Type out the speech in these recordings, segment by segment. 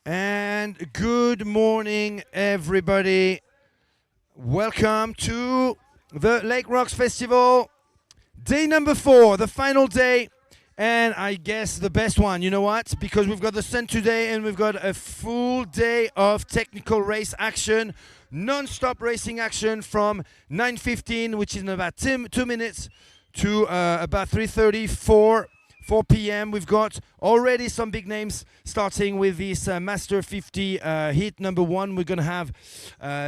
And good morning, everybody. Welcome to the Lake Rocks Festival, day number 4, the final day, and I guess the best one. You know what? Because we've got the sun today and we've got a full day of technical race action, non-stop racing action from 9:15, which is in about 2 minutes, to about 3:30, 4 p.m. We've got already some big names starting with this Master 50 heat number 1. We're going to have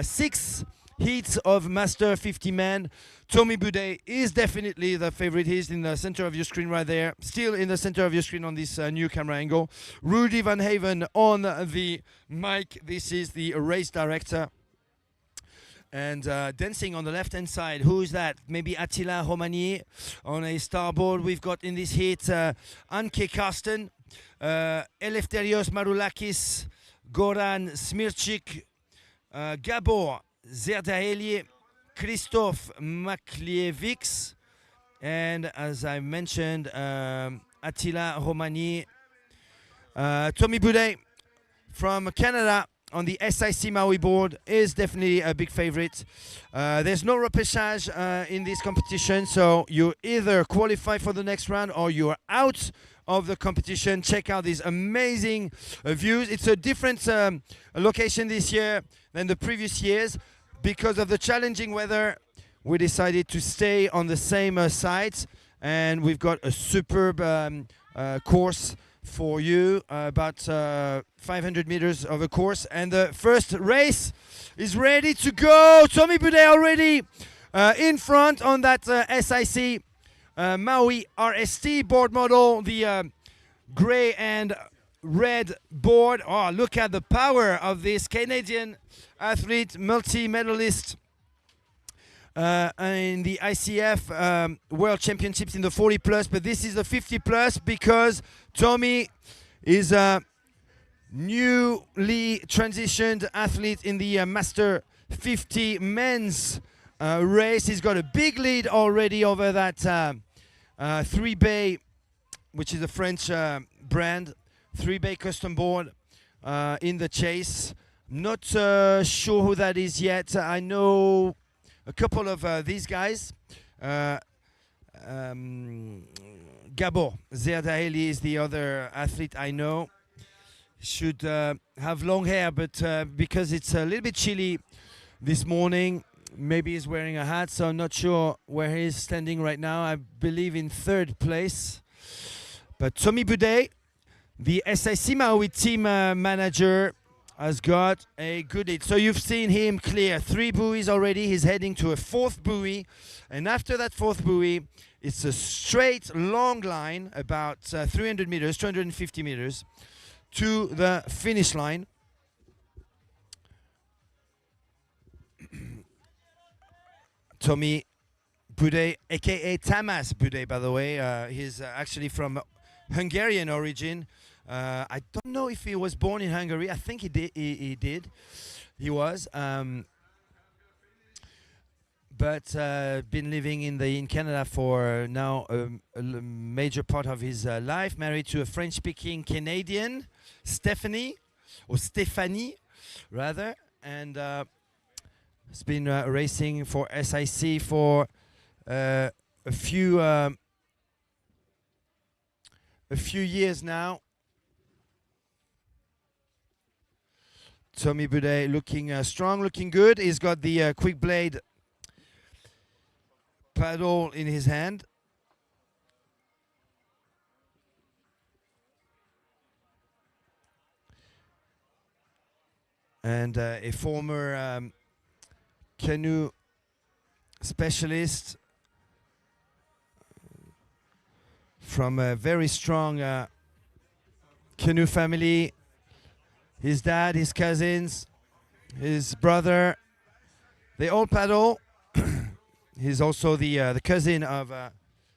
6 heats of Master 50 men. Tommy Boudet is definitely the favorite. He's in the center of your screen right there. Still in the center of your screen on this new camera angle. Rudy Van Haven on the mic. This is the race director. And dancing on the left-hand side, who is that? Maybe Attila Romani on a starboard. We've got in this heat Anke Karsten, Eleftherios Maroulakis, Goran Smirchik, Gabor Zerdaheli, Christophe Maklievics, and as I mentioned, Attila Romani. Tommy Boudet from Canada on the SIC Maui board is definitely a big favorite. There's no repêchage in this competition, so you either qualify for the next round or you're out of the competition. Check out these amazing views. It's a different location this year than the previous years. Because of the challenging weather, we decided to stay on the same site, and we've got a superb course for you, about 500 meters of a course, and the first race is ready to go. Tommy Boudet already in front on that SIC Maui RST board model, the gray and red board. Oh, look at the power of this Canadian athlete, multi-medalist in the ICF World Championships in the 40 plus, but this is the 50 plus because Tommy is a newly transitioned athlete in the Master 50 men's race. He's got a big lead already over that 3-bay, which is a French brand, 3-bay custom board in the chase. Not sure who that is yet. I know a couple of these guys. Gabor Zerdaheli is the other athlete I know. Should have long hair, but because it's a little bit chilly this morning, maybe he's wearing a hat, so I'm not sure where he's standing right now. I believe in 3rd place. But Tommy Boudet, the SIC Maui team manager, has got a good lead. So you've seen him clear 3 buoys already. He's heading to a 4th buoy. And after that 4th buoy, it's a straight, long line, about 300 meters, 250 meters, to the finish line. Tommy Boudet, a.k.a. Tamas Boudet, by the way. He's actually from Hungarian origin. I don't know if he was born in Hungary. I think he did. He was. But been living in Canada for now a major part of his life. Married to a French-speaking Canadian, Stephanie, rather, and has been racing for SIC for a few years now. Tommy Boudet looking strong, looking good. He's got the quick blade paddle in his hand. And a former canoe specialist from a very strong canoe family. His dad, his cousins, his brother, they all paddle. He's also the cousin of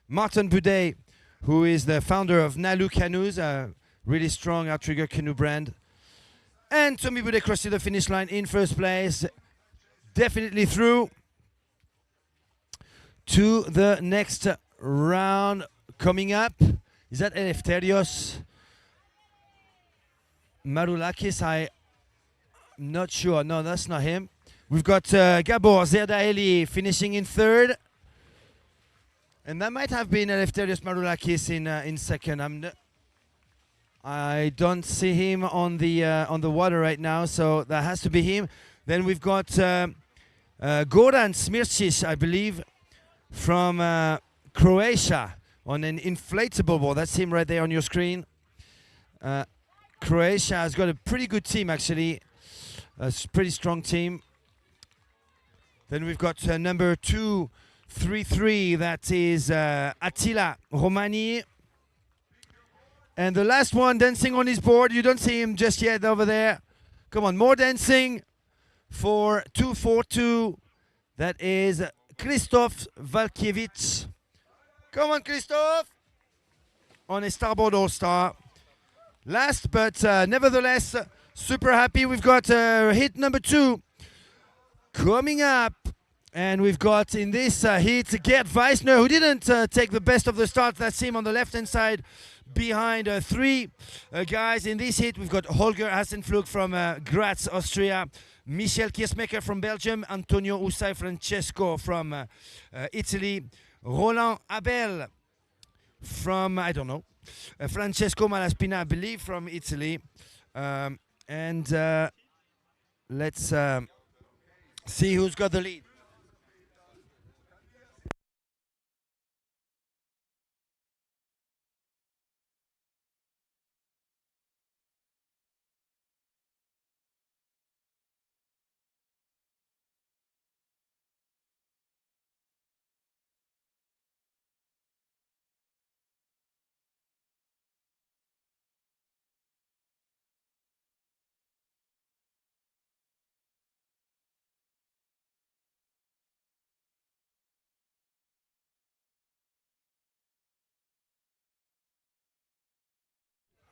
Martin Boudet, who is the founder of Nalu Canoes, a really strong outrigger canoe brand. And Tommy Boudet crossing the finish line in 1st place, definitely through to the next round coming up. Is that Eleftherios Marulakis, I'm not sure. No, that's not him. We've got Gabor Zerdaeli finishing in third. And that might have been Eleftherios Marulakis in second. I don't see him on the water right now, so that has to be him. Then we've got Goran Smircic, I believe, from Croatia on an inflatable board. That's him right there on your screen. Croatia has got a pretty good team, actually. A pretty strong team. Then we've got number 233, that is Attila Romani. And the last one dancing on his board, you don't see him just yet over there. Come on, more dancing for 242. That is Krzysztof Walkiewicz. Come on, Krzysztof! On a starboard all-star. Last, but nevertheless, super happy. We've got hit number 2 coming up. And we've got in this hit Gerd Weissner, who didn't take the best of the start. That's him on the left-hand side behind 3 guys. In this hit, we've got Holger Hassenflug from Graz, Austria, Michel Kirsmaker from Belgium, Antonio Usai Francesco from Italy, Roland Abel from, I don't know, Francesco Malaspina, I believe, from Italy. And let's see who's got the lead.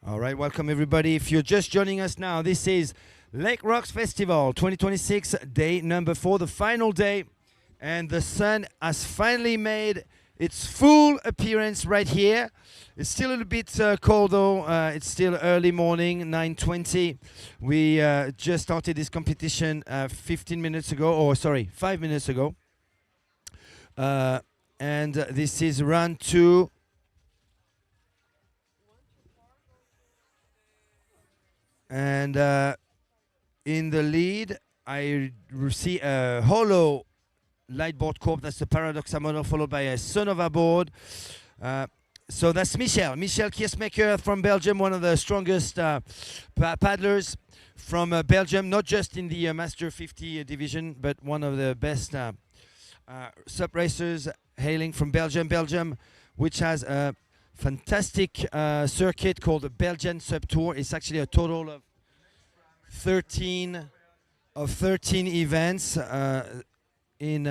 All right, welcome everybody. If you're just joining us now, this is Lake Rocks Festival 2026, day number 4, the final day. And the sun has finally made its full appearance right here. It's still a little bit cold though. It's still early morning, 9:20. We just started this competition 15 minutes ago, or sorry, 5 minutes ago. And this is round 2. And in the lead, I see a hollow lightboard corp. That's the Paradoxa model, followed by a Sonova board. So that's Michel Kirsmaker from Belgium, one of the strongest paddlers from Belgium, not just in the Master 50 division, but one of the best SUP racers hailing from Belgium, which has a fantastic circuit called the Belgian SUP Tour. It's actually a total of 13 events in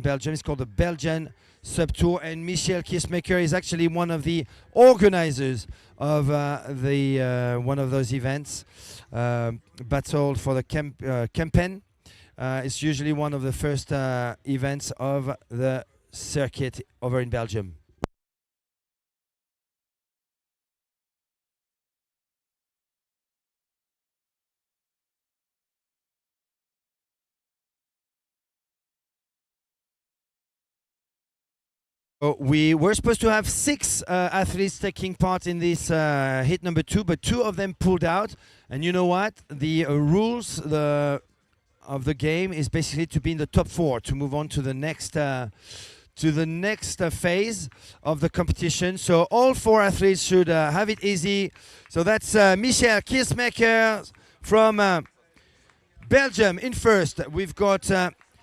Belgium. It's called the Belgian SUP Tour, and Michel Kirsmaker is actually one of the organizers of one of those events. Battle for the campaign. It's usually one of the first events of the circuit over in Belgium. We were supposed to have 6 athletes taking part in this hit number 2, but 2 of them pulled out. And you know what? The rules of the game is basically to be in the top 4 to move on to the next phase of the competition. So all 4 athletes should have it easy. So that's Michel Kirsmaker from Belgium in first. We've got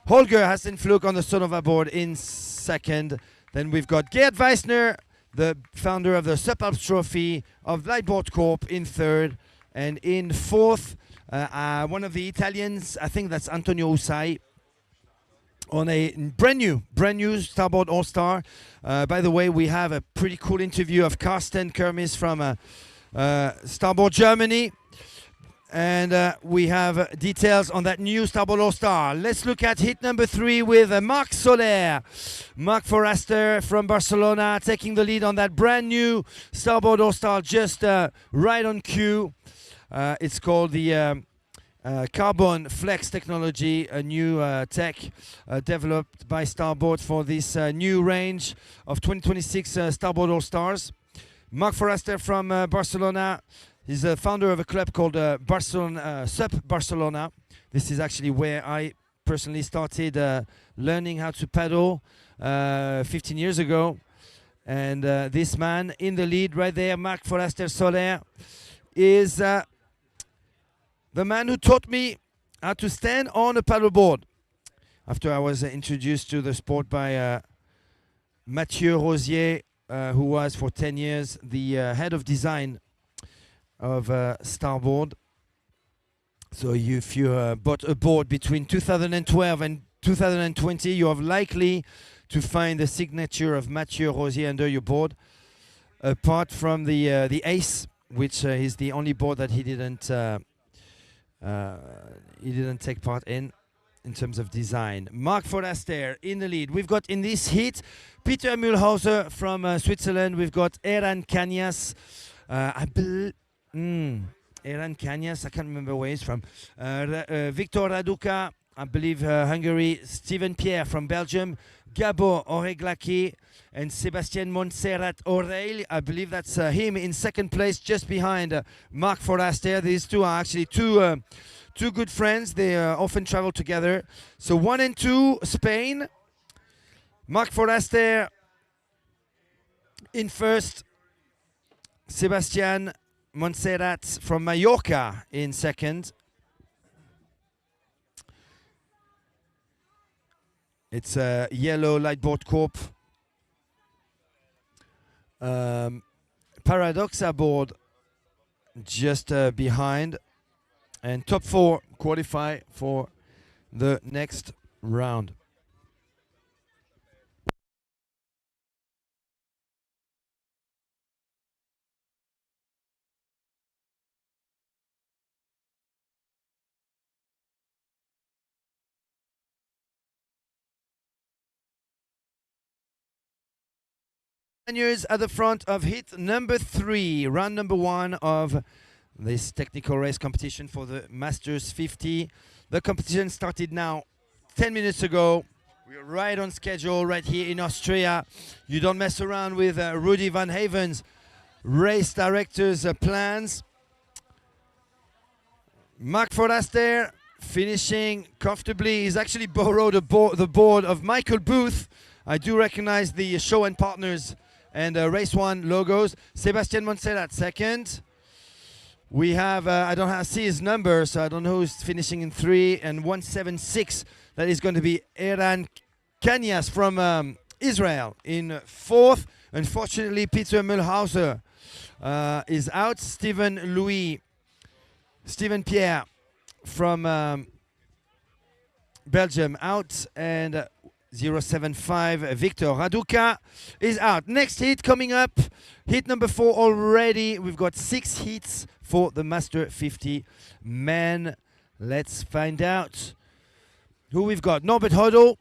Holger Hassenflug on the Sonova board in second. Then we've got Gerd Weissner, the founder of the SUP Alps Trophy of Lightboard Corp, in third. And in fourth, one of the Italians, I think that's Antonio Usai, on a brand new Starboard All-Star. By the way, we have a pretty cool interview of Carsten Kermis from Starboard Germany. And we have details on that new Starboard All-Star. Let's look at hit number 3 with Marc Soler. Marc Forraster from Barcelona taking the lead on that brand new Starboard All-Star, just right on cue. It's called the Carbon Flex technology, a new tech developed by Starboard for this new range of 2026 Starboard All Stars. Mark Forrester from Barcelona. He's the founder of a club called SUP Barcelona. This is actually where I personally started learning how to paddle 15 years ago. And this man in the lead right there, Mark Forrester Soler, is the man who taught me how to stand on a paddleboard. After I was introduced to the sport by Mathieu Rosier, who was for 10 years the head of design of Starboard. So if you bought a board between 2012 and 2020, you are likely to find the signature of Mathieu Rosier under your board, apart from the Ace, which is the only board that he didn't take part in terms of design. Mark Forrester in the lead. We've got in this heat Peter Mühlhauser from Switzerland. We've got Eran Kanyas. Eran Kanyas, I can't remember where he's from. Victor Raduca, I believe Hungary. Steven Pierre from Belgium. Gabo Oreglaki and Sébastien Montserrat Oreil. I believe that's him in second place, just behind Mark Forrester. These two are actually two good friends. They often travel together. So 1 and 2, Spain. Mark Forrester in first. Sébastien Montserrat from Mallorca in second. It's a yellow Lightboard Corp. Paradoxa board just behind. And top 4 qualify for the next round. Spaniards at the front of heat number 3, round number 1 of this technical race competition for the Masters 50. The competition started now 10 minutes ago. We're right on schedule right here in Austria. You don't mess around with Rudy Van Haven's race director's plans. Mark Forrester finishing comfortably. He's actually borrowed the board of Michael Booth. I do recognize the show and partners and Race 1 logos. Sébastien Montserrat second. We have, I don't see his number, so I don't know who's finishing in 3 and 176. That is going to be Eran Kanyas from Israel in 4th. Unfortunately, Peter Mühlhauser is out. Steven Pierre from Belgium out, and 075 Victor Raduca is out. Next heat coming up, heat number 4 already. We've got 6 heats for the Master 50 men. Let's find out who we've got. Norbert Hodel,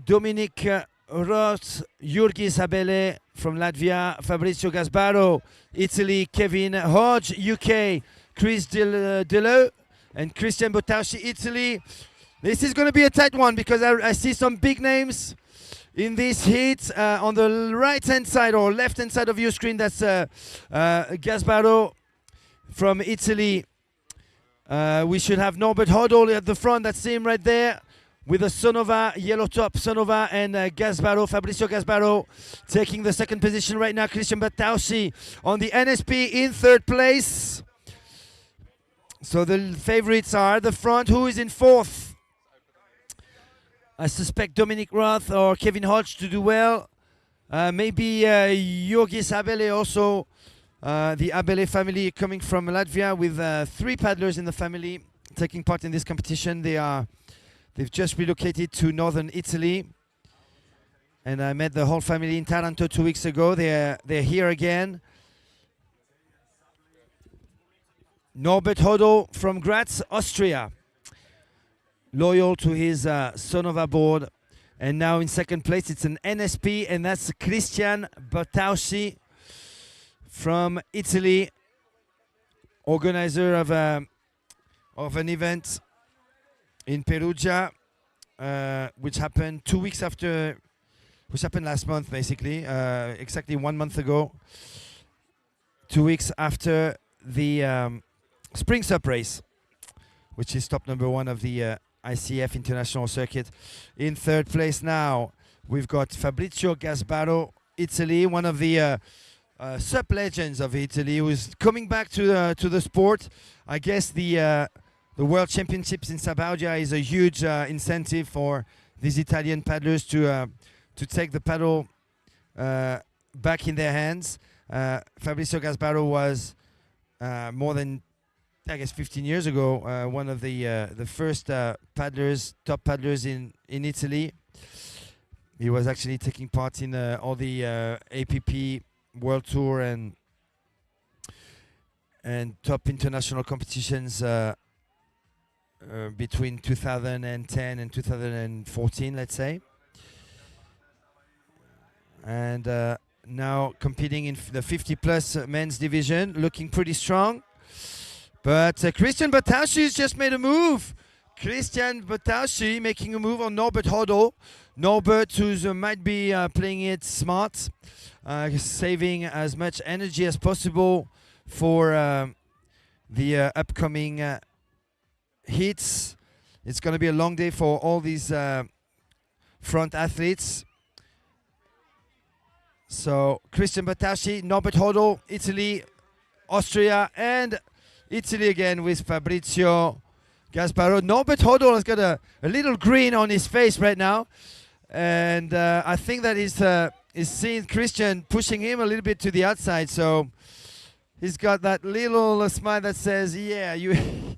Dominic Roth, Jurgis Abele from Latvia, Fabrizio Gasbaro, Italy, Kevin Hodge, UK, Chris Deleu, and Christian Bottaucci, Italy. This is going to be a tight one because I see some big names in this heat. On the right-hand side or left-hand side of your screen, that's Gasbaro from Italy. We should have Norbert Hodel at the front. That's him right there with a Sonova, yellow top Sonova, and Gasbaro, Fabrizio Gasbaro taking the second position right now. Christian Bottaucci on the NSP in 3rd place. So the favorites are the front. Who is in 4th? I suspect Dominic Roth or Kevin Hodge to do well. Maybe Jurgis Abele also. The Abele family coming from Latvia with 3 paddlers in the family taking part in this competition. They've just relocated to northern Italy. And I met the whole family in Taranto 2 weeks ago. They're here again. Norbert Hodel from Graz, Austria. Loyal to his Sonova board. And now in 2nd place, it's an NSP, and that's Christian Bottaucci from Italy. organizer of an event in Perugia, which happened 2 weeks after, which happened last month, basically, exactly 1 month ago. 2 weeks after the Spring SUP race, which is top number 1 of the ICF International Circuit. In third place now, we've got Fabrizio Gasbaro, Italy, one of the SUP legends of Italy, who's coming back to the sport. I guess the World Championships in Sabaudia is a huge incentive for these Italian paddlers to take the paddle back in their hands. Fabrizio Gasbaro was more than, I guess, 15 years ago, one of the first paddlers, top paddlers in Italy. He was actually taking part in all the APP World Tour and top international competitions between 2010 and 2014, let's say. And now competing in the 50-plus men's division, looking pretty strong. But Christian Bataushi has just made a move. Christian Bataushi making a move on Norbert Hodel. Norbert, who might be playing it smart, saving as much energy as possible for the upcoming heats. It's going to be a long day for all these front athletes. So Christian Bataushi, Norbert Hodel, Italy, Austria, and Italy again with Fabrizio Gasbaro. Norbert Hodel has got a little grin on his face right now, and I think that he's seeing Christian pushing him a little bit to the outside. So he's got that little smile that says, "Yeah, you."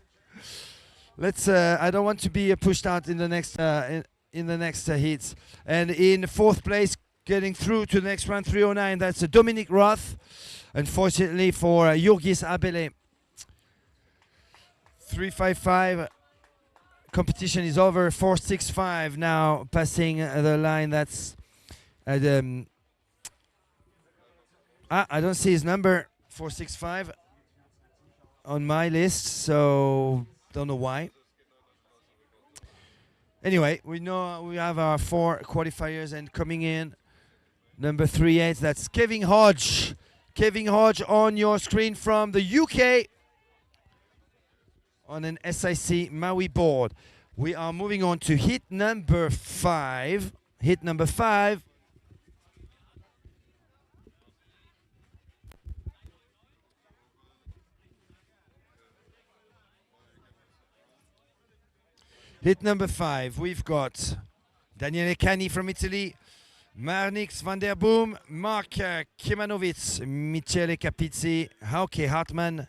Let's. I don't want to be pushed out in the next in the next heats. And in fourth place, getting through to the next round, 309. That's Dominic Roth. Unfortunately for Jurgis Abele. 355. Competition is over. 465 now, passing the line. That's I don't see his number. 465 on my list, so don't know why. Anyway, we know we have our 4 qualifiers, and coming in number 38, that's Kevin Hodge. Kevin Hodge on your screen from the UK on an SIC Maui board. We are moving on to hit number 5. Hit number 5. Hit number 5, we've got Daniele Cani from Italy, Marnix van der Boom, Mark Kimanovic, Michele Capizzi, Hauke Hartmann,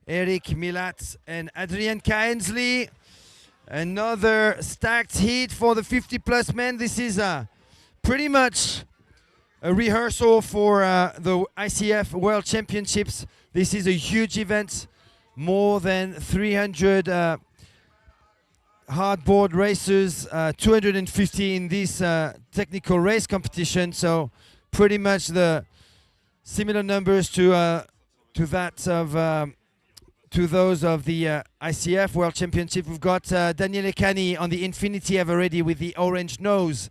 Eric Milat, and Adrian Kaensley. Another stacked heat for the 50-plus men. This is pretty much a rehearsal for the ICF World Championships. This is a huge event, more than 300 hardboard racers, 250 in this technical race competition. So pretty much the similar numbers to that of to those of the ICF World Championship. We've got Daniele Cani on the Infinity Everready with the orange nose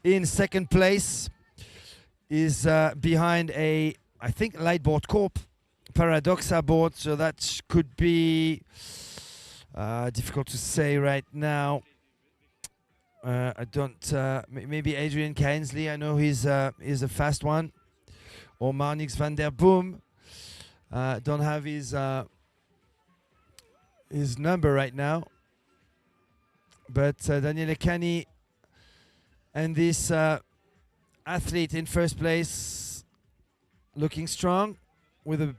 in second place. Is behind a, I think, Lightboard Corp Paradoxa board, so that could be difficult to say right now. I don't. Maybe Adrian Kainsley. I know he's a fast one. Or Marnix van der Boom. Don't have his number right now. But Daniele Cani and this athlete in first place, looking strong with a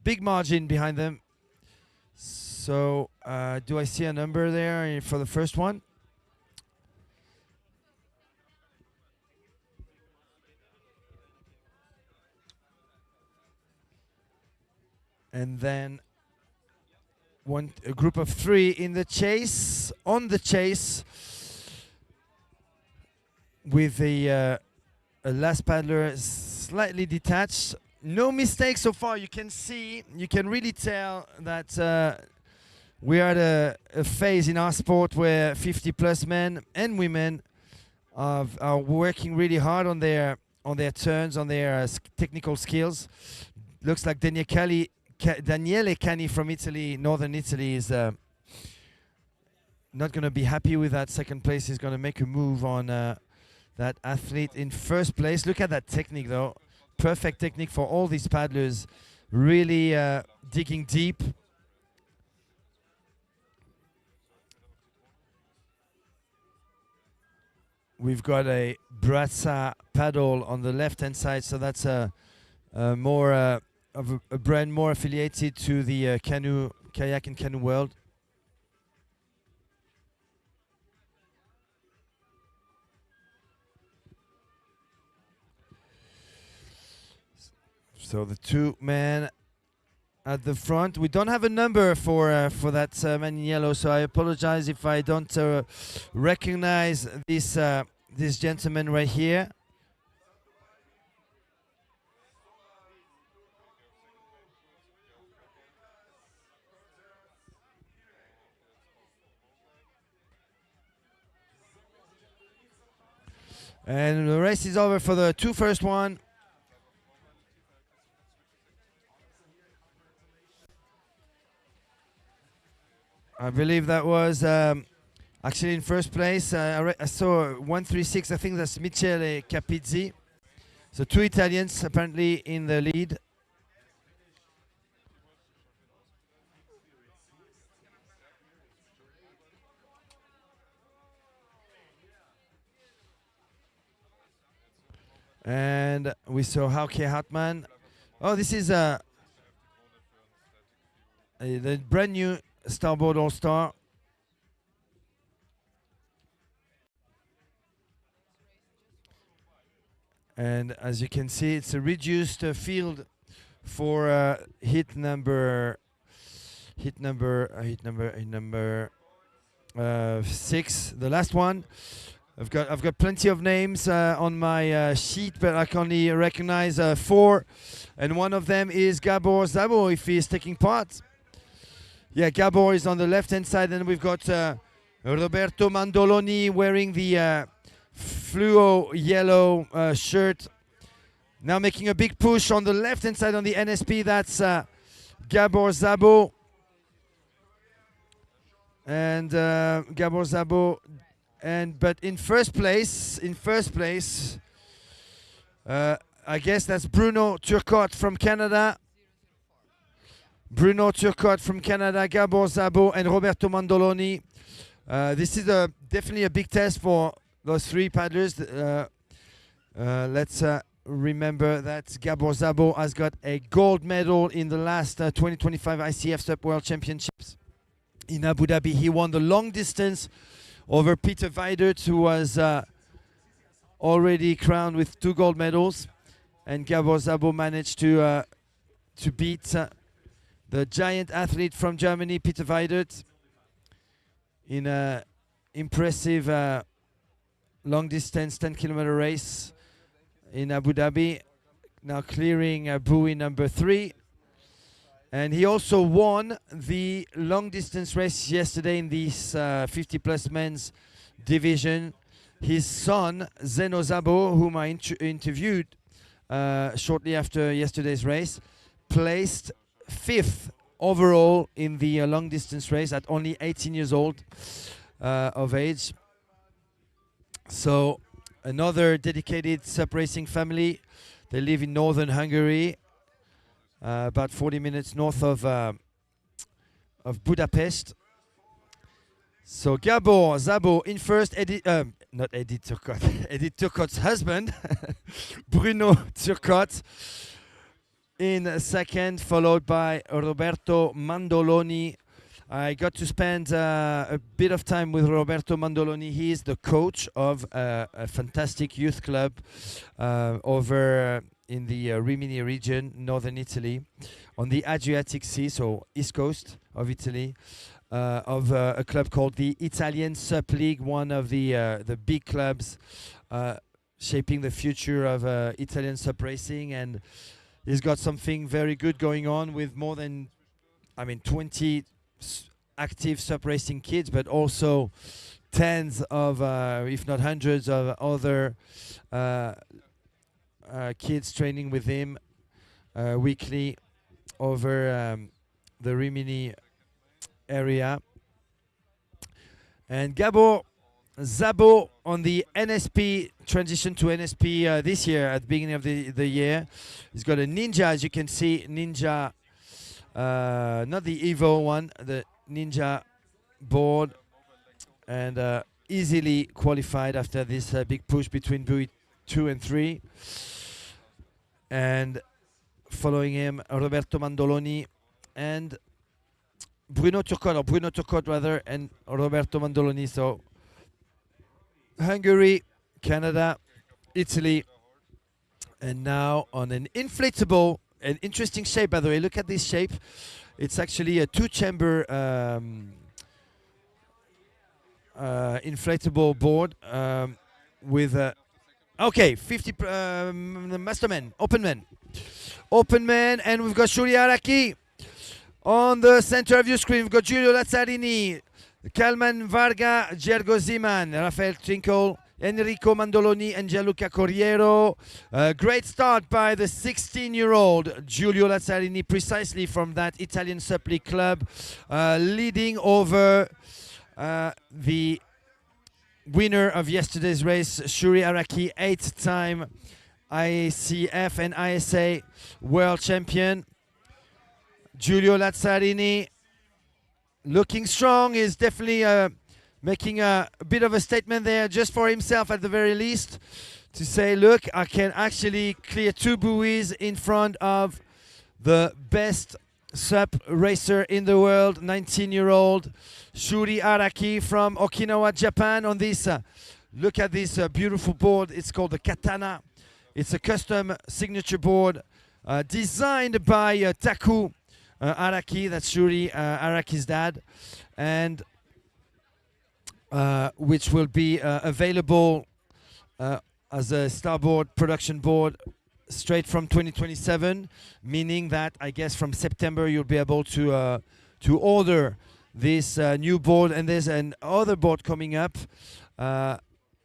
big margin behind them. So do I see a number there for the first one? And then a group of 3 in the chase, on the chase, with a last paddler slightly detached, no mistakes so far. You can really tell that we are at a phase in our sport where 50 plus men and women are working really hard on their turns, on their technical skills. Looks like Daniele Cani from Italy, northern Italy, is not going to be happy with that second place. He's going to make a move on that athlete in first place. Look at that technique, though. Perfect technique for all these paddlers. Really digging deep. We've got a Brazza paddle on the left-hand side, so that's a more of a brand more affiliated to the kayak and canoe world. So the two men at the front. We don't have a number for that man in yellow, so I apologize if I don't recognize this gentleman right here. And the race is over for the two first one. I believe that was actually in first place. I saw 136. I think that's Michele Capizzi. So two Italians apparently in the lead. And we saw Hauke Hartmann. Oh, this is the brand new Starboard All-Star. And as you can see, it's a reduced field for hit number 6, the last one. I've got plenty of names on my sheet, but I can only recognize 4, and one of them is Gabor Zabo if he is taking part. Yeah, Gabor is on the left-hand side, and we've got Roberto Mandoloni wearing the fluo yellow shirt. Now making a big push on the left-hand side on the NSP. That's Gabor Zabo. And Gabor Zabo. But in first place, I guess that's Bruno Turcotte from Canada. Bruno Turcotte from Canada, Gabor Zabo, and Roberto Mandoloni. This is definitely a big test for those 3 paddlers. Let's remember that Gabor Zabo has got a gold medal in the last 2025 ICF SUP World Championships in Abu Dhabi. He won the long distance over Peter Weidert, who was already crowned with 2 gold medals. And Gabor Zabo managed to beat the giant athlete from Germany, Peter Weidert, in an impressive long distance 10-kilometer race in Abu Dhabi, now clearing buoy number 3. And he also won the long distance race yesterday in this 50 plus men's division. His son, Zeno Zabo, whom I interviewed shortly after yesterday's race, placed 5th overall in the long distance race at only 18 years old of age. So another dedicated SUP racing family. They live in northern Hungary, about 40 minutes north of Budapest. So Gabor Zabo in first, not Edith Turcotte, Edith Turcotte's husband, Bruno Turcotte, in second, followed by Roberto Mandoloni. I got to spend a bit of time with Roberto Mandoloni. He is the coach of a fantastic youth club over in the Rimini region, northern Italy, on the Adriatic Sea, so east coast of Italy, of a club called the Italian SUP League, one of the big clubs shaping the future of Italian SUP racing. And He's got something very good going on with more than, 20 active SUP racing kids, but also tens of, if not hundreds of other kids training with him weekly over the Rimini area. And Gabor Zabo on the NSP, transition to NSP this year at the beginning of the year. He's got a Ninja, as you can see, Ninja, not the Evo one, the Ninja board, and easily qualified after this big push between buoy 2 and 3. And following him, Roberto Mandoloni and Bruno Turcotte rather, and Roberto Mandoloni. So Hungary, Canada, Italy, and now on an inflatable, an interesting shape, by the way. Look at this shape. It's actually a two-chamber inflatable board with 50 masterman, open man, and we've got Shuri Araki on the center of your screen. We've got Giulio Lazzarini, Kalman Varga, Gergo Ziman, Rafael Trinkel, Enrico Mandoloni, and Gianluca Corriero. Great start by the 16-year-old Giulio Lazzarini, precisely from that Italian SUP League club, leading over the winner of yesterday's race, Shuri Araki, 8-time ICF and ISA world champion. Giulio Lazzarini looking strong, is definitely making a bit of a statement there just for himself at the very least, to say, look, I can actually clear 2 buoys in front of the best SUP racer in the world, 19-year-old Shuri Araki from Okinawa, Japan, on this. Look at this beautiful board. It's called the Katana. It's a custom signature board designed by Taku Araki, that's Shuri Araki's dad, and which will be available as a starboard production board straight from 2027, meaning that I guess from September you'll be able to order this new board. And there's another board coming up,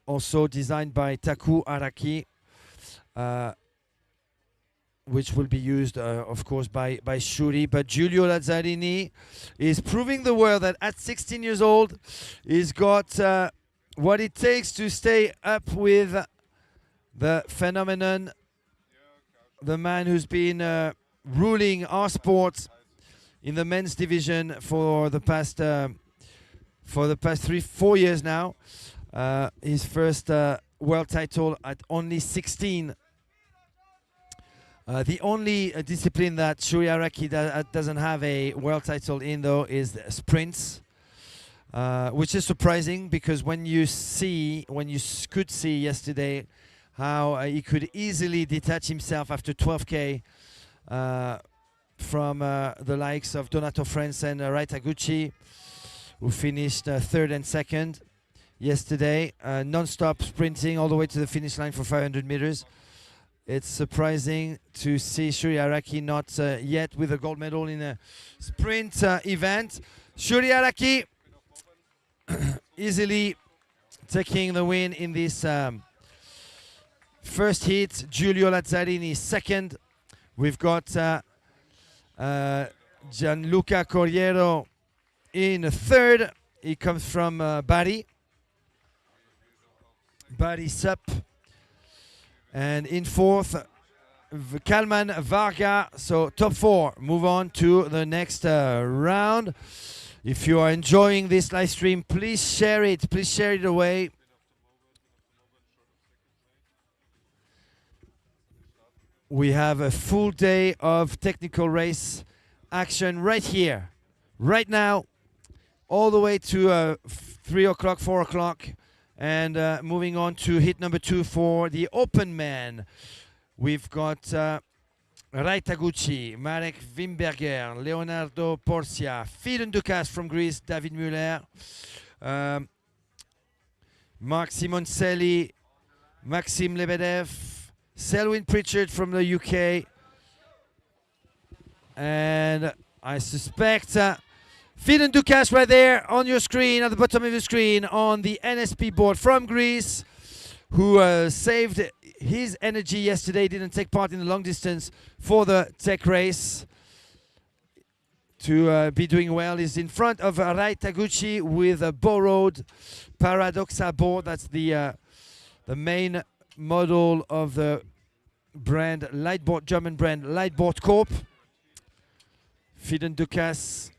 also designed by Taku Araki, which will be used, of course, by Shuri. But Giulio Lazzarini is proving the world that at 16 years old, he's got what it takes to stay up with the phenomenon, the man who's been ruling our sport in the men's division for the past 3-4 years now. His first world title at only 16. The only discipline that Shuri Araki doesn't have a world title in, though, is the sprints, which is surprising, because when you could see yesterday how he could easily detach himself after 12K from the likes of Donato Frenz and Rai Taguchi, who finished 3rd and 2nd yesterday, non-stop sprinting all the way to the finish line for 500 meters. It's surprising to see Shuri Araki not yet with a gold medal in a sprint event. Shuri Araki easily taking the win in this first heat. Giulio Lazzarini second. We've got Gianluca Corriero in third. He comes from Bari SUP. And in fourth, Kalman Varga. So top 4 move on to the next round. If you are enjoying this live stream, please share it. Please share it away. We have a full day of technical race action right here, right now, all the way to 3 o'clock, 4 o'clock. And moving on to hit number 2 for the open man. We've got Rai Taguchi, Marek Wimberger, Leonardo Porcia, Fidon Dukas from Greece, David Muller, Mark Simoncelli, Maxim Lebedev, Selwyn Pritchard from the UK, And I suspect Fidan Dukas right there on your screen, at the bottom of your screen, on the NSP board from Greece, who saved his energy yesterday, didn't take part in the long distance for the tech race. To be doing well is in front of Rai Taguchi with a borrowed Paradoxa board. That's the main model of the brand Lightboard, German brand Lightboard Corp. Fidan Dukas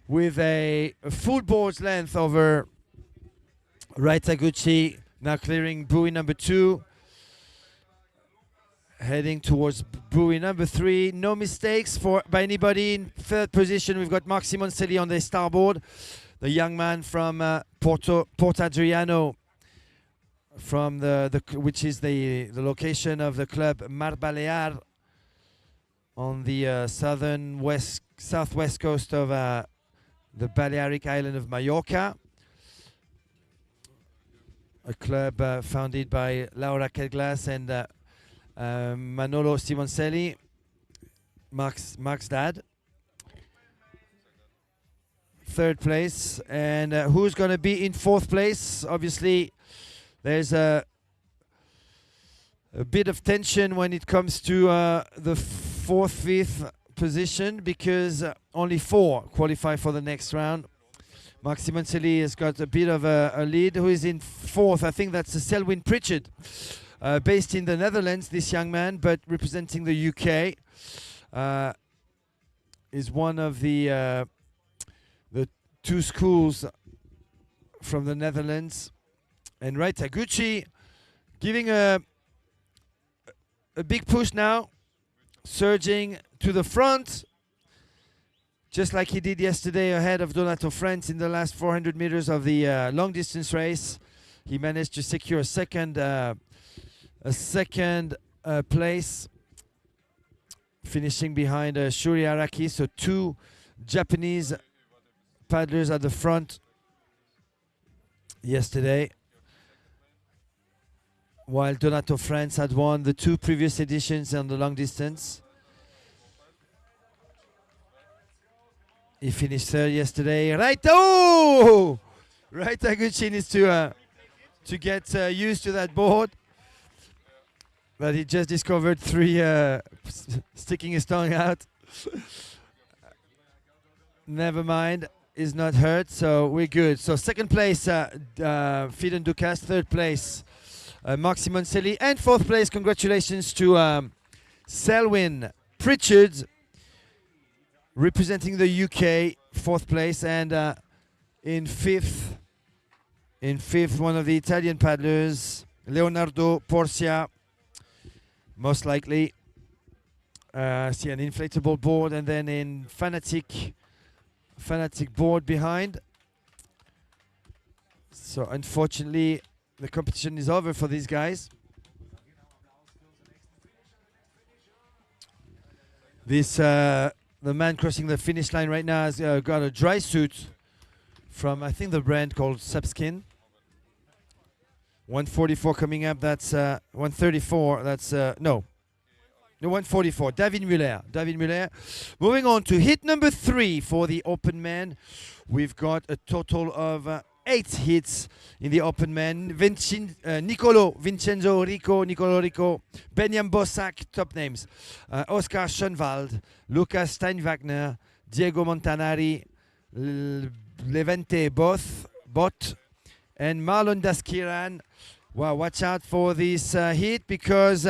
with a full board's length over Rai Taguchi, now clearing buoy number 2. Heading towards buoy number 3. No mistakes by anybody. In third position, we've got Marc Simoncelli on the starboard, the young man from Port Adriano, from which is the location of the club Mar Balear on the southwest coast of the Balearic island of Mallorca. A club founded by Laura Kelglas and Manolo Simoncelli, Marc's dad. Third place. And who's going to be in fourth place? Obviously, there's a bit of tension when it comes to the fourth, fifth position, because only 4 qualify for the next round. Marc Simoncelli has got a bit of a lead. Who is in fourth? I think that's Selwyn Pritchard. Based in the Netherlands, this young man, but representing the UK, is one of the 2 schools from the Netherlands. And Rai Taguchi giving a big push now, surging to the front, just like he did yesterday ahead of Donato Frantz in the last 400 meters of the long distance race. He managed to secure a second place, finishing behind Shuri Araki. So 2 Japanese paddlers at the front yesterday, while Donato Frantz had won the 2 previous editions on the long distance. He finished third yesterday. Right, oh! Rai Taguchi needs to get used to that board. But he just discovered 3 sticking his tongue out. Never mind, is not hurt, so we're good. So second place, Fidan Dukas. Third place, Marc Simoncelli. And fourth place, congratulations to Selwyn Pritchard, representing the UK. Fourth place. And in fifth, one of the Italian paddlers, Leonardo Porcia. Most likely. See an inflatable board, and then in fanatic board behind. So unfortunately, the competition is over for these guys. This the man crossing the finish line right now has got a dry suit from, I think, the brand called Subskin. 144 coming up, that's 134, that's, no, 144, David Muller. Moving on to hit number 3 for the open man. We've got a total of 8 hits in the open man. Nicolo Rico, Benjamin Bossack, top names. Oscar Schönwald, Lucas Steinwagner, Diego Montanari, Levente Bot, and Marlon Daskiran. Wow, watch out for this hit, because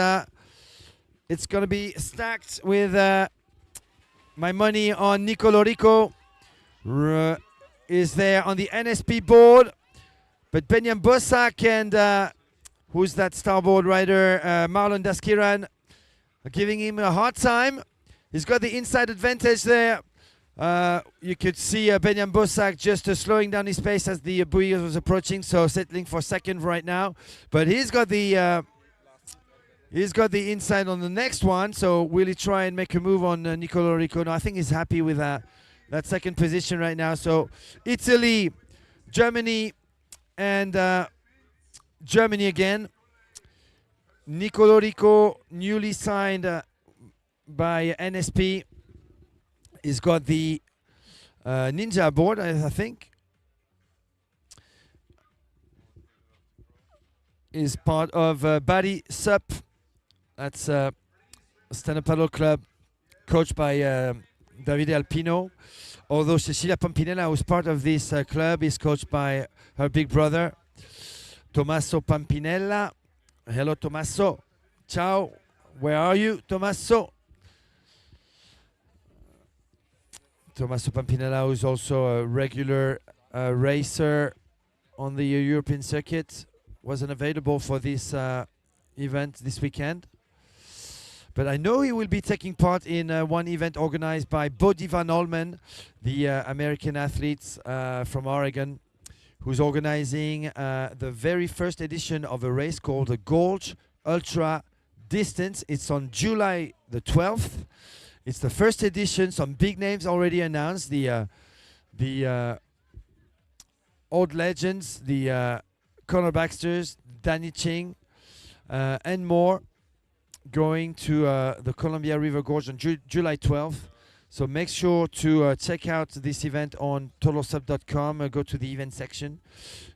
it's going to be stacked with my money on Nicolo Rico. Is there on the NSP board, but Benjamin Bossack and who's that starboard rider, Marlon Daskiran, are giving him a hard time. He's got the inside advantage there. You could see Benjamin Bossack just slowing down his pace as the buoy was approaching, so settling for second right now. But he's got the inside on the next one. So will he try and make a move on Nicolo Rico? No, I think he's happy with that second position right now. So Italy, Germany, and Germany again. Nicolo Rico, newly signed by NSP. He's got the Ninja board, I think. Is part of Bari SUP. That's a stand-up paddle club coached by Davide Alpino. Although Cecilia Pampinella, who's part of this club, is coached by her big brother, Tommaso Pampinella. Hello, Tommaso. Ciao. Where are you, Tommaso? Tommaso Pampinella, who's also a regular racer on the European circuit, wasn't available for this event this weekend. But I know he will be taking part in one event organized by Bodie Van Olmen, the American athletes from Oregon, who's organizing the very first edition of a race called the Gorge Ultra Distance. It's on July the 12th. It's the first edition. Some big names already announced. The old legends, the Conor Baxters, Danny Ching, and more, going to the Columbia River Gorge on July 12th. So make sure to check out this event on totalsup.com. Go to the event section.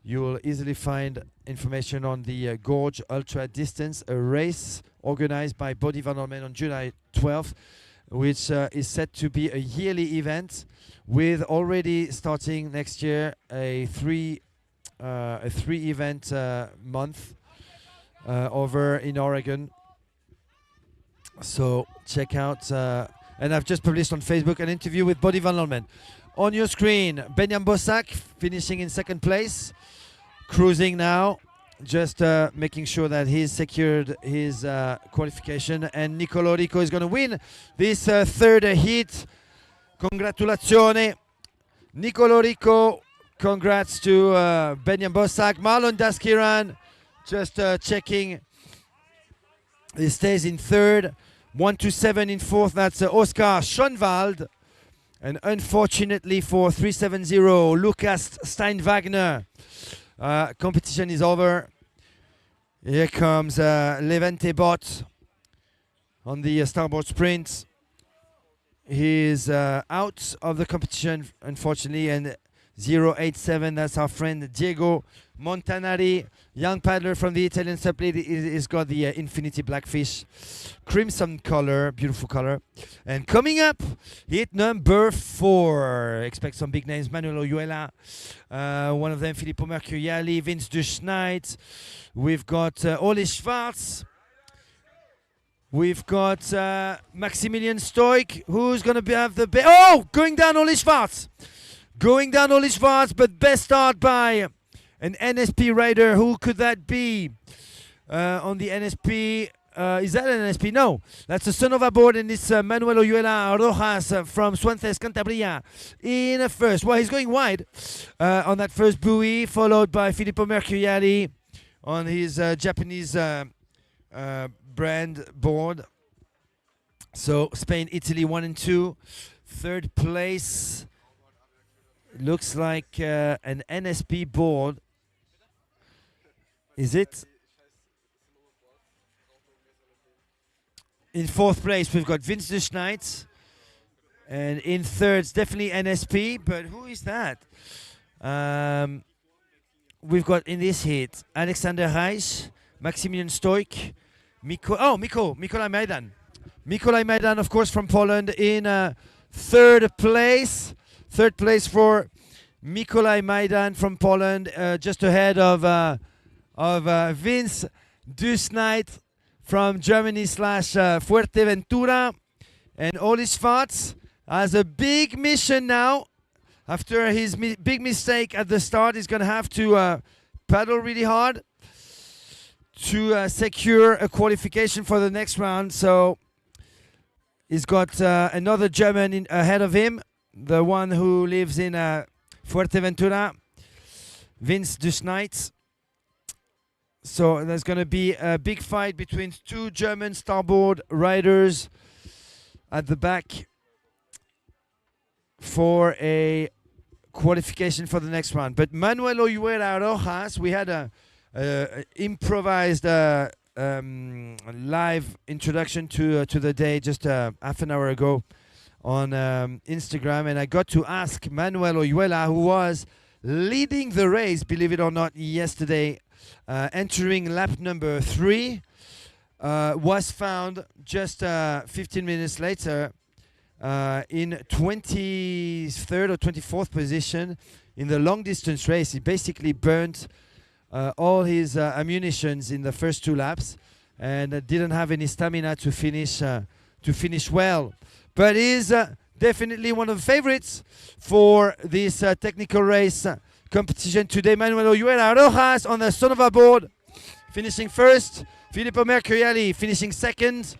You will easily find information on the Gorge Ultra Distance, a race organized by Bodie Van Olmen on July 12th, which is set to be a yearly event, with already starting next year a three event month over in Oregon. So check out, and I've just published on Facebook an interview with Bodie Van Olmen. On your screen, Benjamin Bossack finishing in second place, cruising now, just making sure that he's secured his qualification, and Nicolo Rico is going to win this third heat. Congratulazione, Nicolo Rico. Congrats to Benjamin Bossack. Marlon Daskiran just checking. He stays in third. 127 in fourth. That's Oscar Schonwald. And unfortunately for 370, Lukas Steinwagner. Competition is over. Here comes Levente Bot on the starboard sprint. He's out of the competition, unfortunately, and 087, that's our friend Diego Montanari, young paddler from the Italian SUP League. He's got the Infinity Blackfish, crimson color, beautiful color. And coming up, hit number 4. Expect some big names: Manuel Oyuela, one of them Filippo Mercuriali, Vince Duschneit. We've got Ole Schwarz. We've got Maximilian Stoik, who's going to have the going down Ole Schwarz. Going down Ole Schwarz, but best start by an NSP rider. Who could that be on the NSP? Is that an NSP? No, that's a Sonova board, and it's Manuel Oyuela Rojas from Suances, Cantabria in first. Well, he's going wide on that first buoy, followed by Filippo Mercuriali on his Japanese brand board. So Spain, Italy 1 and 2. Third place looks like an NSP board. Is it? In fourth place, we've got Vince Duschneit. And in third, it's definitely NSP. But who is that? We've got in this heat Alexander Reich, Maximilian Stoik, Mikołaj Majdan. Mikołaj Majdan, of course, from Poland in third place. Third place for Mikołaj Majdan from Poland, just ahead of Vince Duschneit from Germany / Fuerteventura. And Ole Schwarz has a big mission now. After his big mistake at the start, he's going to have to paddle really hard to secure a qualification for the next round. So he's got another German ahead of him, the one who lives in Fuerteventura, Vince Duschneit. So there's going to be a big fight between two German starboard riders at the back for a qualification for the next round. But Manuel Oyuela Rojas, we had a improvised live introduction to the day just half an hour ago on Instagram, and I got to ask Manuel Oyuela, who was leading the race, believe it or not, yesterday, entering lap number 3, was found just 15 minutes later in 23rd or 24th position in the long distance race. He basically burnt all his ammunitions in the first 2 laps and didn't have any stamina to finish well. But is definitely one of the favorites for this technical race competition today. Manuel Oyuela Rojas on the Sonova board, finishing first. Filippo Mercuriali finishing second.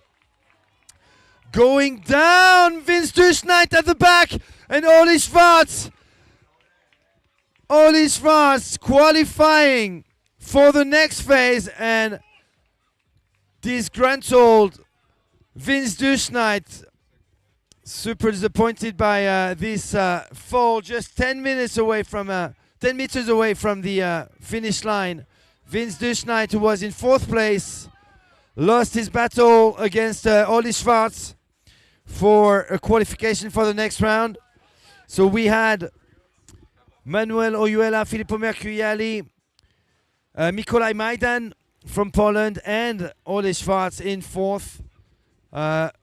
Going down, Vince Duschneit at the back, and Oli Schwarz qualifying for the next phase, and disgruntled Vince Duschneit, super disappointed by this fall, just 10 meters away from the finish line. Vince Duschneit, who was in 4th place, lost his battle against Oli Schwarz for a qualification for the next round. So we had Manuel Oyuela, Filippo Mercuriali, Mikołaj Majdan from Poland, and Oli Schwarz in 4th.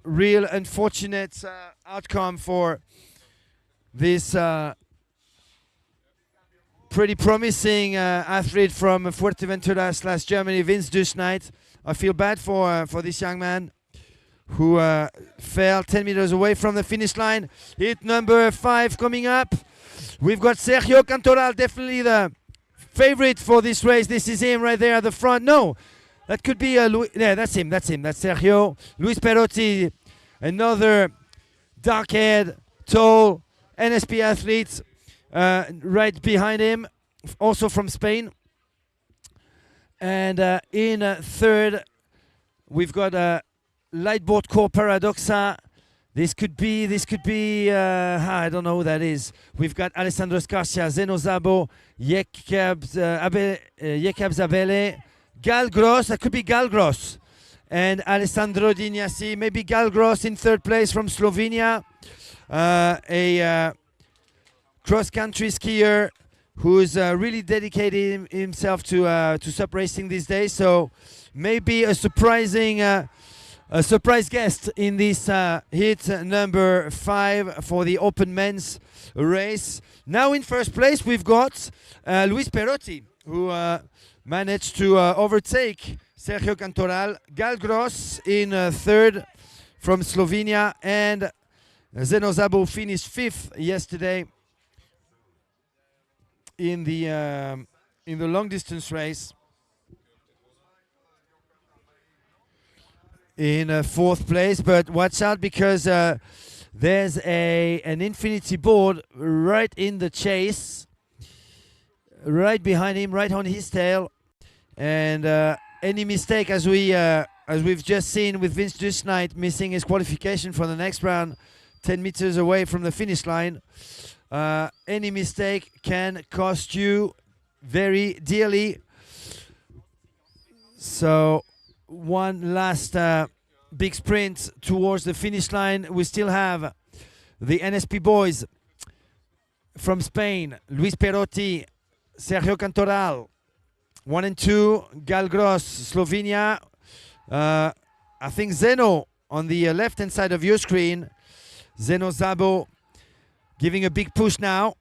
Real unfortunate outcome for this pretty promising athlete from Fuerteventura / Germany, Vince Duschneit. I feel bad for this young man who fell 10 meters away from the finish line. Hit number 5 coming up. We've got Sergio Cantoral, definitely the favorite for this race. This is him right there at the front. No, that could be yeah, that's him. That's Sergio. Luis Perotti, another dark-haired, tall NSP athlete, right behind him, also from Spain. And in 3rd, we've got Lightboard Core Paradoxa. This could be, I don't know who that is. We've got Alessandro Scarcia, Zeno Zabo, Jekab Zabele, Gal Gross, that could be Gal Gross, and Alessandro Dignasi, maybe Gal Gross in 3rd place from Slovenia, a cross-country skier who's really dedicated himself to SUP racing these days, so maybe a surprise guest in this hit number 5 for the open men's race. Now in 1st place we've got Luis Perotti, who managed to overtake Sergio Cantoral. Gal Gross in 3rd from Slovenia, and Zeno Zabo finished 5th yesterday in the long distance race. In 4th place, but watch out because there's an infinity board right in the chase, right behind him, right on his tail, and any mistake, as we've just seen with Vince Duschneit missing his qualification for the next round, 10 meters away from the finish line, any mistake can cost you very dearly. So one last big sprint towards the finish line. We still have the NSP boys from Spain, Luis Perotti, Sergio Cantoral, 1 and 2, Gal Gross, Slovenia. I think Zeno on the left-hand side of your screen, Zeno Zabo giving a big push now.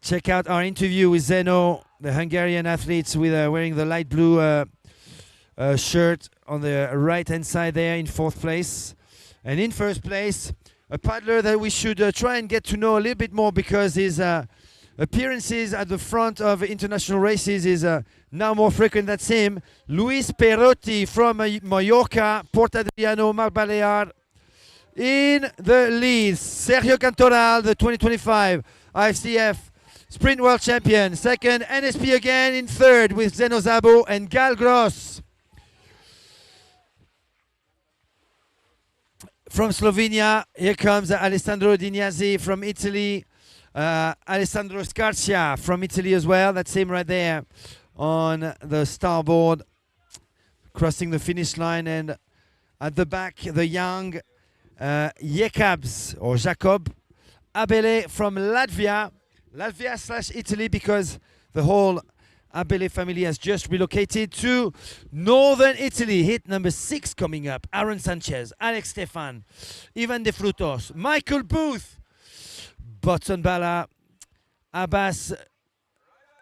Check out our interview with Zeno, the Hungarian athletes with wearing the light blue shirt on the right-hand side there in 4th place. And in 1st place, a paddler that we should try and get to know a little bit more, because his appearances at the front of international races is now more frequent. That's him, Luis Perotti from Mallorca, Port Adriano, Mar Balear. In the lead, Sergio Cantoral, the 2025 IFCF Sprint World Champion. 2nd, NSP again in 3rd with Zeno Zabo and Gal Gross. From Slovenia, here comes Alessandro Dignasi from Italy, Alessandro Scarcia from Italy as well. That's him right there on the starboard, crossing the finish line. And at the back, the young Jekabs or Jacob Abele from Latvia. Latvia/Italy, because the whole Abele family has just relocated to northern Italy. Hit number 6 coming up. Aaron Sanchez, Alex Stefan, Ivan De Frutos, Michael Booth, Botton Bala, Abbas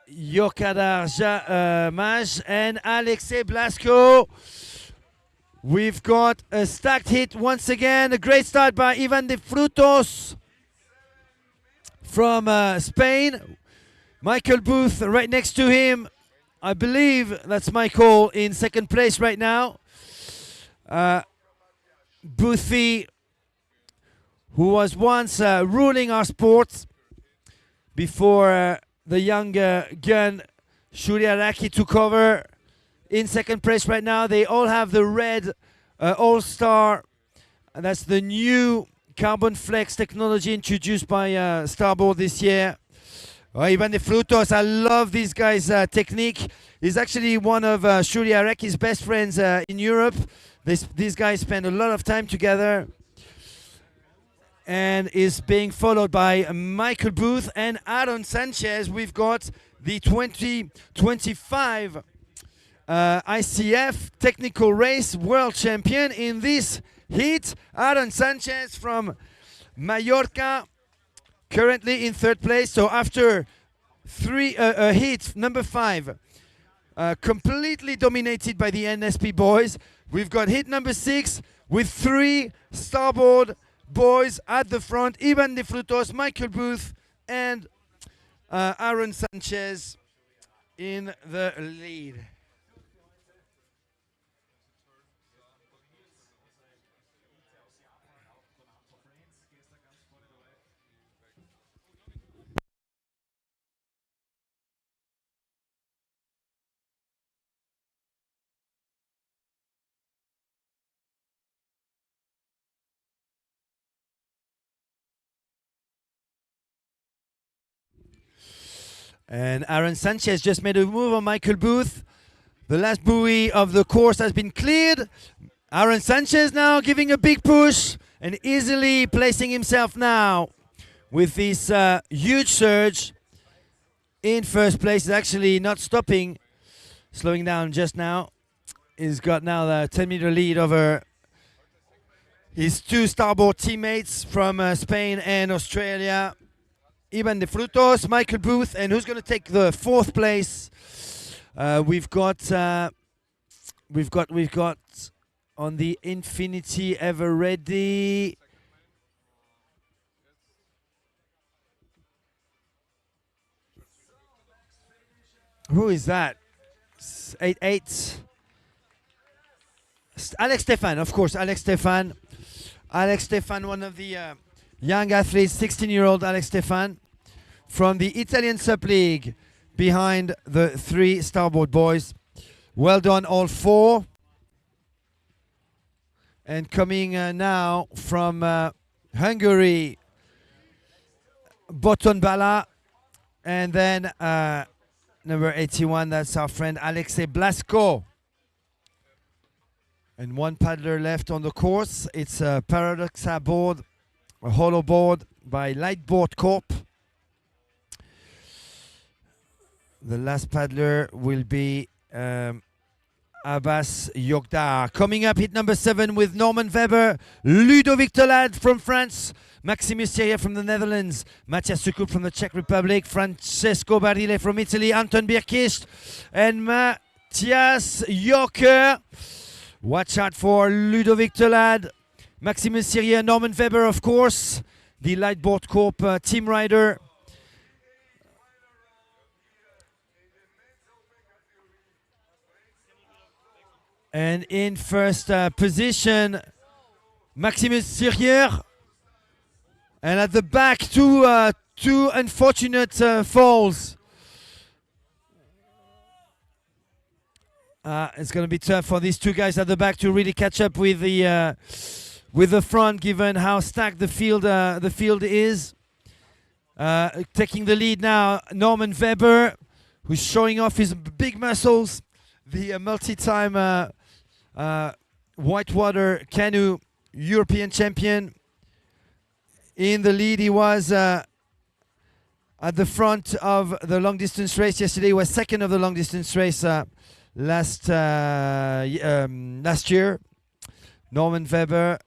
Yokadar Maj, and Alexei Blasco. We've got a stacked hit once again. A great start by Ivan De Frutos from Spain. Michael Booth right next to him. I believe that's Michael in second place right now. Boothie, who was once ruling our sport before the young gun Shuriaraki took over, in second place right now. They all have the red All-Star. And that's the new carbon flex technology introduced by Starboard this year. Ivan De Frutos, I love this guy's technique. He's actually one of Shuriaraki's best friends in Europe. These guys spend a lot of time together, and is being followed by Michael Booth and Aaron Sanchez. We've got the 2025 ICF Technical Race World Champion in this heat. Aaron Sanchez from Mallorca, currently in third place. So after heat number 5, completely dominated by the NSP boys, we've got hit number 6 with 3 Starboard boys at the front. Ivan De Frutos, Michael Booth, and Aaron Sanchez in the lead. And Aaron Sanchez just made a move on Michael Booth. The last buoy of the course has been cleared. Aaron Sanchez now giving a big push and easily placing himself now with this huge surge in first place. He's actually not stopping, slowing down just now. He's got now the 10-meter lead over his 2 Starboard teammates from Spain and Australia. Ivan De Frutos, Michael Booth, and who's going to take the 4th place? We've got on the Infinity Ever Ready. Who is that? 8-8. Alex Stefan, of course. Alex Stefan, one of the young athletes, 16-year-old Alex Stefan from the Italian SUP League, behind the 3 Starboard boys. Well done, all 4. And coming now from Hungary, Botton Bala, and then number 81, that's our friend Alexei Blasco. And 1 paddler left on the course. It's a Paradoxa board, a hollow board by Lightboard Corp. The last paddler will be Abbas Yokdar. Coming up, hit number 7 with Norman Weber, Ludovic Tolad from France, Maximus Thierry from the Netherlands, Matthias Sukup from the Czech Republic, Francesco Barile from Italy, Anton Birkist, and Matthias Joker. Watch out for Ludovic Tolad, Maximus Thierry, Norman Weber, of course, the Lightboard Corp team rider. And in first position, Maximus Thierry. And at the back, two unfortunate falls. It's going to be tough for these 2 guys at the back to really catch up with the front, given how stacked the field is. Taking the lead now, Norman Weber, who's showing off his big muscles. The multi-time whitewater canoe European champion. In the lead, he was at the front of the long distance race yesterday. He was second of the long distance race last year. Norman Weber,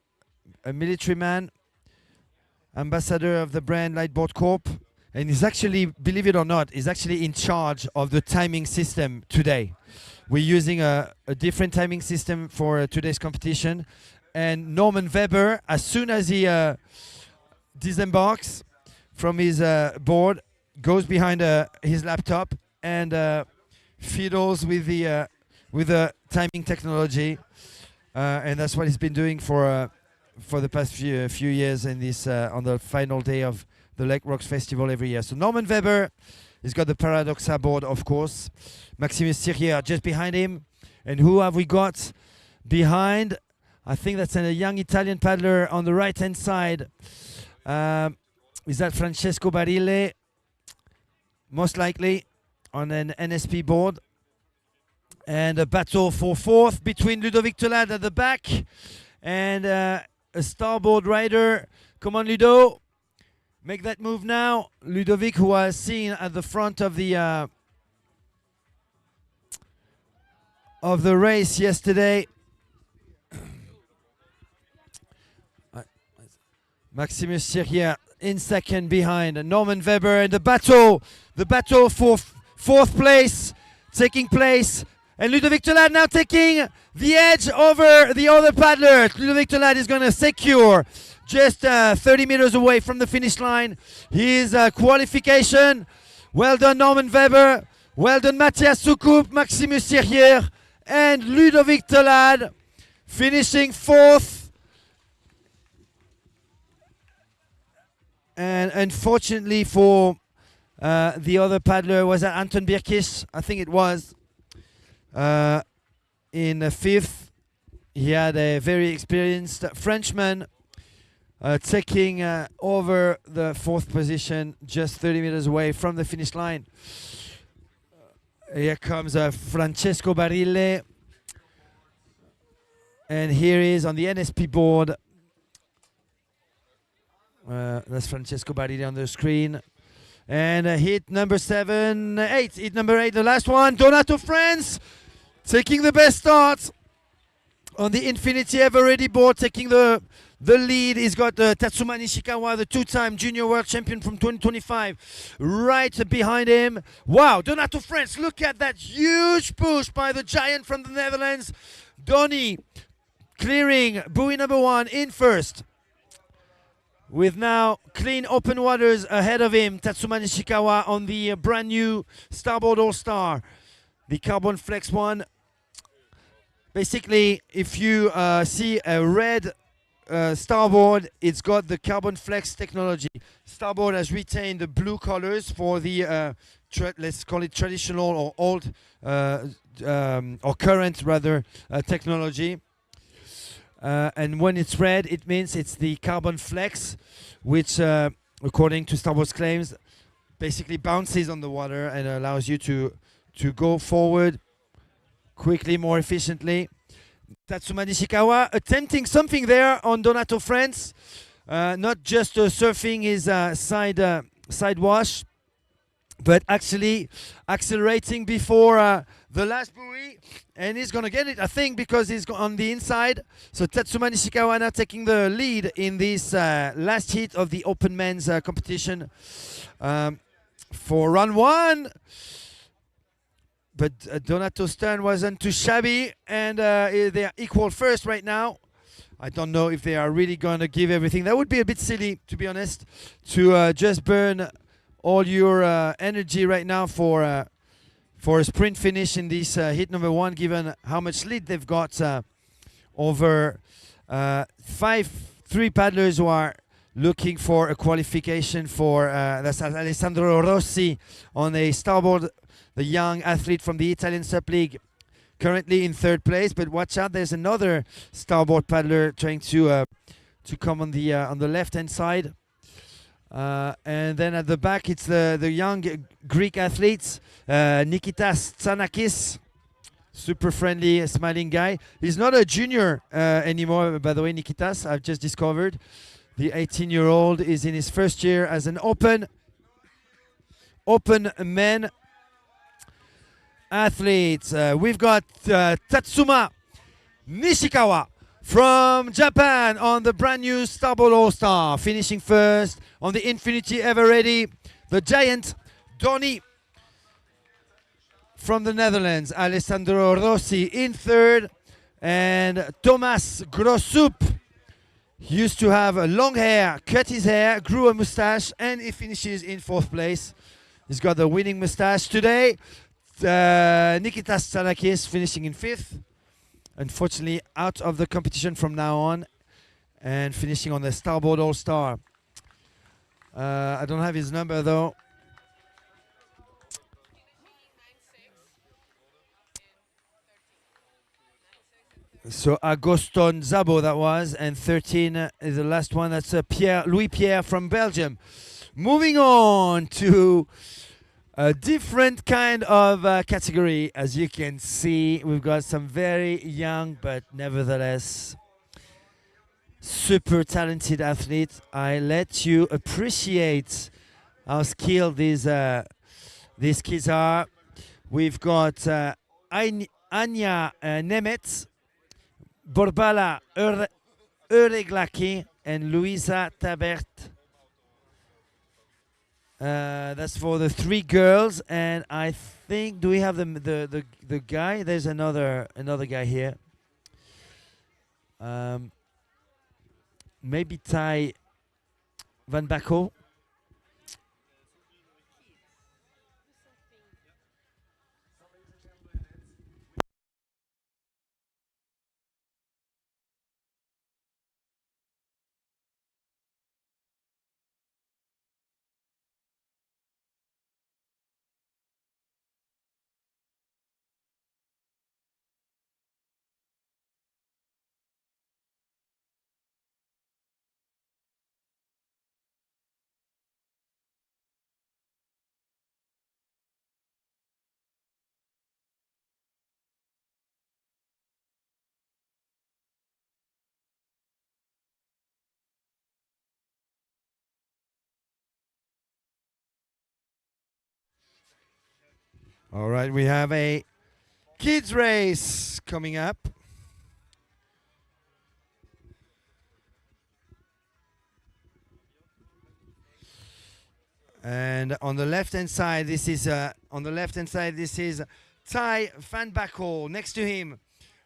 a military man, ambassador of the brand Lightboard Corp, and he's actually, believe it or not, is actually in charge of the timing system today. We're using a different timing system for today's competition, and Norman Weber, as soon as he disembarks from his board, goes behind his laptop and fiddles with the timing technology, and that's what he's been doing for the past few years in this on the final day of the Lake Rocks Festival every year. So Norman Weber, he's got the Paradoxa board, of course. Maximus Sirier just behind him, and who have we got behind? I think that's a young Italian paddler on the right hand side. Is that Francesco Barile? Most likely on an NSP board. And a battle for fourth between Ludovic Tolade at the back and a starboard rider. Come on, Ludo. Make that move now. Ludovic, who was seen at the front of the race yesterday. Maximus Sirier in second behind Norman Weber, and the battle for fourth place taking place. And Ludovic Tolade now taking the edge over the other paddler. Ludovic Tolade is going to secure just 30 meters away from the finish line his qualification. Well done, Norman Weber. Well done, Matthias Soukup, Maximus Sirier, and Ludovic Tolade finishing fourth. And unfortunately for the other paddler, was that Anton Birkis? I think it was. In fifth, he had a very experienced Frenchman taking over the fourth position, just 30 meters away from the finish line. Here comes Francesco Barile, and here he is on the NSP board. That's Francesco Barile on the screen. And hit number 8, hit number 8, the last one, Donato France, taking the best start on the Infinity Ever Ready board, taking the lead. He's got Tatsuma Nishikawa, the two-time junior world champion from 2025, right behind him. Wow, Donato France, look at that huge push by the giant from the Netherlands. Donny clearing buoy number 1 in first, with now clean open waters ahead of him. Tatsuma Nishikawa on the brand new Starboard All-Star, the Carbon Flex one. Basically, if you see a red starboard, it's got the Carbon Flex technology. Starboard has retained the blue colors for the let's call it traditional or old or current rather technology. And when it's red, it means it's the Carbon Flex, which, according to Starboard's claims, basically bounces on the water and allows you to go forward quickly, more efficiently. Tatsuma Nishikawa attempting something there on Donato France, not just surfing his side wash, but actually accelerating before the last buoy, and he's going to get it, I think, because he's on the inside. So Tatsuma Nishikawa now taking the lead in this last heat of the Open Men's competition for round 1. But Donato's turn wasn't too shabby, and they are equal first right now. I don't know if they are really going to give everything. That would be a bit silly, to be honest, to just burn all your energy right now for a sprint finish in this hit number 1, given how much lead they've got over 3 paddlers who are looking for a qualification for that's Alessandro Rossi on a starboard, the young athlete from the Italian SUP League, currently in 3rd place. But watch out, there's another starboard paddler trying to come on the left-hand side. And then at the back, it's the young Greek athletes, Nikitas Tsanakis Super friendly, smiling guy. He's not a junior anymore, by the way, Nikitas. I've just discovered. The 18-year-old is in his first year as an open man athlete. We've got Tatsuma Nishikawa from Japan on the brand new Starboard All-Star, finishing first on the Infinity Ever Ready. The giant Donny from the Netherlands, Alessandro Rossi in third, and Thomas Grossup used to have long hair, cut his hair, grew a mustache, and he finishes in fourth place. He's got the winning mustache today. Nikitas Tsanakis finishing in fifth. Unfortunately, out of the competition from now on, and finishing on the Starboard All-Star. I don't have his number though. So Agoston Zabo that was, and 13 is the last one. That's Louis Pierre from Belgium. Moving on to a different kind of category. As you can see, we've got some very young but nevertheless super talented athletes. I let you appreciate how skilled these kids are. We've got Anya Nemetz, Borbala Öreglaki, and Luisa Tabert. That's for the three girls, and I think, do we have the guy? There's another guy here. Maybe Ty Van Bacco. All right, we have a kids race coming up. And on the left-hand side, this is Ty Van Backel. Next to him,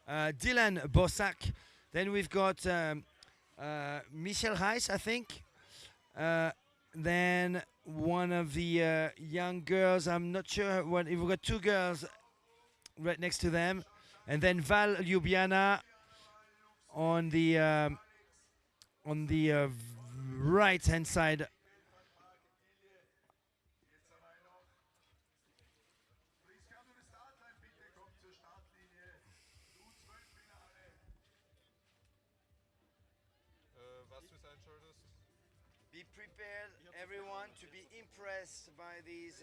Dylan Bossack. Then we've got Michel Heiss, I think. Then one of the young girls. I'm not sure what. We've got two girls right next to them, and then Val Ljubljana on the right-hand side. Be prepared, everyone, to be impressed by these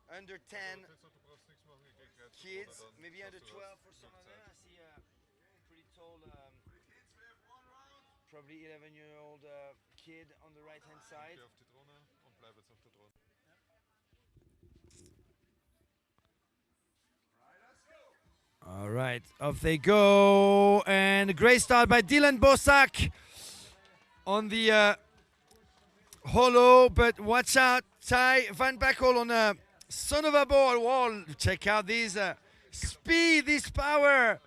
under 10 kids, maybe under 12 for some of them. I see a pretty tall, probably 11-year-old kid on the right-hand side. All right, off they go, and a great start by Dylan Bossack on the hollow, but watch out, Ty Van Backel on a son of a ball wall. Check out this speed, this power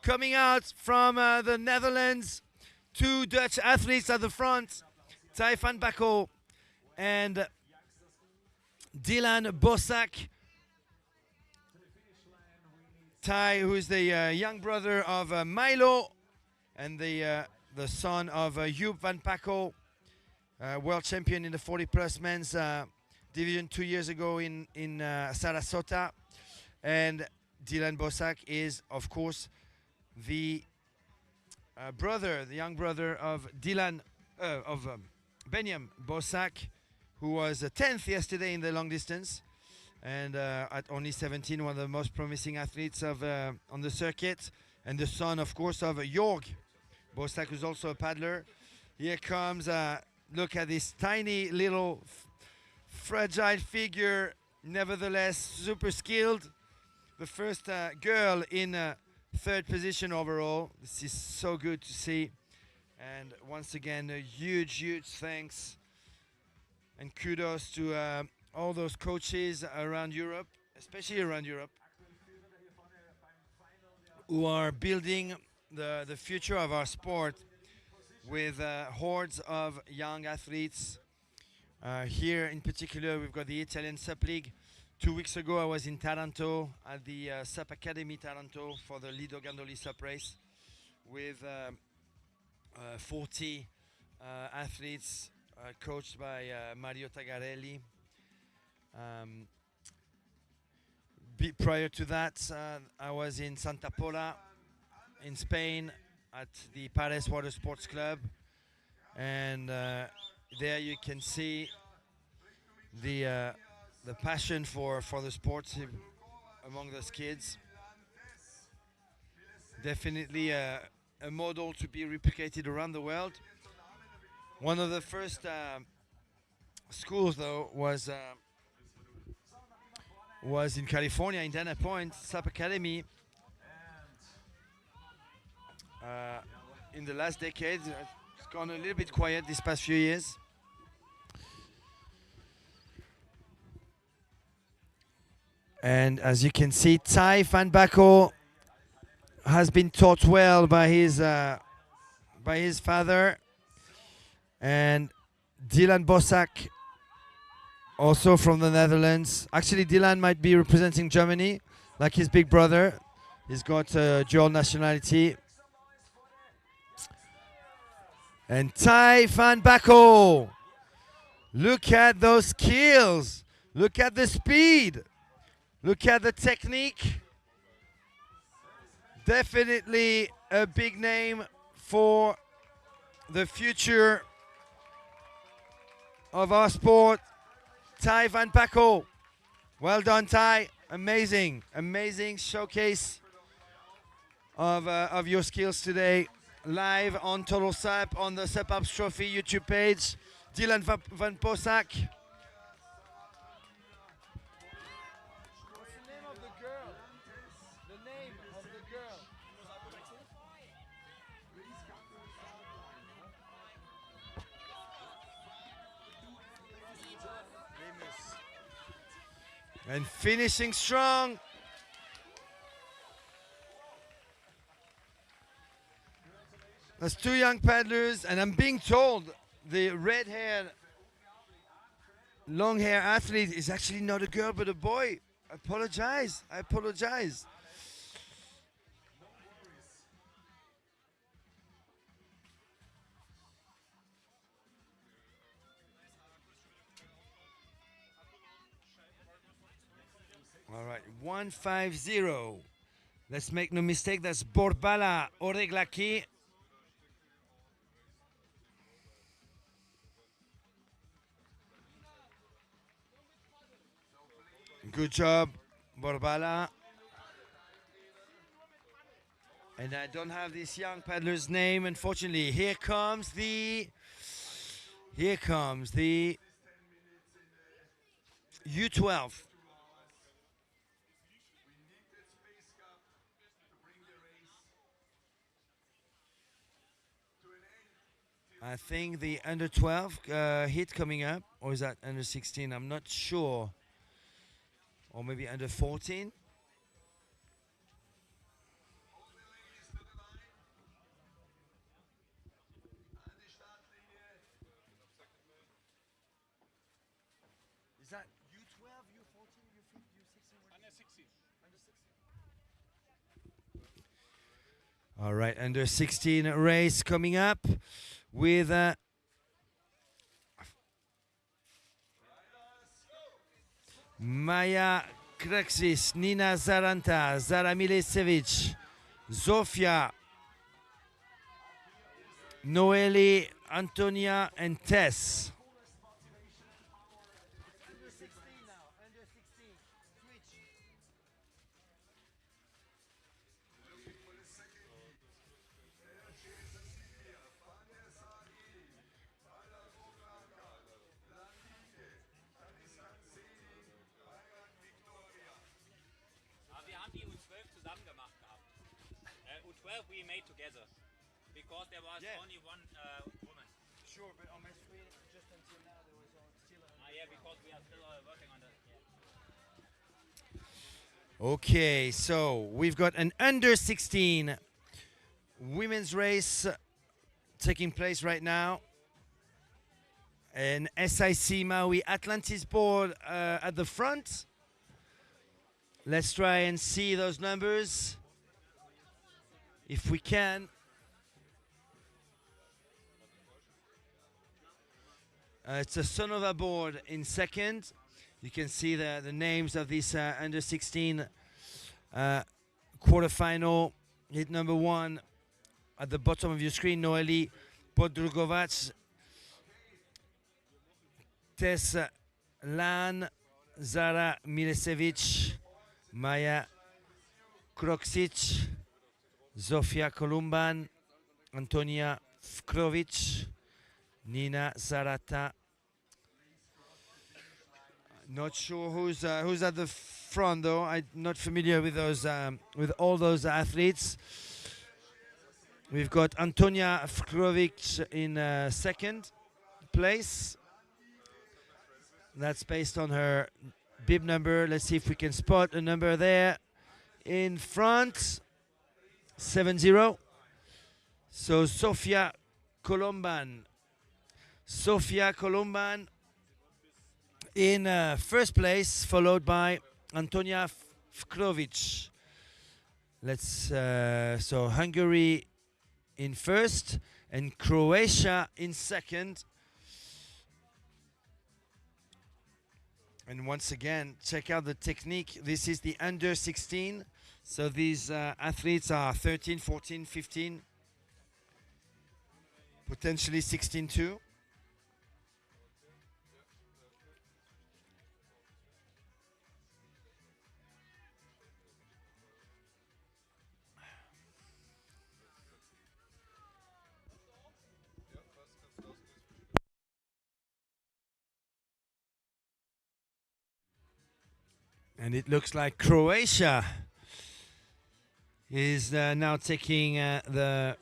coming out from the Netherlands. Two Dutch athletes at the front, Ty Van Backel and Dylan Bossack. Ty, who is the young brother of Milo, and the son of Joop Van Backel, world champion in the 40-plus men's division 2 years ago in Sarasota. And Dylan Bossack is, of course, the young brother of Benyam Bossack, who was 10th yesterday in the long distance. and at only 17, one of the most promising athletes of on the circuit, and the son, of course, of Jorg Bosak, who's also a paddler. Here comes, look at this tiny little fragile figure, nevertheless super skilled. The first girl in third position overall. This is so good to see. And once again, a huge, huge thanks and kudos to all those coaches around Europe, especially around Europe, who are building the future of our sport with hordes of young athletes. Here in particular, we've got the Italian SUP League. 2 weeks ago, I was in Taranto at the SUP Academy Taranto for the Lido Gandoli SUP race with 40 athletes coached by Mario Tagarelli. Prior to that, I was in Santa Pola in Spain at the Paris Water Sports Club, and there you can see the passion for the sports among those kids. Definitely a model to be replicated around the world. One of the first schools, though, was in California, in Dana Point, SUP Academy. In the last decade, it's gone a little bit quiet these past few years. And as you can see, Ty van Bakel has been taught well by his father, and Dylan Bosak, also from the Netherlands. Actually, Dylan might be representing Germany, like his big brother. He's got dual nationality. And Ty van Bakel, look at those skills, look at the speed, look at the technique. Definitely a big name for the future of our sport. Ty van Bakel, well done, Ty. Amazing, amazing showcase of your skills today. Live on Total SUP on the SUP Alps Trophy YouTube page. Dylan van Bosak. What's the name of the girl? The name of the girl. And finishing strong. There's two young paddlers, and I'm being told the red-haired, long-hair athlete is actually not a girl but a boy. I apologize. All right, 150. Let's make no mistake, that's Borbala Oreglaki. Good job, Borbala. And I don't have this young paddler's name, unfortunately. Here comes the U12. I think the under 12 hit coming up, or is that under 16? I'm not sure. Or maybe under 14. Is that U12, U14, U15, U16? Under 16. Under 16. All right, under 16 race coming up with Maya Kraxis, Nina Zaranta, Zara Milicevic, Zofia, Noeli, Antonia, and Tess. Under 16 now, under 16. 12 we made together because there was only one woman. Sure, but on my screen, just until now, there was still Yeah, because we are still working on that. Okay, so we've got an under 16 women's race taking place right now. An SIC Maui Atlantis board at the front. Let's try and see those numbers if we can. It's a Sonova board in second. You can see the names of this under 16 quarterfinal. Hit number 1 at the bottom of your screen, Noeli Podrugovac, Tess Lan, Zara Milisevic, Maya Kroksic, Zofia Kolumban, Antonia Vkrovic, Nina Zarata. Not sure who's at the front though. I'm not familiar with those with all those athletes. We've got Antonia Vkrovic in second place. That's based on her bib number. Let's see if we can spot a number there in front. 7-0. So Sofia Kolumban. Sofia Kolumban in first place, followed by Antonia Vkrovic. Let's so Hungary in first and Croatia in second. And once again, check out the technique. This is the under 16. So these athletes are 13, 14, 15, potentially 16 too. And it looks like Croatia is now taking the...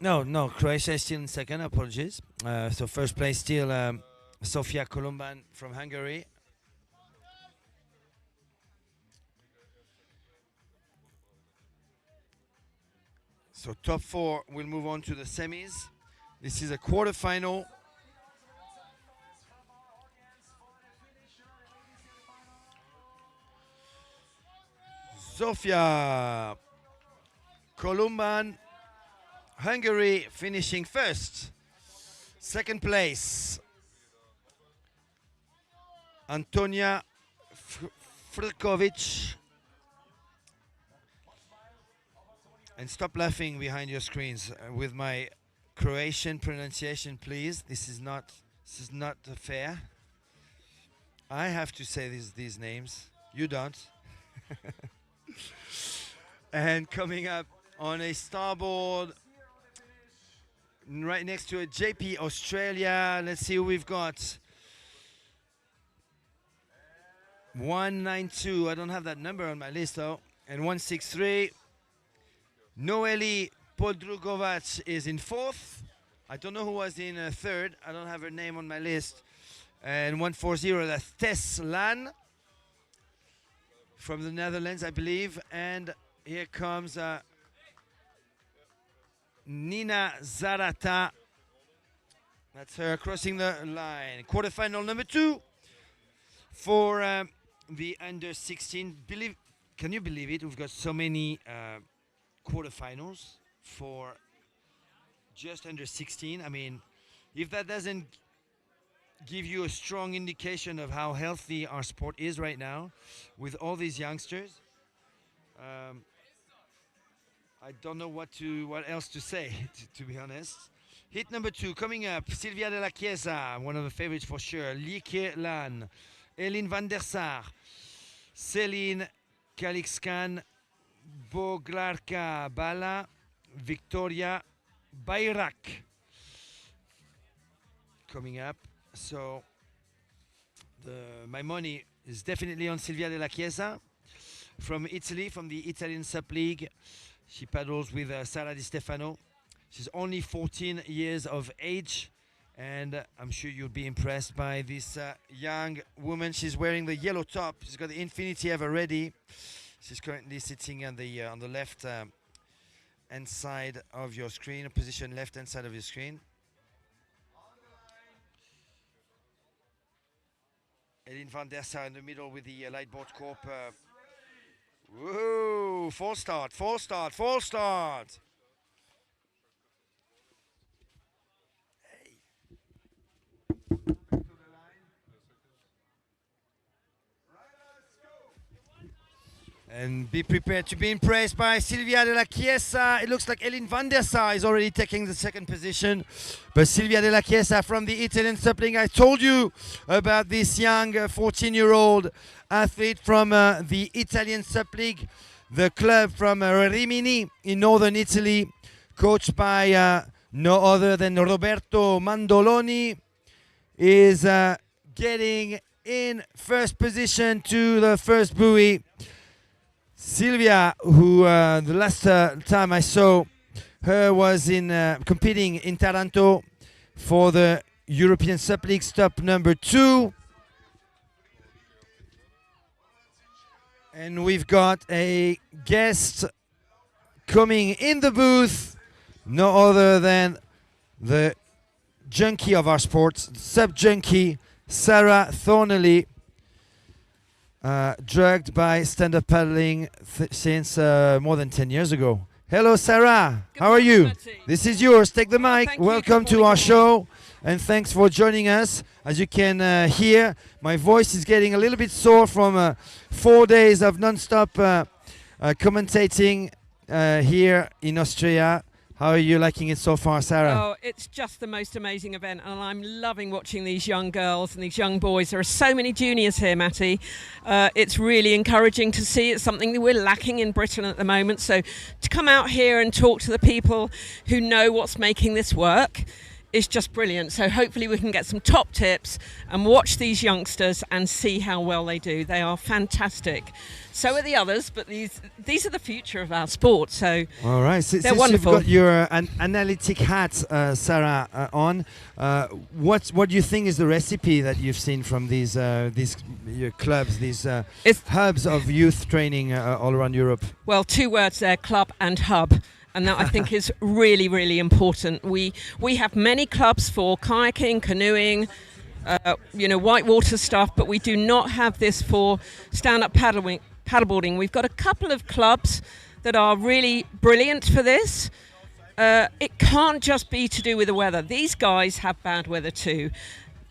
No, Croatia is still in second, apologies. So first place still Sofia Kolumban from Hungary. So top 4 will move on to the semis. This is a quarterfinal. Sofia Kolumban, Hungary, finishing first. Second place, Antonia Frkovic. And stop laughing behind your screens with my Croatian pronunciation, please. This is not fair. I have to say these names. You don't. And coming up on a starboard right next to a JP Australia. Let's see who we've got. 192. I don't have that number on my list though. And 163. Noeli Podrugovac is in fourth. I don't know who was in third. I don't have her name on my list. And 140. That's Tess Lan from the Netherlands, I believe. And here comes Nina Zarata. That's her crossing the line. Quarterfinal number 2 for the under 16. Can you believe it? We've got so many quarterfinals for just under 16. I mean, if that doesn't give you a strong indication of how healthy our sport is right now with all these youngsters, I don't know what else to say, to be honest. Hit number 2 coming up. Silvia de la Chiesa, one of the favorites for sure. Lieke Lan, Elin van der Sar, Celine Kalixkan, Boglarka Bala, Victoria Bayrak coming up. So my money is definitely on Silvia de la Chiesa. from Italy, from the Italian SUP League. She paddles with Sara Di Stefano. She's only 14 years of age, and I'm sure you'll be impressed by this young woman. She's wearing the yellow top. She's got the Infinity Ever ready. She's currently sitting on the left hand side of your screen, position left hand side of your screen. Elin van der Sar in the middle with the Lightboard Corp. Whoa! False start, false start, false start! And be prepared to be impressed by Silvia de la Chiesa. It looks like Elin van der Sar is already taking the second position. But Silvia de la Chiesa from the Italian SUP League. I told you about this young 14-year-old athlete from the Italian SUP League, the club from Rimini in northern Italy, coached by no other than Roberto Mandoloni, is getting in first position to the first buoy. Silvia, who the last time I saw her was in competing in Taranto for the European SUP League stop number 2. And we've got a guest coming in the booth, no other than the junkie of our sports, SUP junkie, Sarah Thornley. Drugged by stand-up paddling since more than 10 years ago. Hello, Sarah. How are you? Matty. This is yours. Take the mic. Thank you. Welcome Good to morning, our good show, and thanks for joining us. As you can hear, my voice is getting a little bit sore from 4 days of non-stop commentating here in Austria. How are you liking it so far, Sarah? Oh, it's just the most amazing event, and I'm loving watching these young girls and these young boys. There are so many juniors here, Matty. It's really encouraging to see. It's something that we're lacking in Britain at the moment. So to come out here and talk to the people who know what's making this work is just brilliant. So hopefully we can get some top tips and watch these youngsters and see how well they do. They are fantastic. So are the others, but these are the future of our sport. So all right, they're wonderful. You've got your analytic hat, Sarah, on. What do you think is the recipe that you've seen from these your clubs, these hubs of youth training all around Europe? Well, 2 words there: club and hub. And that I think is really, really important. We have many clubs for kayaking, canoeing, whitewater stuff, but we do not have this for stand-up paddleboarding. We've got a couple of clubs that are really brilliant for this. It can't just be to do with the weather. These guys have bad weather too.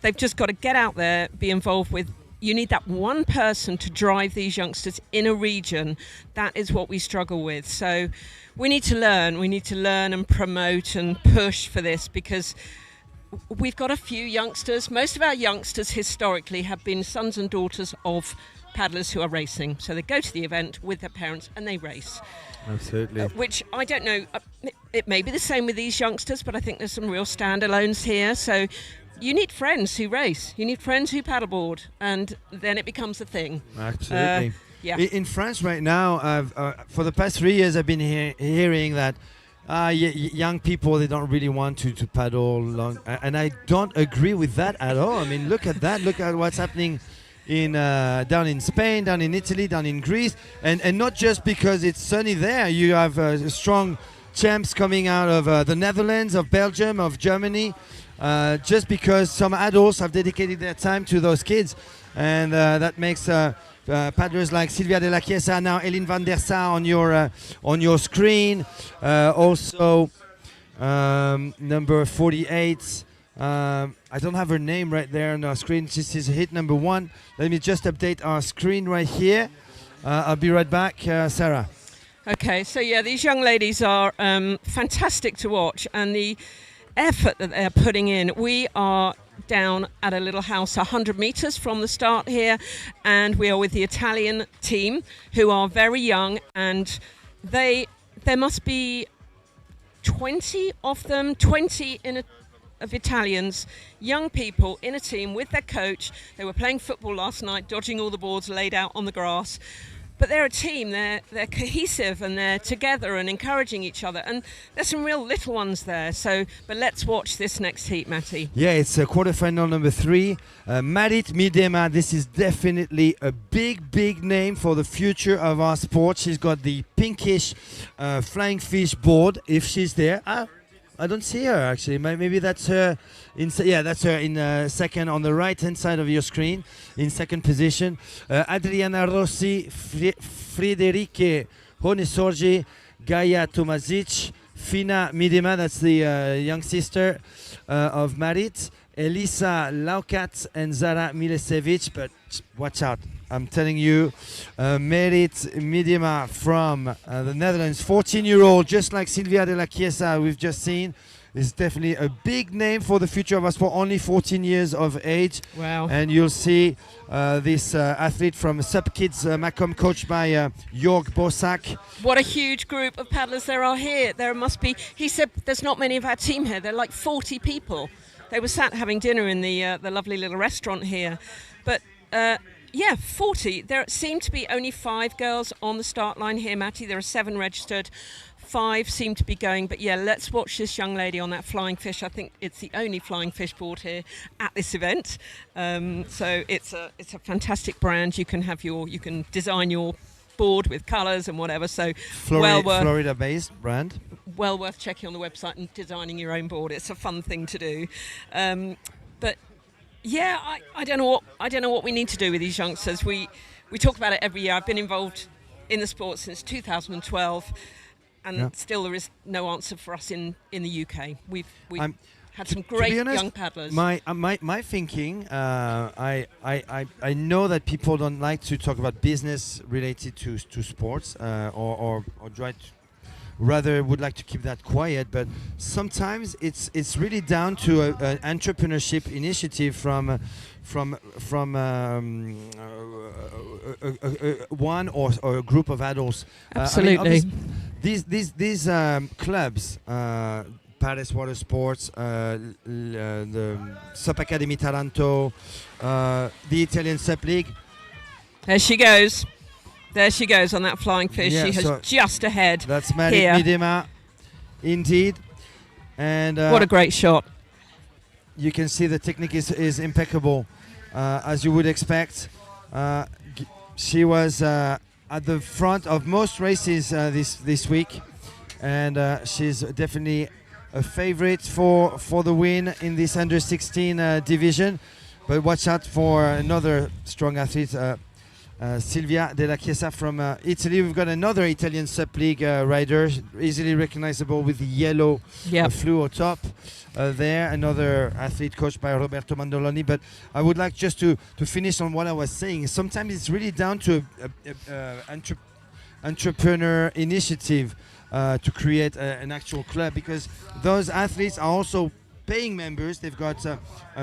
They've just got to get out there, be involved with. You need that one person to drive these youngsters in a region. That is what we struggle with. So we need to learn. We need to learn and promote and push for this, because we've got a few youngsters. Most of our youngsters historically have been sons and daughters of paddlers who are racing. So they go to the event with their parents and they race. Absolutely. Which I don't know. It may be the same with these youngsters, but I think there's some real standalones here. So you need friends who race. You need friends who paddleboard, and then it becomes a thing. Absolutely. Yeah. In France right now, for the past 3 years, I've been hearing that young people, they don't really want to paddle long, and I don't agree with that at all. I mean, look at that. Look at what's happening down in Spain, down in Italy, down in Greece, and not just because it's sunny there. You have strong champs coming out of the Netherlands, of Belgium, of Germany. Just because some adults have dedicated their time to those kids, and that makes paddlers like Silvia de la Chiesa, now Elin van der Sar on your screen. Also, number 48. I don't have her name right there on our screen. This is hit number 1. Let me just update our screen right here. I'll be right back, Sarah. Okay, so yeah, these young ladies are fantastic to watch, and the effort that they're putting in. We are down at a little house 100 meters from the start here, and we are with the Italian team, who are very young, and there must be 20 of them, 20 of Italians, young people in a team with their coach. They were playing football last night, dodging all the boards laid out on the grass. but they're a team. They're cohesive and they're together and encouraging each other. And there's some real little ones there. So, but let's watch this next heat, Matty. Yeah, it's quarterfinal number 3. Marit Midema, this is definitely a big name for the future of our sport. She's got the pinkish flying fish board, if she's there. I don't see her actually. Maybe that's her. That's her in second on the right-hand side of your screen, in second position. Adriana Rossi, Friederike Honesorgi, Gaia Tomazic, Fina Midema, that's the young sister of Marit, Elisa Laukat and Zara Milisevic. But watch out, I'm telling you, Merit Midema from the Netherlands, 14-year-old, just like Silvia de la Chiesa we've just seen, is definitely a big name for the future of us, for only 14 years of age. Wow. And you'll see this athlete from SUP Kids Macomb, coached by Jörg Bosak. What a huge group of paddlers there are here. There must be, he said there's not many of our team here. They're like 40 people. They were sat having dinner in the lovely little restaurant here. But 40. There seem to be only 5 girls on the start line here, Matty. There are 7 registered. 5 seem to be going, but let's watch this young lady on that flying fish. I think it's the only flying fish board here at this event. So it's a fantastic brand. You can design your board with colours and whatever. So Florida-based brand. Well worth checking on the website and designing your own board. It's a fun thing to do. But I don't know what we need to do with these youngsters. We talk about it every year. I've been involved in the sport since 2012. And still there is no answer for us in the UK. We've had some great young paddlers. My thinking, I know that people don't like to talk about business related to sports, or rather would like to keep that quiet. But sometimes it's really down to an entrepreneurship initiative from one or a group of adults. Absolutely. These clubs, Paris Water Sports, the SUP Academy Taranto, the Italian SUP League. There she goes on that flying fish. She has just ahead. That's Marit Midema, indeed. And what a great shot. You can see the technique is impeccable, as you would expect. She was at the front of most races this week, and she's definitely a favorite for the win in this under 16 division. But watch out for another strong athlete, Silvia de la Chiesa from Italy. We've got another Italian SUP League rider, easily recognizable with the yellow fluo top there. Another athlete coached by Roberto Mandoloni. But I would like just to finish on what I was saying. Sometimes it's really down to entrepreneur initiative to create an actual club, because those athletes are also paying members. They've got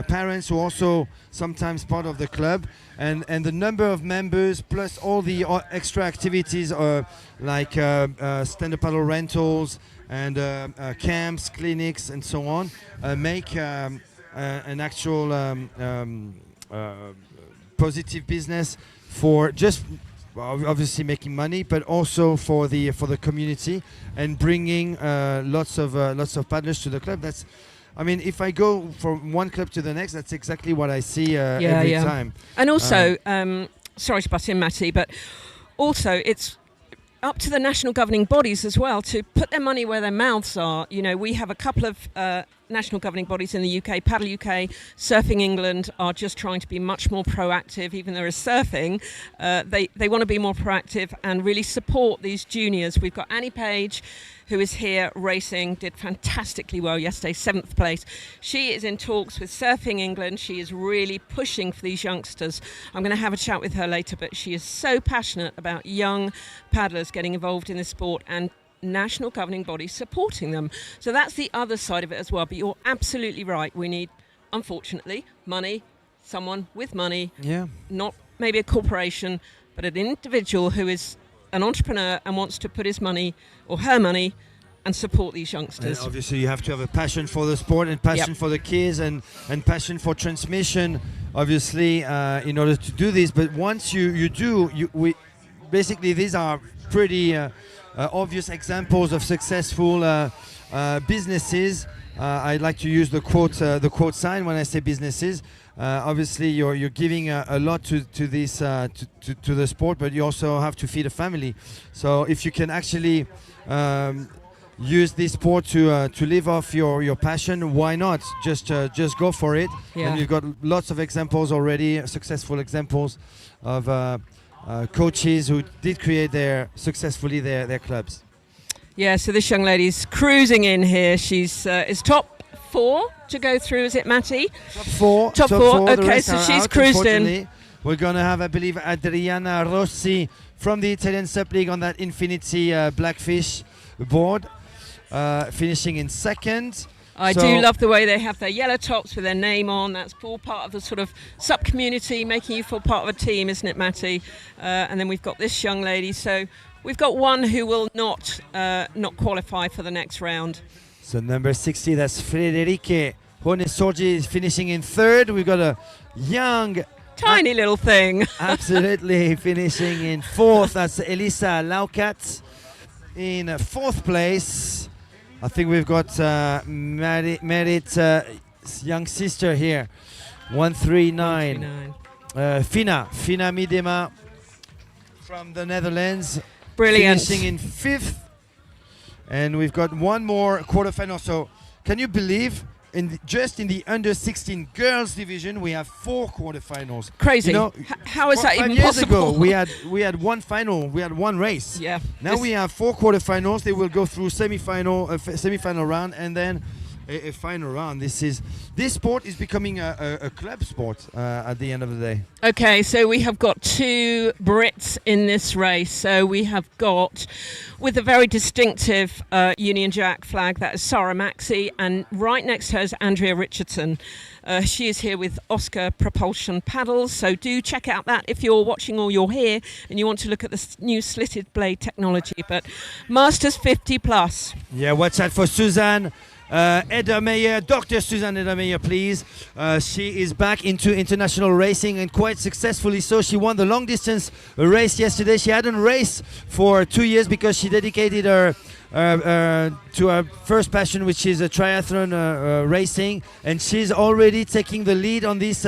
parents who are also sometimes part of the club, and the number of members plus all the extra activities like stand-up paddle rentals and camps, clinics and so on make an actual positive business for just obviously making money, but also for the community and bringing lots of paddlers to the club. That's, I mean, if I go from one club to the next, that's exactly what I see every time. And also, sorry to butt in, Matty, but also it's up to the national governing bodies as well to put their money where their mouths are. You know, we have a couple of national governing bodies in the UK. Paddle UK, Surfing England are just trying to be much more proactive. Even though there is surfing, they want to be more proactive and really support these juniors. We've got Annie Page, who is here racing, did fantastically well yesterday, 7th place. She is in talks with Surfing England. She is really pushing for these youngsters. I'm going to have a chat with her later, but she is so passionate about young paddlers getting involved in the sport and national governing bodies supporting them. So that's the other side of it as well. But you're absolutely right. We need, unfortunately, money, someone with money, not maybe a corporation, but an individual who is an entrepreneur and wants to put his money or her money and support these youngsters. And obviously you have to have a passion for the sport and passion for the kids and passion for transmission, obviously, in order to do this. But once you do, basically these are pretty obvious examples of successful businesses. I like to use the quote sign when I say businesses. Obviously, you're giving a lot to this to the sport, but you also have to feed a family. So if you can actually use this sport to live off your passion, why not? Just go for it. Yeah. And you've got lots of examples already, successful examples of coaches who did create successfully their clubs. Yeah, so this young lady's cruising in here. She's is top 4 to go through, is it, Matty? Top four. The Okay, rest so are she's out, cruised in. unfortunately. We're going to have, I believe, Adriana Rossi from the Italian SUP League on that Infinity Blackfish board, finishing in second. I do love the way they have their yellow tops with their name on. That's all part of the sort of SUP community, making you feel part of a team, isn't it, Matty? And then we've got this young lady. So we've got one who will not qualify for the next round. So number 60, that's Frederique Honesorgi, is finishing in third. We've got a young... Tiny little thing. Absolutely, finishing in fourth. That's Elisa Laukat in fourth place. I think we've got Merit young sister here, 139. Fina Midema from the Netherlands, Brilliant. finishing in fifth. And we've got one more quarterfinal. So can you believe just in the under 16 girls division we have 4 quarterfinals? Crazy. You know, how is that 5 even years possible? ago we had one final, we had one race. Yeah. Now we have 4 quarterfinals. They will go through semi-final round and then a final round. This sport is becoming a club sport at the end of the day. Okay, so we have got 2 Brits in this race. So we have got, with a very distinctive Union Jack flag, that is Sarah Maxey, and right next to her is Andrea Richardson. She is here with Oscar Propulsion Paddles, so do check out that if you're watching or you're here and you want to look at the new slitted blade technology. But Masters 50 plus. Yeah, watch out for Suzanne Edermeyer, Dr. Suzanne Edermeyer, please. She is back into international racing and quite successfully so. She won the long distance race yesterday. She hadn't raced for 2 years because she dedicated her to her first passion, which is a triathlon racing, and she's already taking the lead on this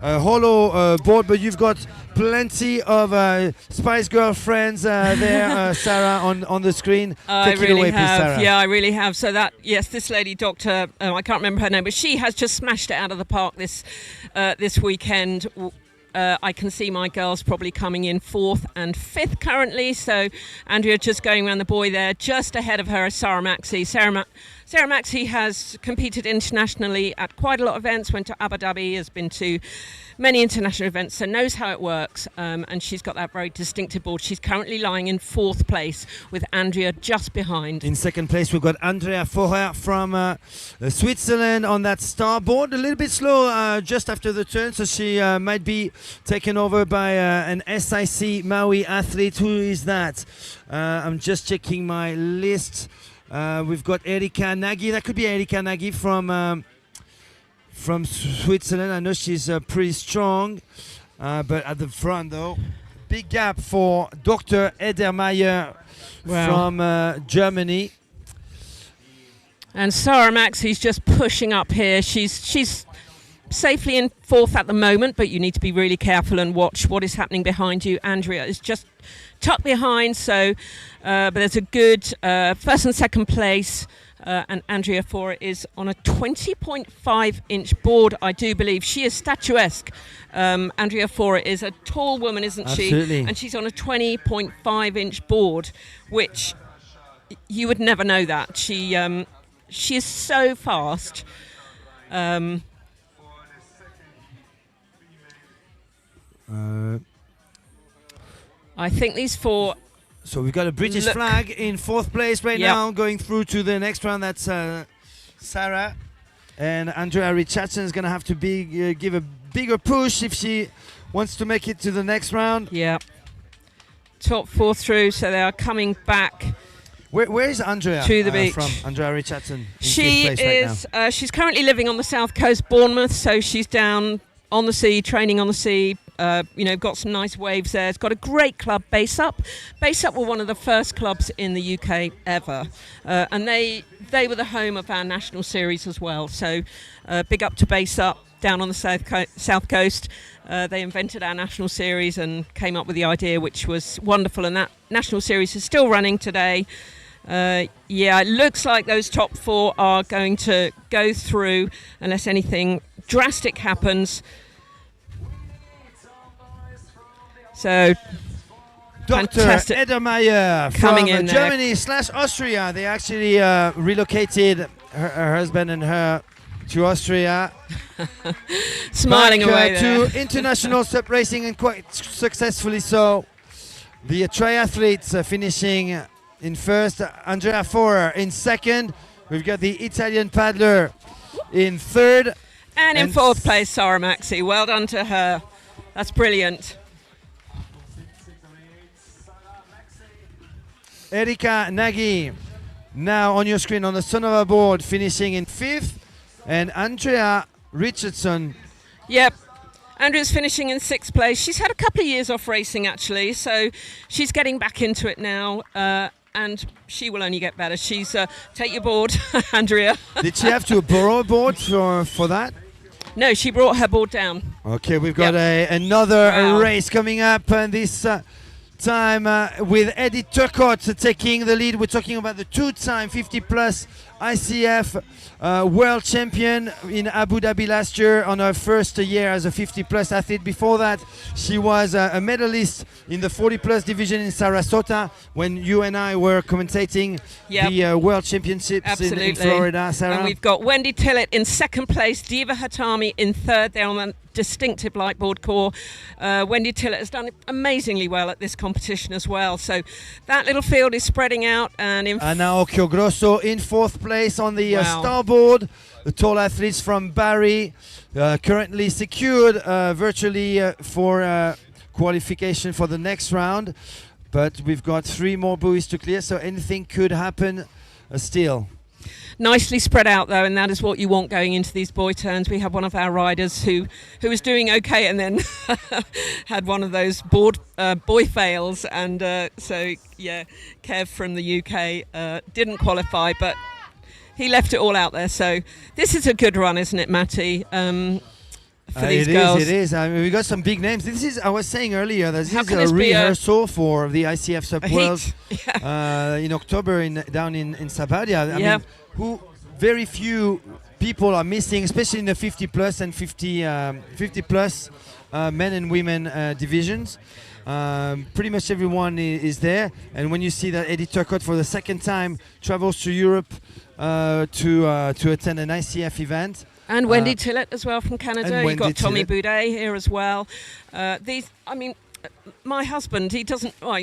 hollow board. But you've got plenty of Spice Girl friends there, Sarah, on the screen. I Take really it away, have. please, Sarah. Yeah, I really have. So that, yes, this lady, Dr. I can't remember her name, but she has just smashed it out of the park this weekend. I can see my girls probably coming in 4th and 5th currently. So Andrea just going around the buoy there, just ahead of her is Sarah Maxey. Sarah Maxey has competed internationally at quite a lot of events, went to Abu Dhabi, has been to many international events, so knows how it works, and she's got that very distinctive board. She's currently lying in 4th place with Andrea just behind. In second place, we've got Andrea Forer from Switzerland on that starboard. A little bit slow just after the turn, so she might be taken over by an SIC Maui athlete. Who is that? I'm just checking my list. We've got Erika Nagy. That could be Erika Nagy from Switzerland. I know she's pretty strong, but at the front though, big gap for Dr. Edermeyer from Germany. And Sarah Maxey's just pushing up here. She's safely in 4th at the moment, but you need to be really careful and watch what is happening behind you. Andrea is just tucked behind, so but there's a good first and second place. And Andrea Forer is on a 20.5 inch board, I do believe. She is statuesque. Andrea Forer is a tall woman, isn't Absolutely. she? And she's on a 20.5 inch board, which you would never know that. She is so fast. I think these 4. So we've got a British flag in 4th place right now, going through to the next round. That's Sarah. And Andrea Richardson is going to have to give a bigger push if she wants to make it to the next round. Yeah. Top 4 through, so they are coming back. Where is Andrea to the beach from? Andrea Richardson. She is. She's currently living on the south coast, Bournemouth. So she's down on the sea, training on the sea, Got some nice waves there. It's got a great club, SUP. SUP were one of the first clubs in the UK ever, and they were the home of our national series as well. So big up to SUP down on the south coast. They invented our national series and came up with the idea, which was wonderful, and that national series is still running today. It looks like those top 4 are going to go through unless anything drastic happens. So Dr. fantastic. Edermeyer Coming from in there. Germany / Austria. They actually relocated her husband and her to Austria. Smiling Back, away there. to international SUP racing, and quite successfully so. The triathletes finishing in first, Andrea Forer in second. We've got the Italian paddler in third. And in fourth place, Sarah Maxey. Well done to her. That's brilliant. Erika Nagy, now on your screen on the Sonova board, finishing in fifth. And Andrea Richardson. Yep. Andrea's finishing in sixth place. She's had a couple of years off racing, actually, so she's getting back into it now. And she will only get better. She's take your board, Andrea. Did she have to borrow a board for that? No, she brought her board down. Okay, we've got another race coming up, and this time with Eddie Turcotte taking the lead. We're talking about the 2-time 50+ ICF world champion in Abu Dhabi last year on her first year as a 50+ athlete. Before that, she was a medalist in the 40+ division in Sarasota when you and I were commentating the world championships in Florida. Sarah? And we've got Wendy Tillett in second place, Diva Hatami in third. They're on the distinctive lightboard core. Wendy Tillett has done amazingly well at this competition as well. So that little field is spreading out. And Anna Occhiogrosso in fourth place on the starboard. The tall athletes from Barry currently secured virtually for qualification for the next round. But we've got 3 more buoys to clear, so anything could happen still. Nicely spread out though, and that is what you want going into these buoy turns. We have one of our riders who was doing okay and then had one of those buoy fails, and Kev from the UK didn't qualify, but he left it all out there. So this is a good run, isn't it, Matty? For these girls. It is. I mean, we got some big names. This is, I was saying earlier, this is a rehearsal for the ICF SUP Worlds in October down in Sabadia. I mean, very few people are missing, especially in the 50+ and 50+ men and women divisions. Pretty much everyone is there. And when you see that Eddie Turcotte for the second time travels to Europe to attend an ICF event. And Wendy Tillett as well from Canada. You've got Tommy Tillett. Boudet here as well. My husband, he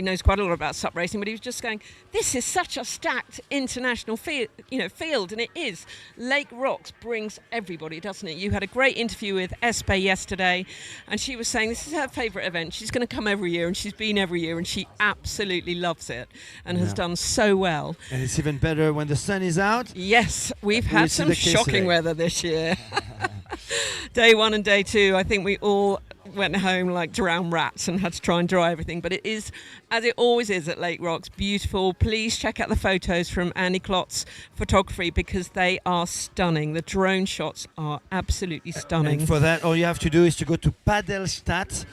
knows quite a lot about SUP racing, but he was just going, this is such a stacked international field, and it is. Lake Rocks brings everybody, doesn't it? You had a great interview with Espe yesterday, and she was saying this is her favourite event. She's going to come every year, and she's been every year, and she absolutely loves it and has done so well. And it's even better when the sun is out. Yes, we've had some shocking weather this year. Day 1 and day 2, I think we all went home like drowned rats and had to try and dry everything, but it is, as it always is at Lake Rocks, beautiful. Please check out the photos from Andy Klotz's photography because they are stunning. The drone shots are absolutely stunning. And for that, all you have to do is to go to Padelstadt,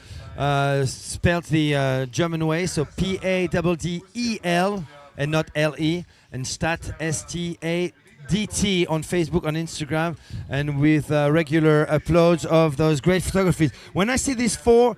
spelled the German way, so Paddel and not LE, and Stadt STADT on Facebook, on Instagram, and with regular uploads of those great photographies. When I see these 4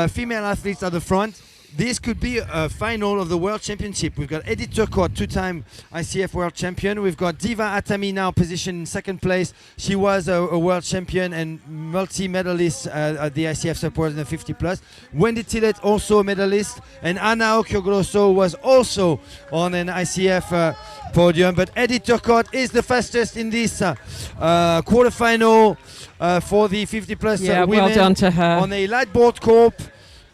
female athletes at the front, this could be a final of the World Championship. We've got Eddie Turcotte, 2-time ICF World Champion. We've got Diva Hatami now positioned in second place. She was a World Champion and multi-medalist at the ICF SUP Worlds in the 50+. Wendy Tillett, also a medalist. And Anna Occhiogrosso was also on an ICF podium. But Eddie Turcotte is the fastest in this quarterfinal for the 50+ women. Well done to her. On a lightboard corp.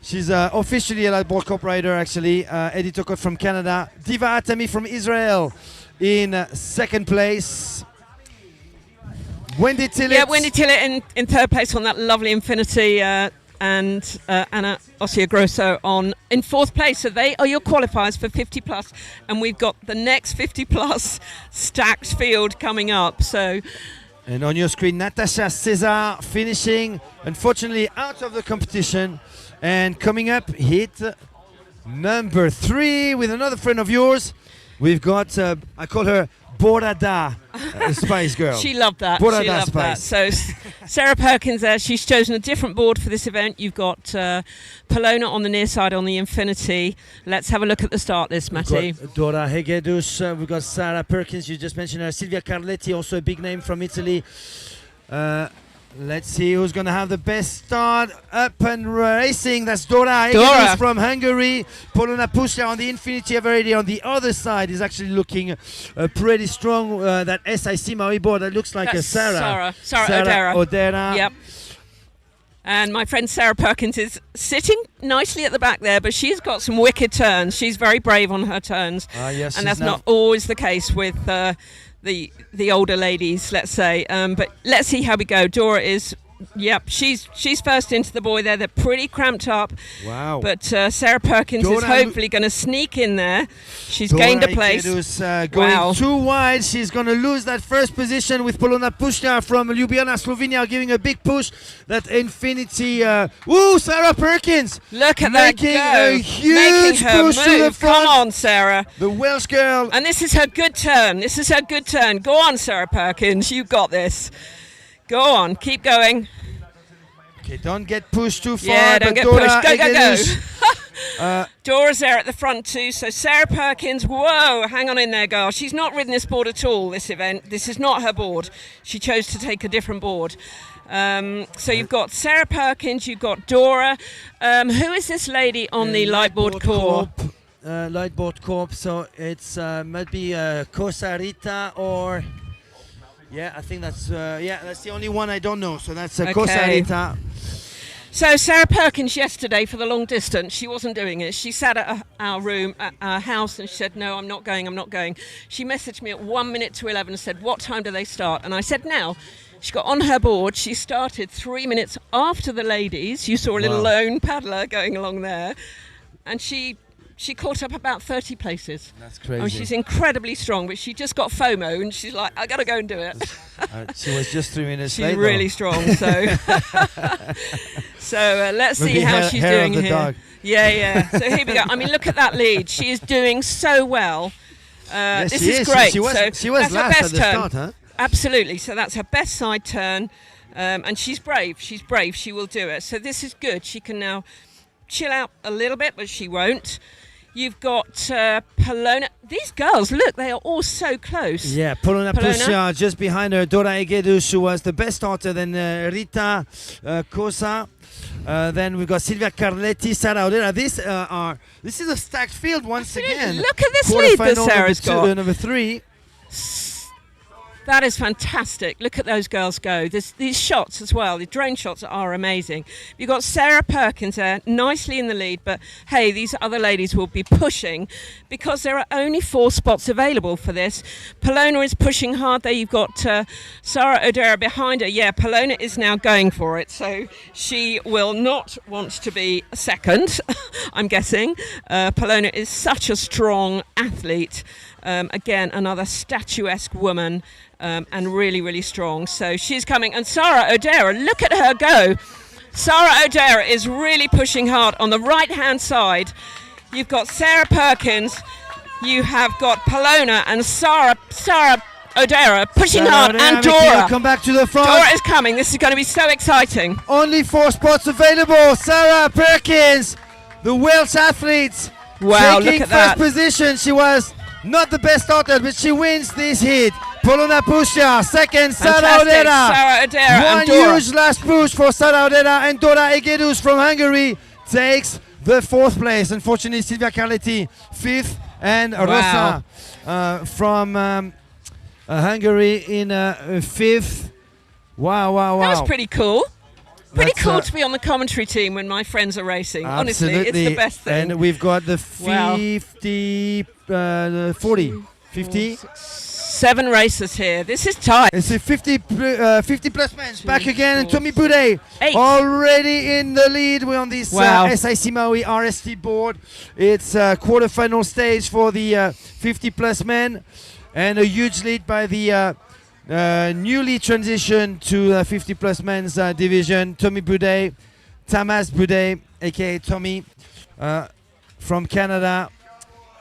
She's officially a lightboard corp rider, actually. Eddie Turcotte from Canada. Diva Hatami from Israel in second place. Wendy Tillett. Yeah, Wendy Tillett in third place on that lovely Infinity and Anna Grosso in fourth place. So they are your qualifiers for 50 plus, and we've got the next 50 plus stacked field coming up. So. And on your screen, Natasha Cesar finishing, unfortunately, out of the competition. And coming up, hit number 3 with another friend of yours. We've got, I call her Borada, Spice Girl. She loved that. Borada she loved Spice. that. So Sarah Perkins there, she's chosen a different board for this event. You've got Polona on the near side on the Infinity. Let's have a look at the start list, Matty. We've got Dora Hegedus, we've got Sarah Perkins, you just mentioned her, Silvia Carletti, also a big name from Italy. Let's see who's going to have the best start. Up and racing. That's Dora Hegedus from Hungary. Polona Pusha on the Infinity Everready on the other side is actually looking pretty strong. That SIC Maui board that looks like That's a Sarah Odera. Yep. And my friend Sarah Perkins is sitting nicely at the back there, but she's got some wicked turns. She's very brave on her turns. Yes, and that's not always the case with the older ladies, let's say. But let's see how we go. Dora is, she's first into the buoy there. They're pretty cramped up. Wow. But Sarah Perkins is hopefully going to sneak in there. She's gained a place. Going too wide. She's going to lose that first position with Polona Pushka from Ljubljana, Slovenia, giving a big push. That Infinity. Sarah Perkins. Look at making that go. A huge push to the front. Come on, Sarah. The Welsh girl. And this is her good turn. Go on, Sarah Perkins. You got this. Go on. Keep going. Okay, don't get pushed too far. Yeah, don't get Dora pushed. Go. Dora's there at the front too. So Sarah Perkins, whoa, hang on in there, girl. She's not ridden this board at all, this event. This is not her board. She chose to take a different board. So you've got Sarah Perkins, you've got Dora. Who is this lady on the Lightboard Corps? Lightboard Corps, so it's might be Cosa Rita or... Yeah, I think that's that's the only one I don't know. So that's Cosa Rita. So Sarah Perkins yesterday for the long distance, she wasn't doing it. She sat at our house, and she said, "No, I'm not going." She messaged me at 1 minute to 11 and said, "What time do they start?" And I said, "Now." She got on her board. She started 3 minutes after the ladies. You saw a little lone paddler going along there, and she caught up about 30 places. That's crazy. Oh, she's incredibly strong, but she just got FOMO, and she's like, I got to go and do it. She was just 3 minutes late. She's really strong, so let's see how she's doing here. Dog. Yeah. So here we go. I mean, look at that lead. She is doing so well. This is great. She was that's last her best at the turn. start, huh? Absolutely. So that's her best side turn, and she's brave. She will do it. So this is good. She can now chill out a little bit, but she won't. You've got Polona. These girls, look, they are all so close. Yeah, Polona Pusha just behind her. Dora Egedus, who was the best starter. Then Rita Cosa. Then we've got Silvia Carletti, Sarah Odera. This is a stacked field once again. Look at this lead that Sarah's got. Number 3. That is fantastic. Look at those girls go. These shots as well, the drone shots are amazing. You've got Sarah Perkins there, nicely in the lead, but hey, these other ladies will be pushing because there are only 4 spots available for this. Polona is pushing hard there. You've got Sarah Odera behind her. Yeah, Polona is now going for it, so she will not want to be second, I'm guessing. Polona is such a strong athlete. Again, another statuesque woman, and really, really strong. So she's coming. And Sarah Odera, look at her go. Sarah Odera is really pushing hard on the right-hand side. You've got Sarah Perkins. You have got Polona and Sarah Odera pushing hard, and Dora. Come back to the front. Dora is coming. This is going to be so exciting. Only 4 spots available. Sarah Perkins, the Welsh athletes, wow, taking look at that. first position. She was not the best starter, but she wins this heat. Polona Pusha, second, Sarah Odera. One huge last push for Sarah Odera, and Dora Egedus from Hungary takes the 4th place. Unfortunately, Silvia Carletti 5th, and Rosa from Hungary in 5th. Wow. That was pretty cool. Pretty cool to be on the commentary team when my friends are racing. Absolutely. Honestly, it's the best thing. And we've got the 50, 40, 50. 7 racers here. This is tight. It's a 50 plus men. Back again, and 4, Tommy Boudet 8. already in the lead. We're on this Wow. SIC Maui RST board. It's quarterfinal stage for the 50 plus men, and a huge lead by the newly transitioned to 50 plus men's division. Tommy Boudet, Tamas Boudet, aka Tommy, from Canada,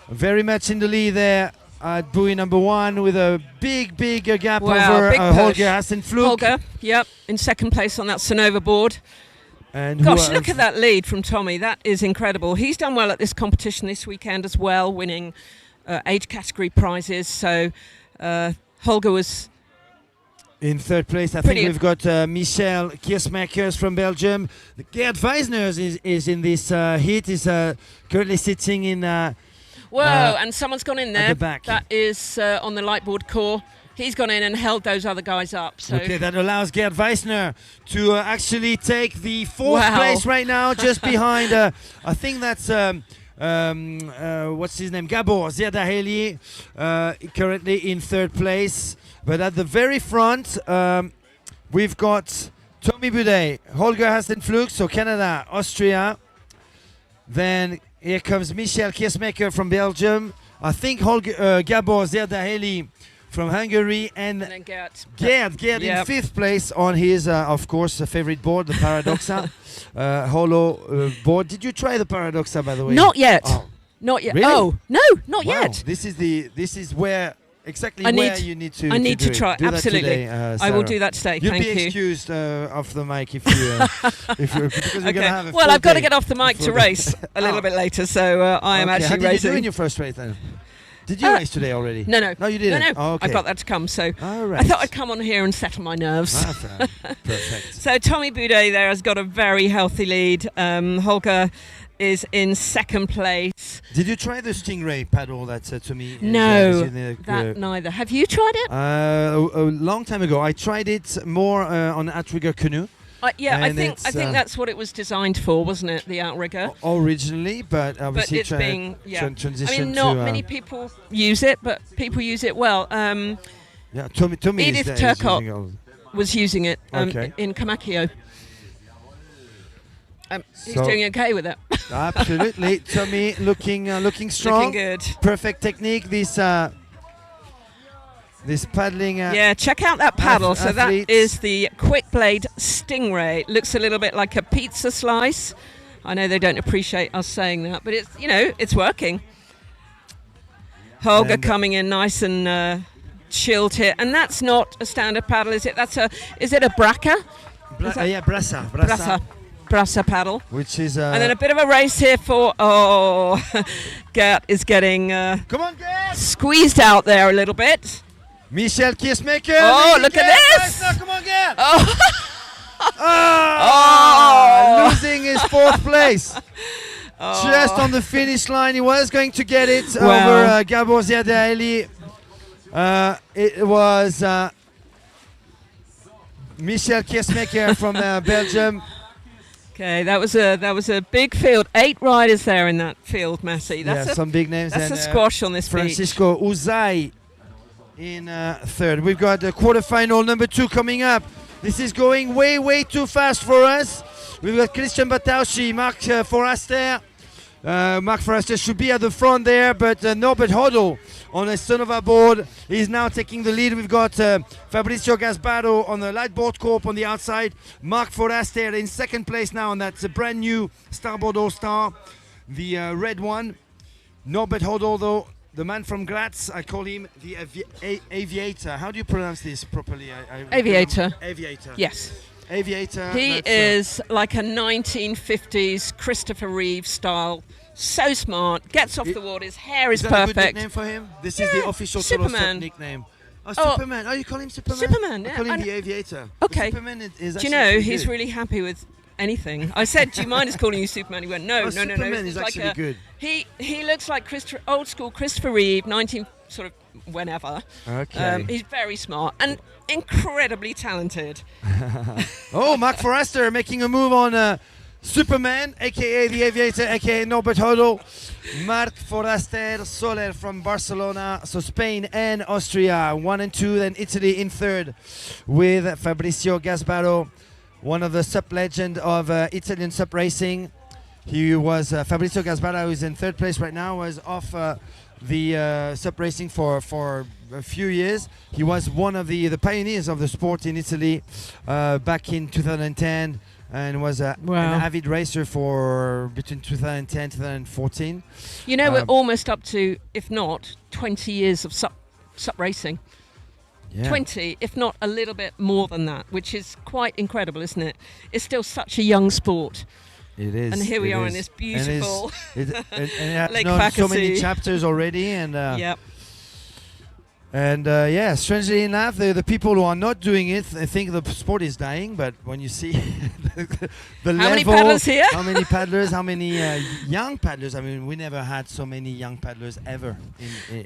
very much in the lead there at buoy number 1 with a big gap Wow, over big Holger push. Hassenflug. Holger, yep, in second place on that Sonova board. And Gosh, look at that lead from Tommy. That is incredible. He's done well at this competition this weekend as well, winning age category prizes. So Holger was in third place. I think we've got Michel Kiersmakers from Belgium. Gerd Weisner is in this heat. Is currently sitting in. Whoa, and someone's gone in there. At the back. That is on the lightboard core. He's gone in and held those other guys up. So. Okay, that allows Gerd Weisner to actually take the 4th place right now, just behind. I think that's what's his name, Gabor Zerdaheli, currently in 3rd place. But at the very front, we've got Tommy Boudet, Holger Hassenflug, so Canada, Austria. Then here comes Michel Kiersmaker from Belgium. I think Gabor Zerdaheli from Hungary, and then Gerd in 5th place on his, of course, favorite board, the Paradoxa Holo board. Did you try the Paradoxa, by the way? Not yet. Oh. Not yet. Really? Oh, no, not Wow. yet. This is where exactly I where need- you need to. I need to do it. try. Do that Absolutely. today, I will Sarah. do that today. You'll Thank be you. excused off the mic if you because we're gonna have a Well, full I've got to day. get off the mic to Full day. race a little Oh. bit later, so I am Okay, actually how did you racing. do in your first race then? Did you race today already? No, no. No, you didn't. No, no. Oh, okay. I've got that to come, so All right. I thought I'd come on here and settle my nerves. Perfect. So Tommy Boudet there has got a very healthy lead. Holger is in 2nd place. Did you try the Stingray paddle that to me? No, in the, that neither. Have you tried it? a long time ago. I tried it more on outrigger canoe. Yeah, I and think it's, that's what it was designed for, wasn't it? The outrigger. Originally, but obviously it's being transition I mean, not to, many people use it, but people use it well. Yeah, Tommy Edith is Turcotte using all- was using it Okay. in Kamakio. He's So- doing okay with it. Absolutely, Tommy looking strong. Looking good. Perfect technique. This paddling. Yeah, check out that paddle. So that athletes. is the Quick Blade Stingray. Looks a little bit like a pizza slice. I know they don't appreciate us saying that, but it's it's working. Holger And coming in nice and chilled here, and that's not a standard paddle, is it? Is it a Bracca? Brassa paddle. Which is And then a bit of a race here for Gert is getting come on, Gerd! squeezed out there a little bit. Michel Kiersmaker. Oh, look at Gerd, this! Weisner, come on, Gerd! Oh. Oh, losing his 4th place. Just on the finish line, he was going to get it Wow. over Gabor Zerdaheli. It was Michel Kiersmaker from Belgium. Okay, that was a big field. 8 riders there in that field, Massey. That's Some big names. that's and, a squash on this beach. Francisco Uzai in 3rd. We've got the quarterfinal number 2 coming up. This is going way too fast for us. We've got Christian Bataushi, Mark Forrester. Mark Forrester should be at the front there, but Norbert Hodl on a Sonova board is now taking the lead. We've got Fabrizio Gasbado on the light board corp on the outside. Mark Forrester in 2nd place now, and that's a brand new Starboard All-Star, the red one. Norbert Hodl, though, the man from Graz, I call him the aviator. How do you pronounce this properly? Aviator. Aviator. Yes. Aviator. He is like a 1950s Christopher Reeve style. So smart. Gets off the water. His hair is that a good perfect. nickname for him? This is the official Superman. nickname. Oh, Oh. Superman. Oh, you call him Superman? Superman, I yeah. call him I the Aviator. Okay. Superman is Do you actually know, pretty he's good. really happy with anything. I said, do you mind us calling you Superman? He went, no, Oh, no. Superman It's is like actually good. He looks like old school Christopher Reeve, 19 sort of whenever. Okay. He's very smart and incredibly talented. Oh, Mark Forrester making a move on Superman, aka the Aviator, aka Norbert Hodel, Marc Foraster Soler from Barcelona, so Spain and Austria, 1 and 2, then Italy in third with Fabrizio Gasbaro, one of the SUP legend of Italian SUP racing. He was Fabrizio Gasbaro, who is in third place right now, was off the SUP racing for a few years. He was one of the pioneers of the sport in Italy back in 2010. And was an avid racer for between 2010 and 2014. You know, we're almost up to, if not, 20 years of SUP racing. Yeah. 20, if not a little bit more than that, which is quite incredible, isn't it? It's still such a young sport. It is. And here we are is. in this beautiful and it has Lake known so many Fackersee. chapters already. And Yep. And yeah, strangely enough, the people who are not doing it, I think the sport is dying. But when you see the level, many paddlers here? how many paddlers, how many young paddlers? I mean, we never had so many young paddlers ever,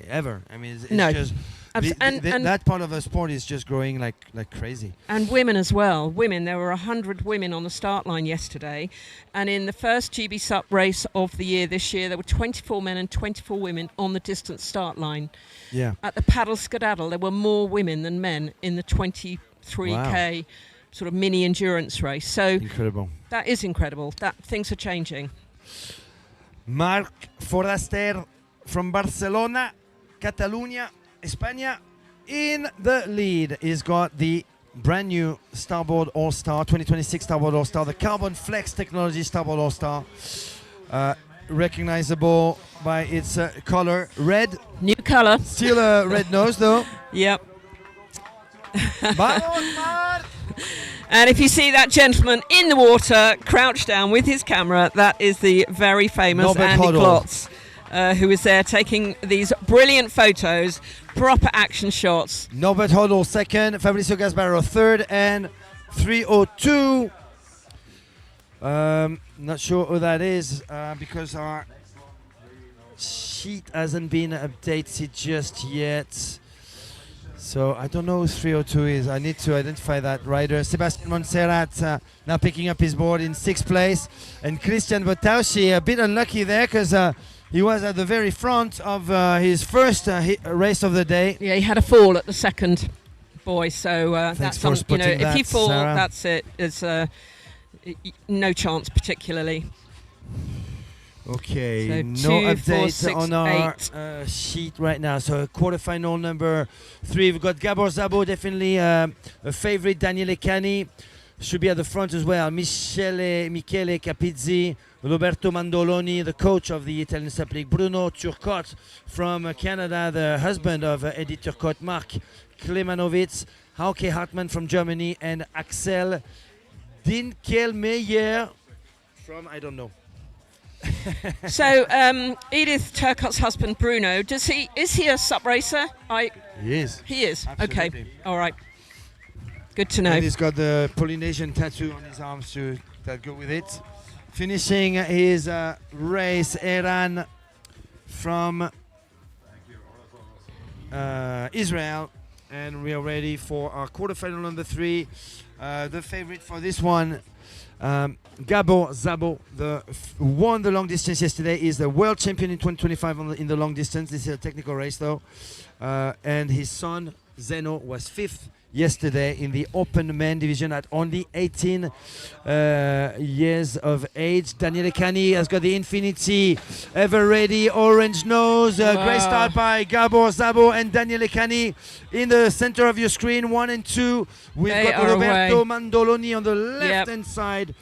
ever. I mean, it's No. just And that part of the sport is just growing like crazy. And women as well. Women, there were 100 women on the start line yesterday. And in the first GB SUP race of the year this year, there were 24 men and 24 women on the distance start line. Yeah. At the paddle skedaddle, there were more women than men in the 23K sort of mini endurance race. So Incredible. that is incredible. That things are changing. Marc Foraster from Barcelona, Catalunya, España, in the lead. He's got the brand new Starboard All-Star, 2026 Starboard All-Star, the Carbon Flex Technology Starboard All-Star. Recognizable by its color, red. New colour. Still a red nose though. Yep. Vamos, Marc! And if you see that gentleman in the water, crouched down with his camera, that is the very famous Norbert Andy Hodel. Klotz, who is there taking these brilliant photos, proper action shots. Norbert Hodel second, Fabrizio Gasbaro third, and 3:02. Not sure who that is because our sheet hasn't been updated just yet. So I don't know who 3:02 is. I need to identify that rider. Sebastian Montserrat now picking up his board in 6th place. And Christian Bottaucci a bit unlucky there because he was at the very front of his first race of the day. Yeah, he had a fall at the second buoy, so that's for if spotting you that, fall, Sarah. that's it. It's no chance particularly. Okay, So no 2, 4, update 6, on our 8. sheet right now. So quarterfinal number 3, we've got Gabor Szabo, definitely a favorite. Daniele Cani should be at the front as well. Michele Capizzi, Roberto Mandoloni, the coach of the Italian SUP League. Bruno Turcotte from Canada, the husband of Edith Turcotte. Mark Klemanovic, Hauke Hartmann from Germany, and Axel Dinkelmeyer from, I don't know. So Edith Turcotte's husband Bruno, is he a SUP racer? He is. He is. Absolutely. Okay. All right. Good to know. And he's got the Polynesian tattoo on his arms that go with it. Finishing his race, Eran from Israel. And we are ready for our quarterfinal number 3. The favorite for this one, Gabor Szabo, won the long distance yesterday, is the world champion in 2025 in the long distance. This is a technical race though. And his son, Zeno, was 5th yesterday in the open men division at only 18 years of age. Daniele Cani has got the Infinity ever ready orange nose. Great start by Gabor Szabo and Daniele Cani in the center of your screen, 1 and 2. We've They got are Roberto away. Mandoloni on the left hand side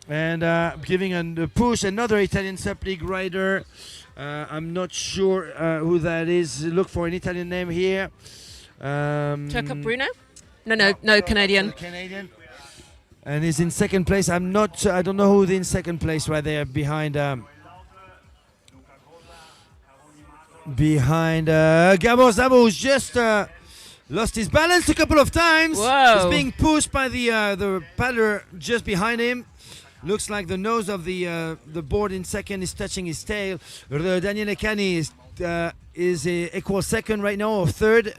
and giving a push. Another Italian SUP League rider. I'm not sure who that is. Look for an Italian name here. Turcotte Bruno? No, Canadian. Canadian. And he's in 2nd place. I don't know who's in 2nd place right there behind Gabor Szabo, who's just lost his balance a couple of times. Whoa. He's being pushed by the paddler just behind him. Looks like the nose of the board in 2nd is touching his tail. Daniele Cani is equal 2nd right now, or 3rd.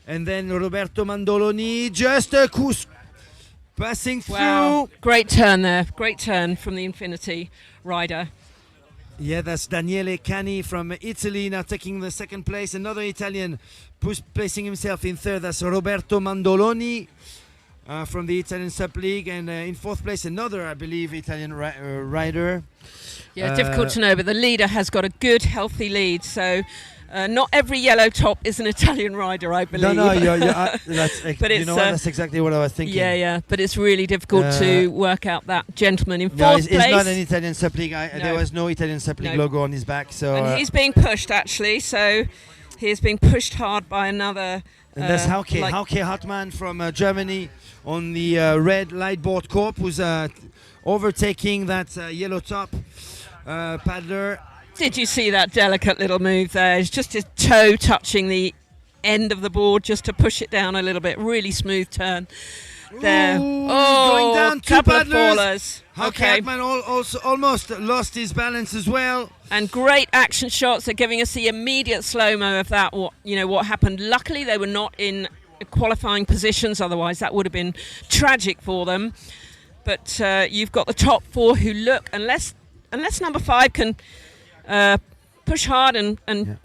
And then Roberto Mandoloni just Passing Wow, through. great turn there. Great turn from the Infinity rider. Yeah, that's Daniele Cani from Italy now taking the second place. Another Italian placing himself in third. That's Roberto Mandoloni from the Italian SUP League. And in fourth place, another, I believe, Italian rider. Yeah, difficult to know, but the leader has got a good, healthy lead. So not every yellow top is an Italian rider, I believe. No, that's, But you know what, that's exactly what I was thinking. Yeah, but it's really difficult to work out that gentleman in No, fourth place. it's not an Italian SUP League. No. There was no Italian SUP League No. logo on his back. So And he's being pushed, actually. So he is being pushed hard by another. and that's Hauke Hartmann from Germany on the red Lightboard Corp, who's overtaking that yellow top paddler. Did you see that delicate little move there? It's just his toe touching the end of the board just to push it down a little bit. Really smooth turn there. Ooh, Oh, going down, two couple of paddlers. fallers. Hauke Okay. Hartmann also almost lost his balance as well. And great action shots are giving us the immediate slow-mo of that, what happened. Luckily, they were not in qualifying positions, otherwise that would have been tragic for them. But you've got the top four who look, unless number 5 can push hard and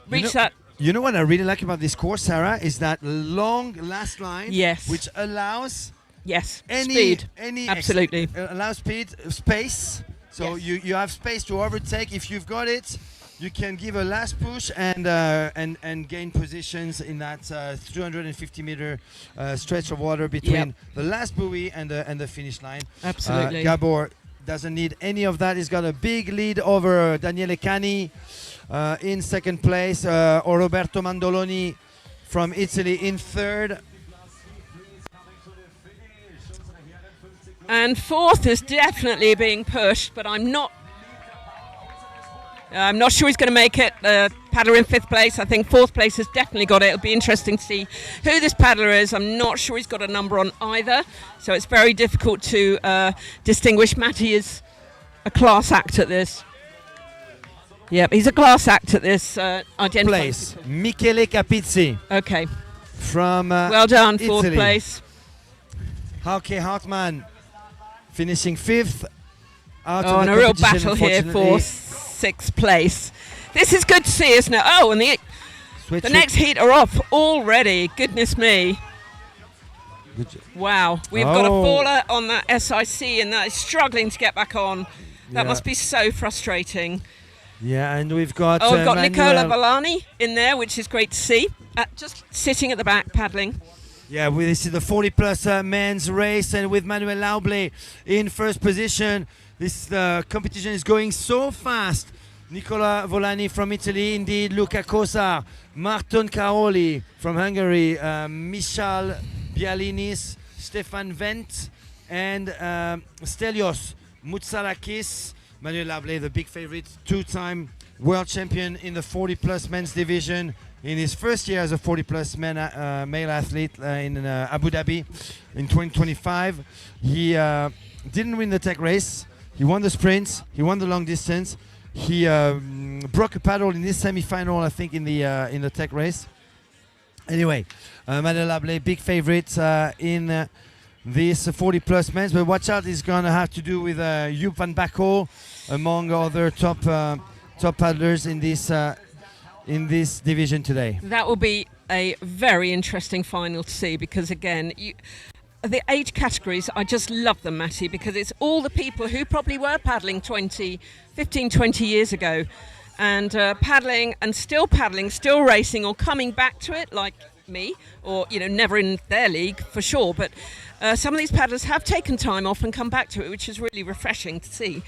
reach that. You know what I really like about this course, Sarah, is that long last line, Yes. which allows Yes, any speed. any Absolutely. allows space. So Yes. you have space to overtake. If you've got it, you can give a last push and gain positions in that 350 meter stretch of water between the last buoy and the finish line. Absolutely. Gabor doesn't need any of that. He's got a big lead over Daniele Cani in second place, or Roberto Mandoloni from Italy in third. And fourth is definitely being pushed, but I'm not sure he's going to make it. Paddler in fifth place. I think fourth place has definitely got it. It'll be interesting to see who this paddler is. I'm not sure he's got a number on either, so it's very difficult to distinguish. Matty is a class act at this. Yep, he's a class act at this. Identifying Place, people. Michele Capizzi Okay, from well done, fourth Italy. place. Hauke Hartmann finishing fifth. Out Oh, of and the a real competition, battle here for unfortunately. sixth place. This is good to see, isn't it? Oh, and Switch the it. next heat are off already. Goodness me. Good job. Wow. We've got a Oh. faller on that SIC and that is struggling to get back on. That Yeah. must be so frustrating. Yeah, and we've got Oh, we've got Nicola Manuel- Villani in there, which is great to see. Just sitting at the back, paddling. Yeah, this is the 40 plus men's race, and with Manuel Lauble in first position. This competition is going so fast. Nicola Volani from Italy, indeed, Luca Kosar, Marton Caroli from Hungary, Michal Bialinis, Stefan Vent, and Stelios Moutsarakis. Manuel Lauble, the big favorite, two-time world champion in the 40 plus men's division. In his first year as a 40 plus male athlete in Abu Dhabi in 2025. He didn't win the tech race. He won the sprints. He won the long distance. He broke a paddle in this semi-final, I think, in the tech race. Anyway, Manuel Lauble, big favorite in this 40 plus men's. But watch out, he's going to have to do with Joep van Bakkel, among other top paddlers in this division today. That will be a very interesting final to see because, again, the age categories, I just love them, Matty, because it's all the people who probably were paddling 15, 20 years ago and paddling, still racing or coming back to it like me or, never in their league for sure. But some of these paddlers have taken time off and come back to it, which is really refreshing to see.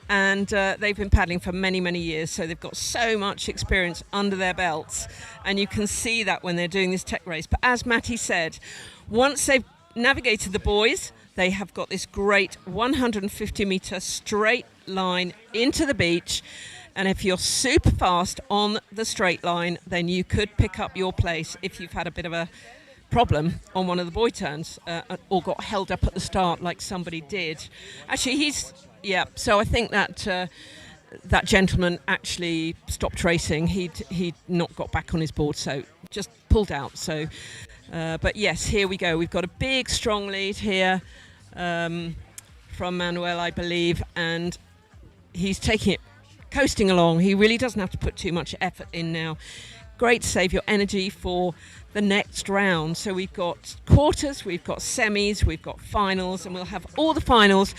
And they've been paddling for many, many years, so they've got so much experience under their belts. And you can see that when they're doing this tech race. But as Matty said, once they've navigated the buoys, they have got this great 150-metre straight line into the beach. And if you're super fast on the straight line, then you could pick up your place if you've had a bit of a problem on one of the buoy turns or got held up at the start like somebody did. Actually, so I think that that gentleman actually stopped racing. He'd not got back on his board, so just pulled out. So But yes, here we go. We've got a big, strong lead here from Manuel, I believe, and he's taking it, coasting along. He really doesn't have to put too much effort in now. Great to save your energy for the next round. So we've got quarters, we've got semis, we've got finals, and we'll have all the finals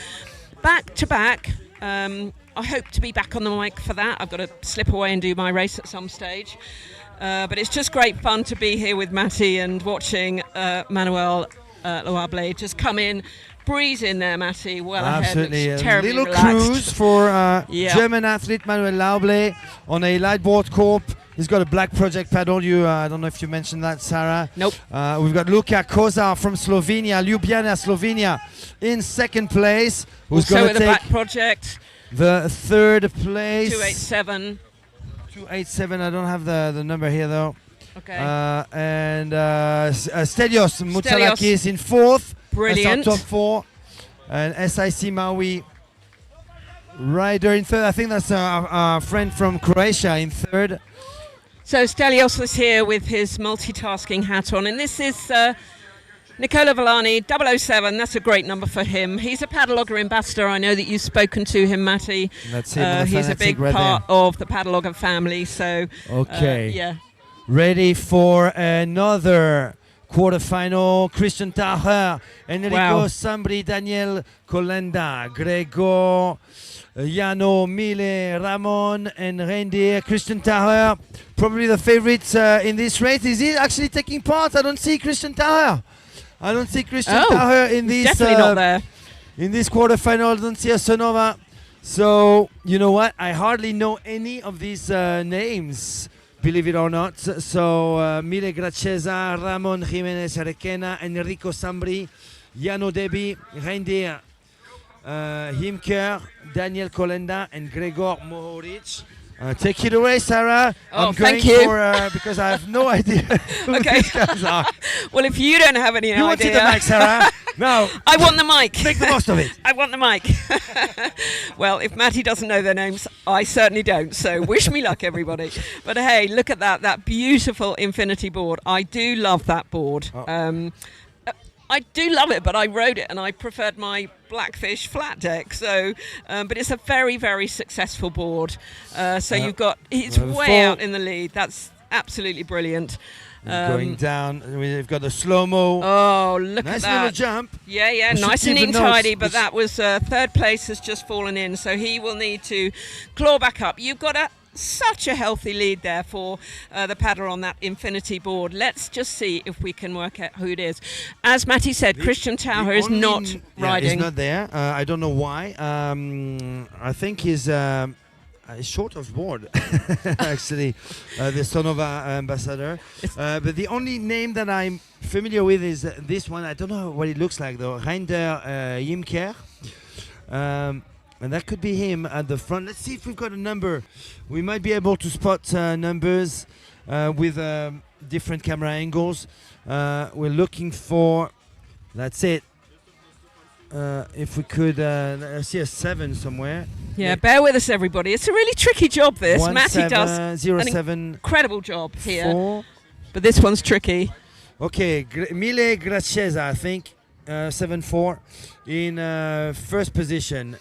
back to back. I hope to be back on the mic for that. I've got to slip away and do my race at some stage. But it's just great fun to be here with Matty and watching Manuel Loable just come in, breeze in there, Matty. Well Absolutely. ahead, looks A terribly little relaxed. cruise for Yeah. German athlete Manuel Loable on a lightboard corp. He's got a black project paddle. I don't know if you mentioned that, Sarah. Nope. We've got Luka Kozar from Slovenia, Ljubljana, Slovenia, in second place. Who's Also going with to the take back project, the third place? 287. 287. I don't have the number here though. Okay. And Stelios Moutsalakis in fourth. Brilliant. That's our top four. And SIC Maui rider in third. I think that's our friend from Croatia in third. So Stelios is here with his multitasking hat on, and this is Nicola Villani, 007. That's a great number for him. He's a paddlogger ambassador. I know that you've spoken to him, Matty. That's him. He's a big right part of the paddlogger family. So Okay. yeah. Ready for another quarterfinal. Christian Taher, Enrico Wow. Sambri, Daniel Colenda, Gregor, Jano, Mile, Ramon, and Reindeer. Christian Taher, probably the favorite in this race. Is he actually taking part? I don't see Christian Taher. I don't see Christian Taher in this. Definitely not there. In this quarterfinal, I don't see a Sonova. So, you know what? I hardly know any of these names, believe it or not. So, Mile Gracesa, Ramon Jimenez Requena, Enrico Sambri, Jano Debi, Reindeer, Himker, Daniel Colenda, and Gregor Mohoric. Take it away, Sarah. Oh, I'm going thank you. for because I have no idea who Okay. these guys are. Well, if you don't have any You want to idea, the mic, Sarah? No. I want the mic. Make the most of it. I want the mic. Well, if Matty doesn't know their names, I certainly don't. So wish me luck, everybody. But hey, look at that beautiful infinity board. I do love that board. Oh. I do love it, but I rode it and I preferred my Blackfish flat deck. So, but it's a very, very successful board. So you've got, he's way out in the lead. That's absolutely brilliant. Going down, we've got the slow-mo. Oh, look Nice at that. little jump. Yeah, We should nice and keep neat the and notes. tidy, but that was third place has just fallen in, so he will need to claw back up. You've got such a healthy lead there for the paddler on that infinity board. Let's just see if we can work out who it is. As Matty said, Christian Tauher is not riding. He's not there. I don't know why. I think he's short of board, actually, the Sonova ambassador. But the only name that I'm familiar with is this one. I don't know what it looks like, though. Reinder Jimker. And that could be him at the front. Let's see if we've got a number. We might be able to spot numbers with different camera angles. We're looking for, that's it. If we could, I see a 7 somewhere. Yeah, bear with us, everybody. It's a really tricky job, this. Matty does 1707 an incredible job here. 4. But this one's tricky. Okay, Mile Gracesa, I think, 7-4 in first position.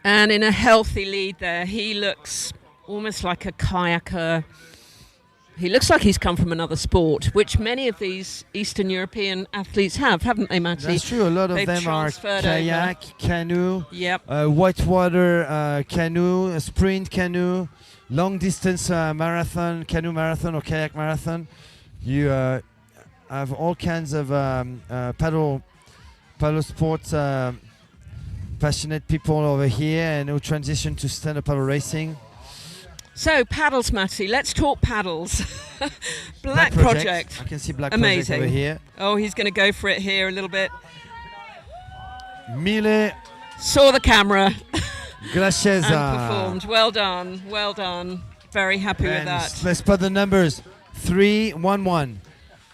And in a healthy lead there. He looks almost like a kayaker. He looks like he's come from another sport, which many of these Eastern European athletes have, haven't they, Matty? That's true. A lot of They've them are transferred kayak, canoe, Yep. whitewater canoe, a sprint canoe, long distance marathon, canoe marathon or kayak marathon. You have all kinds of paddle sports passionate people over here, and who transition to stand-up paddle racing. So, paddles, Matty. Let's talk paddles. Black Project. Project. I can see Black Amazing. Project over here. Oh, he's going to go for it here a little bit. Mile Saw the camera Gracesa. and performed. Well done. Well done. Very happy with And that. let's put the numbers. 3-1-1.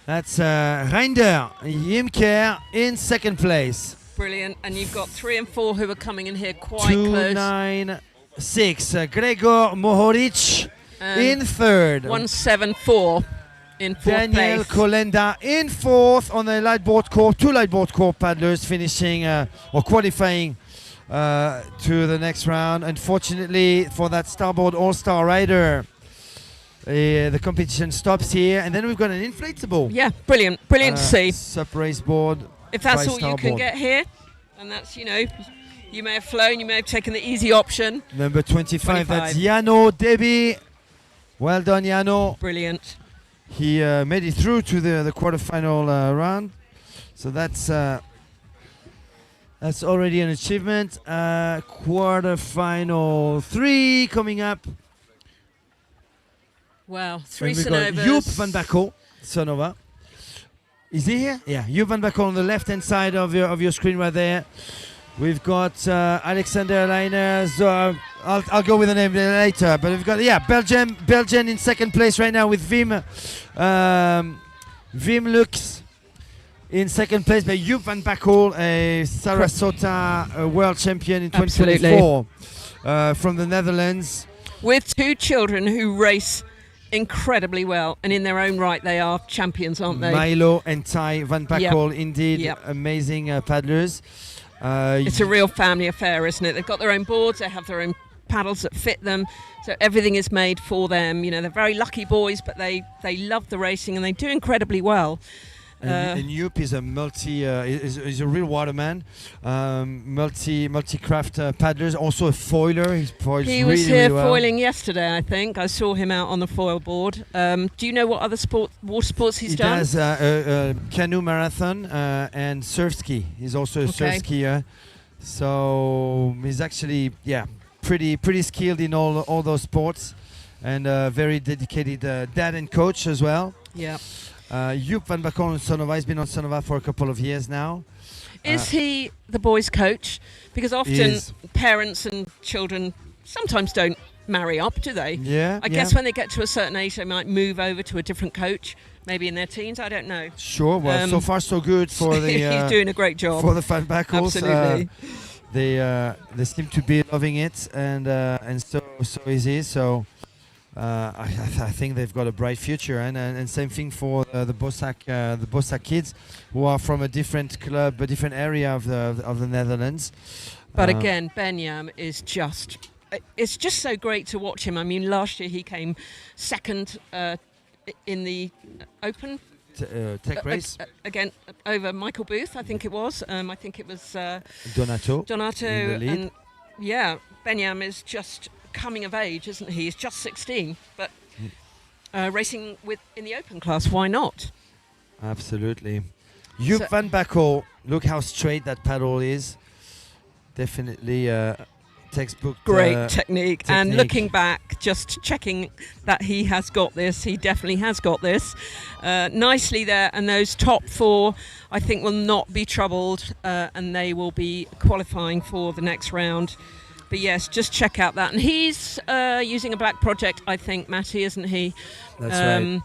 That's Reinder Jimker in second place. Brilliant. And you've got 3 and 4 who are coming in here quite close. 2-9-6. Gregor Mohoric in third. 174. in fourth Daniel place. Kolenda in fourth on the lightboard court. Two lightboard court paddlers finishing or qualifying to the next round. Unfortunately for that starboard all-star rider, the competition stops here, and then we've got an inflatable. Yeah, brilliant to see. SUP race board. If that's by all you can starboard. get here, and that's, you know, you may have flown, you may have taken the easy option. Number 25, that's Yano Debi. Well done, Yano. Brilliant. He made it through to the quarterfinal round, so that's already an achievement. Quarterfinal 3 coming up. Wow, 3 And we've got Synovas. Joop van Bakkel, Sonova. Is he here? Yeah, Joop van Bakkel on the left-hand side of your screen right there. We've got Alexander Leiner. I'll go with the name later, but we've got Belgium in second place right now with Wim Lux in second place by Joop van Bakkel, a Sarasota world champion in 2024 from the Netherlands. With 2 children who race incredibly well, and in their own right they are champions, aren't they? Milo and Ty van Bakkel, indeed, Yep. amazing paddlers. It's a real family affair, isn't it? They've got their own boards, they have their own paddles that fit them, so everything is made for them. You know, they're very lucky boys, but they love the racing and they do incredibly well. And Joop is a is a real waterman, multi-craft paddlers, also a foiler. He foils He was really, here really well. foiling yesterday, I think. I saw him out on the foil board. Do you know what other water sports he's He done? does canoe marathon and surf ski. He's also a surf skier, so he's actually pretty skilled in all those sports, and very dedicated dad and coach as well. Yeah. Joop van Bakkel on Sonova. He's been on Sonova for a couple of years now. Is he the boys' coach? Because often parents and children sometimes don't marry up, do they? Yeah. I guess when they get to a certain age, they might move over to a different coach, maybe in their teens. I don't know. Sure. Well, so far so good for the. He's doing a great job. For the Van Bakkels. Absolutely. They seem to be loving it, and so is he. So. I think they've got a bright future, and same thing for the Bosak kids, who are from a different club, a different area of the Netherlands. But again, Benyam is it's just so great to watch him. I mean, last year he came second in the Open tech race again over Michael Booth, I think it was. I think it was Donato in the lead. And Benyam is just coming of age, isn't he? He's just 16, but racing in the open class, why not? Absolutely. Joop van Bakkel, look how straight that paddle is. Definitely textbook. Great technique. And looking back, just checking that he has got this. He definitely has got this. Nicely there, and those top 4, I think, will not be troubled, and they will be qualifying for the next round. But yes, just check out that. And he's using a black project, I think, Matty, isn't he? That's right.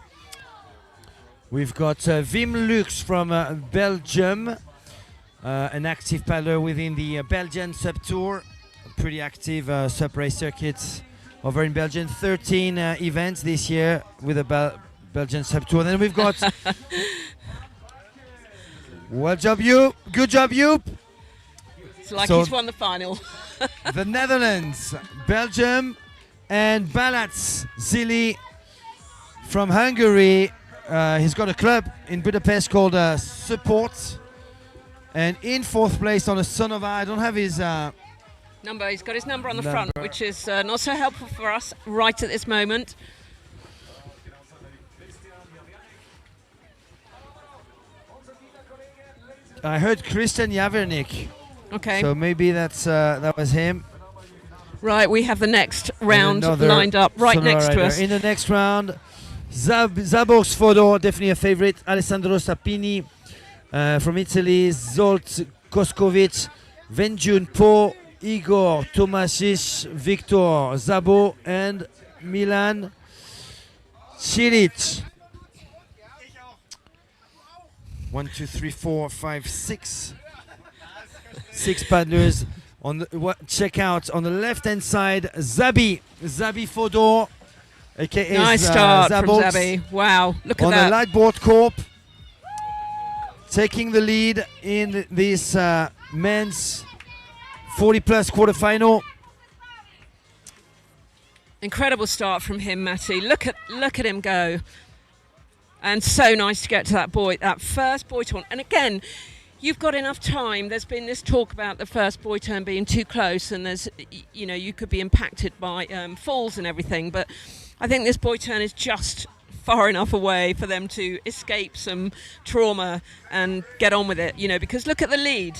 We've got Wim Lux from Belgium, an active paddler within the Belgian SUP Tour. Pretty active SUP race circuits over in Belgium. 13 events this year with the Belgian SUP Tour. Then we've got... Well job, Joop. Good job, Joop. It's like he's won the final. The Netherlands, Belgium, and Balats Zili from Hungary. He's got a club in Budapest called Support, and in 4th place on a Sonova. I don't have his number. He's got his number on the front, which is not so helpful for us right at this moment. I heard Christian Javernik. Okay. So maybe that was him. Right, we have the next round lined up right next to us. In the next round, Zabor's Fodor, definitely a favorite. Alessandro Sapini from Italy. Zolt Koskovic, Venjun Po, Igor Tomasic, Victor Zabo, and Milan Cilic. 1, 2, 3, 4, 5, 6. 6 paddlers. Check out on the left-hand side, Zabi Fodor, aka Nice start from Zabolks, Zabi. Wow, look at on that. the Lightboard Corp, taking the lead in this men's 40-plus quarterfinal. Incredible start from him, Matty. Look at him go. And so nice to get to that first buoy turn. And again, you've got enough time. There's been this talk about the first buoy turn being too close, and you could be impacted by falls and everything. But I think this buoy turn is just far enough away for them to escape some trauma and get on with it. Because look at the lead.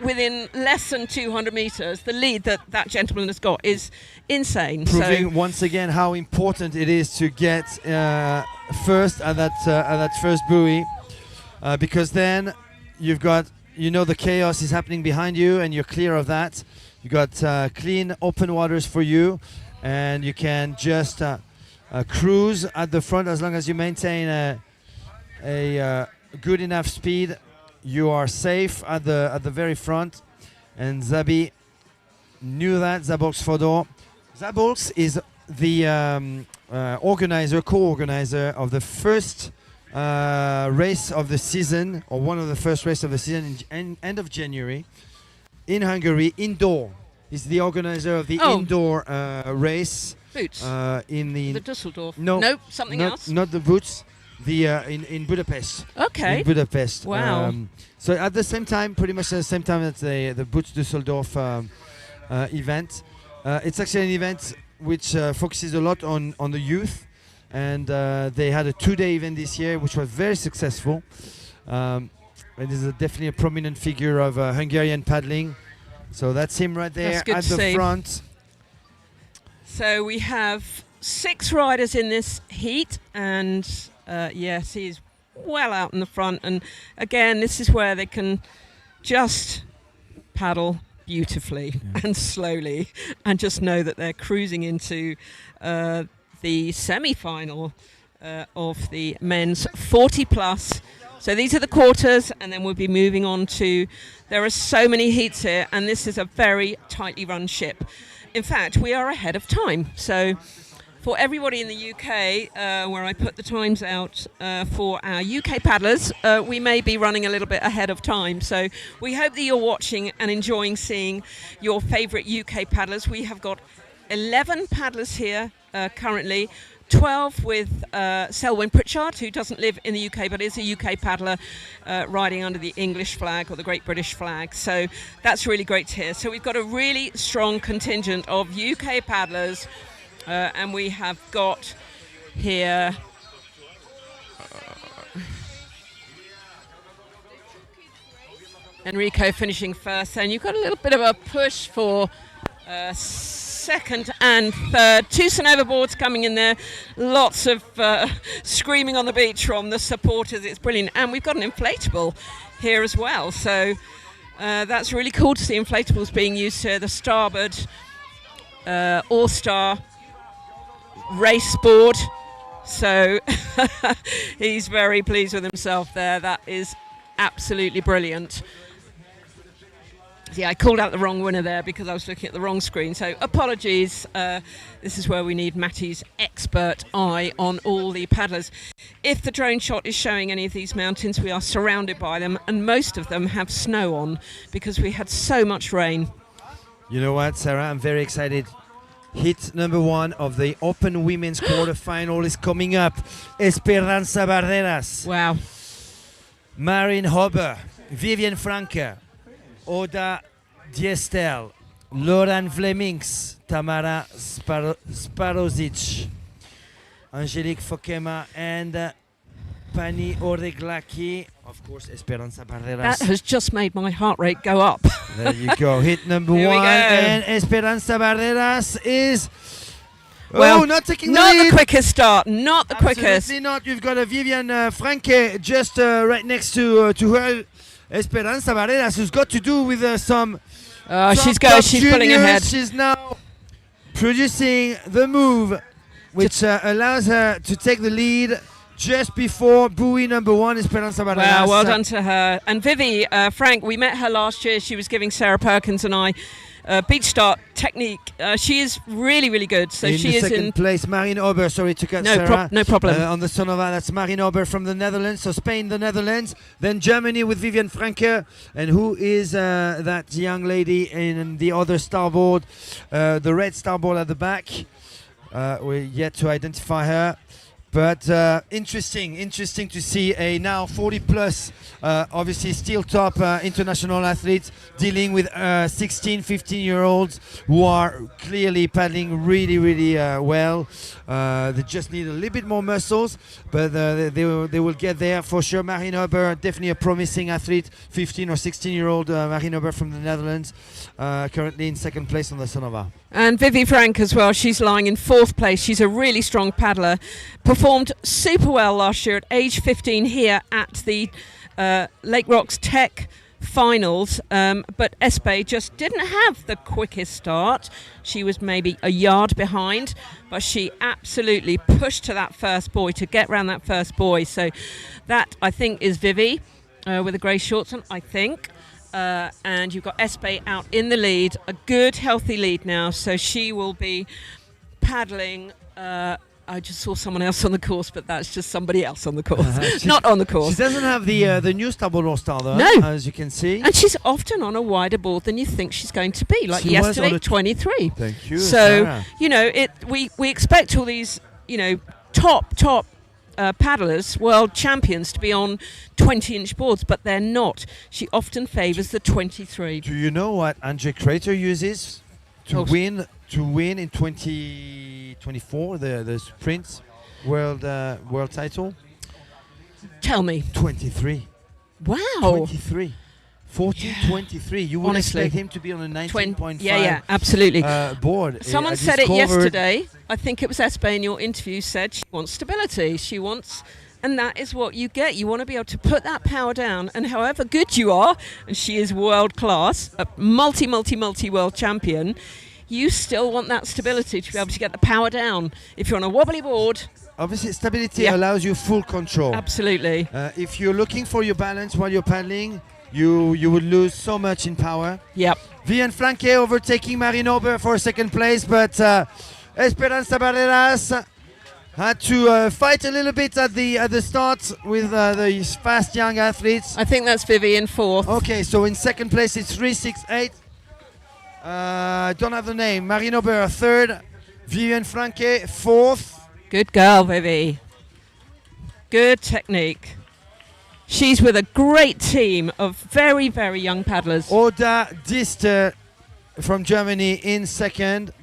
Within less than 200 meters, the lead that gentleman has got is insane. Proving once again how important it is to get first at that first buoy, because then you've got the chaos is happening behind you and you're clear of that. You got clean open waters for you, and you can just cruise at the front as long as you maintain a good enough speed. You are safe at the very front, and Zabi knew that. Zabolks Fodor. Zabolks is the co-organizer of the first race of the season, or one of the first races of the season in end of January in Hungary, indoor. He's the organizer of the indoor race. Boots. In the Dusseldorf. No, something not, else. Not the Boots. The in Budapest. Okay. In Budapest. Wow. So at the same time, pretty much at the same time as the Boots Düsseldorf event, it's actually an event which focuses a lot on the youth, and they had a 2-day event this year, which was very successful. And this is definitely a prominent figure of Hungarian paddling. So that's him right there at the front. So we have 6 riders in this heat, and yes, he's well out in the front. And again, this is where they can just paddle beautifully and slowly, and just know that they're cruising into the semi-final of the men's 40+. So these are the quarters, and then we'll be moving on to, there are so many heats here, and this is a very tightly run ship. In fact, we are ahead of time. So for everybody in the UK, where I put the times out for our UK paddlers, we may be running a little bit ahead of time. So we hope that you're watching and enjoying seeing your favourite UK paddlers. We have got 11 paddlers here currently, 12 with Selwyn Pritchard, who doesn't live in the UK but is a UK paddler riding under the English flag or the Great British flag. So that's really great to hear. So we've got a really strong contingent of UK paddlers, and we have got here Enrico finishing first, and you've got a little bit of a push for second and third. 2 Sonova boards coming in there. Lots of screaming on the beach from the supporters. It's brilliant. And we've got an inflatable here as well. So that's really cool to see inflatables being used here. The starboard all-star race board. So he's very pleased with himself there. That is absolutely brilliant. Yeah, I called out the wrong winner there because I was looking at the wrong screen. So apologies. This is where we need Matty's expert eye on all the paddlers. If the drone shot is showing any of these mountains, we are surrounded by them, and most of them have snow on because we had so much rain. You know what, Sarah? I'm very excited. Hit number 1 of the Open Women's quarterfinal is coming up. Esperanza Barreras. Wow. Marin Hober, Vivian Franke, Oda Diestel, Loran Flemings, Tamara Sparozic, Angelique Fokema, and Pani Oreglaki. Of course, Esperanza Barreras. That has just made my heart rate go up. There you go. Hit number 1. And Esperanza Barreras is... not taking the lead. Not the quickest start. Not the quickest. Absolutely not. You've got a Vivian Franke just right next to her. Esperanza Barreras, who's got to do with some... she's pulling ahead. She's now producing the move, which allows her to take the lead just before buoy number 1, Esperanza Barreras. Well done to her. And Vivi Frank, we met her last year. She was giving Sarah Perkins and I beach start technique. She is really, really good. So in she the is second in. place, Marine Ober. Sorry to cut No, Sarah. no problem. On the Sonova, that's Marine Ober from the Netherlands. So Spain, the Netherlands. Then Germany with Vivian Franke. And who is that young lady in the other starboard? The red starboard at the back. We're yet to identify her. But interesting to see a now 40 plus, obviously still top international athletes dealing with 16, 15-year-olds who are clearly paddling really, really well. They just need a little bit more muscles, but they will get there for sure. Marine Huber, definitely a promising athlete, 15 or 16-year-old Marine Huber from the Netherlands, currently in second place on the Sonova. And Vivi Frank as well, she's lying in 4th place. She's a really strong paddler. Performed super well last year at age 15 here at the Lake Rocks Tech finals. But Espe just didn't have the quickest start. She was maybe a yard behind, but she absolutely pushed to that first buoy to get round that first buoy. So that, I think, is Vivi with the grey shorts on, I think. And you've got Espe out in the lead, a good healthy lead now, so she will be paddling. I just saw someone else on the course, but that's just somebody else on the course, not on the course. She doesn't have the new starboard or star though, no, as you can see. And she's often on a wider board than you think she's going to be, like she yesterday, 23. Thank you, so, Sarah. you know, we expect all these, you know, top paddlers, world champions, to be on 20-inch boards, but they're not. She often favours the 23. Do you know what Andre Crater uses to win in 2024 the sprint world title? Tell me. 23. Wow. 23. 23. You would Honestly. expect him to be on a 19.5 yeah, absolutely. board. Someone said it yesterday. I think it was Espe in your interview said she wants stability. She wants, and that is what you get. You want to be able to put that power down, and however good you are, and she is world class, a multi world champion, you still want that stability to be able to get the power down. If you're on a wobbly board, obviously stability allows you full control. Absolutely. If you're looking for your balance while you're paddling, you would lose so much in power. Yep. Vivian Franke overtaking Marine Ober for second place, but Esperanza Barreras had to fight a little bit at the start with the fast young athletes. I think that's Vivi in 4th. Okay, so in second place it's 368. Don't have the name. Marine Ober 3rd, Vivian Franke 4th. Good girl, Vivi. Good technique. She's with a great team of very, very young paddlers. Oda Dister from Germany in second.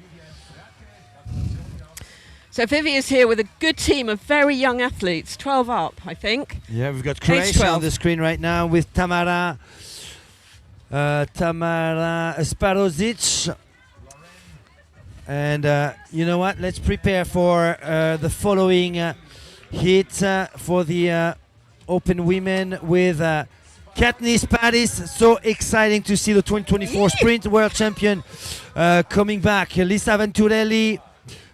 So Vivi is here with a good team of very young athletes, 12 up, I think. Yeah, we've got Croatia on the screen right now with Tamara Sparozic. And you know what? Let's prepare for the following heat for the Open Women with Katniss Paris. So exciting to see the 2024 Sprint World Champion coming back. Lisa Venturelli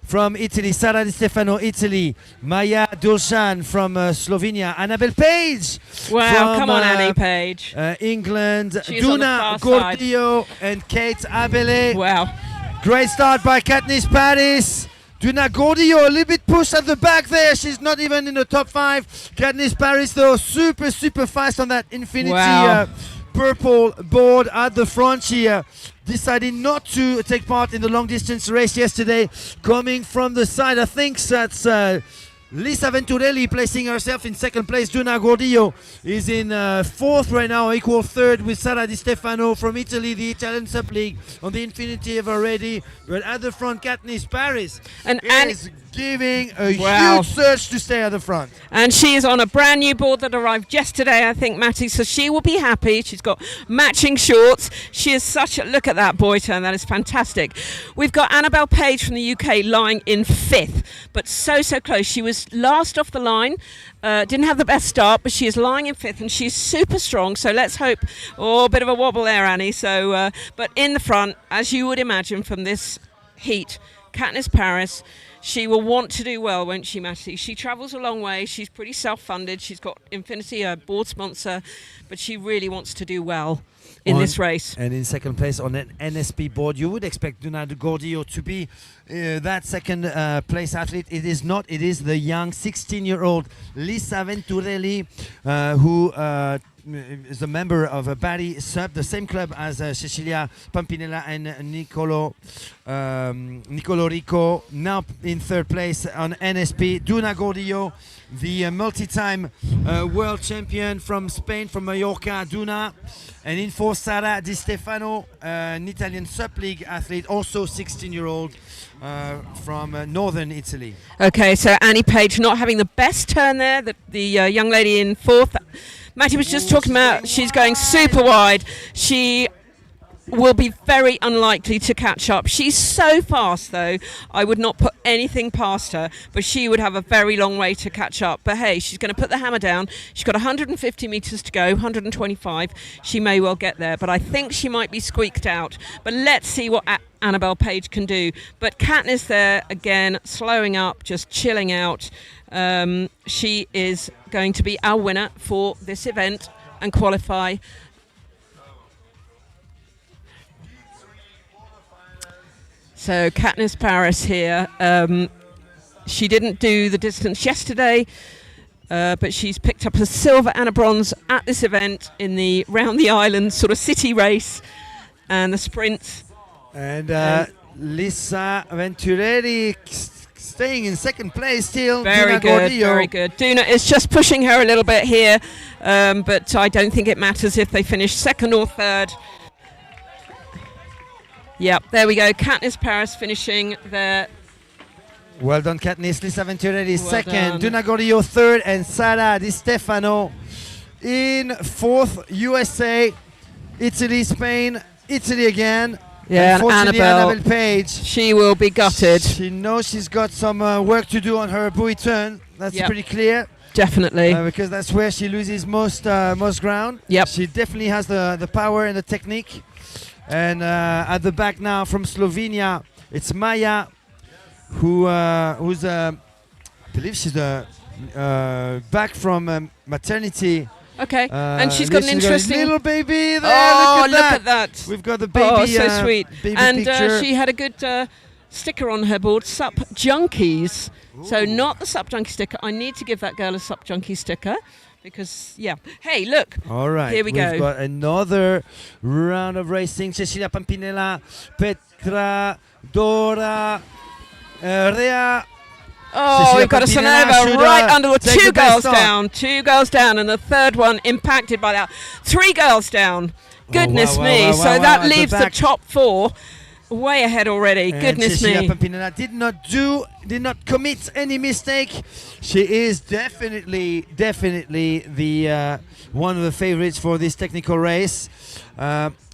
from Italy, Sara Di Stefano, Italy, Maya Dulshan from Slovenia, Annabelle Page. Wow, from, come on, Annie Page. England, She's on the Duna far side. Gordillo and Kate Abele. Wow. Great start by Katniss Paris. Duna Gordillo a little bit pushed at the back there. She's not even in the top 5. Katniss Paris though super fast on that Infinity purple board at the front. She decided not to take part in the long distance race yesterday. Coming from the side, I think that's Lisa Venturelli placing herself in second place. Duna Gordillo is in 4th right now, equal 3rd with Sara Di Stefano from Italy, the Italian Sub League on the Infinitive already. But at the front, Katniss Paris is giving a huge surge to stay at the front. And she is on a brand new board that arrived yesterday, I think, Matty, so she will be happy. She's got matching shorts. She is such a look at that buoy turn. That is fantastic. We've got Annabelle Page from the UK lying in 5th, but so close. She was last off the line. Didn't have the best start, but she is lying in 5th and she's super strong. So let's hope. Oh, a bit of a wobble there, Annie. So, but in the front, as you would imagine from this heat, Katniss Paris. She will want to do well, won't she, Matty? She travels a long way. She's pretty self-funded. She's got Infinity, a board sponsor, but she really wants to do well. in this race. And in second place on an NSP board, you would expect Duna Gordillo to be that second place athlete. It is not. It is the young 16-year-old Lisa Venturelli, who is a member of Bari SUP, the same club as Cecilia Pampinella and Nicolo Rico. Now in third place on NSP, Duna Gordillo, the multi-time world champion from Spain, from Mallorca, Duna. And in fourth, Sara Di Stefano, an Italian SUP League athlete, also 16-year-old from northern Italy. Okay, so Annie Page not having the best turn there. The young lady in fourth. Matty was just talking about she's going super wide. She will be very unlikely to catch up. She's so fast, though. I would not put anything past her, but she would have a very long way to catch up. But hey, she's going to put the hammer down. She's got 150 metres to go, 125. She may well get there, but I think she might be squeaked out. But let's see what Annabelle Page can do. But Katniss there, again, slowing up, just chilling out. She is going to be our winner for this event and qualify. So Katniss Paris here. She didn't do the distance yesterday, but she's picked up a silver and a bronze at this event in the round the island sort of city race and the sprint. And Lisa Venturelli staying in second place still. Very Duna good, Gordillo. very good. Duna is just pushing her a little bit here, but I don't think it matters if they finish second or third. Yep, there we go. Katniss Paris finishing there. Well done, Katniss. Lisa Venturelli Well second. done. Duna Gordillo third. And Sara Di Stefano in fourth. USA, Italy, Spain, Italy again. Yeah, and Unfortunately, Annabelle Page. She will be gutted. She knows she's got some work to do on her buoy turn. That's Yep. pretty clear. Definitely. Because that's where she loses most ground. Yep. She definitely has the power and the technique. And at the back now from Slovenia, it's Maya, who's I believe she's back from maternity. Okay, and she's got an She's interesting little baby there. Oh, look at that! We've got the baby. Oh, so sweet. Baby And picture. she had a good sticker on her board, SUP Junkies. So not the SUP Junkie sticker. I need to give that girl a SUP Junkie sticker because, yeah. Hey, look. All right, Here we we've go. got another round of racing. Cecilia Pampinella, Petra, Dora, Rea. Oh, Cecilia we've got a Pampinella Sonova should, right under the take two the best girls on. down. Two girls down, and the third one impacted by that. Three girls down. Goodness wow, me. wow, So wow, that at the leaves the back. top four way ahead already. And Goodness Cecilia me. Pampinella did not commit any mistake. She is definitely the one of the favorites for this technical race.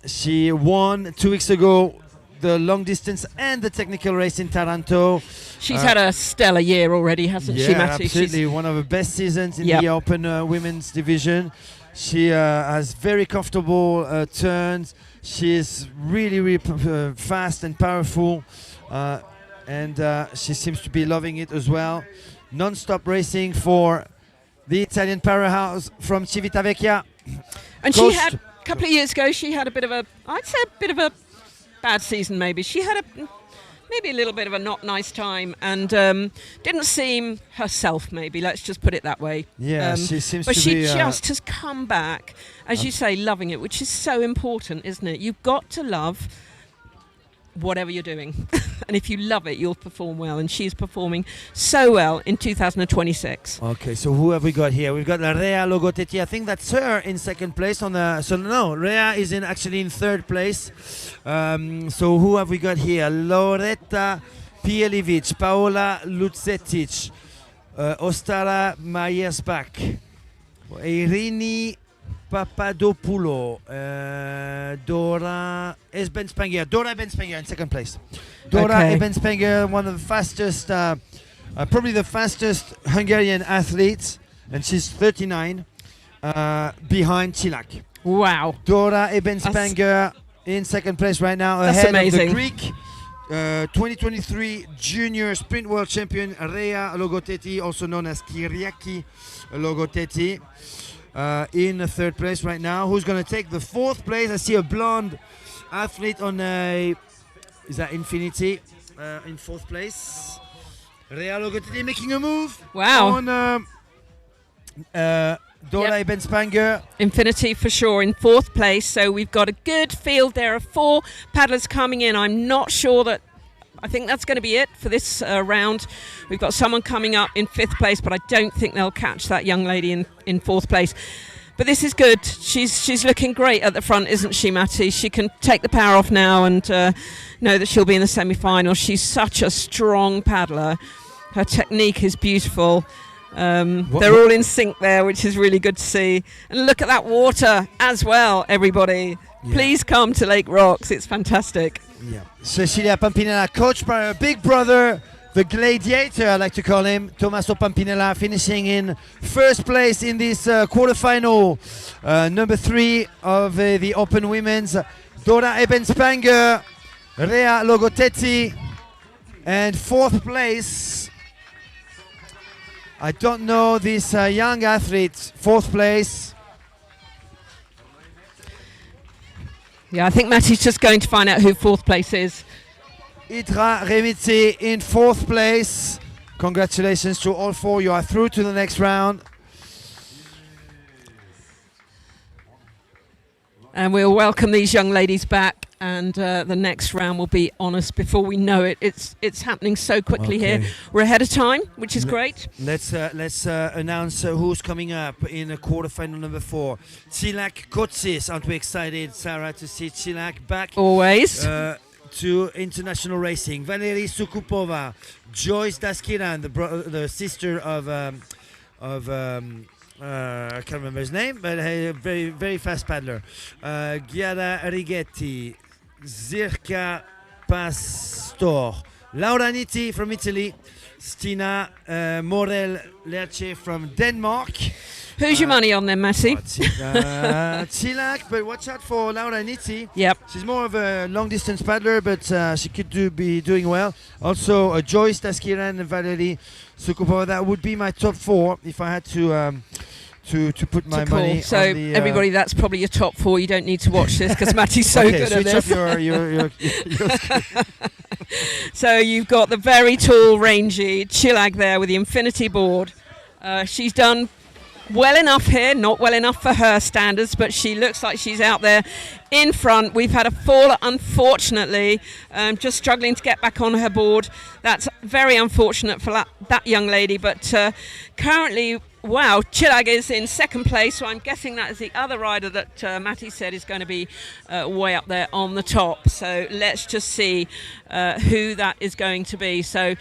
She won 2 weeks ago the long distance and the technical race in Taranto. She's had a stellar year already, hasn't she, Matty? Absolutely. One of the best seasons in Yep. the Open Women's division. She has very comfortable turns. She is really fast and powerful. And she seems to be loving it as well. Non-stop racing for the Italian powerhouse from Civitavecchia. And Coached- she had, a couple of years ago, she had I'd say a bit of a bad season maybe. She had maybe a little bit of a not nice time and didn't seem herself maybe, let's just put it that way. Yeah, she seems but to she be... just has come back, as you say, loving it, which is so important, isn't it? You've got to love whatever you're doing. And if you love it, you'll perform well. And she's performing so well in 2026. Okay, so who have we got here? We've got Rea Logotetti. I think that's her in second place on the. So no, Rea is actually in third place. So who have we got here? Loretta Pielivic, Paola Lucetic, Ostara Mayersbach, Irini Papadopoulou, Dora Ebenspenger. Dora Ebenspenger in second place. Dora Okay. Ebenspenger, one of the fastest, probably the fastest Hungarian athletes, and she's 39, behind Chilak. Wow. Dora Ebenspenger in second place right now, That's ahead amazing. of the Greek 2023 Junior Sprint World Champion Rea Logotetti, also known as Kyriaki Logotetti. in the third place right now. Who's going to take the fourth place? I see a blonde athlete on a... Is that Infinity? In fourth place. Rea Logotetti making a move. Wow. On Dora Ebenspanger. Infinity for sure in fourth place. So we've got a good field. There are 4 paddlers coming in. I'm not sure that... I think that's going to be it for this round. We've got someone coming up in 5th place, but I don't think they'll catch that young lady in 4th place. But this is good. She's looking great at the front, isn't she, Matty? She can take the power off now and know that she'll be in the semi-final. She's such a strong paddler. Her technique is beautiful. They're all in sync there, which is really good to see. And look at that water as well, everybody. Yeah. Please come to Lake Rocks. It's fantastic. Yeah. Cecilia Pampinella, coached by her big brother, the gladiator, I like to call him, Tommaso Pampinella, finishing in first place in this quarterfinal, number 3 of the Open Women's. Dora Ebenspanger, Rea Logotetti, and 4th place. I don't know this young athlete, 4th place. Yeah, I think Matty's just going to find out who 4th place is. Itra Remitzi in 4th place. Congratulations to all 4. You are through to the next round. And we'll welcome these young ladies back. And the next round will be on us before we know it. It's happening so quickly here. We're ahead of time, which is great. Let's announce who's coming up in quarterfinal number 4. Tsilak Kotsis. Aren't we excited, Sarah, to see Tsilak back? Always. To international racing. Valerie Sukupova, Joyce Daskiran, the sister of I can't remember his name, but a very, very fast paddler. Giada Righetti, Zirka Pastor, Laura Nitti from Italy, Stina Morel Lerche from Denmark. Who's your money on then, Matty? Tsilak, but watch out for Laura Nitti. Yep. She's more of a long-distance paddler, but she could be doing well. Also, Joyce Daskiran and Valerie Sukupova. That would be my top 4 if I had to put my money so on the... everybody, that's probably your top 4. You don't need to watch this because Matty's so good at this. Switch off your So you've got the very tall, rangy Chilag there with the infinity board. She's done well enough here, not well enough for her standards, but she looks like she's out there in front. We've had a fall, unfortunately, just struggling to get back on her board. That's very unfortunate for that young lady, but currently, wow, Chilag is in 2nd place, so I'm guessing that is the other rider that Matty said is going to be way up there on the top. So let's just see who that is going to be. So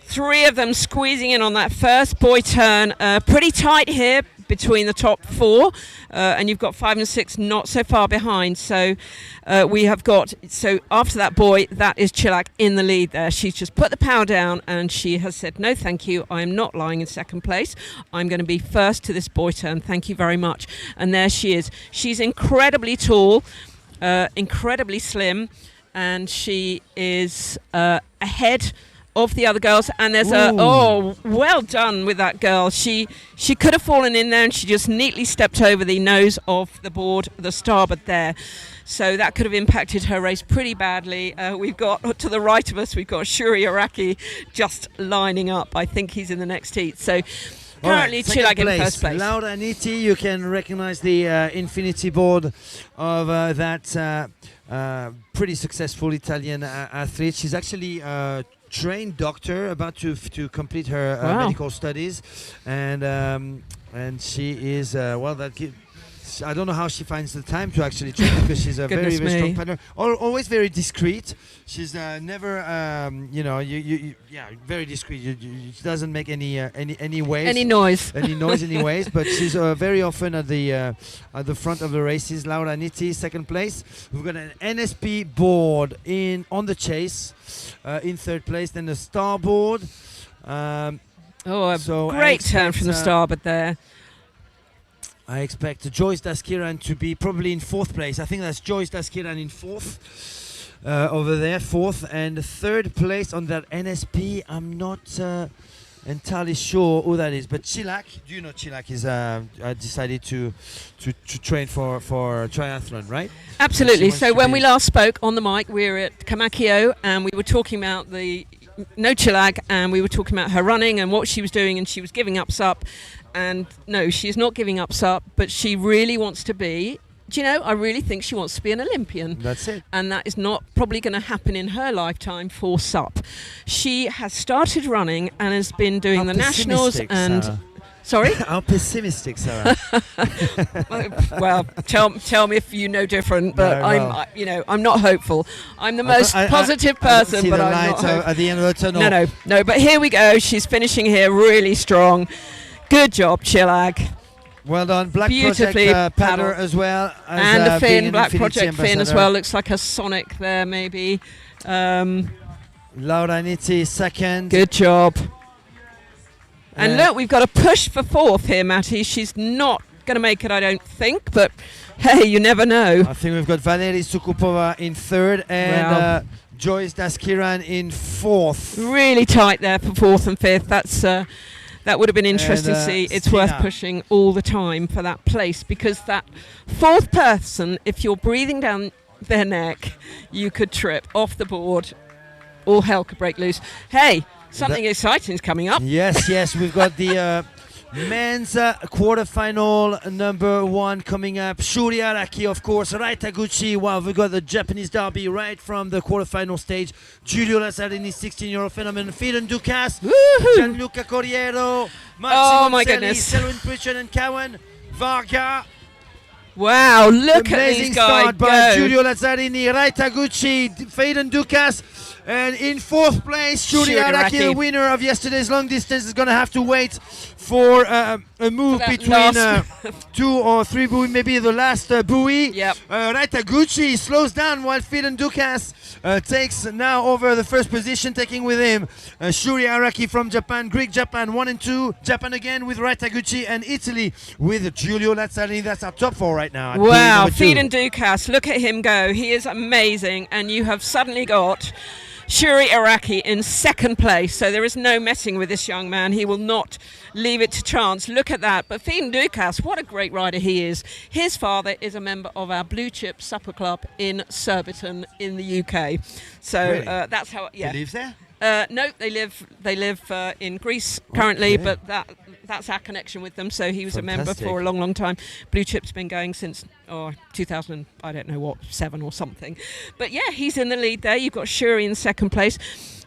3 of them squeezing in on that first buoy turn. Pretty tight here between the top 4, and you've got 5 and 6 not so far behind. So we have got, so after that buoy, that is Chilag in the lead there. She's just put the power down and she has said, no thank you, I am not lying in 2nd place. I'm going to be first to this buoy turn, thank you very much. And there she is. She's incredibly tall, incredibly slim, and she is ahead of the other girls, and there's well done with that girl. She could have fallen in there, and she just neatly stepped over the nose of the board, the starboard there. So that could have impacted her race pretty badly. We've got to the right of us, we've got Shuri Araki just lining up. I think he's in the next heat. So currently Chilag in first place. Laura Nitti, you can recognize the infinity board of that pretty successful Italian athlete. She's actually trained doctor, about to complete her medical studies, and she is I don't know how she finds the time to actually train because she's a very strong paddler. Always very discreet. She's never very discreet. She doesn't make any waves, any noise, anyways. But she's very often at the front of the races. Laura Nitti, 2nd place. We've got an NSP board on the chase in 3rd place. Then the starboard. Great turn from the starboard there. I expect Joyce Daskiran to be probably in 4th place. I think that's Joyce Daskiran in 4th over there, 4th, and 3rd place on that NSP. I'm not entirely sure who that is, but Chilak, do you know Chilak is decided to train for triathlon, right? Absolutely. So when be- we last spoke on the mic, we were at Kamakio and we were talking about the no Chilag, and we were talking about her running and what she was doing, and she was giving up SUP. And no, she's not giving up SUP, but she really wants to be. Do you know, I really think she wants to be an Olympian. That's it. And that is not probably going to happen in her lifetime for SUP. She has started running and has been doing the nationals and... Sarah. Sorry? How pessimistic, Sarah. Well, tell me if you know different, but No, I'm not hopeful. I'm the most positive person, see but the I'm light not hopeful. at the end of the tunnel. No, but here we go. She's finishing here really strong. Good job, Chilag. Well done. Black Beautifully Project paddler paddled. as well. As, And a being fin, an Black Infinity Project fin as ambassador. well. Looks like a Sonic there, maybe. Laura Nitti second. Good job. And Uh, look, we've got a push for fourth here, Matty. She's not going to make it, I don't think, but hey, you never know. I think we've got Valeri Sukupova in third and Wow. Joyce Daskiran in fourth. Really tight there for fourth and fifth. That would have been interesting to And, see. It's Stina. worth pushing all the time for that place, because that fourth person, if you're breathing down their neck, you could trip off the board. All hell could break loose. Hey, something exciting is coming up. Yes, we've got the men's quarterfinal number one coming up. Shuri Araki, of course, Rai Taguchi. Wow, we've got the Japanese derby right from the quarterfinal stage. Giulio Lazzarini, 16-year-old phenomenon. Fidon Dukas, Woohoo! Gianluca Corriero, Oh, Maximo my Zelli, goodness. Selwyn Pritchard and Cowan Varga. Wow, look at Amazing these guys start by go. Giulio Lazzarini, Rai Taguchi, Fidon Dukas. And in fourth place, Shuri Shuri Araki, the Araki. winner of yesterday's long distance, is going to have to wait for a move that between last- 2 or 3 buoy, maybe the last buoy. Yep. Rai Taguchi slows down while Fidon Dukas takes now over the first position, taking with him Shuri Araki from Japan, Greek Japan 1 and 2, Japan again with Rai Taguchi, and Italy with Giulio Lazzarini. That's our top 4 right now. at buoy Wow, number 2. Fidon Dukas, look at him go. He is amazing. And you have suddenly got Shuri Araki in second place. So there is no messing with this young man. He will not leave it to chance. Look at that. But Fidon Dukas, what a great rider he is. His father is a member of our Blue Chip Supper Club in Surbiton in the UK. So Really? that's how, yeah. He lives there? No, they live in Greece currently, Okay. but that's our connection with them. So he was a member Fantastic. for a long time. Blue Chip's been going since 2000, I don't know what, 7 or something. But yeah, he's in the lead there. You've got Shuri in second place.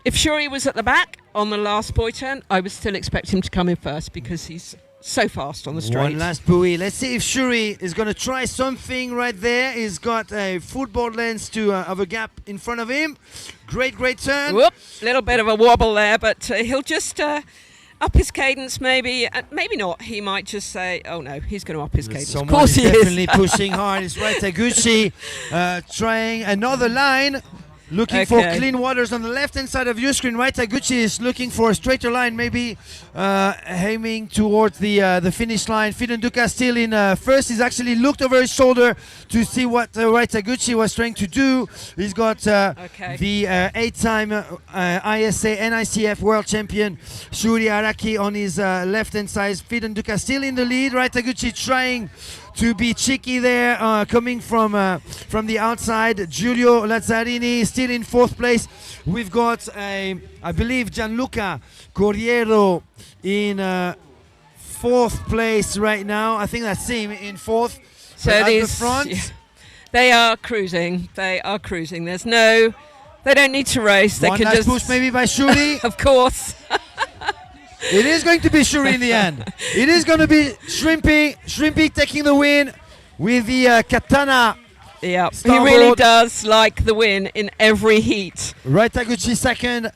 If Shuri was at the back on the last buoy turn, I would still expect him to come in first, because he's so fast on the straight. One last buoy. Let's see if Shuri is going to try something right there. He's got a footboard length of a gap in front of him. Great turn. Whoop, little bit of a wobble there, but he'll just up his cadence maybe. Maybe not. He might just say, oh no, he's going to up his cadence. Of Someone course is he definitely is. pushing hard. It's Rai Taguchi trying another line. Looking for Okay. clean waters on the left-hand side of your screen. Rai Taguchi is looking for a straighter line, maybe aiming towards the finish line. Fidon Dukas still in first. He's actually looked over his shoulder to see what Rai Taguchi was trying to do. He's got the 8-time ISA NICF world champion Shuri Araki on his left-hand side. Fidon Dukas still in the lead. Rai Taguchi trying to be cheeky there, coming from the outside. Giulio Lazzarini still in fourth place. We've got, I believe, Gianluca Corriero in fourth place right now. I think that's him in fourth. So But at the these, front, yeah, they are cruising. They are cruising. They don't need to race. They one can last just push maybe by Shuri. Of course. It is going to be Shuri in the end. It is going to be Shrimpy taking the win with the katana. Yeah, he Starboard. really does like the win in every heat. Rai Taguchi second,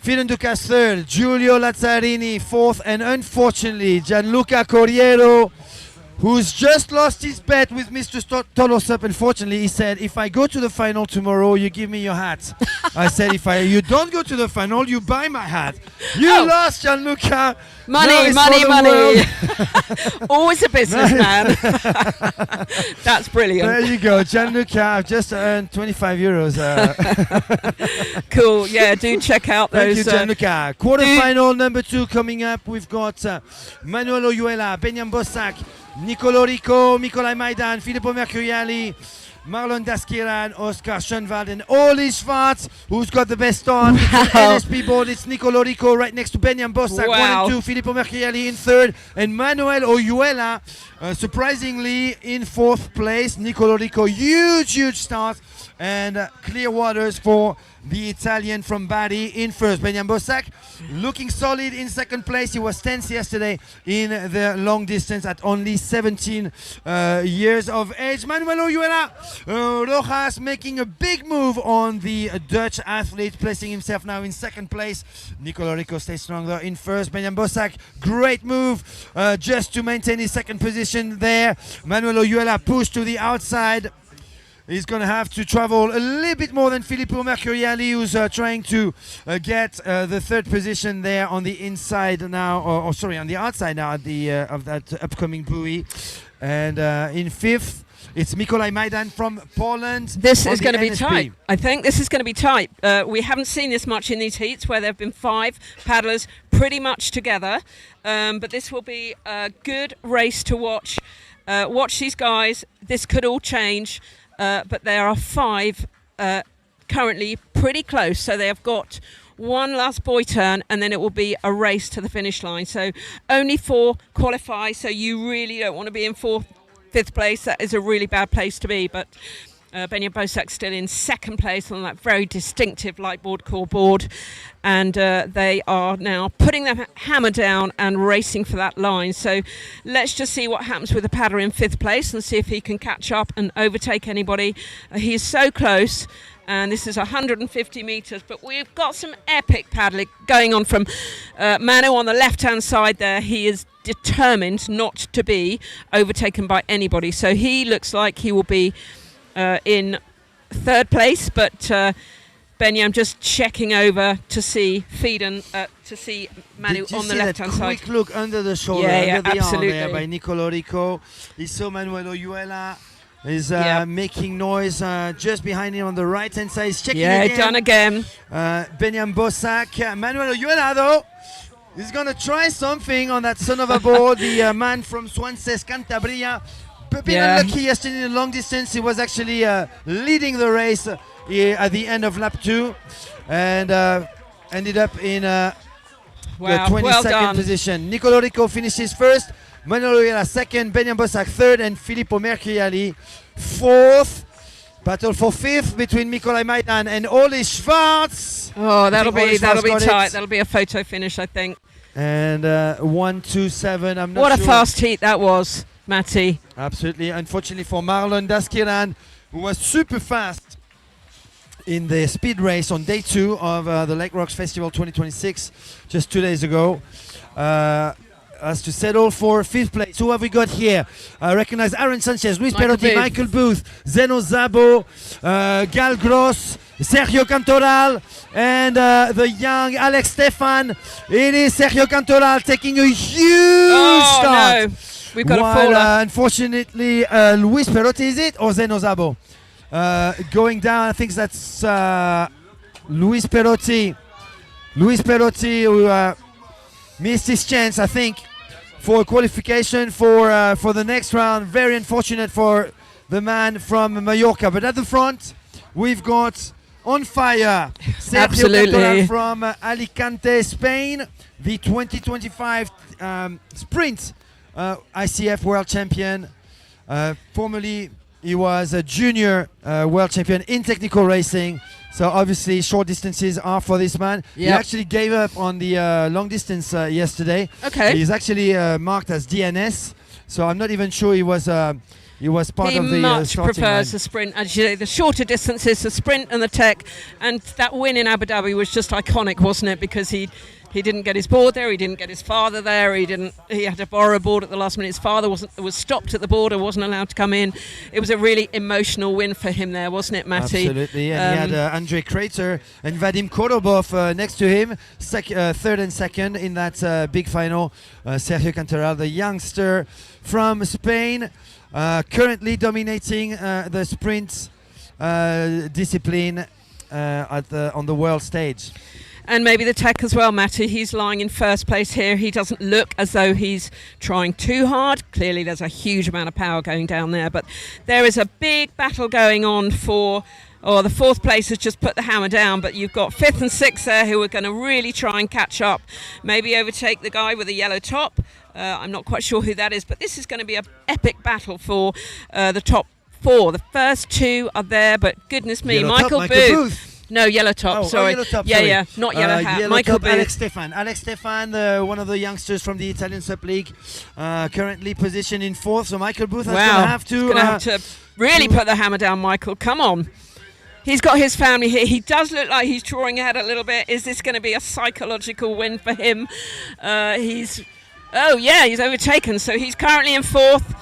Fidon Dukas third, Giulio Lazzarini fourth, and unfortunately Gianluca Corriero who's just lost his bet with Mr. Tolosup. Unfortunately, he said, if I go to the final tomorrow, you give me your hat. I said, if you don't go to the final, you buy my hat. You lost, Gianluca. Money. Always a businessman. That's brilliant. There you go, Gianluca. I've just earned 25 euros. Cool. Yeah, do check out Thank those. you, Gianluca. Quarterfinal number 2 coming up. We've got Manuel Oyuela, Benjamin Bossac, Nicolo Rico, Nikolai Maidan, Filippo Mercuriali, Marlon Daskiran, Oscar Schoenwald, and Oli Schwarz, who's got the best start. NSP board, it's Nicolo Rico right next to Benjamin Bossac, 1 and 2, Filippo Mercuriali in 3rd, and Manuel Oyuela, surprisingly, in 4th place. Nicolo Rico, huge start, and clear waters for the Italian from Bari in 1st. Benjamin Bossac looking solid in 2nd place. He was 10th yesterday in the long distance at only 17 years of age. Manuel Oyuela Rojas making a big move on the Dutch athlete, placing himself now in 2nd place. Nicolo Rico stays strong though in 1st. Benjamin Bossac, great move just to maintain his 2nd position there. Manuel Oyuela pushed to the outside. He's going to have to travel a little bit more than Filippo Mercuriali, who's trying to get the 3rd position there on the inside now, or sorry, on the outside now at the of that upcoming buoy. And in 5th, it's Nikolai Maidan from Poland. This is going to be tight. I think this is going to be tight. We haven't seen this much in these heats where there have been 5 paddlers pretty much together. But this will be a good race to watch. Watch these guys. This could all change. But there are 5 currently pretty close, so they have got one last buoy turn and then it will be a race to the finish line. So only 4 qualify, so you really don't want to be in 5th place. That is a really bad place to be, but Benjamin Bossac still in 2nd place on that very distinctive lightboard core board, and they are now putting their hammer down and racing for that line. So let's just see what happens with the paddler in 5th place and see if he can catch up and overtake anybody. He is so close, and this is 150 metres, but we've got some epic paddling going on from Manu on the left-hand side there. He is determined not to be overtaken by anybody, so he looks like he will be in 3rd place, but Benny, I'm just checking over to see to see Manu on the left-hand side. Quick look under the shoulder, under the arm there by Nicolo Rico. He saw Manuel Oyuela is making noise just behind him on the right-hand side. He's checking again. Done again. Benjamin Bossac. Manuel Oyuela, though, is going to try something on that son of a board. The man from Swansea, Cantabria. Been unlucky yesterday in the long distance. He was actually leading the race at the end of lap 2 and ended up in the 22nd position. Nicolo Rico finishes 1st, Manuel Oyuela 2nd, Benjamin Bossac 3rd, and Filippo Mercuriali 4th. Battle for 5th between Nikolai Maidan and Oli Schwarz. Oh, that'll be tight. That'll be a photo finish, I think. And 1:27. I'm not What sure. a fast heat that was, Matty. Absolutely. Unfortunately for Marlon Daskiran, who was super fast in the speed race on day 2 of the Lake Rocks Festival 2026, just 2 days ago, has to settle for 5th place. Who have we got here? I recognize Aaron Sanchez, Luis Perotti, Michael Booth, Zeno Zabo, Gal Gross, Sergio Cantoral, and the young Alex Stefan. It is Sergio Cantoral taking a huge start. No. We've got a faller. Unfortunately, Luis Perotti, is it? Or Zeno Zabo? Going down, I think that's Luis Perotti. Luis Perotti, who missed his chance, I think, for qualification for the next round. Very unfortunate for the man from Mallorca. But at the front, we've got on fire Sergio Cantoral from Alicante, Spain, the 2025 sprint ICF world champion. Formerly, he was a junior world champion in technical racing. So obviously, short distances are for this man. Yep. He actually gave up on the long distance yesterday. Okay. He's actually marked as DNS. So I'm not even sure he was part of the starting line. He much prefers the sprint. Actually, the shorter distances, the sprint and the tech. And that win in Abu Dhabi was just iconic, wasn't it? Because he He didn't get his board there. He didn't get his father there. He had to borrow a board at the last minute. His father was stopped at the border, wasn't allowed to come in. It was a really emotional win for him there, wasn't it, Matty? Absolutely. And he had Andrei Krater and Vadim Korobov next to him, third and second in that big final. Sergio Cantoral, the youngster from Spain, currently dominating the sprint discipline on the world stage. And maybe the tech as well, Matty. He's lying in first place here. He doesn't look as though he's trying too hard. Clearly there's a huge amount of power going down there, but there is a big battle going on for the fourth place has just put the hammer down, but you've got fifth and sixth there who are going to really try and catch up, maybe overtake the guy with the yellow top. I'm not quite sure who that is, but this is going to be an epic battle for the top four. The first two are there, but goodness me, Michael Booth. No, yellow top, sorry. Yellow top, yeah, sorry. yeah, not yellow hat. Yellow Michael top, Booth. Alex Stefan, one of the youngsters from the Italian SUP League, currently positioned in fourth. So Michael Booth is going to have to really put the hammer down, Michael. Come on. He's got his family here. He does look like he's drawing ahead a little bit. Is this going to be a psychological win for him? He's overtaken. So he's currently in fourth.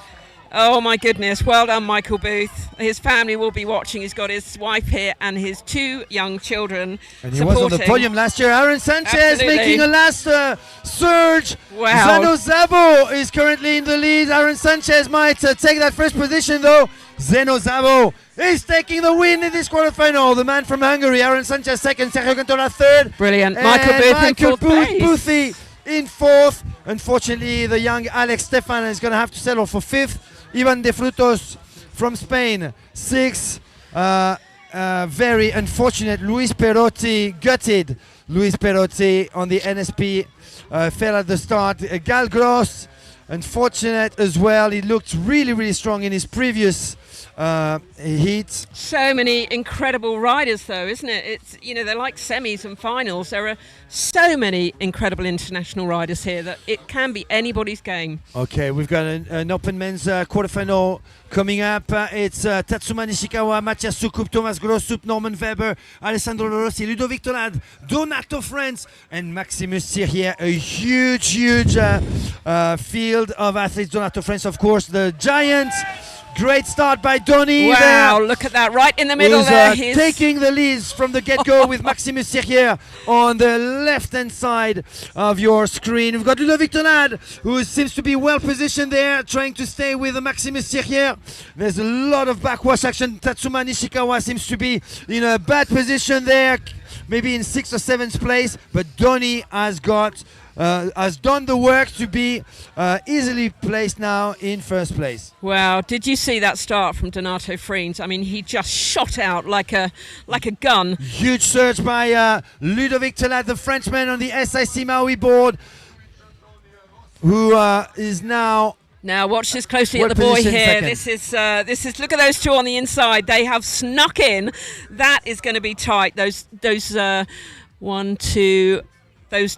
Oh my goodness, well done Michael Booth. His family will be watching. He's got his wife here and his two young children and he was on the podium last year. Aaron Sanchez making a last surge. Wow. Zeno Zabo is currently in the lead. Aaron Sanchez might take that first position though. Zeno Zabo is taking the win in this quarterfinal. The man from Hungary, Aaron Sanchez second, Sergio Cantola third. Brilliant. And Michael Booth Boothy in fourth. Unfortunately, the young Alex Stefan is going to have to settle for fifth. Ivan De Frutos from Spain, sixth. Very unfortunate. Luis Perotti, gutted. Luis Perotti on the NSP fell at the start. Gal Gross, unfortunate as well. He looked really, really strong in his previous heat. So many incredible riders though, isn't it? It's, they're like semis and finals. There are so many incredible international riders here that it can be anybody's game. Okay, we've got an open men's quarterfinal coming up. It's Tatsuma Nishikawa, Matthias Sukup, Thomas Grossup, Norman Weber, Alessandro Rossi, Ludovic Tolad, Donato Franz and Maximus Sirier. A huge field of athletes. Donato Franz, of course, the giant. Great start by Donny. Wow, look at that, right in the middle there. He's taking the leads from the get-go with Maximus Sirier on the left-hand side of your screen. We've got Ludovic Tonad, who seems to be well positioned there, trying to stay with Maximus Sirier. There's a lot of backwash action. Tatsuma Nishikawa seems to be in a bad position there, maybe in 6th or 7th place, but Donny has done the work to be easily placed now in first place. Wow, did you see that start from Donato Friens? I mean, he just shot out like a gun. Huge surge by Ludovic Tolad, the Frenchman on the SIC Maui board, who is now... Now watch this closely at the buoy here. This is look at those two on the inside. They have snuck in. That is going to be tight. Those 1, 2, those.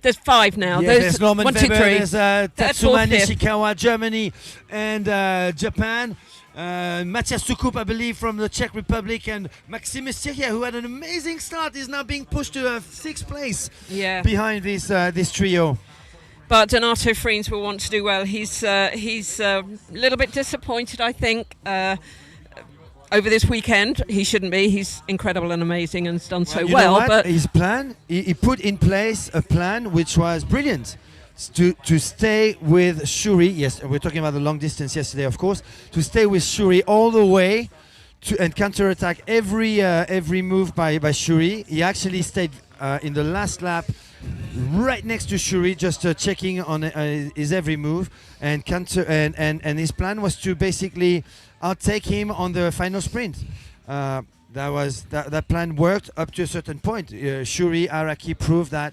There's 5 now. Yeah, there's Norman 1, 2, 3. Weber, there's Tatsuma 4th, Nishikawa, Germany, and Japan. Matthias Sukup, I believe, from the Czech Republic, and Maximus Sirier, who had an amazing start, is now being pushed to 6th place behind this trio. But Donato Friens will want to do well. He's a little bit disappointed, I think. Over this weekend, he shouldn't be. He's incredible and amazing and has done so well. But his plan, he put in place a plan which was brilliant to stay with Shuri. Yes, we're talking about the long distance yesterday, of course. To stay with Shuri all the way and counterattack every move by Shuri. He actually stayed in the last lap right next to Shuri, just checking on his every move, and his plan was to basically outtake him on the final sprint. That plan worked up to a certain point. Shuri Araki proved that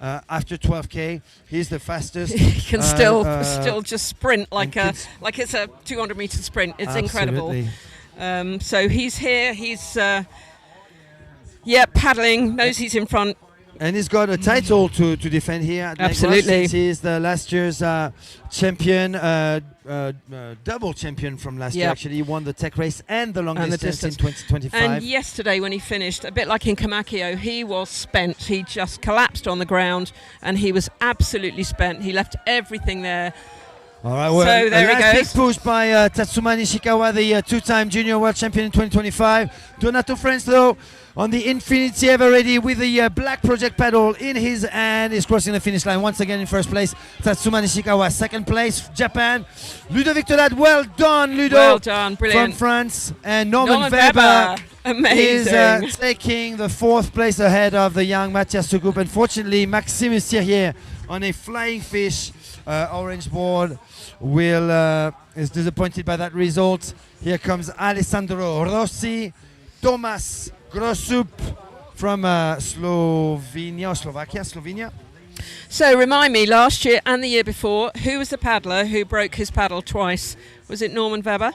after 12k he's the fastest. He can still just sprint like it's a 200-meter sprint. It's absolutely incredible. So he's here. He's paddling. Knows he's in front. And he's got a title to defend here at Lake Ross, Absolutely. since he's the last year's champion, double champion from last year. Yep. Actually, he won the tech race and the long And the distance in distance. 2025. And yesterday when he finished, a bit like in Kamakio, he was spent. He just collapsed on the ground and he was absolutely spent. He left everything there. All right, well, So there a he last goes. big push by Tatsuma Nishikawa, the two-time junior world champion in 2025. Donato Frenslo on the Infinity ever ready with the black project pedal in his hand. He's crossing the finish line once again in first place. Tatsuma Nishikawa, second place, Japan. Ludovic Tolad, well done, Ludo. Well done, brilliant. From France. And Norman Norman Weber Amazing. is taking the fourth place ahead of the young Mathias Sukup. Unfortunately, Maxime Sirier on a flying fish orange board is disappointed by that result. Here comes Alessandro Rossi, Thomas Grossup from Slovenia. So remind me, last year and the year before, who was the paddler who broke his paddle twice? Was it Norman Weber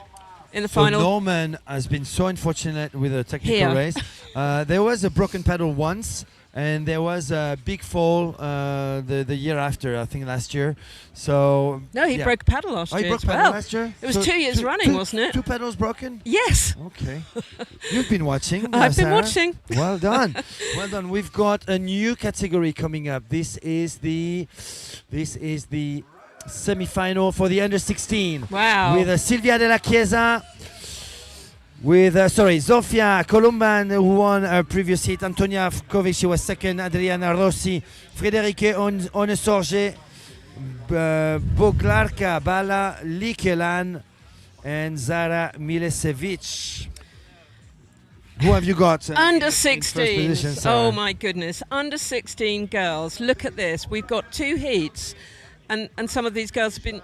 in the So final? Norman has been so unfortunate with the technical Here. race. There was a broken paddle once, and there was a big fall the year after, I think last year. So No, he yeah. broke a paddle last Oh, he year broke as paddle well. last year? It was So 2 years running, wasn't it? Two paddles broken? Yes, Okay. You've been watching. I've been Sarah. watching. Well done. Well done. We've got a new category coming up. This is the semi-final for the under 16. Wow. With Silvia Della Chiesa, with Zofia Colomban, who won her previous heat, Antonia Kovic, she was second, Adriana Rossi, Friederike Onesorge, Boglarka Bala, Likelan, and Zara Milisevic. Who have you got? Under in first 16. position, Sarah? Oh my goodness. Under 16 girls. Look at this. We've got 2 heats. And some of these girls have been,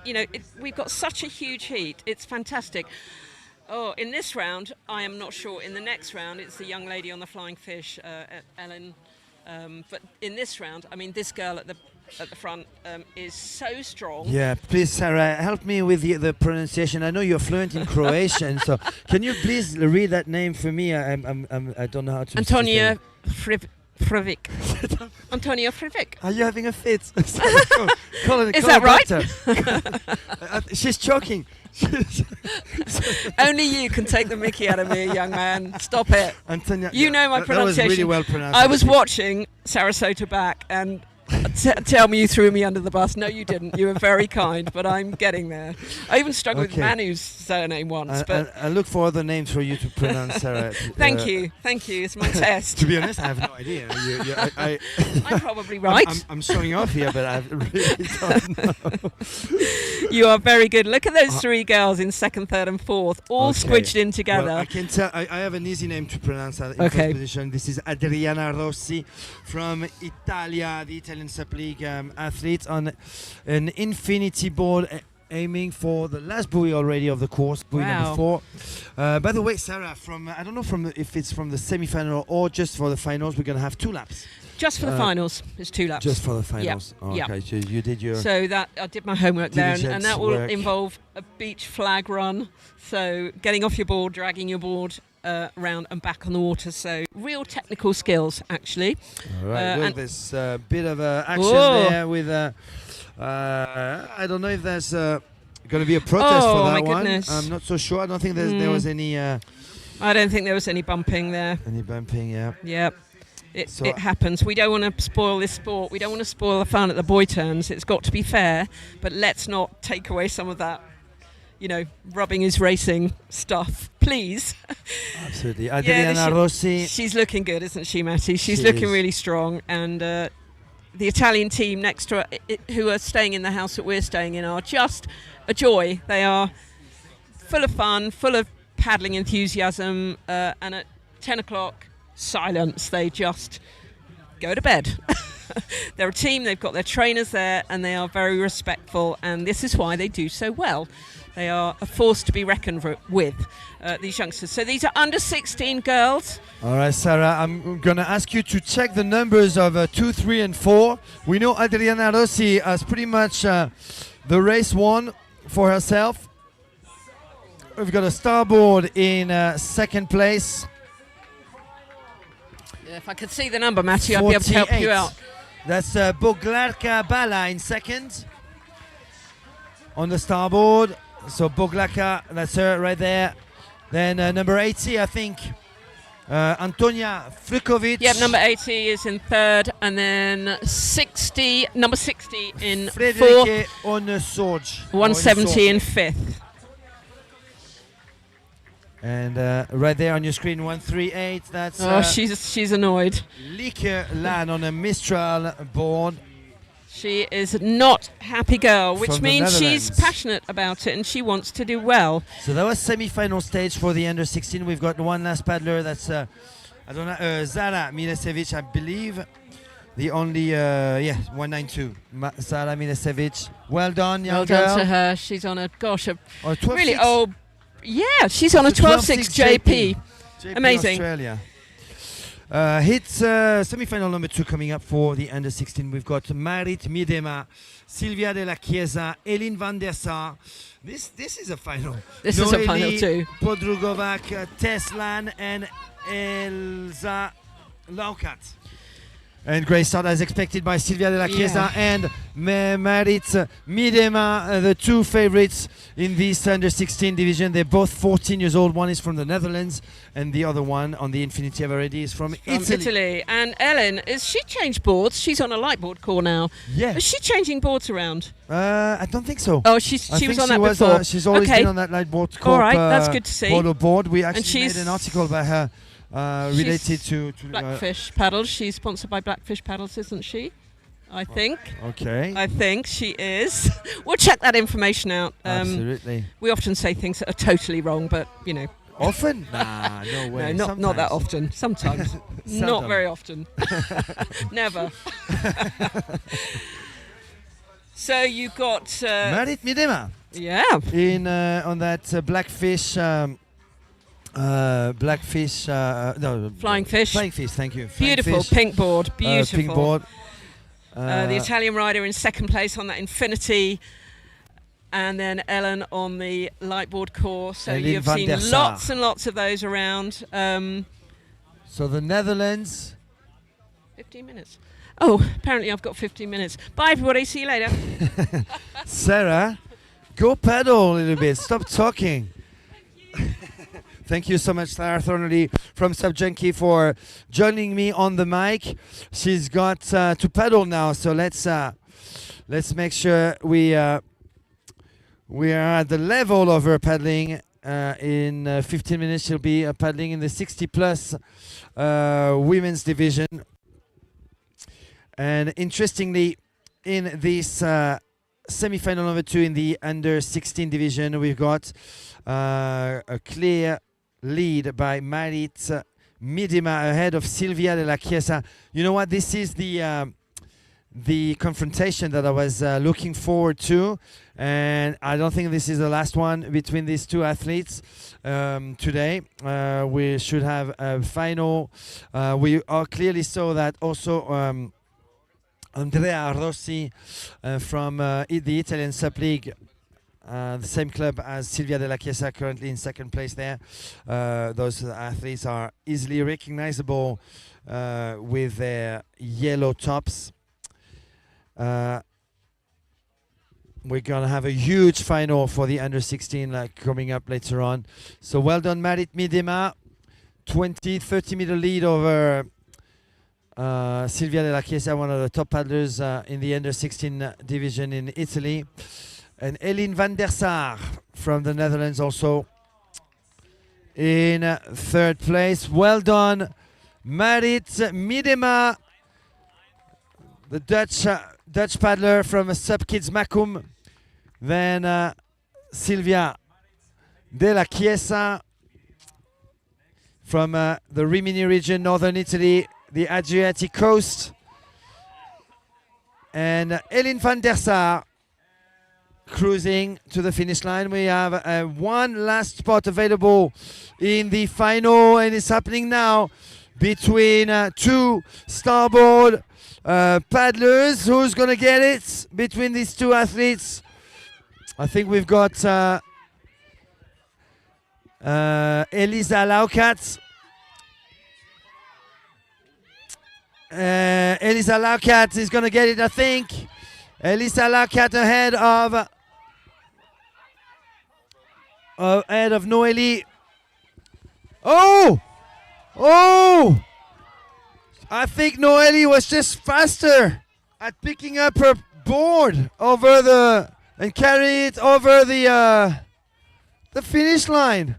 we've got such a huge heat. It's fantastic. Oh, in this round, I am not sure. In the next round, it's the young lady on the flying fish, Ellen. But in this round, I mean, this girl at the front is so strong. Yeah, please, Sarah, help me with the pronunciation. I know you're fluent in Croatian, so can you please read that name for me? I don't know how to. Antonia Frivic. Antonia Frivic. Are you having a fit? Call Is a that right? doctor. She's choking. Only you can take the mickey out of me, young man. Stop it. Antonia, You know my that pronunciation. was really well pronounced. I was watching Sarasota back and tell me you threw me under the bus. No, you didn't. You were very kind, but I'm getting there. I even struggled with Okay. Manu's surname once, but I look for other names for you to pronounce, Sarah. thank you. It's my test. To be honest, I have no idea. I'm probably right. I'm showing off here, but I really don't know. You are very good. Look at those 3 girls in second, third, and fourth, all Okay. squidged in together. Well, I can tell. I have an easy name to pronounce in Okay. first position. This is Adriana Rossi from Italia, the Italian Sup League athlete on an infinity board, aiming for the last buoy already of the course, buoy number 4. By the way, Sarah, I don't know if it's from the semi-final or just for the finals. We're gonna have 2 laps. Just for the finals, it's 2 laps. Just for the finals. Yeah. Okay, so you did your. So that I did my homework there, and Diligence that will work. involve a beach flag run. So getting off your board, dragging your board around and back on the water. So real technical skills, actually. All right. Well, and- there's a bit of action Whoa. there with. I don't know if there's going to be a protest Oh, for my that one. goodness. I'm not so sure. I don't think there was any I don't think there was any bumping there. bumping. Yeah. Yep. So- It happens. We don't want to spoil this sport. We don't want to spoil the fun at the boy turns. It's got to be fair, but let's not take away some of that, rubbing his racing stuff, please. Absolutely. Adriana Rossi. She's looking good, isn't she, Matty? She's She looking is. really strong. And the Italian team next to her, who are staying in the house that we're staying in, are just a joy. They are full of fun, full of paddling enthusiasm, and at 10 o'clock, silence. They just go to bed. They're a team, they've got their trainers there, and they are very respectful, and this is why they do so well. They are a force to be reckoned with, these youngsters. So these are under 16 girls. All right, Sarah, I'm going to ask you to check the numbers of 2, 3, and 4. We know Adriana Rossi has pretty much the race won for herself. We've got a starboard in second place. If I could see the number, Matthew, I'd be able to help you 48. out. That's Boglarka Bala in second. On the starboard. So Boglarka, that's her right there. Then number 80, I think. Antonia Frikovic. Yep, number 80 is in third, and then number 60 in fourth, Frederike Onesorge. 170 in fifth. And right there on your screen, 138. That's She's annoyed. Lieke Lan on a Mistral board. She is not happy girl, which From the means she's Netherlands. passionate about it and she wants to do well. So that was semi-final stage for the under 16. We've got one last paddler. That's I don't know, Zara Milesevic, I believe. The only 192. Zara Milesevic. Well done, young Well girl. done to her. She's on a Oh, 12.6. really old. Yeah, she's on a 12.6 JP. Amazing. Australia. Hits semi-final number 2 coming up for the under 16. We've got Marit Miedema, Silvia de la Chiesa, Elin van der Sar. This is a final. This is a final Noeli too. Podrugovac, Teslan, and Elza Laukat. And great start as expected by Silvia de la Chiesa and Marit Miedema, the two favorites in this under 16 division. They're both 14 years old. One is from the Netherlands and the other one on the Infinity Ever Ready is from Italy. And Ellen, has she changed boards? She's on a lightboard core now. Yeah. Is she changing boards around? I don't think so. Oh, I she think was on that before. She's always Okay. been on that lightboard Corp. All right, that's good to see. Polo board. We actually she's- made an article by her related to Blackfish Paddles. She's sponsored by Blackfish Paddles, isn't she? I think. Okay. I think she is. We'll check that information out. Absolutely. We often say things that are totally wrong, but you know. Often? Nah, no way. No, not that often. Sometimes. Not Seldom. very often. Never. So you got. Marit Miedema Yeah. in on that Blackfish. Blackfish. No. Flying fish. Flying fish. Thank you. Flying Beautiful fish, pink board. Beautiful. pink board. The Italian rider in second place on that Infinity. And then Ellen on the lightboard course. So Elin you've van seen der Sar. lots and lots of those around. So the Netherlands. 15 minutes. Oh, apparently I've got 15 minutes. Bye, everybody. See you later. Sarah, go paddle a little bit. Stop talking. Thank you so much, Sarah Thornley from Sub Junkie, for joining me on the mic. She's got to paddle now, so let's make sure we are at the level of her paddling. In 15 minutes, she'll be paddling in the 60 plus women's division. And interestingly, in this semi-final number 2 in the under 16 division, we've got a clear lead by Marit Miedema ahead of Silvia de la Chiesa. You know what? This is the confrontation that I was looking forward to, and I don't think this is the last one between these two athletes today. We should have a final. We clearly saw that also. Andrea Rossi from the Italian SUP League, the same club as Silvia de la Chiesa, currently in second place there. Those athletes are easily recognizable with their yellow tops. We're going to have a huge final for the under 16 coming up later on. So well done, Marit Miedema. 30 meter lead over Silvia de la Chiesa, one of the top paddlers in the under 16 division in Italy. And Elin van der Sar from the Netherlands also in third place. Well done, Marit Miedema, the Dutch paddler from SUP Kids Macum. Then Silvia de la Chiesa from the Rimini region, northern Italy, the Adriatic coast. And Elin van der Sar cruising to the finish line. We have one last spot available in the final, and it's happening now between two starboard paddlers. Who's going to get it between these two athletes? I think we've got Elisa Laukat Elisa Laukat is going to get it, I think. Elisa Laukat ahead of Noélie. Oh! Oh! I think Noélie was just faster at picking up her board and carry it over the finish line.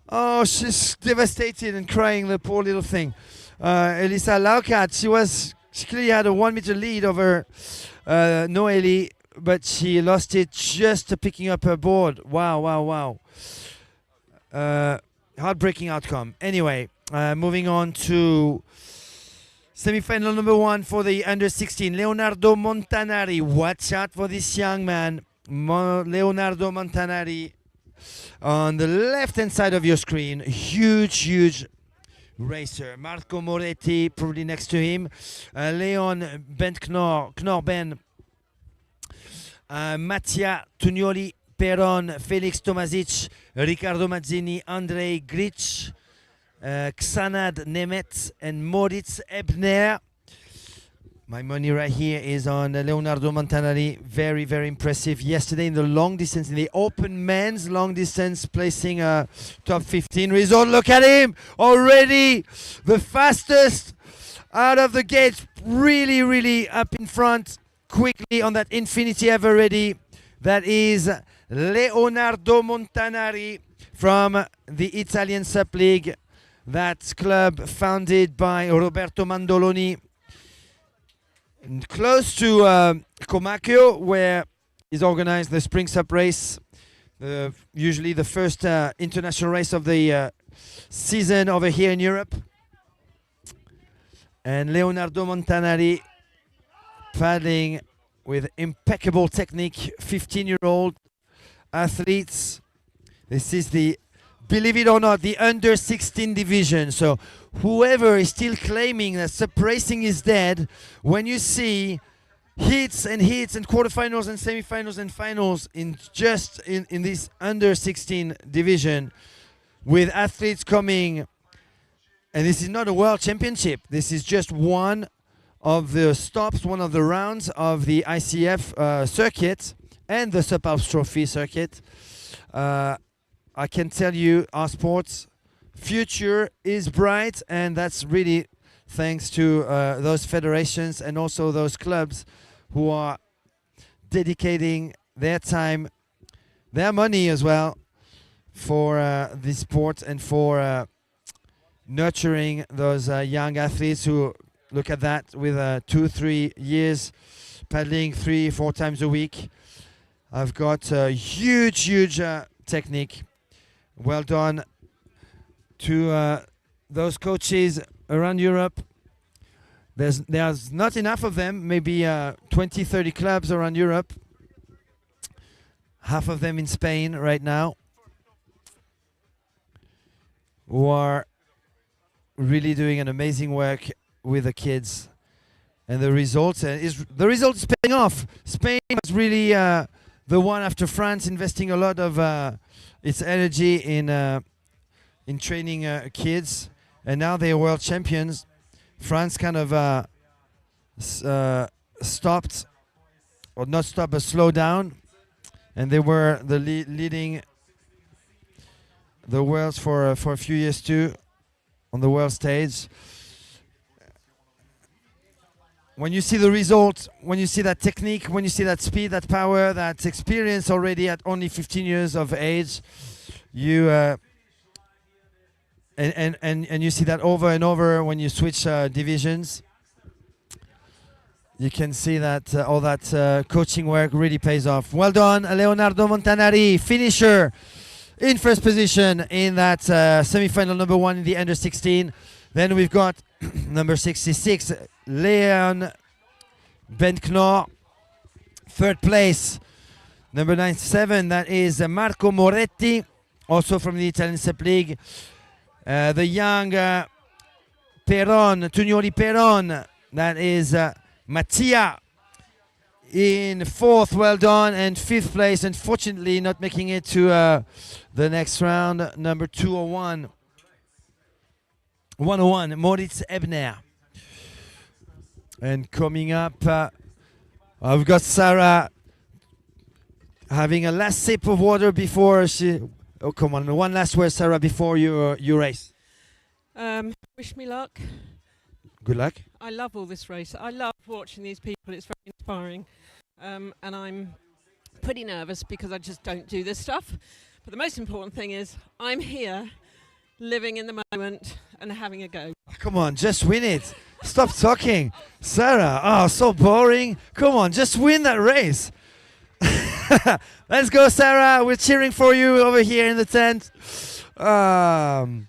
Oh, she's devastated and crying, the poor little thing. Elisa Laukat, she clearly had a 1 meter lead over Noélie, but she lost it just picking up her board. Wow. Heartbreaking outcome. Anyway, moving on to semi-final number 1 for the under 16. Leonardo Montanari. Watch out for this young man. Leonardo Montanari on the left-hand side of your screen. Huge racer. Marco Moretti probably next to him. Leon Knorben. Mattia Tugnoli Peron, Felix Tomasic, Riccardo Mazzini, Andrei Grich, Xanad Nemet, and Moritz Ebner. My money right here is on Leonardo Montanari. Very impressive. Yesterday in the long distance, in the open men's long distance, placing a top 15 result. Look at him already, the fastest out of the gate. Really up in front, quickly on that Infinity Ever Ready. That is Leonardo Montanari from the Italian SUP League. That club founded by Roberto Mandoloni, close to Comacchio, where is organized the Spring SUP race, usually the first international race of the season over here in Europe. And Leonardo Montanari paddling with impeccable technique, 15-year-old athletes. This is the, believe it or not, the under 16 division. So whoever is still claiming that SUP racing is dead, when you see hits and quarterfinals and semifinals and finals in this under 16 division, with athletes coming, and this is not a world championship, this is just one of the stops, one of the rounds of the ICF circuit and the SUP Alps Trophy circuit. I can tell you our sports future is bright, and that's really thanks to those federations and also those clubs who are dedicating their time, their money as well, for this sport and for nurturing those young athletes who, look at that, with 2-3 years paddling 3-4 times a week. I've got huge technique. Well done to those coaches around Europe. There's not enough of them, maybe 20-30 clubs around Europe. Half of them in Spain right now, who are really doing an amazing work with the kids, and the results is paying off. Spain was really the one after France, investing a lot of its energy in training kids, and now they are world champions. France kind of stopped, or not stopped, but slowed down, and they were the leading the world for a few years too on the world stage. When you see the result, when you see that technique, when you see that speed, that power, that experience already at only 15 years of age, you and you see that over and over when you switch divisions, you can see that all that coaching work really pays off. Well done, Leonardo Montanari, finisher in first position in that semi-final number 1 in the under 16. Then we've got number 66, Leon Benknor, third place. Number 97, that is Marco Moretti, also from the Italian SUP League. The young Tugnoli Peron, that is Mattia in fourth, well done. And fifth place, unfortunately not making it to the next round, number 101, Moritz Ebner. And coming up, I've got Sarah having a last sip of water before she. Oh, come on. One last word, Sarah, before you race. Wish me luck. Good luck. I love all this race. I love watching these people. It's very inspiring. And I'm pretty nervous because I just don't do this stuff. But the most important thing is I'm here, living in the moment and having a go. Come on, just win it. Stop talking. Sarah, oh, so boring. Come on, just win that race. Let's go, Sarah. We're cheering for you over here in the tent. And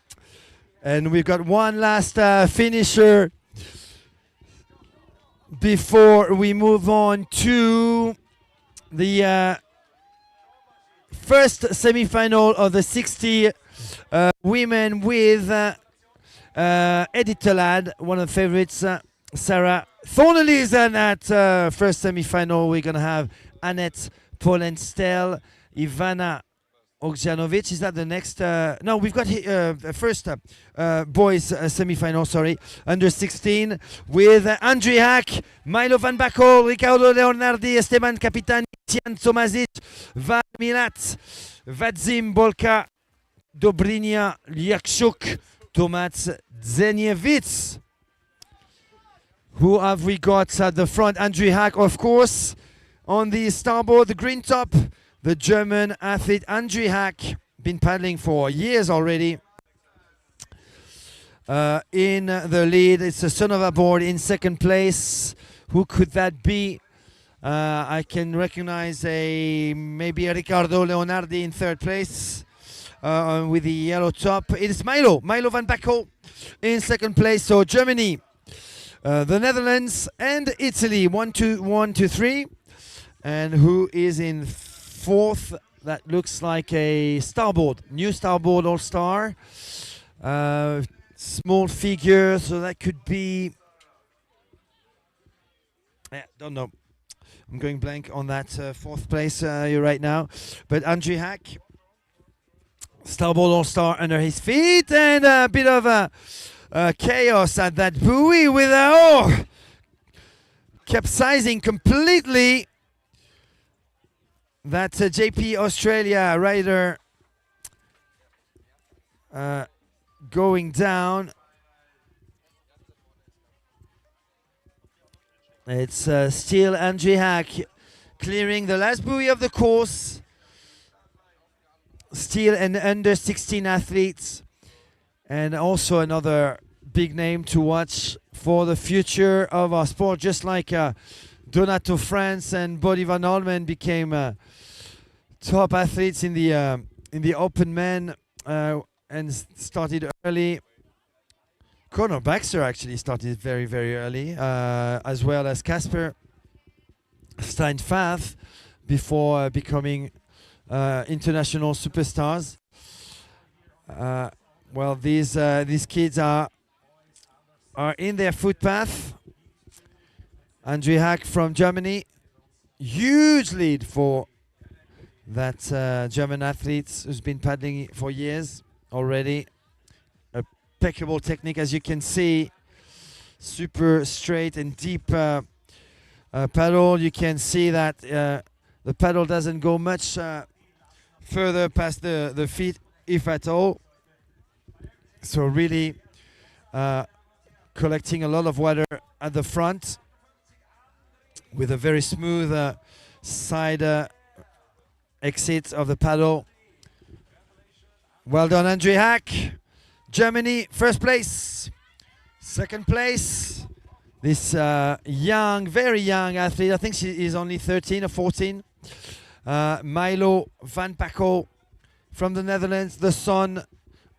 we've got one last finisher before we move on to the first semi-final of the 60 women with Edith Tolad, one of the favorites, Sarah Thornley is in that first semi-final. We're going to have Annette Polenstel, Ivana Ogjanovic. Is that the next? No, we've got first boys semi-final, sorry, under 16 with Andrew Hack, Milo Van Bacol, Ricardo Leonardi, Esteban Capitan, Tian Tomazic, Val Milat, Vadzim Bolka, Dobrynia Lyakshuk, Tomac Dzeniewicz. Who have we got at the front? Andrew Hack, of course. On the starboard, the green top, the German athlete Andrew Hack, been paddling for years already. In the lead, it's a son of a board in second place. Who could that be? I can recognize maybe Ricardo Leonardi in third place with the yellow top. It is Milo Van Bacol in second place. So Germany, the Netherlands, and Italy. 1, 2, 3. And who is in fourth? That looks like a starboard, new starboard all-star. Small figure, so that could be. Don't know. I'm going blank on that fourth place right now. But Andrew Hack, starboard all-star under his feet, and a bit of chaos at that buoy with capsizing completely. That JP Australia rider going down. It's still Andrew Hack clearing the last buoy of the course. Still an under 16 athlete, and also another big name to watch for the future of our sport, just like Donato France and Bodie Van Holmen became top athletes in the open men and started early. Conor Baxter actually started very, very early, as well as Casper Steinfath before becoming international superstars. Well, these kids are in their footpath. Andrew Hack from Germany, huge lead for that German athlete who's been paddling for years already. Impeccable technique, as you can see. Super straight and deep paddle. You can see that the paddle doesn't go much further past the feet, if at all. So really collecting a lot of water at the front with a very smooth side exit of the paddle. Well done, Andrew Hack. Germany, first place. Second place, this young, very young athlete. I think she is only 13 or 14. Milo Van Bacol from the Netherlands, the son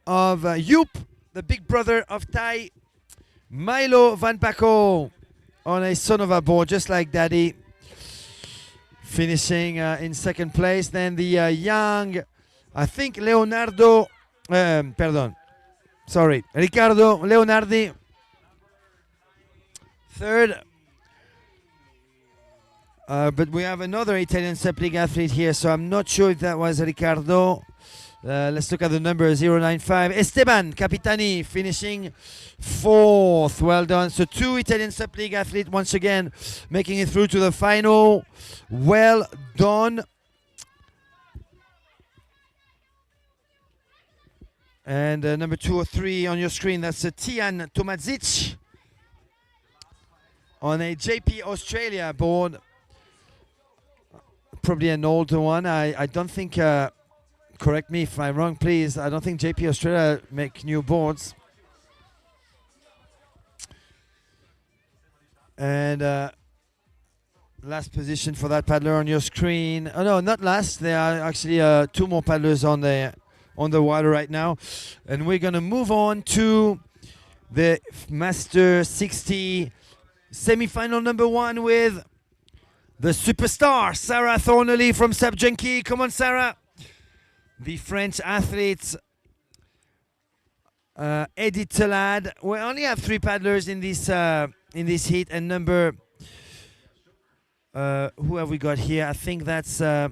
of Joep, the big brother of Tai. Milo Van Bacol on a son of a board, just like daddy, finishing in second place. Then the young, I think Ricardo Leonardi, third. But we have another Italian SUP League athlete here, so I'm not sure if that was Ricardo. Let's look at the number 095. Esteban Capitani finishing 4th. Well done. So 2 Italian SUP League athletes once again making it through to the final. Well done. And number 2 or 3 on your screen, that's Tian Tomadzic on a JP Australia board. Probably an older one. I don't think, correct me if I'm wrong, please. I don't think JP Australia make new boards. And last position for that paddler on your screen. Oh no, not last. There are actually 2 more paddlers on the water right now. And we're gonna move on to the Master 60 semi-final number 1 with the superstar Sarah Thornley from SUP Junkie. Come on, Sarah. The French athletes, Edith Telad. We only have 3 paddlers in this heat, and number who have we got here? I think that's I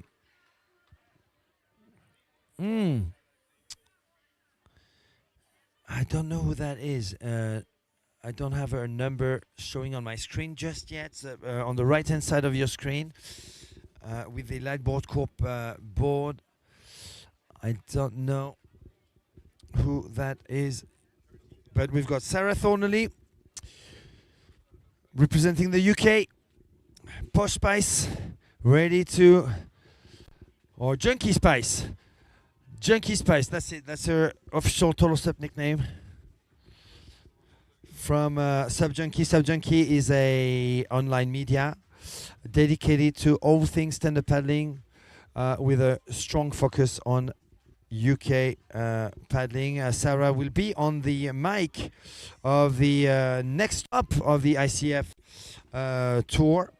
don't know who that is. I don't have her number showing on my screen just yet. On the right-hand side of your screen, with the Lightboard Corp board. I don't know who that is, but we've got Sarah Thornley representing the UK. Posh Spice, ready to, or Junkie Spice. Junkie Spice, that's it. That's her official Total SUP nickname. From SUP Junkie. SUP Junkie is a online media dedicated to all things stand-up paddling, with a strong focus on UK paddling. Sarah will be on the mic of the next stop of the ICF tour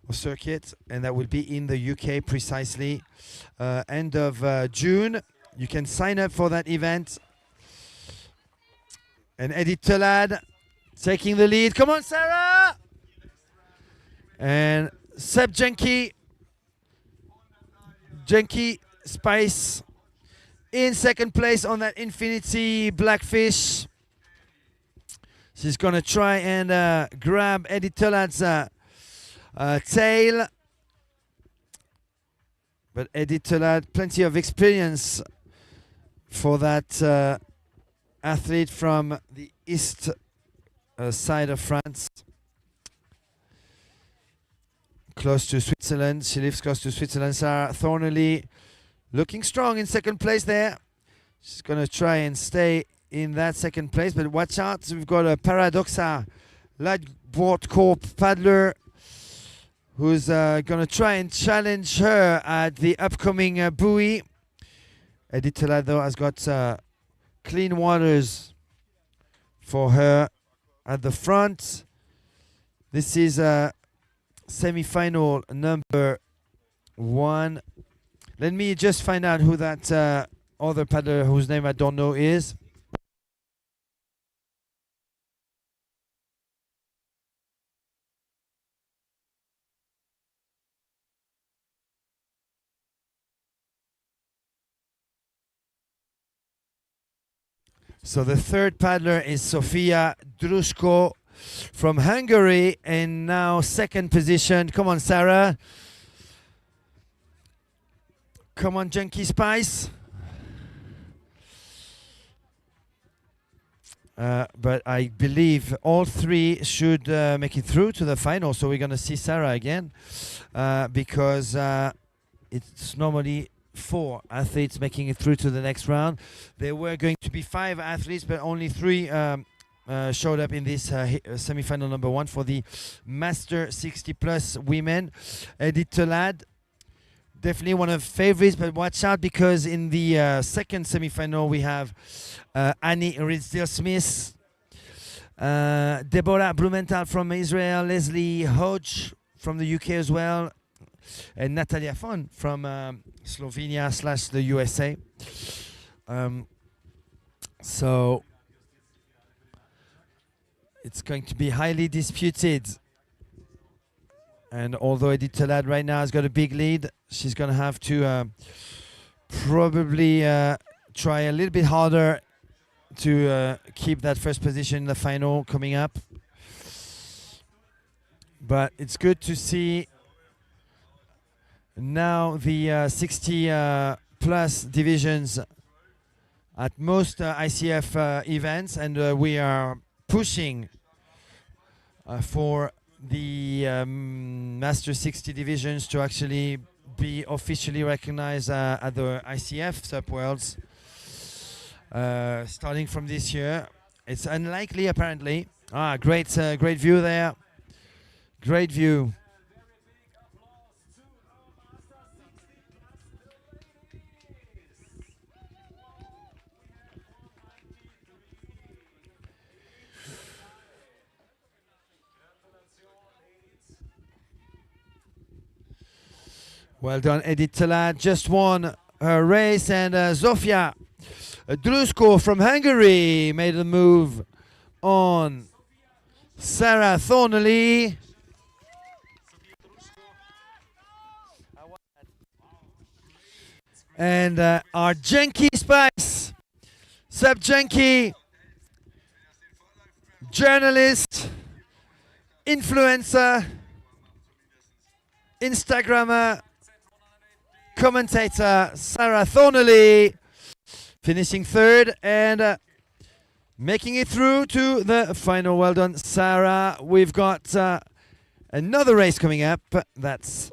or circuit, and that will be in the UK precisely end of June. You can sign up for that event. And Edith Telad taking the lead. Come on, Sarah! And SUP Junkie Spice in second place on that Infinity Blackfish. She's gonna try and grab Edith Telad's tail. But Edith Telad, plenty of experience for that athlete from the east side of France. Close to Switzerland. She lives close to Switzerland. Sarah Thornley looking strong in second place there. She's going to try and stay in that second place, but watch out. We've got a Paradoxa Lightboard Corp paddler who's going to try and challenge her at the upcoming buoy. Edith Telad, though, has got clean waters for her at the front. This is semi-final number 1. Let me just find out who that other paddler whose name I don't know is. So the third paddler is Sofia Drusko from Hungary, and now second position. Come on, Sarah. Come on, Junkie Spice. But I believe all 3 should make it through to the final. So we're going to see Sarah again because it's normally 4 athletes making it through to the next round. There were going to be 5 athletes, but only 3 showed up in this semi-final number 1 for the Master 60 Plus women. Edith Telad, definitely one of favorites, but watch out because in the second semi-final we have Annie Ridsdale-Smith, Deborah Blumenthal from Israel, Leslie Hodge from the UK as well, and Natalia Fon from Slovenia / the USA. So it's going to be highly disputed. And although Edith Telad right now has got a big lead, she's going to have to probably try a little bit harder to keep that first position in the final coming up. But it's good to see now the 60 plus divisions at most ICF events, and we are pushing for the Master 60 divisions to actually be officially recognized at the ICF SUP Worlds starting from this year. It's unlikely, apparently. Great view there. Great view. Well done, Edith Talat. Just won her race, and Zofia Drusko from Hungary made a move on Sarah Thornley. And our Junkie Spice, SUP Junkie, journalist, influencer, Instagrammer, commentator, Sarah Thornley, finishing third and making it through to the final. Well done, Sarah. We've got another race coming up. That's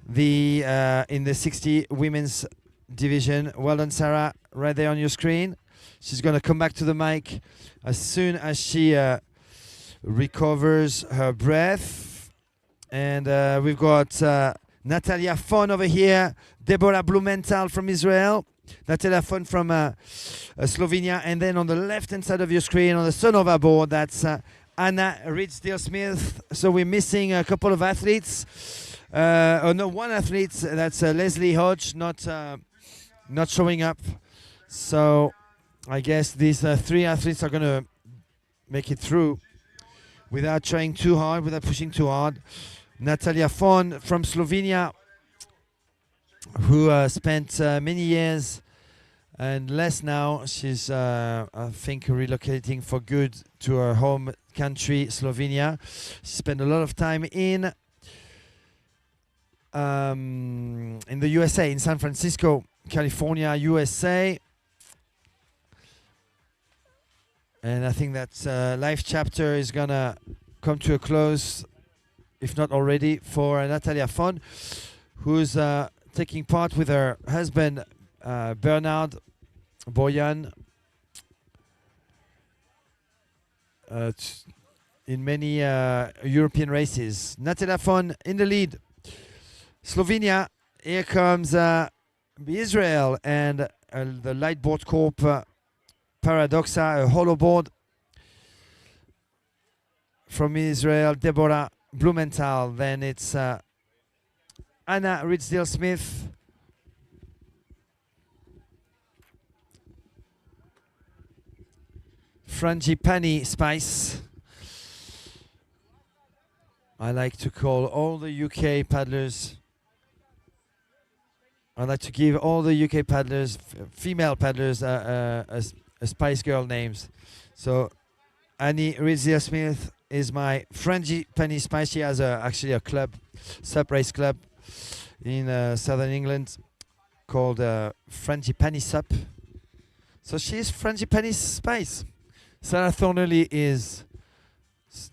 the in the 60 women's division. Well done, Sarah. Right there on your screen. She's going to come back to the mic as soon as she recovers her breath. And we've got Natalia Fon over here, Deborah Blumenthal from Israel, Natalia Fon from Slovenia, and then on the left-hand side of your screen, on the Sonova board, that's Anna Ridsdale-Smith. So we're missing a couple of athletes. One athlete, that's Leslie Hodge, not showing up. So I guess these three athletes are going to make it through without trying too hard, without pushing too hard. Natalia Fon from Slovenia, who spent many years and less now. She's, I think, relocating for good to her home country, Slovenia. She spent a lot of time in the USA, in San Francisco, California, USA. And I think that life chapter is going to come to a close, if not already, for Natalia Fon, who's taking part with her husband, Bernard Boyan, in many European races. Natalia Fon in the lead. Slovenia, here comes Israel and the Lightboard Corp Paradoxa, a hollow board from Israel, Deborah Blumenthal. Then it's Anna Ridsdale-Smith, Frangipani Spice. I like to call all the UK paddlers, I like to give all the UK paddlers, female paddlers, a Spice Girl names. So Annie Ridsdale-Smith is my Frangipani Spice. She has actually a club, SUP race club in southern England called Frangipani SUP. So she's Frangipani Spice. Sarah Thornley is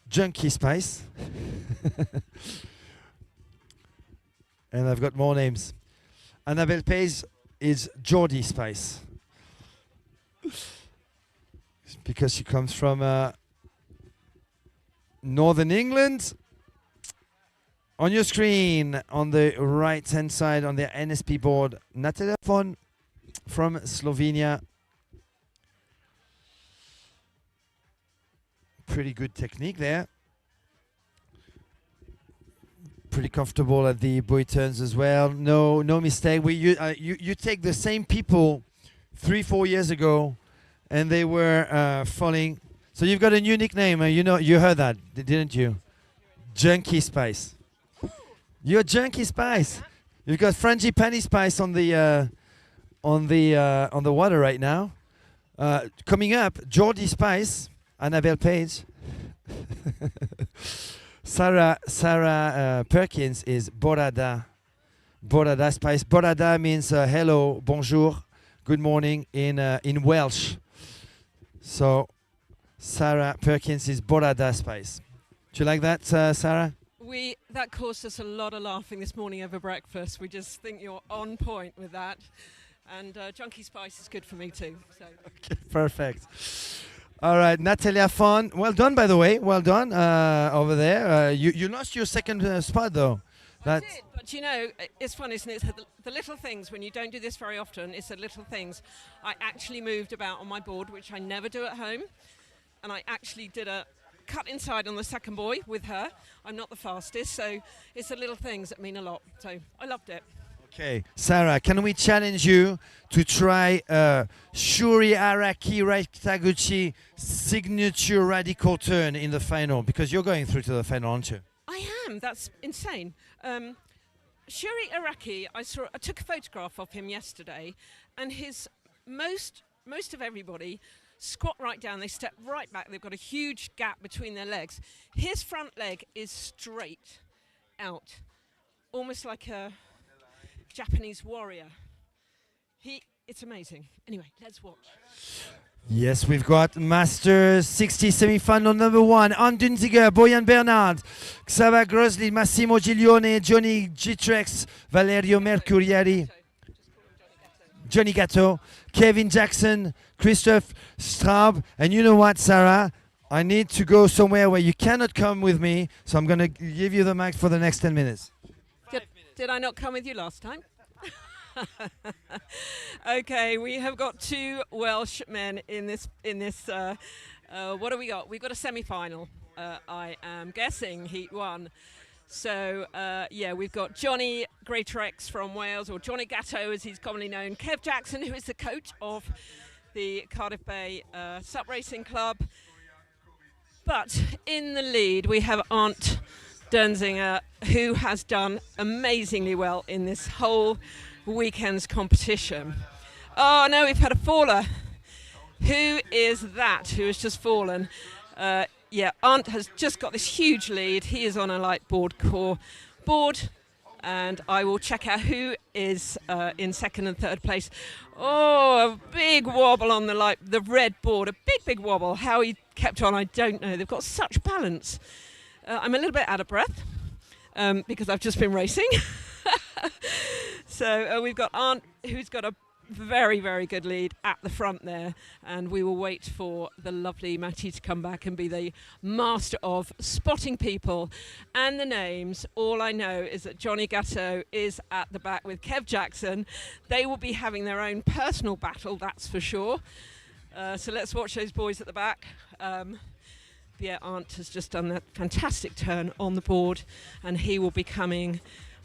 Junkie Spice. And I've got more names. Annabelle Pays is Geordie Spice. Because she comes from Northern England. On your screen, on the right-hand side, on the NSP board, Natalia Fon from Slovenia. Pretty good technique there. Pretty comfortable at the buoy turns as well. No mistake. You take the same people 3-4 years ago, and they were falling. So you've got a new nickname. You heard that, didn't you? Junkie Spice. You're Junkie Spice. You've got Frangipani Spice on the water right now. Coming up, Jordi Spice, Annabelle Page. Sarah Perkins is Borada. Borada Spice. Borada means hello, bonjour, good morning in Welsh. So Sarah Perkins is Borada Spice. Do you like that, Sarah? That caused us a lot of laughing this morning over breakfast. We just think you're on point with that. And Junkie Spice is good for me too. So. Okay, perfect. All right, Natalia Fon. Well done, by the way. Well done over there. You lost your second spot, though. I did, but you know, it's fun, isn't it? It's the little things, when you don't do this very often, it's the little things. I actually moved about on my board, which I never do at home. And I actually did a cut inside on the second buoy with her. I'm not the fastest, so it's the little things that mean a lot. So I loved it. Okay, Sarah, can we challenge you to try Shuri Araki Raitaguchi signature radical turn in the final? Because you're going through to the final, aren't you? I am. That's insane. Shuri Araki, I took a photograph of him yesterday, and his most of everybody squat right down. They step right back. They've got a huge gap between their legs. His front leg is straight out, almost like a Japanese warrior. It's amazing. Anyway, let's watch. Yes, we've got Masters 60 semi-final number 1. Andunziger, Boyan Bernard, Xava Grosli, Massimo Giglione, Johnny Gitrex, Valerio Mercurieri, Johnny Gatto, Kevin Jackson, Christoph Straub. And you know what, Sarah? I need to go somewhere where you cannot come with me, so I'm going to give you the mic for the next 10 minutes. Did I not come with you last time? Okay, we have got two Welsh men in this. What do we got? We've got a semi-final. I am guessing Heat 1. So we've got Johnny Greatrex from Wales, or Johnny Gatto as he's commonly known. Kev Jackson, who is the coach of the Cardiff Bay SUP Racing Club. But in the lead, we have Arndt Dernzinger, who has done amazingly well in this whole weekend's competition. Oh no, we've had a faller. Who is that who has just fallen? Arndt has just got this huge lead. He is on a light board core board, and I will check out who is in second and third place. Oh, a big wobble on the red board, a big wobble. How he kept on, I don't know. They've got such balance. I'm a little bit out of breath because I've just been racing. So we've got Arndt, who's got a very, very good lead at the front there, and we will wait for the lovely Matty to come back and be the master of spotting people and the names. All I know is that Johnny Gatto is at the back with Kev Jackson. They will be having their own personal battle, that's for sure. So let's watch those boys at the back. Arndt has just done that fantastic turn on the board, and he will be coming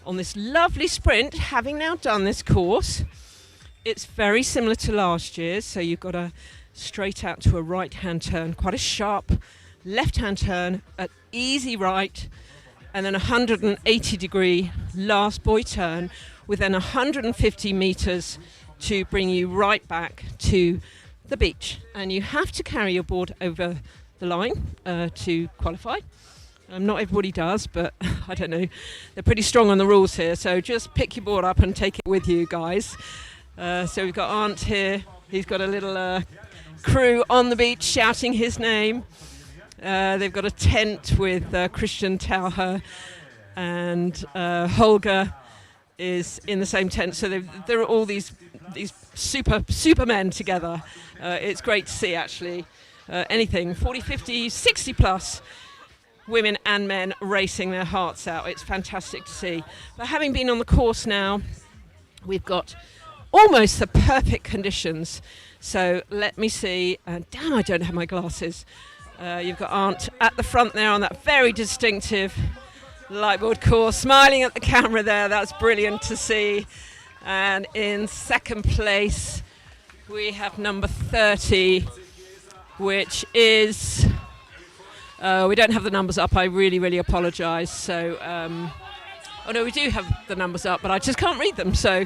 on this lovely sprint, having now done this course. It's very similar to last year's, so you've got a straight out to a right-hand turn, quite a sharp left-hand turn, at easy right, and then a 180-degree last buoy turn, with then 150 metres to bring you right back to the beach. And you have to carry your board over the line to qualify. Not everybody does, but I don't know. They're pretty strong on the rules here, so just pick your board up and take it with you, guys. So we've got Arndt here. He's got a little crew on the beach shouting his name. They've got a tent with Christian Tauher, and Holger is in the same tent. So there are all these supermen together. It's great to see, actually. Anything 40, 50, 60 plus women and men racing their hearts out. It's fantastic to see. But having been on the course now, we've got almost the perfect conditions. So let me see. Damn, I don't have my glasses. You've got Arndt at the front there on that very distinctive lightboard course, smiling at the camera there. That's brilliant to see. And in second place, we have number 30, which is... we don't have the numbers up. I really, really apologise. So, Oh no, we do have the numbers up, but I just can't read them. So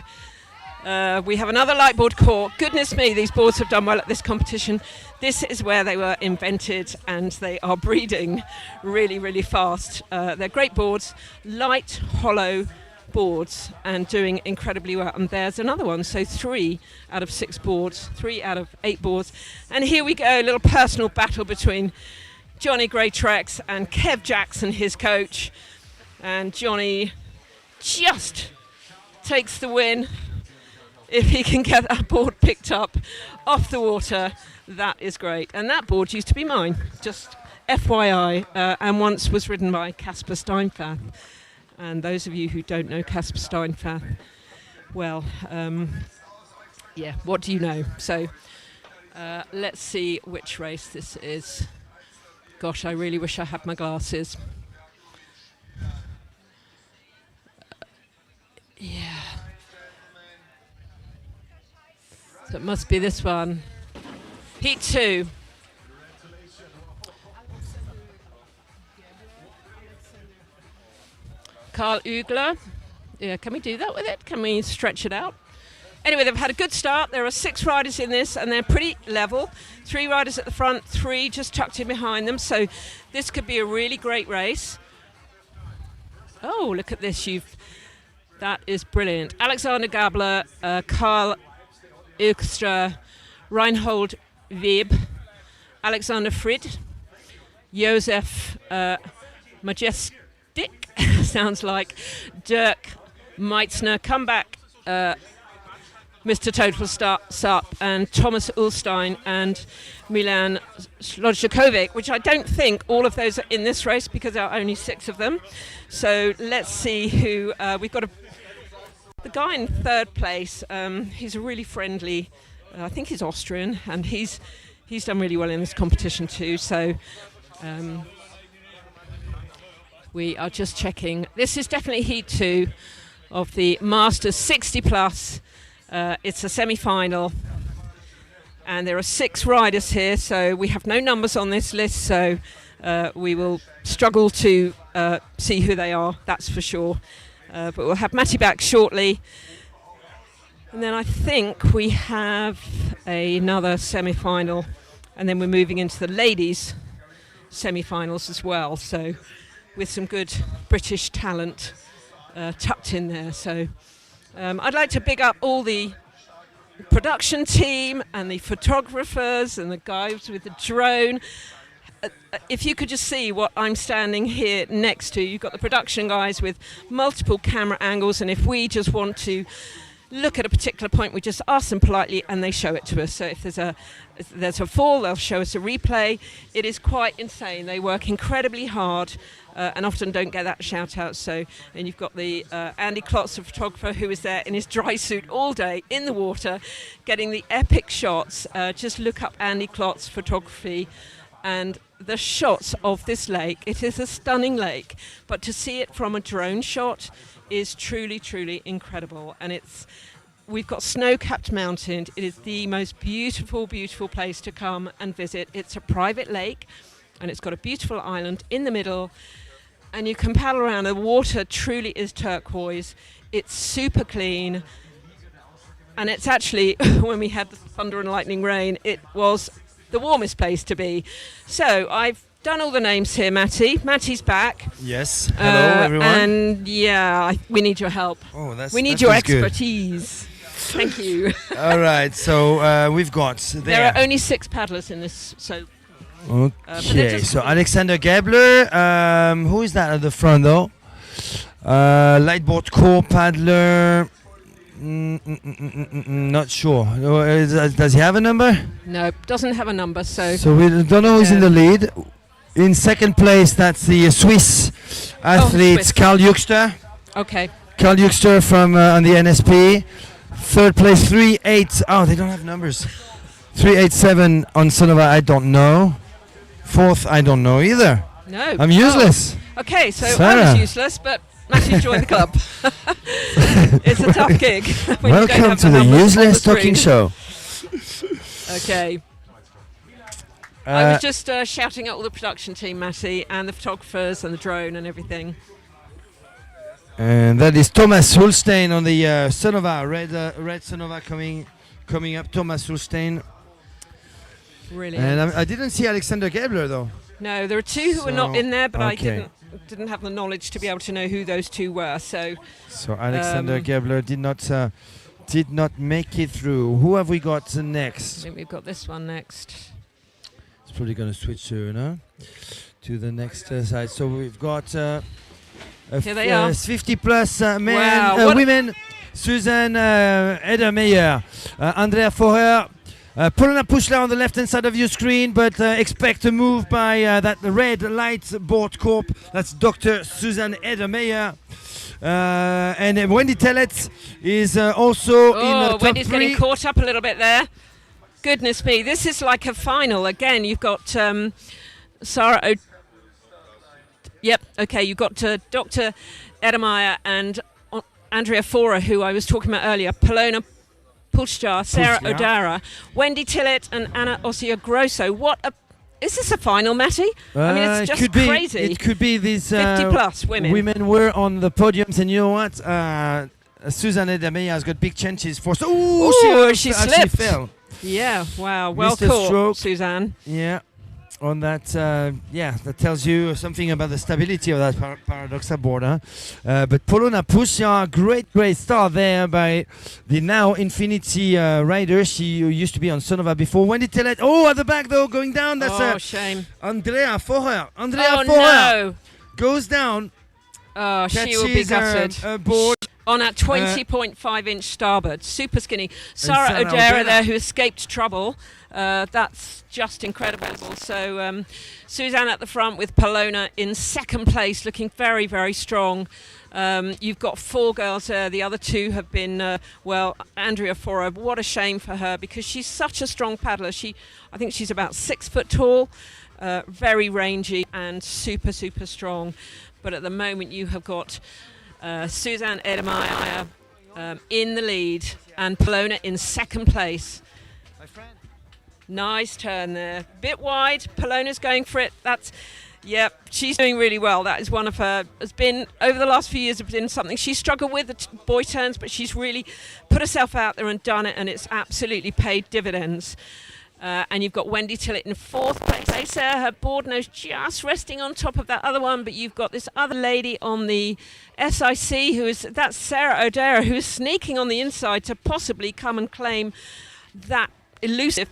we have another light board court. Goodness me, these boards have done well at this competition. This is where they were invented, and they are breeding really, really fast. They're great boards, light, hollow boards, and doing incredibly well. And there's another one, so 3 out of 6 boards, 3 out of 8 boards. And here we go, a little personal battle between Johnny Greatrex and Kev Jackson, his coach. And Johnny just takes the win. If he can get that board picked up off the water, that is great. And that board used to be mine, just FYI, and once was ridden by Casper Steinfath. And those of you who don't know Casper Steinfath, well, yeah, what do you know? So let's see which race this is. Gosh, I really wish I had my glasses. Yeah. So it must be this one. Heat 2. Carl Ugler. Yeah, can we do that with it? Can we stretch it out? Anyway, they've had a good start. There are 6 riders in this, and they're pretty level. 3 riders at the front, 3 just tucked in behind them. So this could be a really great race. Oh, look at this. That is brilliant. Alexander Gabler, Karl Ilkstra, Reinhold Web, Alexander Frid, Josef Majestic, sounds like, Dirk Meitzner, Comeback, Mr. Total Sup, and Thomas Ulstein and Milan Slodjakovic, which I don't think all of those are in this race because there are only 6 of them. So let's see who we've got. The guy in 3rd place, he's a really friendly, I think he's Austrian, and he's done really well in this competition too. So we are just checking. This is definitely Heat 2 of the Masters 60 plus. It's a semi-final, and there are 6 riders here, so we have no numbers on this list, so we will struggle to see who they are, that's for sure. But we'll have Matty back shortly. And then I think we have another semi-final, and then we're moving into the ladies' semi-finals as well, so with some good British talent tucked in there. So I'd like to big up all the production team and the photographers and the guys with the drone. If you could just see what I'm standing here next to, you've got the production guys with multiple camera angles, and if we just want to look at a particular point, we just ask them politely and they show it to us. So if there's a fall, they'll show us a replay. It is quite insane. They work incredibly hard and often don't get that shout out. So, and you've got the Andy Klotz, the photographer, who is there in his dry suit all day in the water getting the epic shots. Just look up Andy Klotz photography and the shots of this lake. It is a stunning lake, but to see it from a drone shot is truly, truly incredible. And we've got snow-capped mountain. It is the most beautiful, beautiful place to come and visit. It's a private lake, and it's got a beautiful island in the middle, and you can paddle around. The water truly is turquoise. It's super clean, and it's actually, when we had the thunder and lightning rain, it was the warmest place to be. So I've done all the names here, Matty. Matty's back. Yes. Hello, everyone. And yeah, we need your help. Oh, we need your expertise. Thank you. All right. So we've got there are only 6 paddlers in this. So okay. So Alexander Gabler. Who is that at the front though? Lightboard core paddler. Not sure. Does he have a number? No, doesn't have a number. So we don't know who's in the lead. In second place, that's the Swiss athlete Karl Juxter. Okay. Karl Juxter from on the NSP. Third place, 3-8. Oh, they don't have numbers. 387 on Sonova. I don't know. Fourth, I don't know either. No. I'm useless. Oh. Okay, so Sarah. I was useless, but Matthew joined the club. It's a tough gig. Welcome to the Useless Talking Show. Okay. I was just shouting at all the production team, Matty, and the photographers and the drone and everything. And that is Thomas Hulstein on the Sonova, red Sonova coming up. Thomas Hulstein. Brilliant. And I didn't see Alexander Gebler though. No, there are two who are not So, in there, but I okay. didn't have the knowledge to be able to know who those two were. So Alexander Gebler did not make it through. Who have we got I next? think we've got this one next. It's probably going to switch soon, huh? To the next side. So we've got Here they are. 50 plus men, Wow, what women. Susan Edermeyer, Andrea Forer. Polona Pushla on the left-hand side of your screen, but expect a move by that red light board corp. That's Dr. Susan Edermeyer. And Wendy Tellett is also in the top Wendy's three. getting caught up a little bit there. Goodness me, this is like a final. Again, you've got Sarah Yep, okay, you've got Dr. Edermeyer and Andrea Forer, who I was talking about earlier, Polona Pushla, Sarah Pushla. O'Dara, Wendy Tillett and Anna Ossia Grosso. Is this a final, Matty? I mean, it's just crazy. It could be these 50 plus women. Women were on the podiums, and you know what? Susan Edermeyer has got big chances for. She actually slipped. fell. Yeah, wow, well Missed a caught, stroke. Suzanne. Yeah, on that. That tells you something about the stability of that paradoxa board. Huh? But Polona Pushla, great start there by the now Infinity rider. She used to be on Sonova before. Wendy Tellett. Oh, at the back though, going down. That's Shame. Andrea Forer. No. Goes down. Oh, she will be gutted. A board. On at 20.5 inch starboard, super skinny. Sarah Sarah O'Dara O'Dara. there, who escaped trouble. That's just incredible. So Suzanne at the front with Polona in second place, looking very, very strong. You've got four girls there. The other two have been, Andrea Forer. What a shame for her, because she's such a strong paddler. I think she's about 6 foot tall, very rangy and super, super strong. But at the moment you have got Suzanne Edermeyer in the lead and Polona in second place. Nice turn there. Bit wide. Polona's going for it. She's doing really well. That is one of her, has been, over the last few years, has been something she struggled with, the buoy turns, but she's really put herself out there and done it, and it's absolutely paid dividends. And you've got Wendy Tillett in fourth place. Her board nose just resting on top of that other one, but you've got this other lady on the SIC that's Sarah O'Dara, who is sneaking on the inside to possibly come and claim that elusive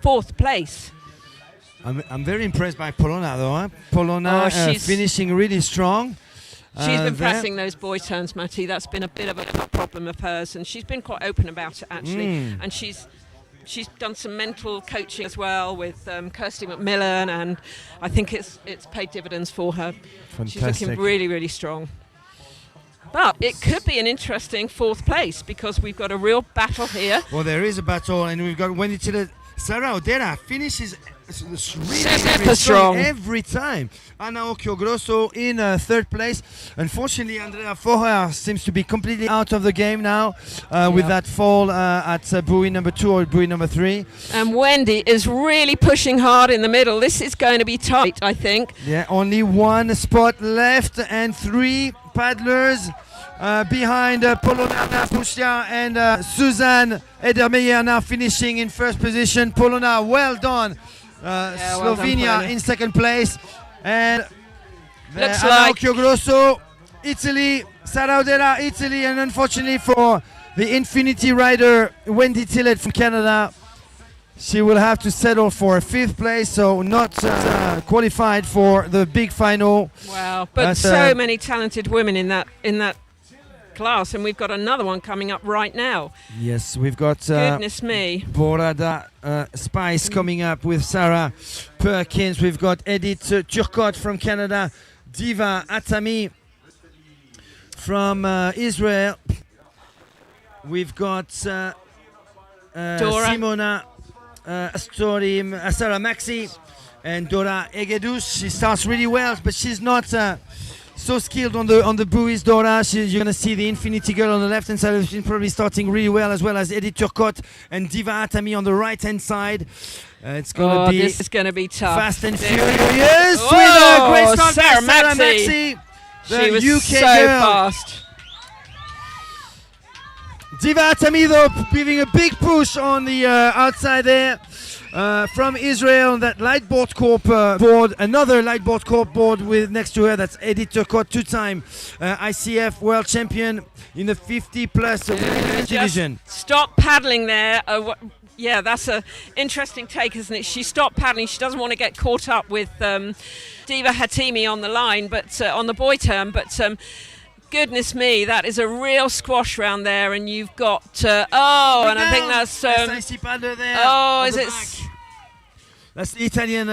fourth place. I'm very impressed by Polona though. Huh? Polona she's finishing really strong. She's been there. pressing those buoy turns, Matty. That's been a bit of a problem of hers, and she's been quite open about it actually. And she's done some mental coaching as well with Kirsty McMillan, and I think it's paid dividends for her. Fantastic. She's looking really, really strong. But it could be an interesting fourth place, because we've got a real battle here. Well, there is a battle, and we've got Wendy Tillett. Sarah O'Dara finishes really Super strong every time. Anna Occhio Grosso in third place. Unfortunately, Andrea Forer seems to be completely out of the game now with that fall at buoy number 2 or buoy number 3. And Wendy is really pushing hard in the middle. This is going to be tight, I think. Yeah, only one spot left and 3 paddlers behind Polona Pushla and Suzanne Edermeyer now finishing in first position. Polona, well done. Slovenia in second place. And looks Anna like Occhio Grosso, Italy, Sarah O'Dara, Italy, and unfortunately for the Infinity rider Wendy Tillett from Canada, she will have to settle for a 5th place, so not qualified for the big final. Wow, but so many talented women in that class, and we've got another one coming up right now. Yes, we've got goodness me, Borada Spice coming up with Sarah Perkins. We've got Edith Turcotte from Canada, Diva Atami from Israel. We've got Simona Astorim, Sarah Maxi, and Dora Egedus. She starts really well, but she's not so skilled on the buoys. Dora, you're gonna see the Infinity girl on the left hand side of the screen, probably starting really well, as well as Edith Turcotte and Diva Atami on the right hand side. It's gonna be this is gonna be tough. Fast and furious with a great start. Sarah Maxi, Maxi. She was UK so girl. fast. Diva Atami though giving a big push on the outside there from Israel. That light board corp board, another light board corp board with next to her. That's Edith Turcotte, two-time ICF world champion in the 50 plus division. Stop paddling there. Yeah, that's a interesting take, isn't it? She stopped paddling. She doesn't want to get caught up with Diva Hatimi on the line, but on the buoy term. But goodness me, that is a real squash round there, and you've got and I think that's is it? That's the Italian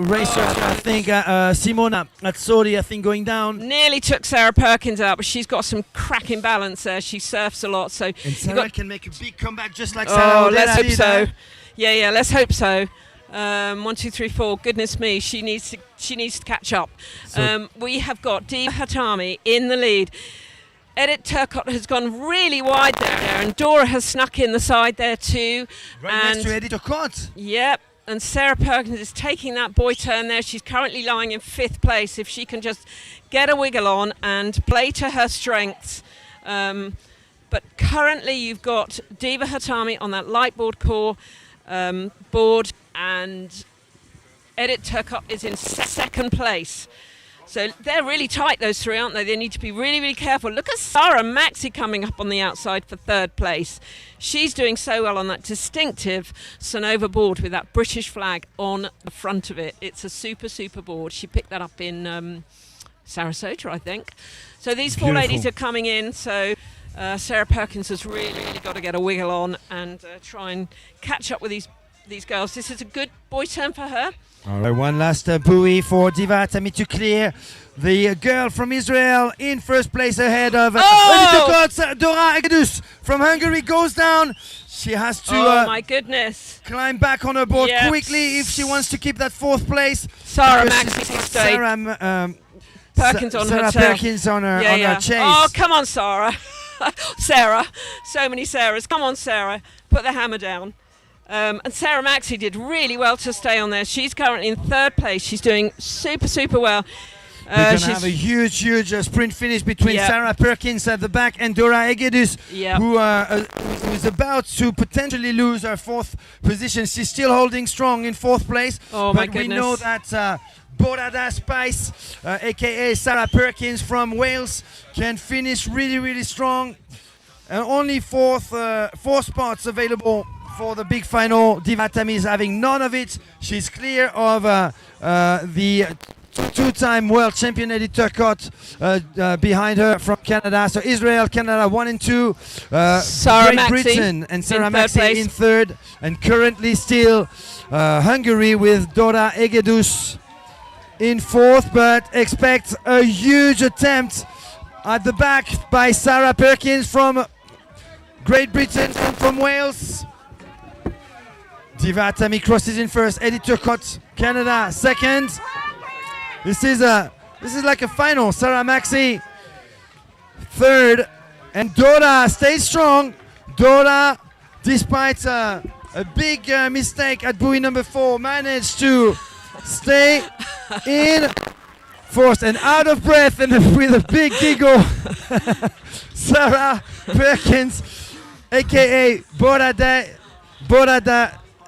racer, I think, Simona Azzori, I think, going down. Nearly took Sarah Perkins out, but she's got some cracking balance there. She surfs a lot, so and Sarah can make a big comeback just like Sarah. Oh, let's hope so. Yeah, let's hope so. 1, 2, 3, 4. Goodness me, she needs to catch up. So we have got Diva Hatami in the lead. Edith Turcotte has gone really wide there, and Dora has snuck in the side there too. Right next to Edith Turcotte. Yep. And Sarah Perkins is taking that buoy turn there. She's currently lying in 5th place. If she can just get a wiggle on and play to her strengths. But currently you've got Diva Hatami on that light board core board, and Edith Turcotte is in 2nd place. So they're really tight, those three, aren't they? They need to be really, really careful. Look at Sarah Maxey coming up on the outside for 3rd place. She's doing so well on that distinctive Sonova board with that British flag on the front of it. It's a super, super board. She picked that up in Sarasota, I think. So these 4 ladies are coming in. So Sarah Perkins has really, really got to get a wiggle on and try and catch up with these girls. This is a good buoy turn for her. All right, one last buoy for Diva Hatami to clear. The girl from Israel in 1st place ahead of Dora Egedus from Hungary goes down. She has to my goodness, climb back on her board quickly if she wants to keep that 4th place. Sarah Maxey Perkins on her tail. Perkins on her chase. Oh, come on, Sarah. Sarah. So many Sarahs. Come on, Sarah. Put the hammer down. And Sarah Maxey did really well to stay on there. She's currently in 3rd place. She's doing super, super well. We're going to have a huge sprint finish between Sarah Perkins at the back and Dora Egedus, who is about to potentially lose her 4th position. She's still holding strong in 4th place. Oh, my goodness. We know that Borada Spice, a.k.a. Sarah Perkins from Wales, can finish really, really strong. And only 4 spots available for the big final. Diva Hatami is having none of it. She's clear of the 2-time world champion Edith Turcotte behind her from Canada. So Israel, Canada 1 and 2. Great Britain and Sarah Maxey in 3rd. And currently still Hungary with Dora Egedus in 4th. But expect a huge attempt at the back by Sarah Perkins from Great Britain and from Wales. Diva Hatami crosses in 1st. Edith Turcotte, Canada 2nd. This is like a final. Sarah Maxey 3rd, and Dora stays strong. Dora, despite a big mistake at buoy number 4, managed to stay in 4th and out of breath and with a big giggle. Sarah Perkins, aka Borada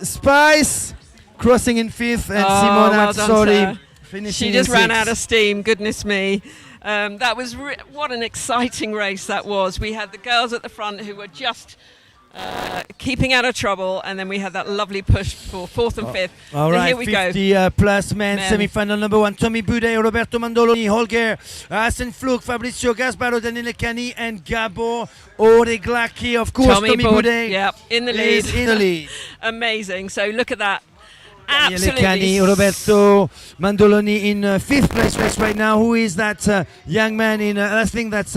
Spice, crossing in 5th, and Simona Azzori finishing. She just in ran 6th. out of steam. Goodness me, that was what an exciting race that was. We had the girls at the front who were just keeping out of trouble, and then we had that lovely push for 4th and 5th. All right, here we 50 plus men semi-final number 1. Tommy Boudet, Roberto Mandoloni, Holger Hassan Flug, Fabrizio Gasparo, Daniele Cani, and Gabor Oreglaki. Of course, Tommy Boudet in the lead. is in the lead. Amazing. So look at that. Daniele Cani, Roberto Mandoloni in 5th place right now. Who is that young man in? I think that's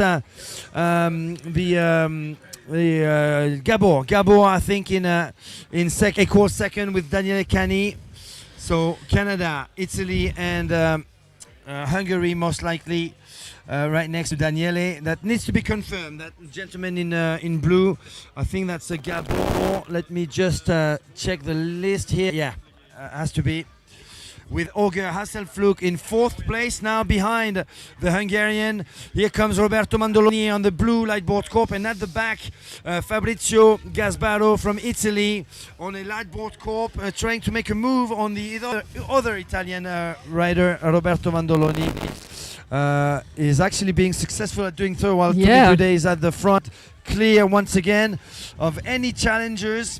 Gabor, I think in equal second with Daniele Cani. So Canada, Italy, and Hungary most likely right next to Daniele. That needs to be confirmed. That gentleman in blue, I think that's a Gabor. Let me just check the list here. Yeah, has to be. with Holger Hasselflug in 4th place now behind the Hungarian. Here comes Roberto Mandoloni on the blue lightboard corp, and at the back Fabrizio Gasbaro from Italy on a lightboard corp, trying to make a move on the other Italian rider, Roberto Mandoloni. Is actually being successful at doing so, while Tommy Bude is at the front, clear once again of any challengers.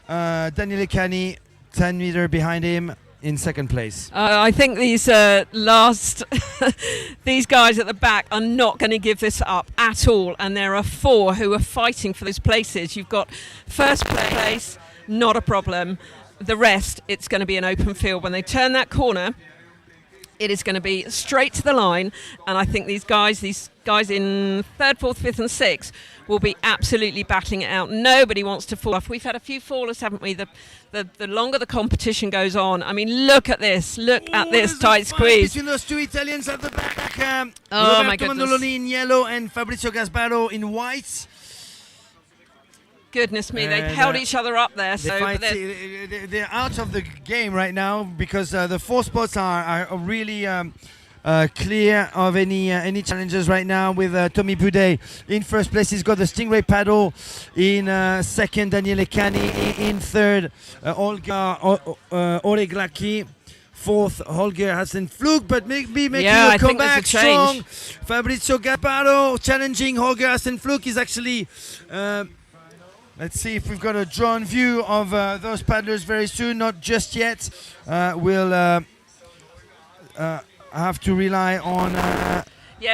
Daniele Cani 10 meter behind him in 2nd place. I think these these guys at the back are not going to give this up at all, and there are 4 who are fighting for those places. You've got 1st place, not a problem. The rest, it's going to be an open field. When they turn that corner, it is going to be straight to the line, and I think these guys in 3rd, 4th, 5th and 6th will be absolutely battling it out. Nobody wants to fall off. We've had a few fallers, haven't we? The longer the competition goes on. I mean, look at this. Look at this tight squeeze. Between those 2 Italians at the back. Oh, my Roberto goodness. Mandoloni in yellow and Fabrizio Gasbaro in white. Goodness me, they've held each other up there. They're out of the game right now because the 4 spots are really clear of any challenges right now, with Tommy Bude in 1st place. He's got the Stingray paddle. In 2nd, Daniele Cani. In 3rd, Olga Oreglaki. 4th, Holger Hasselflug, but maybe making a comeback strong. Fabrizio Gasbaro challenging Holger Hasselflug. He's actually... let's see if we've got a drawn view of those paddlers very soon. Not just yet. We'll have to rely on...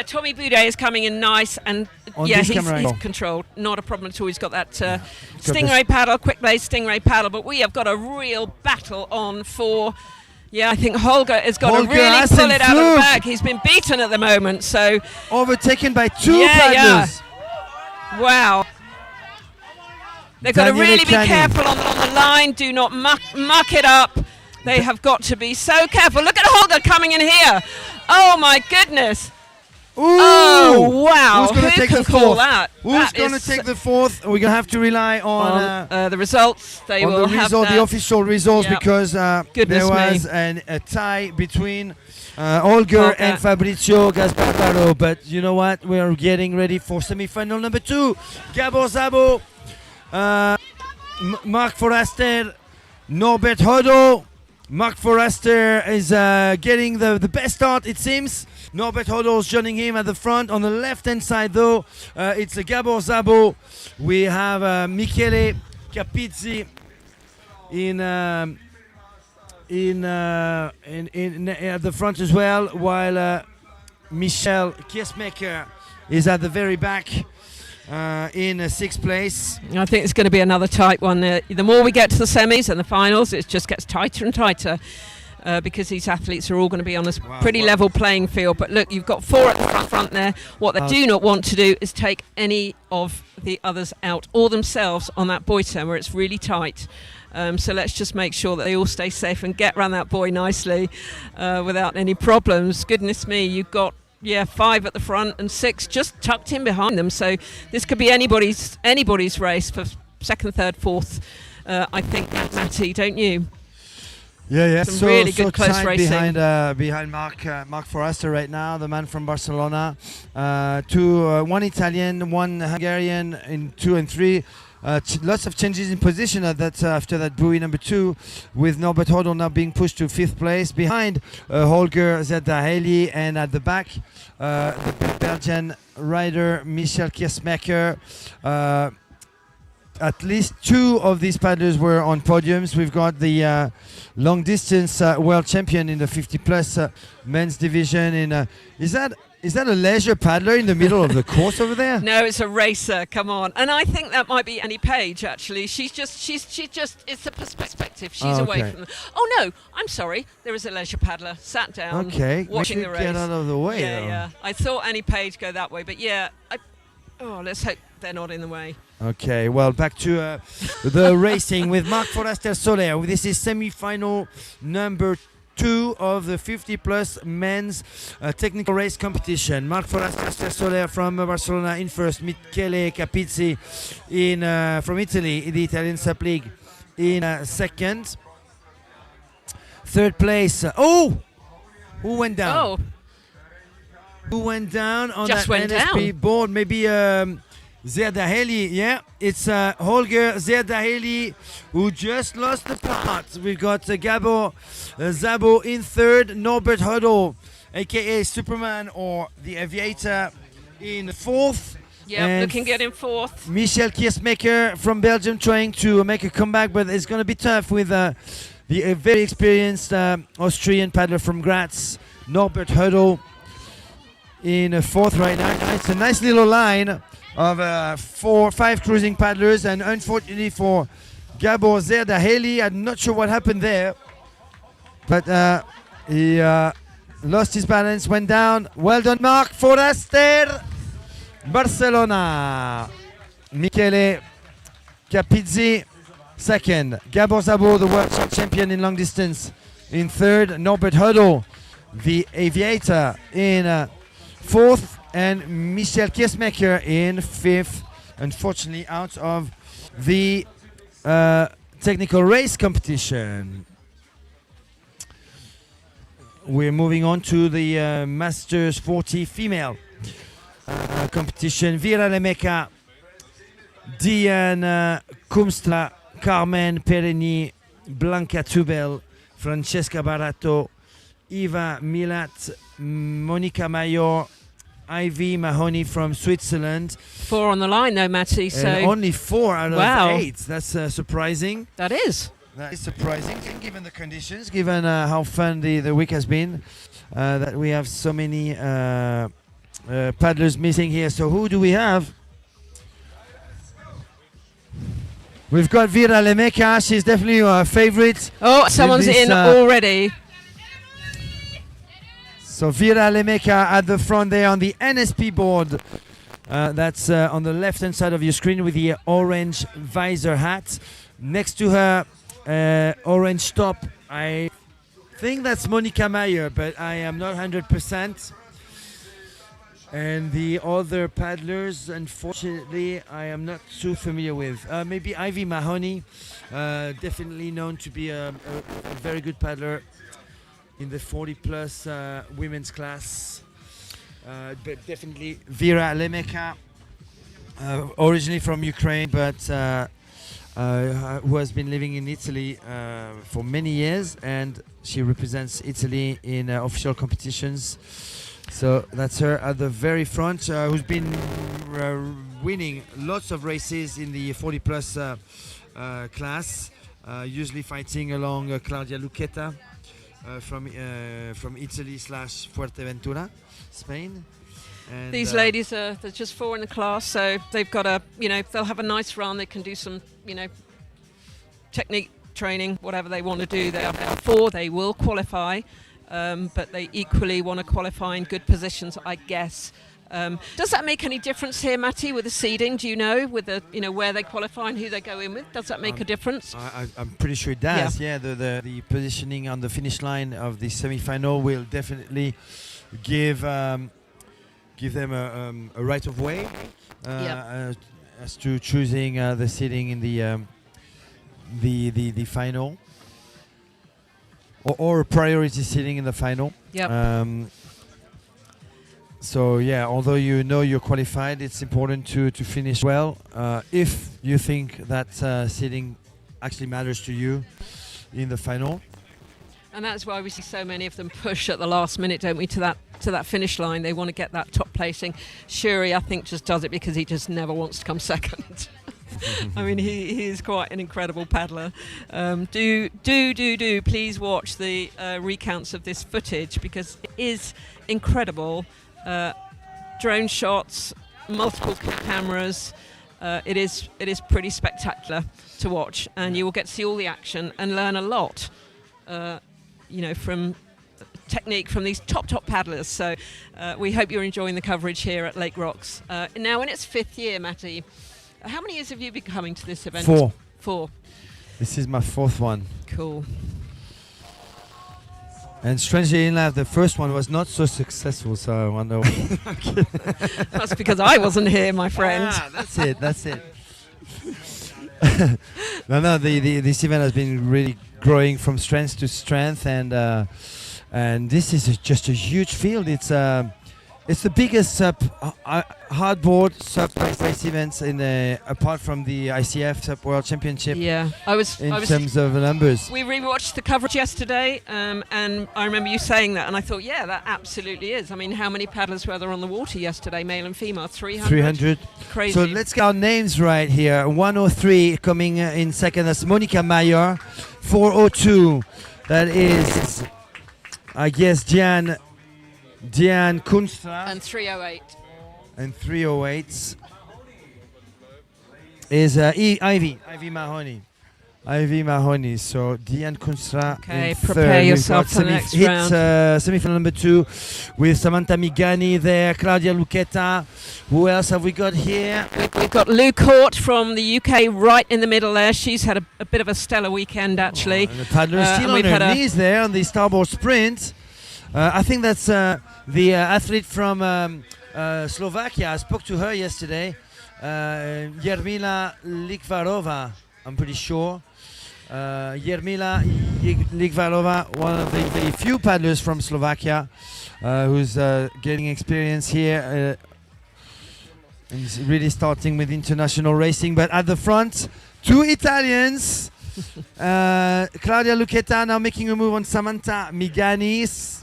Tommy Bude is coming in nice, and he's controlled. Not a problem at all. He's got that Stingray paddle, quick blade Stingray paddle, but we have got a real battle on for... I think Holger has got to really pull it out of the back. He's been beaten at the moment, so... Overtaken by 2 paddlers. Wow. They've got to really be careful on the line. Do not muck it up. They have got to be so careful. Look at Holger coming in here. Oh, my goodness. Ooh. Oh, wow. Who's going to take the 4th? Who's going to take the 4th? We're going to have to rely on the results. They will have the official results, because there was a tie between Holger and Fabrizio Gasbaro. But you know what? We are getting ready for semi-final number 2. Gabor Szabo, Mark Forrester, Norbert Hodel. Mark Forrester is getting the best start, it seems. Norbert Hodel is joining him at the front. On the left-hand side, though, it's Gabor Szabo. We have Michele Capizzi at the front as well, while Michel Kiersmaker is at the very back. In 6th place. I think it's going to be another tight one. The more we get to the semis and the finals, it just gets tighter and tighter, because these athletes are all going to be on a pretty level playing field. But look, you've got 4 at the front there. What they do not want to do is take any of the others out or themselves on that buoy turn where it's really tight. So let's just make sure that they all stay safe and get around that buoy nicely without any problems. Goodness me, you've got 5 at the front and 6 just tucked in behind them. So this could be anybody's race for 2nd, 3rd, 4th. I think, Matty, don't you? Some really good close racing behind Mark Forrester right now, the man from Barcelona. 1 Italian, 1 Hungarian in 2 and 3. Lots of changes in position after that buoy number 2, with Norbert Hodel now being pushed to 5th place behind Holger Zedaheli, and at the back the Belgian rider Michel Kiersmaker. At least 2 of these paddlers were on podiums. We've got the long distance world champion in the 50 plus men's division. Is that a leisure paddler in the middle of the course over there? No, it's a racer. Come on. And I think that might be Annie Page, actually. She's just, it's a perspective. She's away from them. Oh, no, I'm sorry. There is a leisure paddler sat down watching the race. Get out of the way. Yeah. I thought Annie Page go that way, but let's hope they're not in the way. Okay, well, back to the racing with Marc Forrester Soler. This is semi-final number 2 of the 50 plus men's technical race competition. Marc Forrester Soler from Barcelona in first, Michele Capizzi from Italy in the Italian SUP League in second. third place. Who went down? Oh, Who went down on Just that went NSP down. board? Maybe Zerdaheli. Yeah, it's Holger Zerdaheli who just lost the part. We've got Gabor Zabo in third, Norbert Huddle, aka Superman or the Aviator, in fourth. yeah, And looking good in fourth. Michel Kiersmaker from Belgium trying to make a comeback, but it's going to be tough with the very experienced Austrian paddler from Graz, Norbert Huddle, in fourth right now. It's a nice little line of 4-5 cruising paddlers, and unfortunately for Gabor Zerdaheli, I'm not sure what happened there, but he lost his balance, went down. Well done, Marc Foraster, Barcelona. Michele Capizzi second, Gabor Zabo, the world champion in long distance, in third, Norbert Huddle, the Aviator, in fourth, and Michel Kiersmaker in fifth, unfortunately out of the technical race competition. We're moving on to the Masters 40 female competition. Vera Lemeca, Diane Kumstra, Carmen Pereni, Blanca Tubel, Francesca Barato, Eva Milat, Monica Mayor, Ivy Mahoney from Switzerland. 4 on the line though, Matty. So And only 4 out Wow. of 8. That's surprising. that is. That is surprising, given the conditions, given how fun the week has been, that we have so many paddlers missing here. So who do we have? We've got Vera Lemeca. She's definitely our favorite. Oh, someone's this, in already. So Vera Lemeca at the front there on the NSP board. That's on the left-hand side of your screen with the orange visor hat. Next to her, orange top. I think that's Monica Mayer, but I am not 100%. And the other paddlers, unfortunately, I am not too familiar with. Maybe Ivy Mahoney, definitely known to be a very good paddler in the 40-plus women's class. But definitely Vera Lemeca, originally from Ukraine, but who has been living in Italy for many years, and she represents Italy in official competitions. So that's her at the very front, who's been winning lots of races in the 40-plus class, usually fighting along Claudia Luqueta from Italy / Fuerteventura, Spain. And These ladies there's just 4 in the class, so they've got they'll have a nice run. They can do some, technique training, whatever they want to do. They are 4. They will qualify. But they equally want to qualify in good positions, I guess. Does that make any difference here, Matty, with the seeding? Do you know, with the where they qualify and who they go in with? Does that make a difference? I'm pretty sure it does. Yeah, the positioning on the finish line of the semi-final will definitely give them a right of way as to choosing the seeding in the final. Or a priority seating in the final. Yep. So yeah, although you're qualified, it's important to finish well. If you think that seating actually matters to you in the final. And that's why we see so many of them push at the last minute, don't we, to that finish line. They want to get that top placing. Shuri, I think, just does it because he just never wants to come second. I mean, he is quite an incredible paddler. Do please watch the recounts of this footage because it is incredible. Drone shots, multiple cameras. It is pretty spectacular to watch, and you will get to see all the action and learn a lot. From technique from these top paddlers. So we hope you're enjoying the coverage here at Lake Rocks. Now in its 5th year, Matty. How many years have you been coming to this event? 4. 4. This is my 4th one. Cool. And strangely enough, the first one was not so successful, so I wonder. That's because I wasn't here, my friend. That's it. No, this event has been really growing from strength to strength, and this is just a huge field. It's the biggest SUP hardboard SUP race events apart from the ICF SUP World Championship. Yeah, In terms of numbers. We rewatched the coverage yesterday, and I remember you saying that, and I thought, yeah, that absolutely is. I mean, how many paddlers were there on the water yesterday, male and female? 300. 300. Crazy. So let's get our names right here. 103 coming in second. That's Monica Mayer. 402. That is, I guess, Diane Kunstra. And 308. And 308 is Ivy Mahoney. Ivy Mahoney. So Diane Kunstra. Okay, in prepare third. yourself We've got for the next hit round. semi-final number 2 with Samantha Migani there, Claudia Lucchetta. Who else have we got here? We've got Lou Court from the UK right in the middle there. She's had a bit of a stellar weekend, actually. And the paddler still and on we've her had knees there on the starboard sprint. I think that's the athlete from Slovakia. I spoke to her yesterday. Jarmila Likvarova, I'm pretty sure. Jarmila Likvarova, one of the few paddlers from Slovakia who's getting experience here. And is really starting with international racing. But at the front, 2 Italians. Claudia Lucchetta now making a move on Samantha Miganis.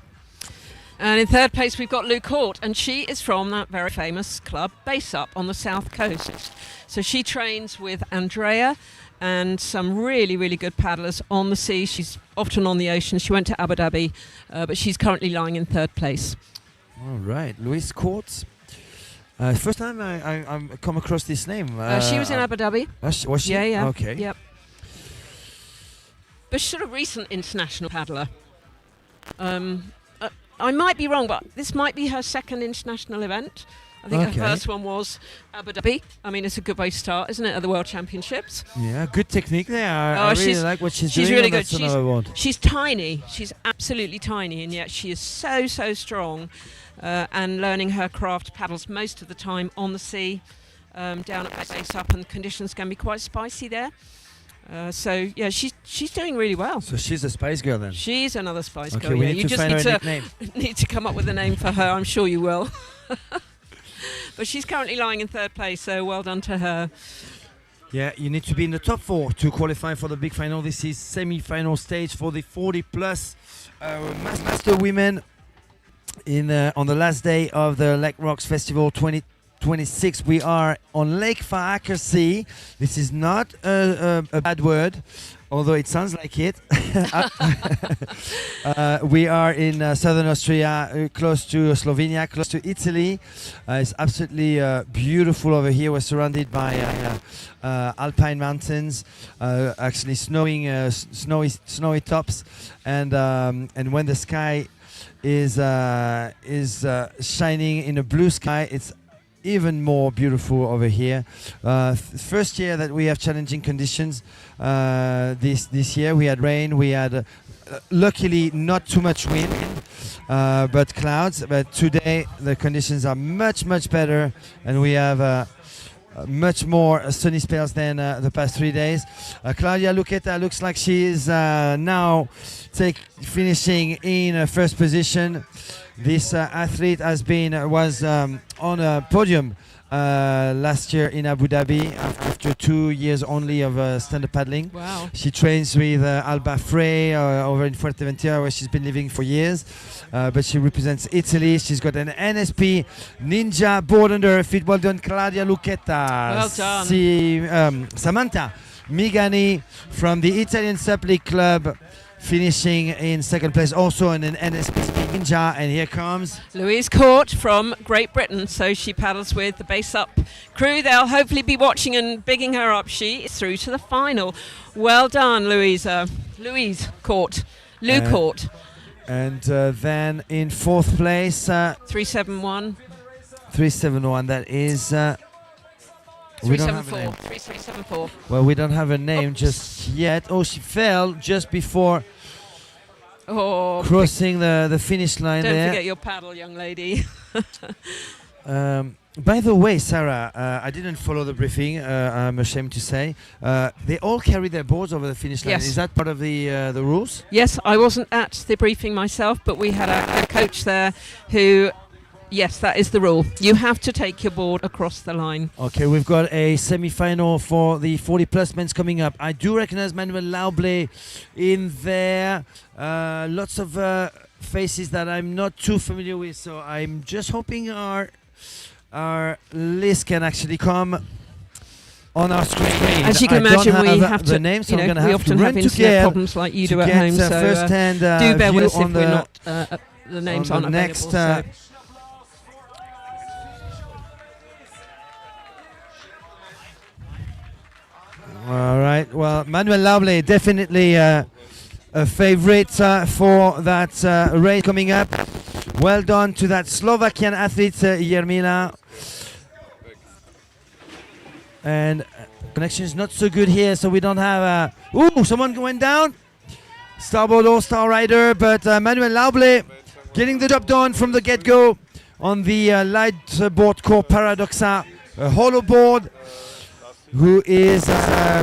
And in third place, we've got Lou Court, and she is from that very famous club, SUP, on the south coast. So she trains with Andrea and some really, really good paddlers on the sea. She's often on the ocean. She went to Abu Dhabi, but she's currently lying in third place. All right, Louise Court. First time I come across this name. She was in Abu Dhabi. Was she? Yeah. Okay. Yep. But she's sort of recent international paddler. I might be wrong, but this might be her second international event. I think her first one was Abu Dhabi. I mean, it's a good way to start, isn't it, at the World Championships? Yeah, good technique there. I really like what she's doing. She's really good. She's tiny. She's absolutely tiny, and yet she is so strong. And learning her craft, paddles most of the time on the sea, down at SUP, and conditions can be quite spicy there. So yeah, she's doing really well. So she's a Spice Girl then. She's another Spice Girl. We Yeah. need You to just find need her to nickname. need to come up with a name for her. I'm sure you will. But she's currently lying in third place, so well done to her. Yeah, you need to be in the top 4 to qualify for the big final. This is semi-final stage for the 40 plus Master Women on the last day of the Lake Rocks Festival 2026. We are on Lake Faakers. This is not a bad word, although it sounds like it. We are in southern Austria, close to Slovenia, close to Italy. It's absolutely beautiful over here. We're surrounded by alpine mountains, actually snowy tops, and when the sky is shining in a blue sky, it's even more beautiful over here. First year that we have challenging conditions. This year we had rain, we had luckily not too much wind, but clouds. But today the conditions are much better, and we have much more sunny spells than the past 3 days. Claudia Lucchetta looks like she is now finishing in first position. This athlete was on a podium last year in Abu Dhabi after 2 years only of stand-up paddling. Wow. She trains with Alba Frey over in Fuerteventura, where she's been living for years. But she represents Italy. She's got an NSP Ninja board under her feet. Well done, Claudia Lucchetta. Well done. Samantha Migani from the Italian SUP League Club, finishing in second place, also in an NSP Ninja. And here comes Louise Court from Great Britain. So she paddles with the SUP crew. They'll hopefully be watching and bigging her up. She is through to the final. Well done, Louise Court. Lou Court. And then in fourth place, 371. 371. That is. We don't have a name. 3374. Well, we don't have a name just yet. Oh, she fell just before crossing the finish line Don't there. forget your paddle, young lady. By the way, Sarah, I didn't follow the briefing. I'm ashamed to say. They all carry their boards over the finish line. Yes. Is that part of the rules? Yes, I wasn't at the briefing myself, but we had a coach there who, yes, that is the rule. You have to take your board across the line. Okay, we've got a semi-final for the 40-plus men's coming up. I do recognize Manuel Lauble in there. Lots of faces that I'm not too familiar with, so I'm just hoping our list can actually come on our screen. As you can imagine, we have the to. names, so You I'm know, going to we have to often run have to internet Kiel problems like you to do at get home. So first-hand do bear view with us if on we're the not. The names on aren't the available. next. All right. Well, Manuel Lauble definitely a favorite for that race coming up. Well done to that Slovakian athlete, Jermila. And connection is not so good here, so we don't have. Someone went down. Starboard all-star rider, but Manuel Lauble getting the job done from the get-go on the light board core Paradoxa hollow board, who is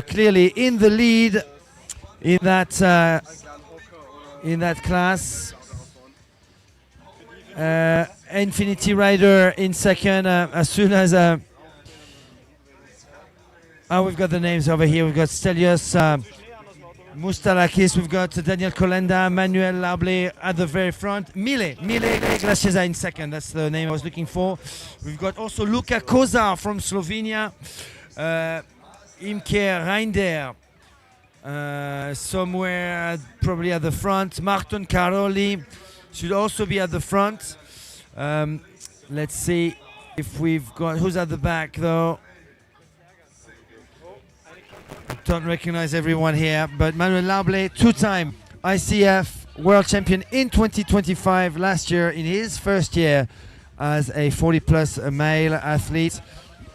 clearly in the lead in that class. Infinity Rider in second. As soon as we've got the names over here. We've got Stelios Mustalakis. We've got Daniel Kolenda, Manuel Lauble at the very front. Mile Glacieza in second. That's the name I was looking for. We've got also Luka Kozar from Slovenia. Imke Reinder somewhere probably at the front. Martin Caroli should also be at the front. Let's see if we've got who's at the back though. Don't recognize everyone here, but Manuel Lauble, two-time ICF world champion in 2025 last year in his first year as a 40-plus male athlete.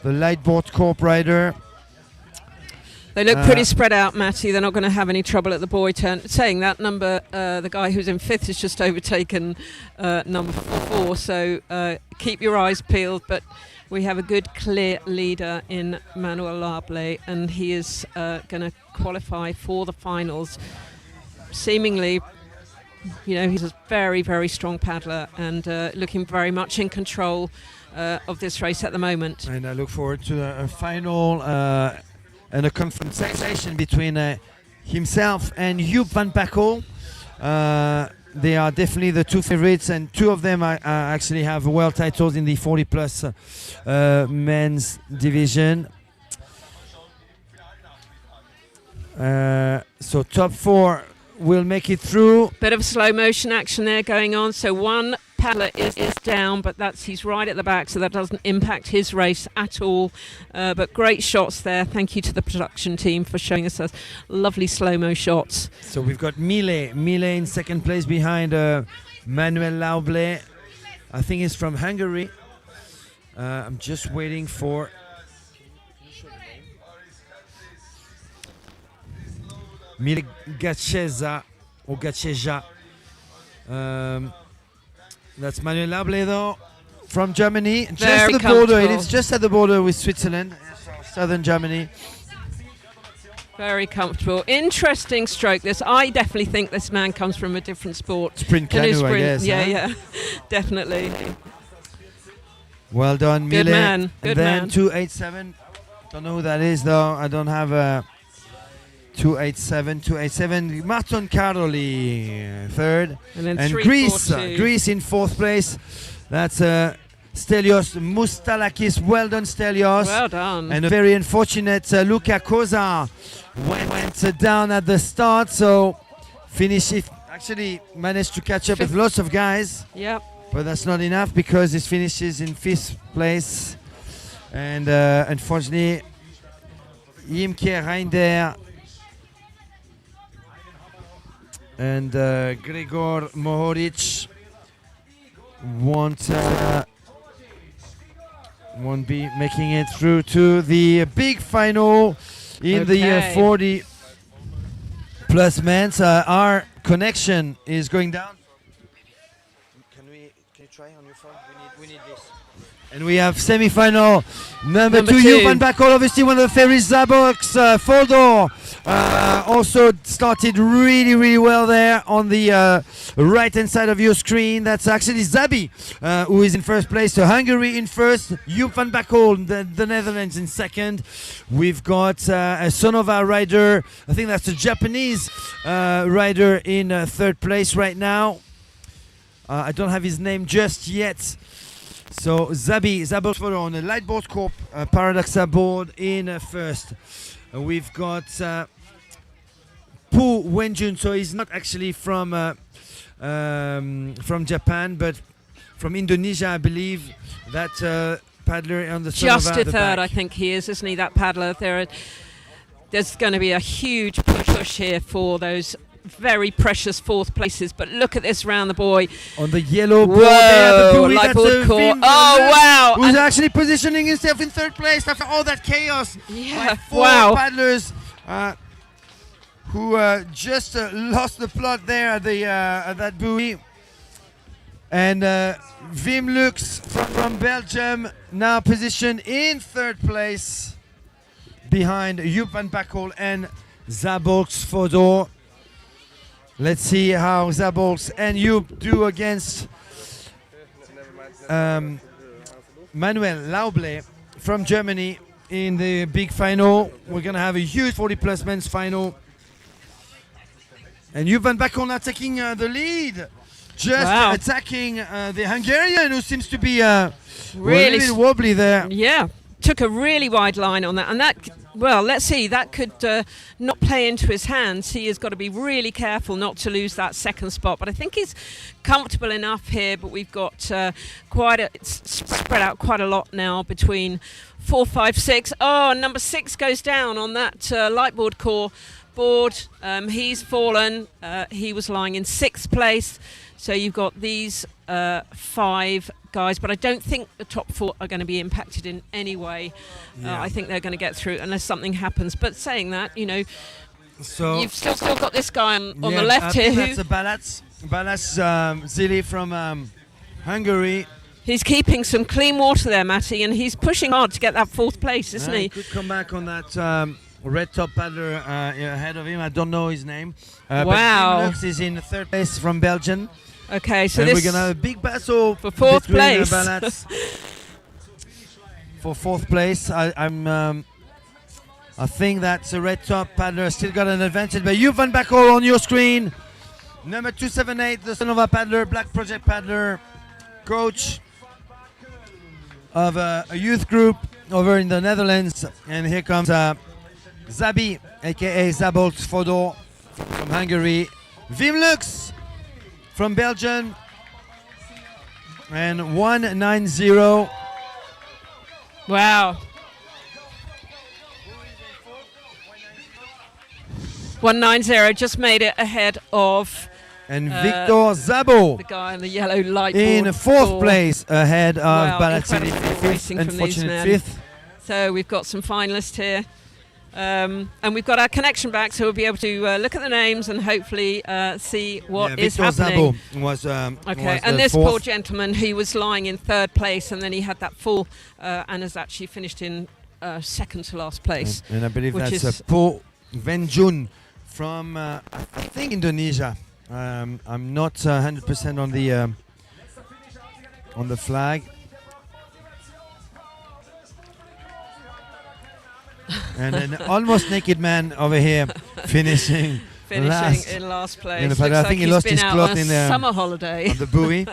The light board corp rider. They look pretty spread out, Matty. They're not going to have any trouble at the buoy turn. Saying that, the guy who's in fifth has just overtaken number 4. So keep your eyes peeled. But we have a good, clear leader in Manuel Lauble, and he is going to qualify for the finals. Seemingly, he's a very, very strong paddler and looking very much in control of this race at the moment. And I look forward to a final and a confrontation between himself and Joop van Bakkel. They are definitely the two favorites, and two of them actually have world titles in the 40-plus men's division. So top 4 will make it through. Bit of slow motion action there going on. So one paddler is down, but he's right at the back, so that doesn't impact his race at all. But great shots there. Thank you to the production team for showing us those lovely slow-mo shots. So we've got Mile in second place behind Manuel Lauble. I think he's from Hungary. I'm just waiting for... Mile Glacieza or Glacieza. That's Manuel Lauble though, from Germany. Just Very at the border. comfortable. It's just at the border with Switzerland, southern Germany. Very comfortable. Interesting stroke this. I definitely think this man comes from a different sport. Sprint canoe, I guess. Yeah, huh? yeah. Definitely. Well done, Mile. Good man. And Good then man. 287. Don't know who that is though. I don't have a 287. Martin Caroli, third. And then Greece in fourth place. That's Stelios Mustalakis. Well done, Stelios. Well done. And a very unfortunate Luka Kozar went down at the start, so actually managed to catch up with lots of guys. Yep. But that's not enough because it finishes in 5th place. And unfortunately, Imke Reinder and Gregor Mohoric won't be making it through to the big final in the 40 plus men. Our connection is going down. Can you try on your We need this. And we have semi-final number 2. two. Youth and Backall, obviously one of the favorites. Zabox Fodor also started really well there on the right-hand side of your screen. That's actually Zabi who is in first place. So Hungary in first, Youth and Backall, the Netherlands in second. We've got a Sonova rider. I think that's a Japanese rider in third place right now. I don't have his name just yet. So Zabox Fodor on a Lightboard Corp Paradoxa board in first. We've got Pu Wenjun, so he's not actually from Japan, but from Indonesia, I believe. That paddler on the Just Sonova at a the third, back. I think he is, isn't he? That paddler. There's going to be a huge push here for those very precious fourth places. But look at this round the buoy. On the yellow board Whoa, there, the buoy, light that's board a core. Wim Oh, Wenders, wow. Who's And- actually positioning himself in third place after all that chaos. Yeah, By 4 wow. paddlers who just lost the plot there at that buoy. And Wim Lux from Belgium now positioned in third place behind Joep van Backol and Zabox Fodor. Let's see how Zabox and Joep do against Manuel Lauble from Germany in the big final. We're going to have a huge 40 plus men's final. And Joep van Backol now taking the lead. Just Wow. attacking the Hungarian, who seems to be Really a little wobbly there. Yeah, took a really wide line on that, and that. Well, let's see. That could not play into his hands. He has got to be really careful not to lose that second spot. But I think he's comfortable enough here. But we've got it's spread out quite a lot now between 4, 5, 6. Oh, and number 6 goes down on that lightboard core board. He's fallen. He was lying in 6th place. So you've got these 5 guys, but I don't think the top 4 are going to be impacted in any way. Yeah. I think they're going to get through unless something happens. But saying that, So you've still got this guy on the yeah, left I here think that's Balas Zili from Hungary. he's keeping some clean water there, Matty, and he's pushing hard to get that 4th place, isn't he? Could come back on that red top paddler ahead of him. I don't know his name. Wow. But Wim Lux is in 3rd place from Belgium. Okay, so And this we're going to have a big battle for 4th between place. Balas for 4th place. I think that's a red top paddler still got an advantage. But Joep van Backol on your screen. Number 278, the Sonova paddler, Black Project paddler, coach of a youth group over in the Netherlands. And here comes Zabi, aka Zabox Fodor from Hungary. Wim Lux from Belgium. And 190. Wow. 190 just made it ahead of And Victor Zabo the guy in the yellow light in board 4th core. place ahead of Wow, Balazzini, incredible racing from these unfortunate men. 5th. So we've got some finalists here. And we've got our connection back, so we'll be able to look at the names and hopefully see what is Victor happening. Zabo was Okay, was and the this 4th. poor gentleman, he was lying in 3rd place, and then he had that fall and has actually finished in 2nd to last place. And I believe which that's is- Po Venjun from I think Indonesia. I'm not 100% on the flag. And an almost naked man over here finishing last In last place. in the Looks paddle. I like think he he's lost been his out cloth on a in the summer holiday. on the buoy.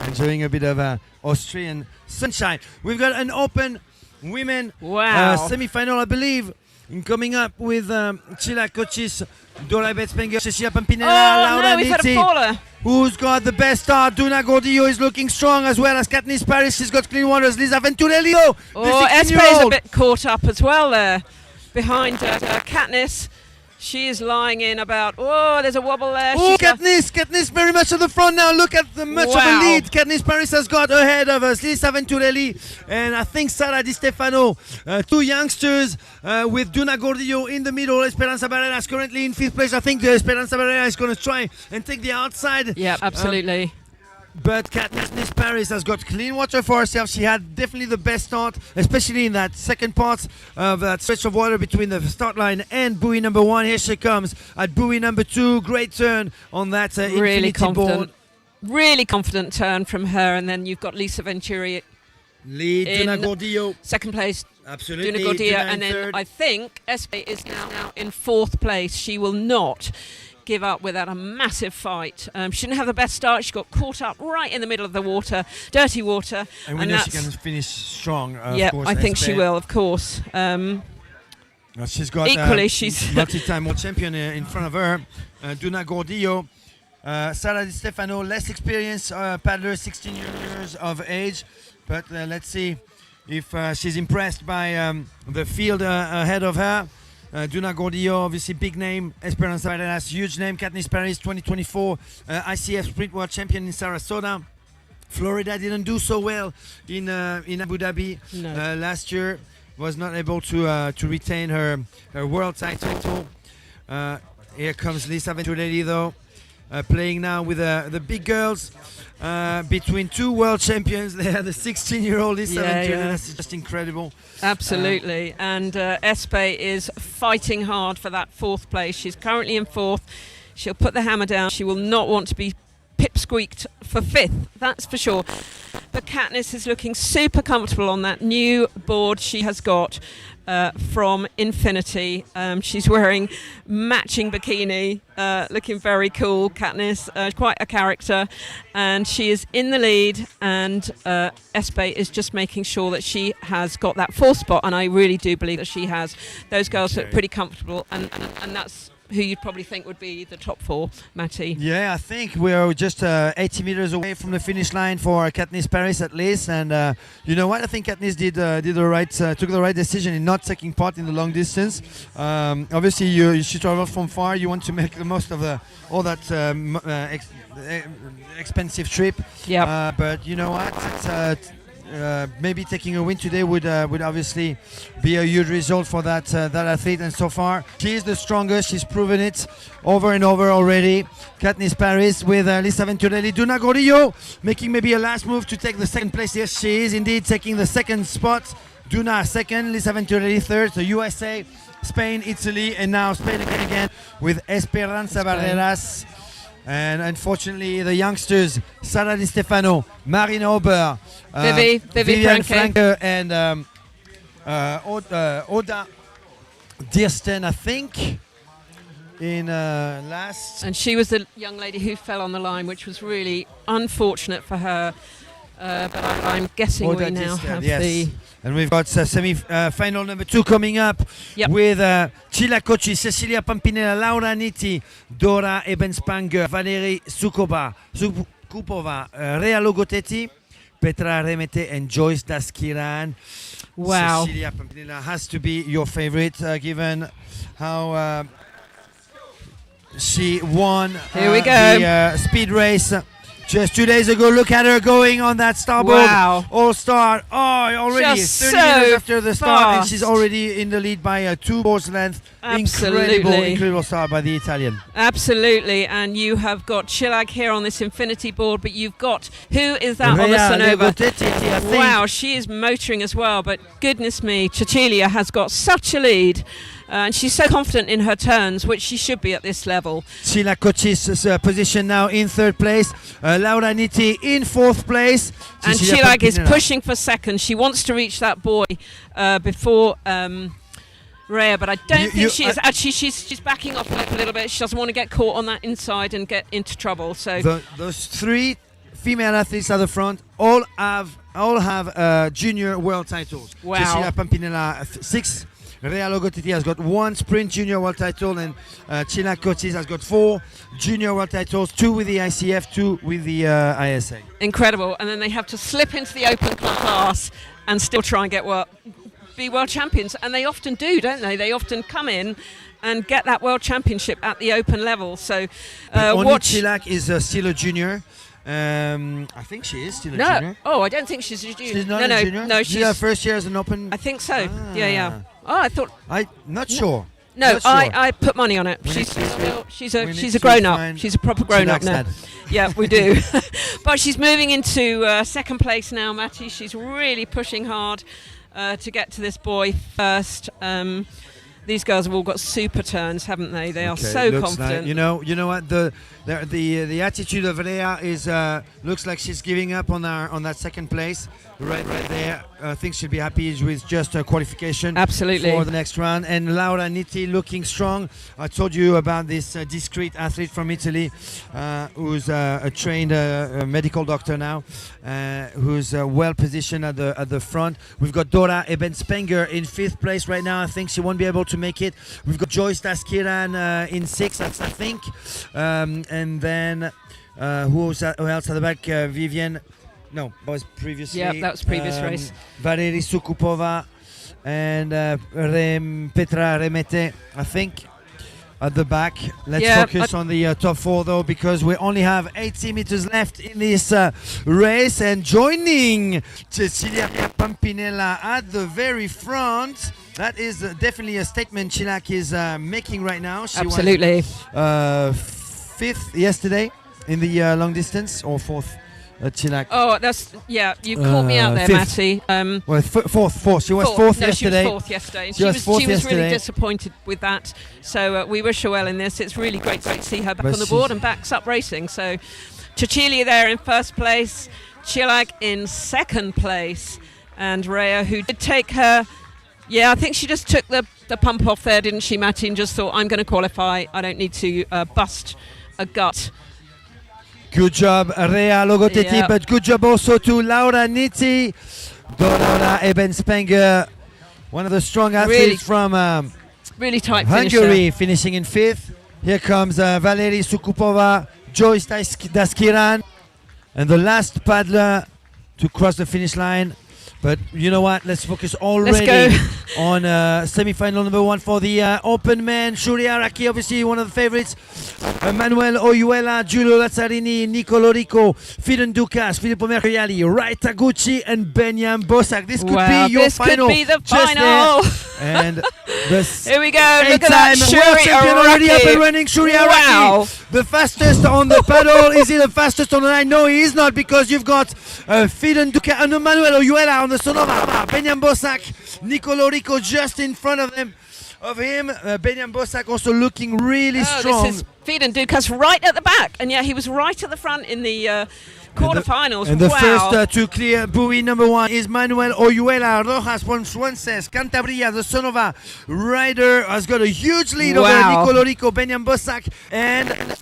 Enjoying a bit of Austrian sunshine. We've got an open women Wow. semi-final, I believe, coming up with Cila Cochis, Dora Betzpenger, Cecilia Pampinella, Oh Laura no, we've had a Nitti. faller. Who's got the best start? Duna Gordillo is looking strong, as well as Katniss Paris. She's got clean waters. Lisa Venturello, the Oh, Espe's a 16-year-old. bit caught up as well there behind Katniss. She is lying in about. Oh, there's a wobble there. Oh, Katniss very much at the front now. Look at the much of a lead Katniss Paris has got ahead of us. Lisa Venturelli and I think Sara Di Stefano. Two youngsters with Duna Gordillo in the middle. Esperanza Barrera is currently in 5th place. I think Esperanza Barrera is going to try and take the outside. Yeah, absolutely. But Katniss Paris has got clean water for herself. She had definitely the best start, especially in that second part of that stretch of water between the start line and buoy number 1. Here she comes at buoy number 2. Great turn on that really infinity confident board. Really confident turn from her, and then you've got Lisa Venturi Lead Duna Gordillo. second place. Absolutely. Duna Gordillo, Duna and then third. I think Espe is now in 4th place. She will not give up without a massive fight. She didn't have the best start. She got caught up right in the middle of the water, dirty water. And we know she can finish strong. Yeah, of course, I think she Espe. will, of course. She's got Equally, she's multi-time world champion in front of her. Duna Gordillo. Sara Di Stefano, less experienced paddler, 16 years of age. But let's see if she's impressed by the field ahead of her. Duna Gordillo, obviously big name. Esperanza Barreras, huge name. Katniss Paris, 2024 ICF Sprint World Champion in Sarasota. Florida didn't do so well in Abu Dhabi last year. Was not able to retain her world title. Here comes Lisa Venturelli though, playing now with the big girls. Between two world champions, they had the 16-year-old Lisa Venturelli. That's just incredible. Absolutely, and Espe is fighting hard for that 4th place. She's currently in 4th. She'll put the hammer down. She will not want to be pipsqueaked for 5th, that's for sure. But Katniss is looking super comfortable on that new board she has got from Infinity. She's wearing matching bikini, looking very cool. Katniss, quite a character, and she is in the lead, and Espe is just making sure that she has got that 4th spot, and I really do believe that she has. Those girls look pretty comfortable, and that's who you'd probably think would be the top 4, Matty. Yeah, I think we're just 80 meters away from the finish line for Katniss Paris at least, and you know what? I think Katniss took the right decision in not taking part in the long distance. Obviously, she traveled from far. You want to make the most of all that expensive trip. Yeah. But you know what? Maybe taking a win today would obviously be a huge result for that athlete, and so far she is the strongest. She's proven it over and over already. Katniss Paris with Lisa Venturelli. Duna Gordillo making maybe a last move to take the 2nd place. Yes, she is indeed taking the 2nd spot. Duna 2nd, Lisa Venturelli 3rd. So USA, Spain, Italy, and now Spain again with Esperanza Barreras. And unfortunately, the youngsters, Sara Di Stefano, Marina Ober, Vivian Franke, and Oda Diersten, I think, in last. And she was the young lady who fell on the line, which was really unfortunate for her. But I'm guessing Oda we now Diersten, have yes. the... And we've got semi-final number 2 coming up with Cila Kochi, Cecilia Pampinella, Laura Nitti, Dora Ebenspanger, Valérie Sukova, Rea Logotetti, Petra Remete, and Joyce Daskiran. Wow. Cecilia Pampinella has to be your favorite, given how she won the speed race just 2 days ago. Look at her going on that starboard. Wow. All-star. Oh, already Just 30 so minutes after the start, fast. and she's already in the lead by 2 boards length. Absolutely. Incredible start by the Italian. Absolutely, and you have got Chilag here on this Infinity board, but you've got, who is that on the Sonova? Logotetti, I think. Wow, she is motoring as well, but goodness me, Cecilia has got such a lead. And she's so confident in her turns, which she should be at this level. Cila Kochi's position now in 3rd place. Laura Nitti in 4th place. And Chilag is pushing for 2nd. She wants to reach that buoy before Rhea, but I don't think she is. Actually, she's backing off a little bit. She doesn't want to get caught on that inside and get into trouble. So those 3 female athletes at the front all have junior world titles. Wow. Cecilia Pampinella 6. Rea Logotetti has got 1 sprint junior world title, and Cila Kochi has got 4 junior world titles, 2 with the ICF, 2 with the ISA. Incredible. And then they have to slip into the open class and still try and get be world champions, and they often do, don't they? They often come in and get that world championship at the open level. So Chilak is still a junior. I think she is still a junior. Oh, I don't think she's a junior. She's not a junior? No, she's her first year as an open. I think so. Yeah. Oh, I thought. I'm not sure. No, Not sure. I put money on it. She's a grown up. She's a proper grown up now. Yeah, we do. But she's moving into second place now, Matty. She's really pushing hard to get to this buoy first. These girls have all got super turns, haven't they? They are so confident. Like, you know what the attitude of Rhea is looks like she's giving up on that second place right there. I think she'll be happy with just a qualification. Absolutely. For the next round. And Laura Nitti looking strong. I told you about this discreet athlete from Italy who's a trained medical doctor now, who's well positioned at the front. We've got Dora Eben-Spenger in 5th place right now. I think she won't be able to make it. We've got Joyce Daskiran in 6th, I think. And then who else at the back? Vivienne. No, that was previously. Yeah, that was previous race. Valery Sukupova and Petra Remete, I think, at the back. Let's focus on the top 4 though, because we only have 80 meters left in this race. And joining Cecilia Pampinella at the very front. That is definitely a statement Chilak is making right now. She Absolutely. was 5th yesterday in the long distance, or 4th. Chilak. Oh, you caught me out there, 5th. Matty. Well, fourth. She was 4th yesterday. She was 4th yesterday. She was really disappointed with that. So we wish her well in this. It's really great to see her back on the board and backs up racing. So Cecilia there in 1st place, Chilak in 2nd place, and Rhea, who did take her. Yeah, I think she just took the pump off there, didn't she, Matty, and just thought, I'm going to qualify. I don't need to bust a gut. Good job, Rhea Logotetti, but good job also to Laura Nitti, Laura Eben-Spenger, one of the strong athletes from really tight Hungary, finishing in 5th. Here comes Valery Sukupova, Joyce Daskiran, and the last paddler to cross the finish line. But you know what? Let's focus already on semi-final number 1 for the open men. Shuri Araki, obviously one of the favorites. Manuel Oyuela, Giulio Lazzarini, Nicolo Rico, Fiden Dukas, Filippo Mercuriali, Rai Taguchi, and Benyam Bosak. This could be your final. This could be the final. And here we go. Look at that. World champion already up and running. Shuri Araki, the fastest on the paddle. Is he the fastest on the line? No, he is not, because you've got Fiden Dukas and Manuel Oyuela on the Sonova. Benyam Bosak, Nicolo Rico just in front of him. Benyam Bosak also looking really strong. This is Fiden Dukas right at the back, and he was right at the front in the quarterfinals. And the first to clear buoy number 1 is Manuel Oyuela Rojas from Suances, Cantabria. The Sonova rider has got a huge lead over Nicolo Rico, Benyam Bosak, and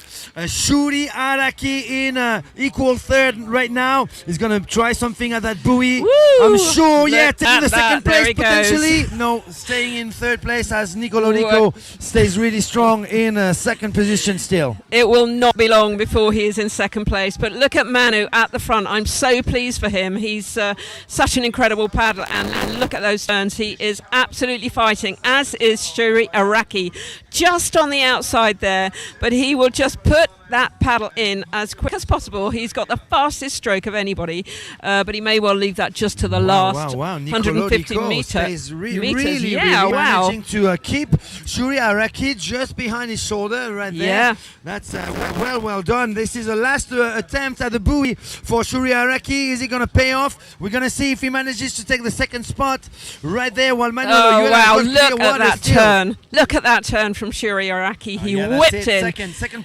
Shuri Araki in equal 3rd right now. He's going to try something at that buoy. Woo! I'm sure, taking the 2nd place potentially. Goes. No, staying in 3rd place as Nicolo Rico stays really strong in 2nd position still. It will not be long before he is in 2nd place, but look at Manu at the front. I'm so pleased for him. He's such an incredible paddler, and look at those turns. He is absolutely fighting, as is Shuri Araki, just on the outside there, but he will just put that paddle in as quick as possible. He's got the fastest stroke of anybody, but he may well leave that just to the last 150 meters. Really managing to keep Shuri Araki just behind his shoulder right there. Yeah. That's well done. This is the last attempt at the buoy for Shuri Araki. Is he going to pay off? We're going to see if he manages to take the 2nd spot right there while Manuel Oyuela look at that turn. Look at that turn from Shuri Araki. He whipped in. Second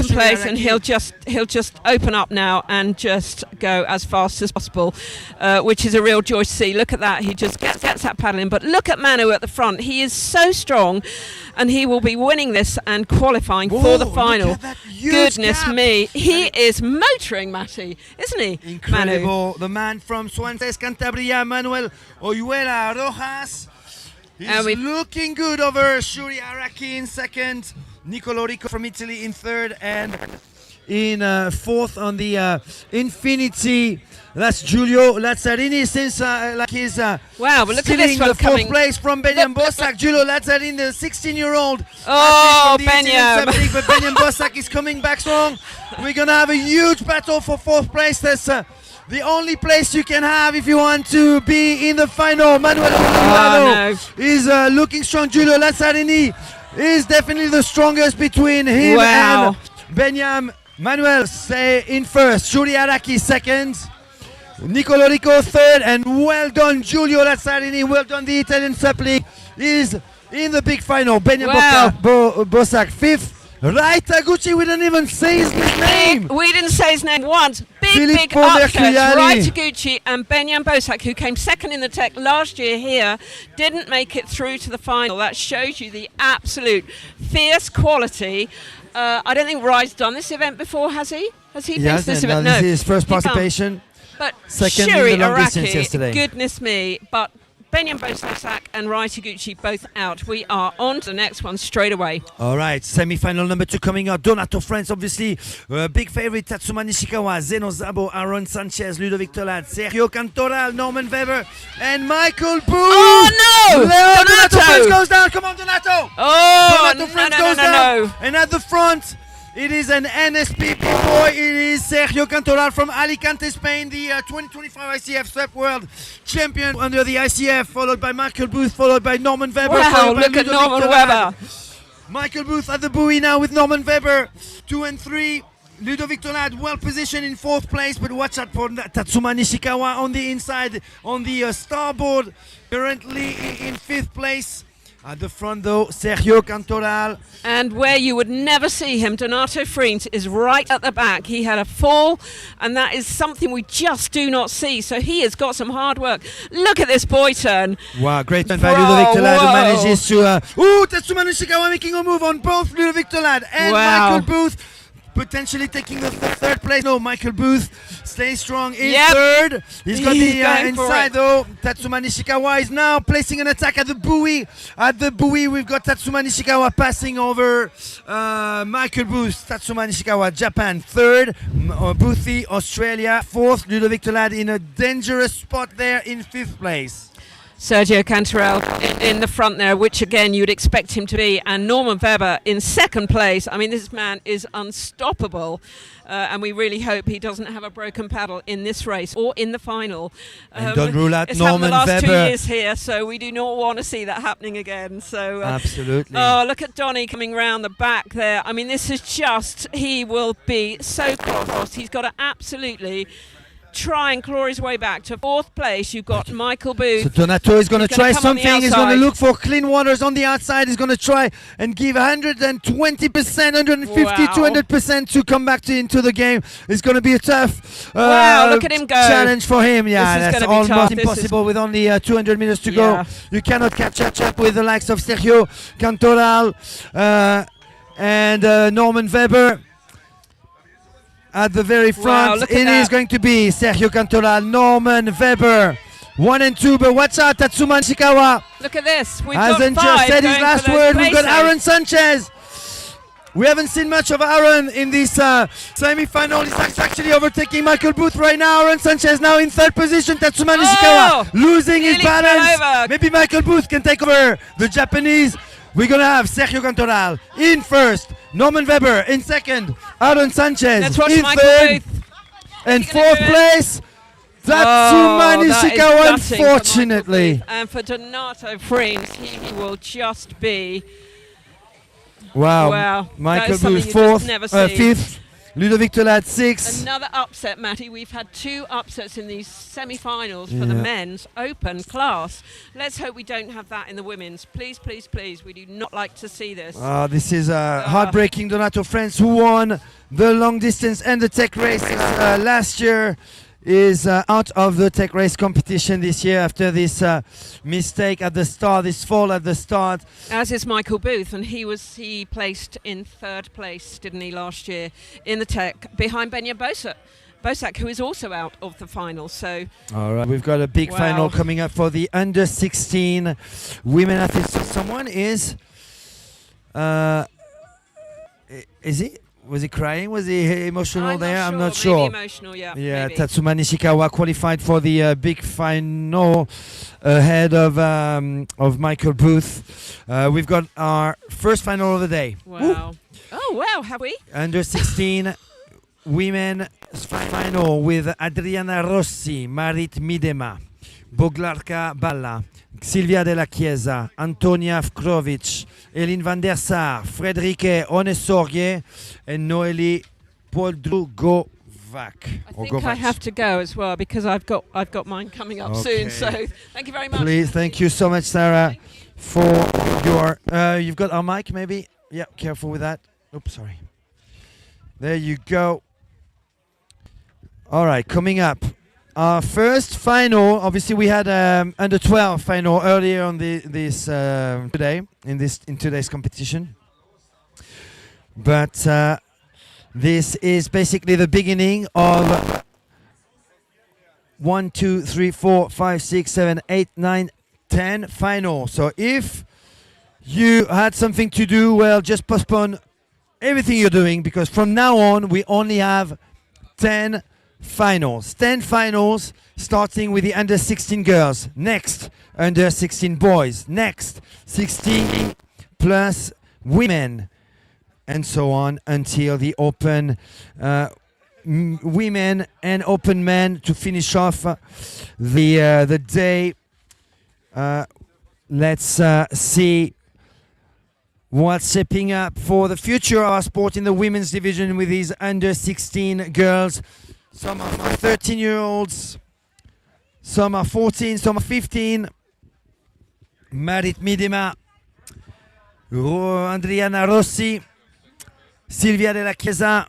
place. And he'll just open up now and just go as fast as possible, which is a real joy to see. Look at that. He just gets that paddle in. But look at Manu at the front. He is so strong, and he will be winning this and qualifying for the final. Goodness me. He is motoring, Matty, isn't he? Incredible. Manu. The man from Suances, Cantabria, Manuel Oyuela Rojas. He's looking good over Shuri Araki in 2nd. Nicolo Rico from Italy in 3rd, and in fourth on the Infinity. That's Giulio Lazzarini since like he's Wow, but look at stealing this one the fourth coming. place from Benjamin Bossack. Giulio Lazzarini, the 16-year-old. Oh, athlete from the Benjamin. 1870, but Benjamin Bossack is coming back strong. We're gonna have a huge battle for fourth place. That's the only place you can have if you want to be in the final. Manuel no. is looking strong. Giulio Lazzarini is definitely the strongest between him Wow. and Benjamin. Manuel stay in first. Giulio Araki second. Nicolo Rico third, and well done Giulio Lazzarini, well done the Italian SUP League is in the big final. Benjamin Wow. Bossack fifth. Right, Taguchi, we didn't even say his name. We didn't say his name once. Big Filippo upsets. Mercuriali. Rai Taguchi and Benjamin Bossack, who came second in the tech last year here, didn't make it through to the final. That shows you the absolute fierce quality. I don't think Rai's done this event before, has he? Has he Yes, faced this and, event? this No. is his first He can't. participation. But Second in Shuri the long distance Araki, yesterday. goodness me. But Benjamin Bossack and Rai Taguchi both out. We are on to the next one straight away. All right, semi-final number 2 coming up. Donato France, obviously. Big favorite, Tatsuma Nishikawa, Zeno Zabo, Aaron Sanchez, Ludovic Tolad, Sergio Cantoral, Norman Weber, and Michael Booth. Oh, no! Donato France Donato! goes down. Come on, Donato. Oh, Donato France no. goes down. And at the front, it is an NSP boy. It is Sergio Cantoral from Alicante, Spain, the 2025 ICF SUP World Champion under the ICF, followed by Michael Booth, followed by Norman Weber. Wow, followed by look at Ludovic Norman Tolad. Weber. Michael Booth at the buoy now with Norman Weber, 2 and 3. Ludovic Tolad well positioned in fourth place, but watch out for Tatsuma Nishikawa on the inside, on the starboard, currently in fifth place. At the front though, Sergio Cantoral. And where you would never see him, Donato Frient is right at the back. He had a fall, and that is something we just do not see. So he has got some hard work. Look at this boy turn. Wow, great turn by Ludovic Tolad, who whoa. manages to... Tatsuma Nishikawa making a move on both Ludovic Tolad and Wow. Michael Booth. Potentially taking the third place. No, Michael Booth stays strong in Yep. third. He's got He's the going for inside it. though. Tatsuma Nishikawa is now placing an attack at the buoy. At the buoy, we've got Tatsuma Nishikawa passing over Michael Booth. Tatsuma Nishikawa, Japan, third. Boothie, Australia, fourth. Ludovic Tolad in a dangerous spot there in fifth place. Sergio Cantoral in the front there, which again you'd expect him to be, and Norman Weber in second place. I mean, this man is unstoppable, and we really hope he doesn't have a broken paddle in this race or in the final. And don't rule out it's Norman happened the last 2 Weber. years here, so we do not want to see that happening again. So Absolutely. oh, look at Donny coming round the back there. I mean, this is just, he will be so cross. He's got to absolutely try and claw his way back to fourth place. You've got Michael Booth. So Donato is going to He's gonna try come on the something. He's going to outside. look for clean waters on the outside. He's going to try and give 120%, 150, Wow. 200% to come back into the game. It's going to be a tough Wow, look at him go. challenge for him. Yeah, This is that's gonna be almost tough. This is- impossible with only 200 meters to Yeah. go. You cannot catch up with the likes of Sergio Cantoral and Norman Weber. At the very Wow, front, look at it is that. going to be Sergio Cantoral, Norman Weber, 1 and 2. But watch out, Tatsuma Nishikawa Look at this. We've hasn't got just five said his going last for those word. We've got places. Aaron Sanchez. We haven't seen much of Aaron in this semi-final. He's actually overtaking Michael Booth right now. Aaron Sanchez now in third position. Tatsuma Nishikawa losing his nearly fell balance. over. Maybe Michael Booth can take over the Japanese. We're going to have Sergio Cantoral in first, Norman Weber in second, Aaron Sanchez Let's watch in Michael third, Booth. and he gonna fourth do it? place, Tatsuma Oh, that is Nishikawa, gutting for Michael unfortunately. Booth. And for Donato Frient, he will just be... Wow. Wow. That Michael is something Booth you fourth, just never see. fifth, Ludovic Tolad sixth. Another upset, Matty. We've had two upsets in these semi-finals for the Yeah. men's open class. Let's hope we don't have that in the women's. Please, please, please. We do not like to see this. This is heartbreaking. Donato France, who won the long distance and the tech races last year, is out of the tech race competition this year after this mistake at the start, this fall at the start. As is Michael Booth, and he placed in third place, didn't he, last year in the tech, behind Benjamin Bossack, who is also out of the final. So All right, we've got a big Wow. final coming up for the under 16 women athletes. So someone is he? Was he crying? Was he emotional there? I'm not Maybe sure. emotional, yeah. Yeah, maybe. Tatsuma Nishikawa qualified for the big final ahead of Michael Booth. We've got our first final of the day. Wow. Woo! Oh, wow, have we? Under 16 women final with Adriana Rossi, Marit Midema, Boglarka Balla, Silvia Della Chiesa, Antonia Vkrovic, Elin van der Sar, Frederike Onesorge, and Noeli Podrugovac. I think I have to go as well because I've got mine coming up soon. So thank you very much. Please, thank you so much, Sarah, for your. You've got our mic, maybe. Yeah, careful with that. Oops, sorry. There you go. All right, coming up. Our first final, obviously we had under 12 final earlier on today in today's competition, but this is basically the beginning of 1, 2, 3, 4, 5, 6, 7, 8, 9, 10 final. So if you had something to do, well, just postpone everything you're doing because from now on we only have 10 finals. 10 finals starting with the under 16 girls. Next, under 16 boys. Next, 16 plus women. And so on until the open women and open men to finish off the day. Let's see what's shaping up for the future of our sport in the women's division with these under 16 girls. Some are 13-year-olds, some are 14, some are 15. Marit Midema, Adriana Rossi, Silvia Della Chiesa.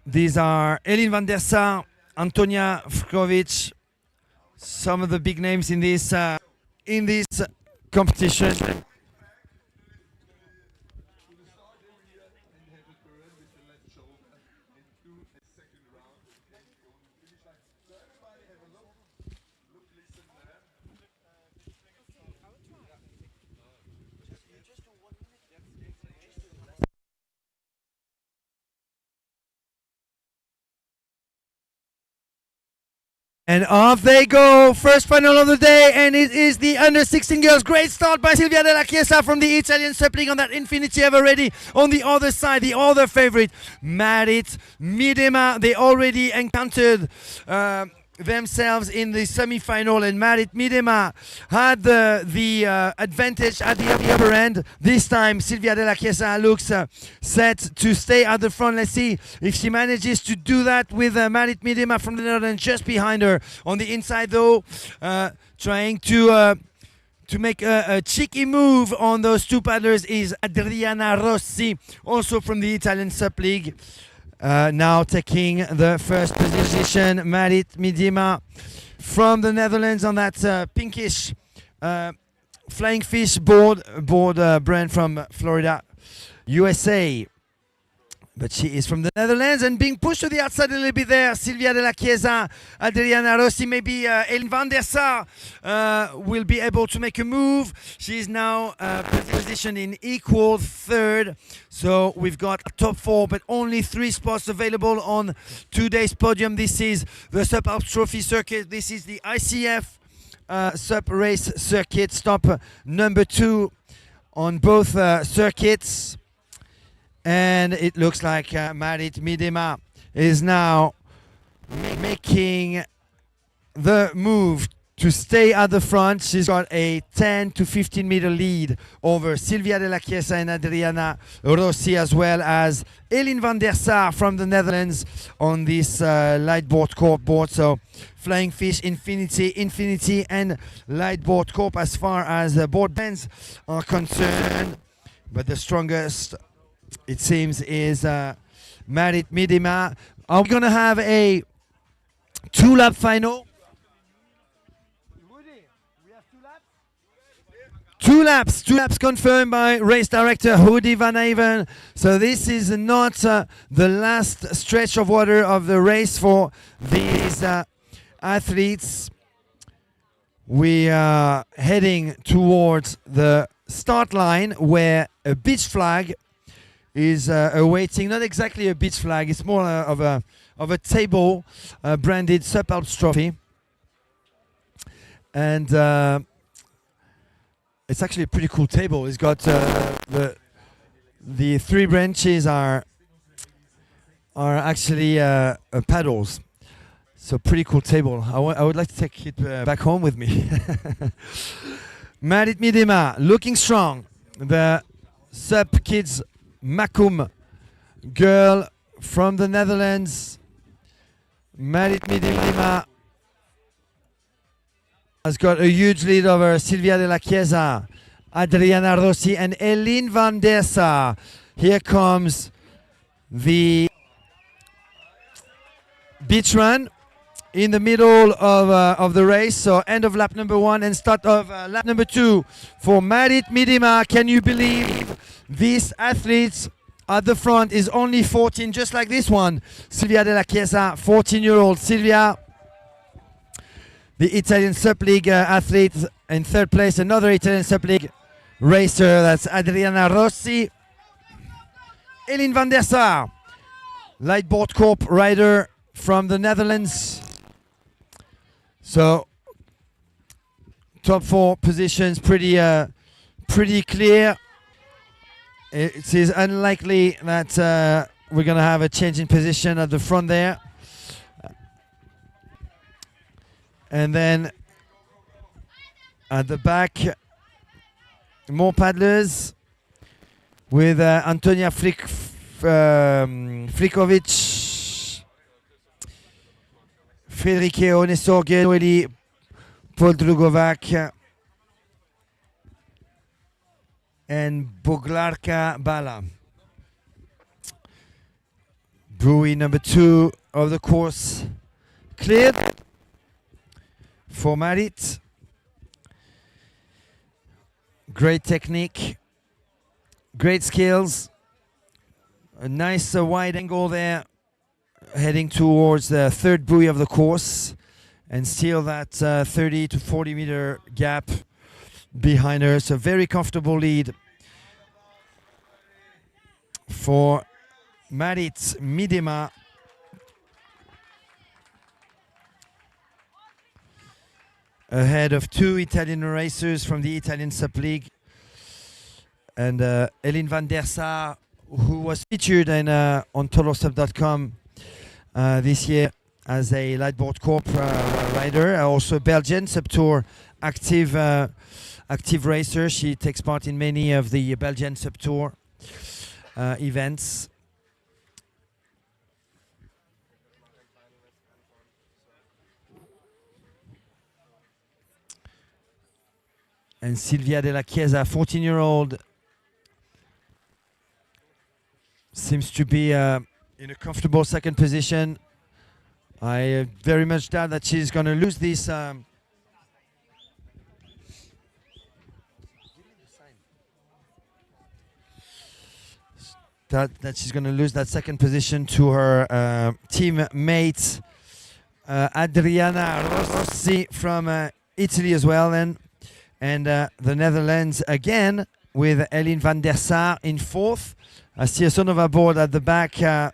These are Elin van der Sar, Antonia Vkrovic. Some of the big names in this competition. And off they go, first final of the day, and it is the under 16 girls. Great start by Silvia Della Chiesa from the Italian SUP League on that Infinity Ever Ready. On the other side, the other favorite, Marit Midema. They already encountered themselves in the semi-final, and Marit Midema had the advantage at the upper end. This time Silvia Della Chiesa looks set to stay at the front. Let's see if she manages to do that with Marit Midema from the Netherlands just behind her. On the inside though, trying to make a cheeky move on those two paddlers is Adriana Rossi, also from the Italian SUP League. Now taking the first position, Marit Midema from the Netherlands on that pinkish flying fish board brand from Florida, USA. But she is from the Netherlands and being pushed to the outside a little bit there. Silvia Della Chiesa, Adriana Rossi, maybe Elin van der Sar will be able to make a move. She is now positioned in equal third. So we've got top four, but only 3 spots available on today's podium. This is the SUP Alps Trophy Circuit. This is the ICF SUP Race Circuit, stop number 2 on both circuits. And it looks like Marit Midema is now making the move to stay at the front. She's got a 10 to 15 meter lead over Silvia Della Chiesa and Adriana Rossi, as well as Elin van der Sar from the Netherlands on this light board corp board. So Flying Fish, Infinity and light board corp as far as the board bands are concerned. But the strongest, it seems, is Marit Midema. Are we going to have a 2-lap final? Two laps confirmed by race director Hoodie Van Haven. So this is not the last stretch of water of the race for these athletes. We are heading towards the start line where a beach flag is awaiting not exactly a beach flag. It's more of a table branded SUP Alps trophy, and it's actually a pretty cool table. It's got the three branches are actually paddles. So pretty cool table. I would like to take it back home with me. Marit Miedema looking strong. The SUP Kids Macum girl from the Netherlands. Marit Miedema has got a huge lead over Silvia de la Chiesa, Adriana Rossi and Eline van der Sar. Here comes the beach run in the middle of the race, so end of lap number 1 and start of lap number 2 for Marit Miedema. Can you believe this athlete at the front is only 14, just like this one, Silvia de la Chiesa, 14-year-old Silvia. The Italian SUP League athlete in third place, another Italian SUP League racer, that's Adriana Rossi. Eline van der Sar, Lightboard Corp rider from the Netherlands. So top 4 positions pretty clear. It is unlikely that we're gonna have a change in position at the front there. And then at the back, more paddlers with Antonia Frikovic, Friederike Onesorge, Noeli Poldrugovac, and Boglarka Bala. Buoy number 2 of the course cleared for Marit. Great technique, great skills, a nice wide angle there, heading towards the third buoy of the course, and still that 30 to 40 meter gap behind her. So very comfortable lead for Marit Miedema. Ahead of 2 Italian racers from the Italian SUP League, and Eline van der Sar, who was featured in, on totalsup.com this year as a Lightboard Corp rider, also Belgian SUP Tour active racer. She takes part in many of the Belgian SUP Tour events. And Silvia de la Chiesa, 14-year-old, seems to be in a comfortable second position. I very much doubt that she's going to lose this. That she's going to lose that second position to her teammate Adriana Rossi from Italy as well, and the Netherlands again with Eline van der Sar in 4th. I see a Sonova board at the back. I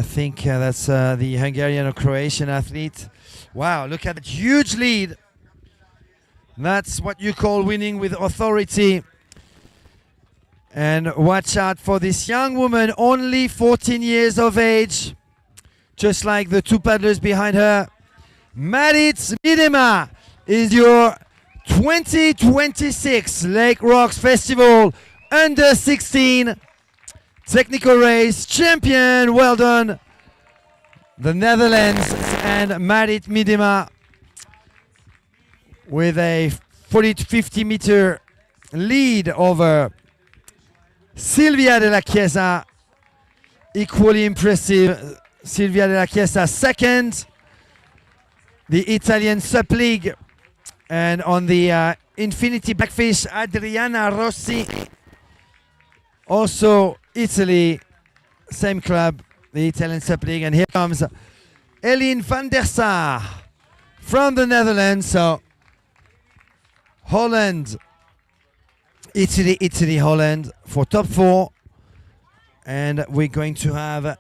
think that's the Hungarian or Croatian athlete. Wow, look at that huge lead. That's what you call winning with authority. And watch out for this young woman, only 14 years of age, just like the 2 paddlers behind her. Marit Miedema is your 2026 Lake Rocks Festival Under 16 Technical Race champion. Well done, the Netherlands and Marit Miedema, with a 40 to 50 meter lead over Silvia de la Chiesa. Equally impressive, Silvia de la Chiesa second. The Italian SUP League, and on the Infinity Blackfish, Adriana Rossi, also Italy, same club, the Italian SUP League. And here comes Eline van der Sar from the Netherlands. So Holland Italy, Holland for top 4. And we're going to have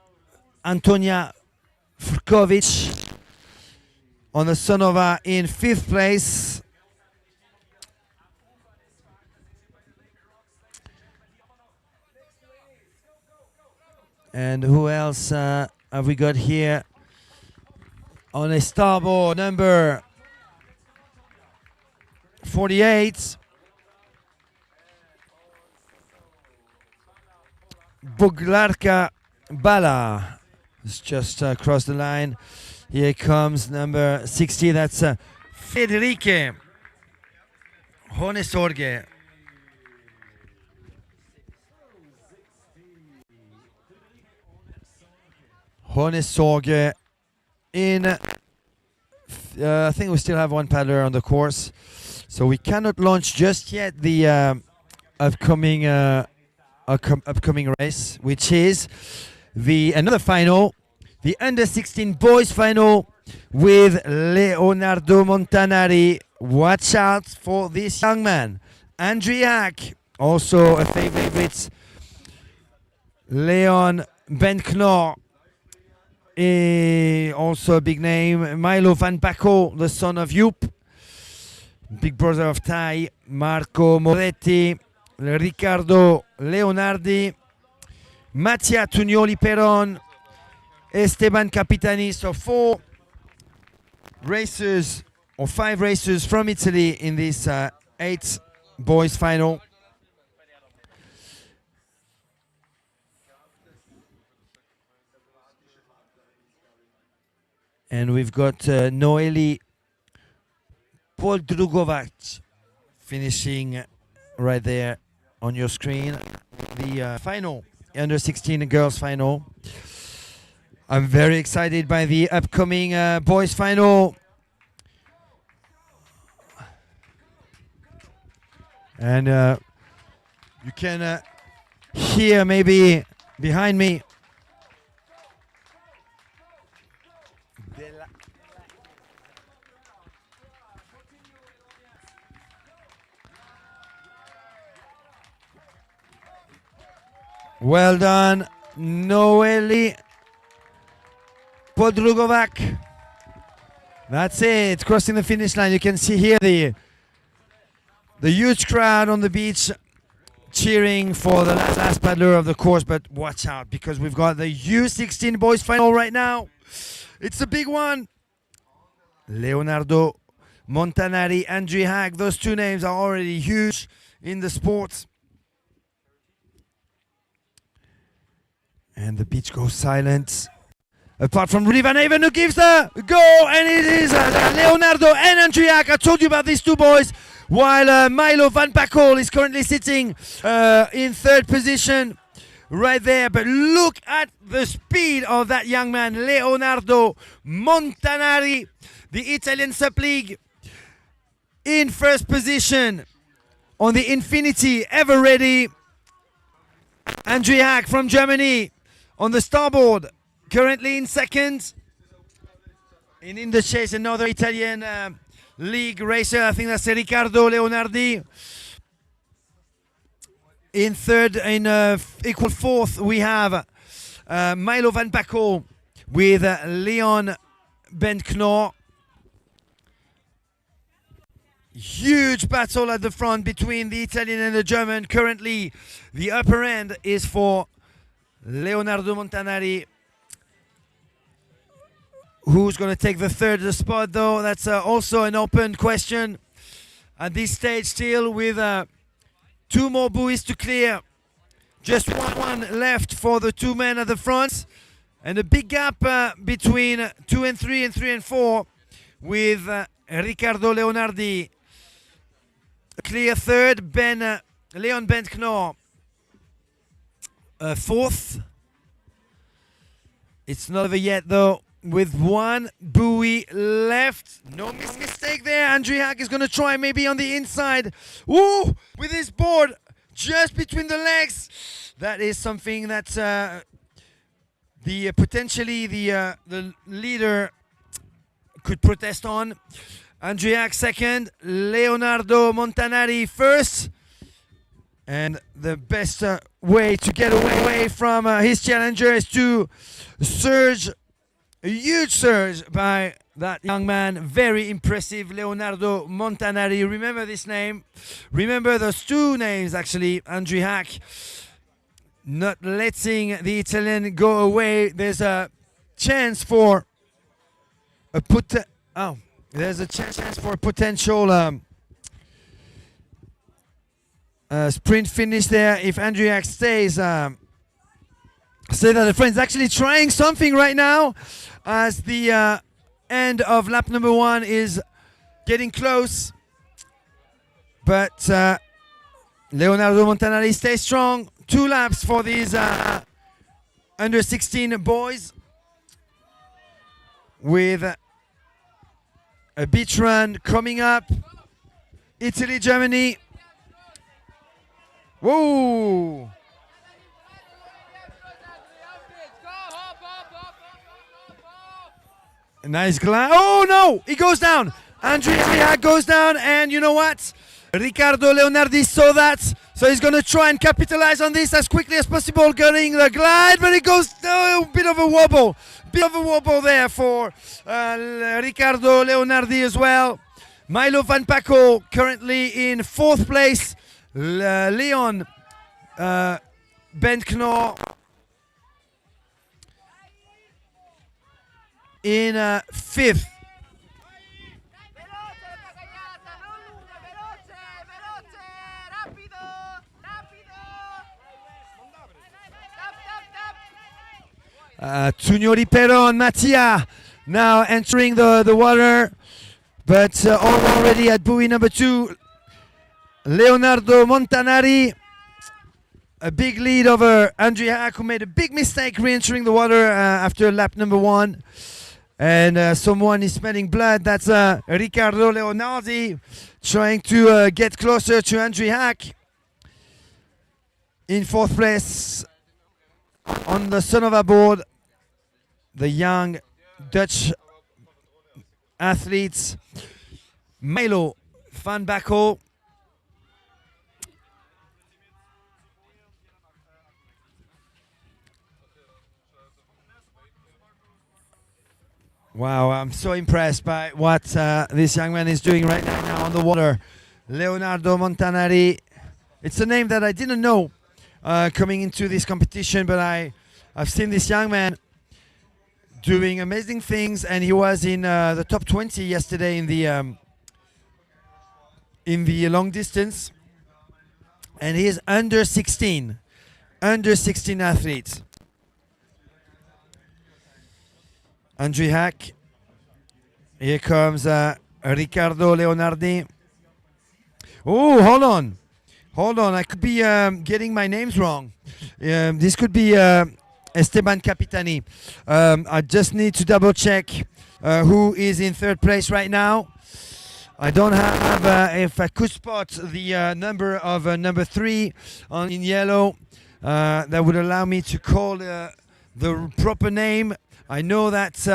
Antonia Frkovic on the Sonova in 5th place. And who else have we got here? On a starboard, number 48. Boglarka Bala has just crossed the line. Here comes number 60. That's Federique Honesorge. Honesorge in, I think we still have one paddler on the course, so we cannot launch just yet the upcoming race, which is another final, the under 16 boys final with Leonardo Montanari. Watch out for this young man, Andriac, also a favorite. Leon Benknor, also a big name. Milo Van Bacco, the son of Joop, big brother of Tai. Marco Moretti, Riccardo Leonardi, Mattia Tugnoli Peron, Esteban Capitani. So 5 racers from Italy in this 8 boys final. And we've got Noeli Poldrugovac finishing right there on your screen. The final, under 16 girls final. I'm very excited by the upcoming boys final. And you can hear maybe behind me well done, Noeli Podrugovac. That's it, crossing the finish line. You can see here the huge crowd on the beach cheering for the last paddler of the course. But watch out, because we've got the U16 boys final right now. It's a big one. Leonardo Montanari, Andrew Haag, those two names are already huge in the sport. And the beach goes silent, apart from Rudy Van Haven, who gives the go, and it is Leonardo and Andriac. I told you about these two boys, while Milo Van Bacol is currently sitting in 3rd position right there. But look at the speed of that young man, Leonardo Montanari, the Italian SUP League, in 1st position on the Infinity Ever Ready. Andriac from Germany on the starboard, currently in 2nd. In the chase, another Italian league racer, I think that's Riccardo Leonardi. In 3rd, in equal 4th, we have Milo Van Bacco with Leon Bentknor. Huge battle at the front between the Italian and the German. Currently, the upper end is for Leonardo Montanari. Who's going to take the 3rd spot, though? That's also an open question at this stage, still with 2 more buoys to clear. Just one left for the 2 men at the front. And a big gap between 2 and 3 and 3 and 4 with Riccardo Leonardi. Clear 3rd, Leon Bentknor 4th. It's not over yet, though, with 1 buoy left. No mistake there. Andriac is going to try maybe on the inside. Woo! With his board just between the legs. That is something that potentially the leader could protest on. Andriac 2nd, Leonardo Montanari 1st. And the best way to get away from his challenger is to surge, a huge surge by that young man. Very impressive, Leonardo Montanari. Remember this name. Remember those two names, actually. Andrew Hack not letting the Italian go away. There's a chance for a chance for a potential sprint finish there if Andrew Hack stays. Say that the friend's actually trying something right now as the end of lap number 1 is getting close. But Leonardo Montanari stays strong. 2 laps for these under 16 boys with a beach run coming up. Italy, Germany. Whoa! A nice glide. Oh no! He goes down. Andrea goes down, and you know what? Riccardo Leonardi saw that, so he's going to try and capitalize on this as quickly as possible, getting the glide, but it goes a bit of a wobble. Bit of a wobble there for Riccardo Leonardi as well. Milo Van Paco currently in 4th place. Leon Bentknor in 5th. Tugnori Pero and Mattia now entering the water, but already at buoy number 2. Leonardo Montanari, a big lead over Andrea Hack, who made a big mistake re-entering the water after lap number 1. And someone is smelling blood. That's Riccardo Leonardi trying to get closer to Andrea Hack. In 4th place on the Sonova board, the young Dutch athletes Milo Van Bakel. Wow, I'm so impressed by what this young man is doing right now on the water. Leonardo Montanari. It's a name that I didn't know coming into this competition, but I've seen this young man doing amazing things, and he was in the top 20 yesterday in the long distance, and he is under 16 athletes. Andrew Hack. Here comes Riccardo Leonardi. Oh, hold on. I could be getting my names wrong. This could be Esteban Capitani. I just need to double check who is in 3rd place right now. I don't have, if I could spot the number of number 3 in yellow, that would allow me to call the proper name. I know that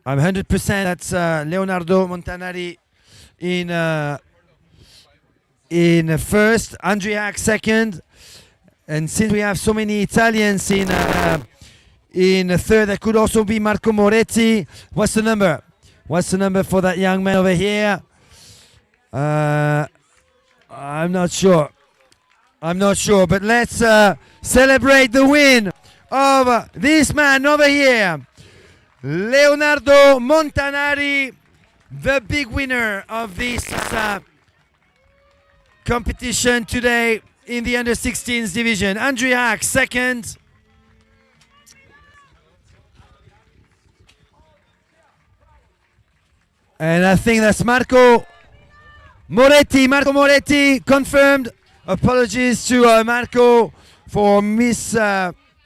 I'm 100% that's Leonardo Montanari in 1st, Andrea Hack 2nd, and since we have so many Italians in 3rd, that could also be Marco Moretti. What's the number? What's the number for that young man over here? I'm not sure, but let's celebrate the win of this man over here, Leonardo Montanari, the big winner of this competition today in the under 16s division. Andrea Hack 2nd. And I think that's Marco Moretti confirmed. Apologies to Marco for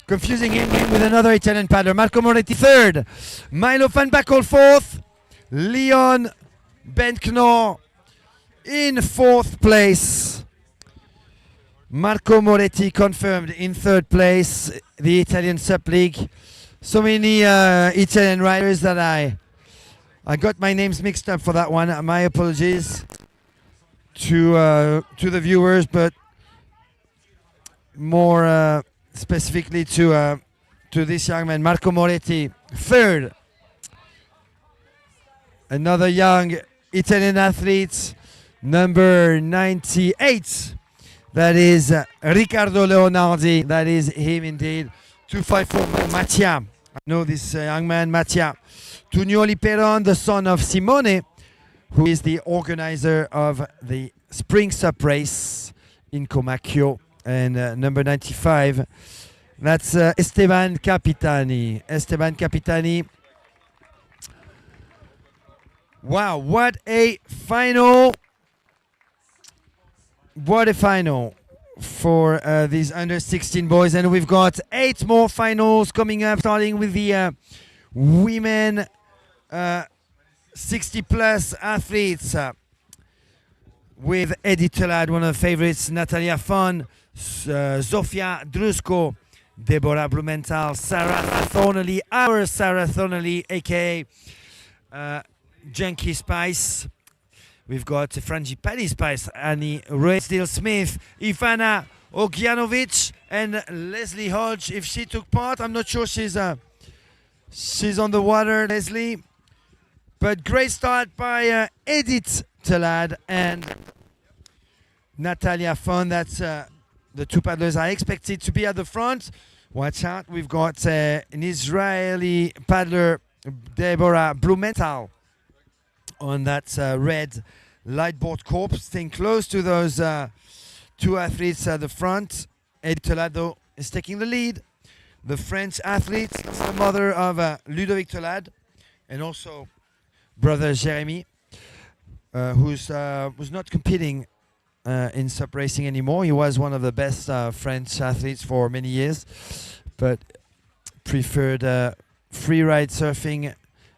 confusing him with another Italian paddler. Marco Moretti 3rd, Milo Van Bakel 4th, Leon Bentknor in 4th place. Marco Moretti confirmed in 3rd place, the Italian SUP League. So many Italian riders that I got my names mixed up for that one. My apologies to the viewers, but more specifically to this young man, Marco Moretti, third. Another young Italian athlete, number 98. That is Riccardo Leonardi. That is him indeed. 254 Mattia. I know this young man, Mattia. Tugnoli Peron, the son of Simone, who is the organizer of the Spring SUP race in Comacchio. And number 95, that's Esteban Capitani. Esteban Capitani. Wow, what a final. What a final for these under 16 boys. And we've got 8 more finals coming up, starting with the women 60 plus athletes with Edith Tolad, one of the favorites, Natalia Fon, Zofia Drusko, Deborah Blumenthal, Sarah Thornley, our Sarah Thornley, aka Janky Spice. We've got Frangipani Spice, Annie Redsteel Smith, Ivana Ogianovic, and Leslie Hodge. If she took part, I'm not sure she's on the water, Leslie. But great start by Edith Tolad and Natalia Fon. That's the two paddlers are expected to be at the front. Watch out, we've got an Israeli paddler, Deborah Blumenthal, on that red lightboard corps, staying close to those two athletes at the front. Edith Tolad is taking the lead. The French athlete, the mother of Ludovic Tolad, and also brother Jeremy, who's not competing in SUP racing anymore. He was one of the best French athletes for many years, but preferred freeride surfing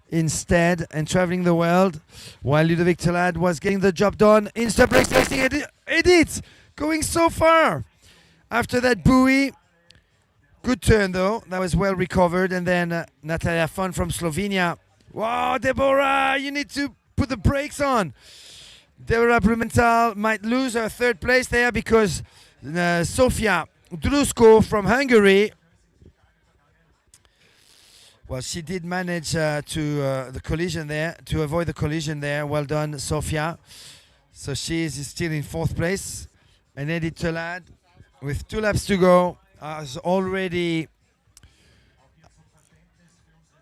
instead and traveling the world, while Ludovic Tolad was getting the job done in SUP racing. Edith going so far after that buoy. Good turn though, that was well recovered. And then Natalia Fon from Slovenia. Wow, Deborah, you need to put the brakes on. Deborah Blumenthal might lose her third place there because Sofia Drusko from Hungary, well, she did manage to avoid the collision there. Well done, Sofia. So she is still in fourth place. And Edith Tolad, with 2 laps to go, has already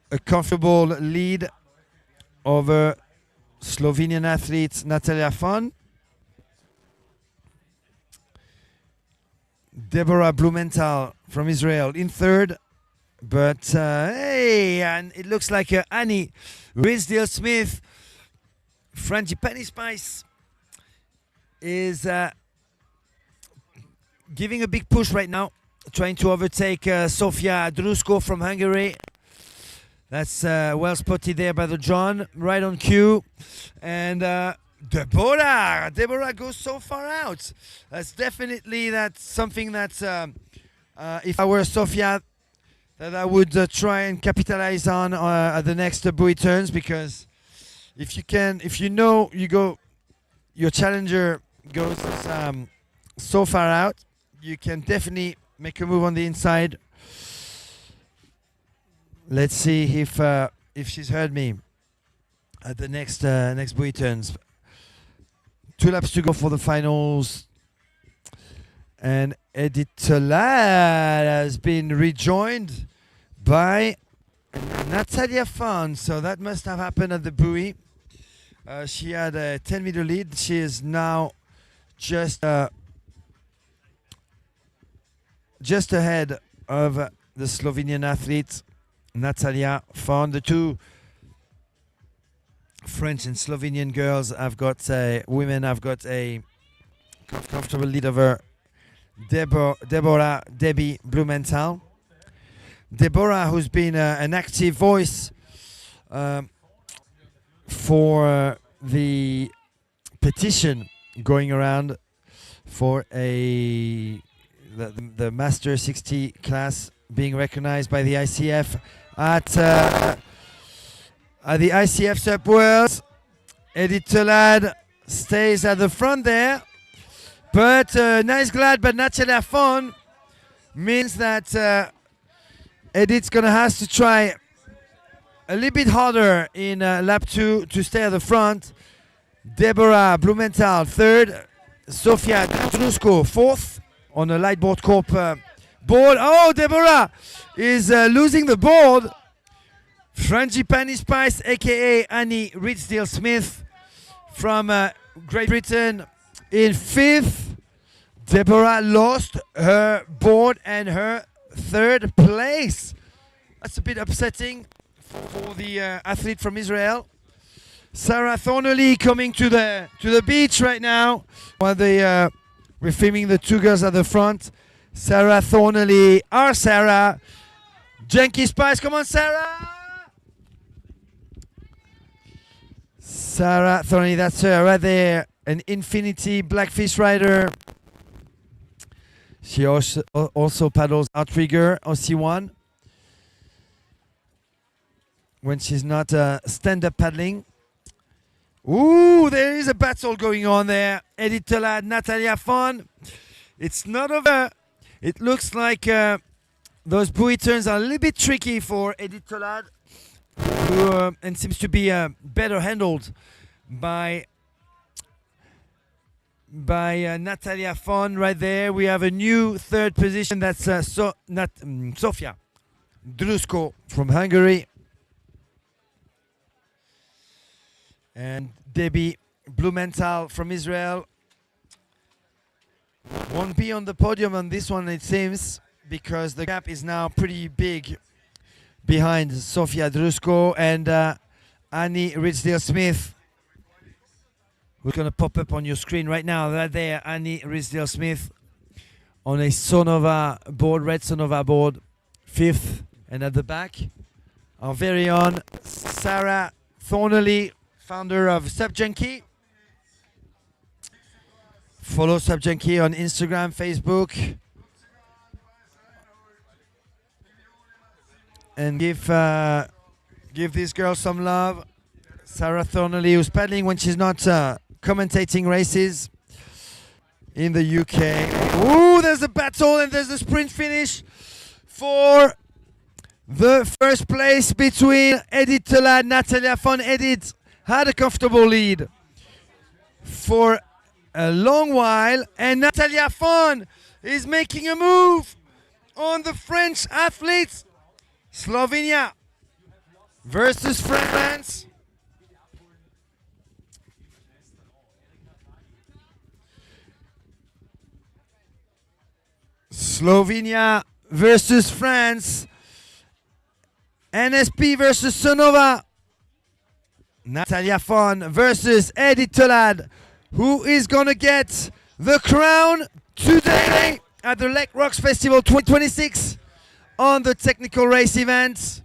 a comfortable lead over Slovenian athlete Natalia Fon. Deborah Blumenthal from Israel in third. But hey, and it looks like Annie Rizdale Smith, Frangipani Spice, is giving a big push right now, trying to overtake Sofia Drusko from Hungary. That's well spotted there by the John, right on cue. And Deborah goes so far out. That's something that if I were Sofia, that I would try and capitalize on at the next buoy turns, because if your challenger goes so far out, you can definitely make a move on the inside. Let's see if she's heard me at the next buoy turns. 2 laps to go for the finals. And Edith Tolad has been rejoined by Natalia Fon. So that must have happened at the buoy. She had a 10-meter lead. She is now just ahead of the Slovenian athlete Natalia Fon. The two French and Slovenian girls have got women have got a comfortable lead over Debbie Blumenthal. Deborah, who's been an active voice for the petition going around for the Master 60 class being recognized by the ICF at the ICF SUP Worlds. Edith Tolad stays at the front there, but nice glad, but Natalia Fon means that Edith's going to have to try a little bit harder in lap 2 to stay at the front. Deborah Blumenthal third, Sofia Drusko fourth on a Lightboard Corp board. Oh, Deborah is losing the board. Frangipani Spice, aka Annie Ridsdale-Smith from Great Britain in fifth. Deborah lost her board and her third place. That's a bit upsetting for the athlete from Israel. Sarah Thornley coming to the beach right now while we're filming the two girls at the front. Sarah Thornley, our Sarah. Janky Spice, come on, Sarah! Sarah Thornley, that's her right there. An Infinity Blackfish rider. She also paddles outrigger OC1 when she's not stand-up paddling. Ooh, there is a battle going on there. Edith Tolad, Natalia Fon. It's not over. It looks like those buoy turns are a little bit tricky for Edith Tolad, who and seems to be better handled by Natalia Fon right there. We have a new third position. That's Sofia Drusko from Hungary. And Debbie Blumenthal from Israel won't be on the podium on this one, it seems, because the gap is now pretty big behind Sofia Drusko and Annie Ridsdale-Smith, who's going to pop up on your screen right now. Right there, Annie Ridsdale-Smith on a Sonova board, red Sonova board, fifth. And at the back, our very own Sarah Thornley, founder of SUP Junkie. Follow SUP Junkie on Instagram, Facebook, and give this girl some love. Sarah Thornley, who's paddling when she's not commentating races in the UK. Ooh, there's a battle and there's a sprint finish for the first place between Edith Tolad, Natalia Fon. Edith had a comfortable lead for a long while, and Natalia Fon is making a move on the French athletes. Slovenia versus France. Slovenia versus France. NSP versus Sonova. Natalia Fon versus Edith Tolad. Who is going to get the crown today at the Lake Rocks Festival 2026 on the technical race event?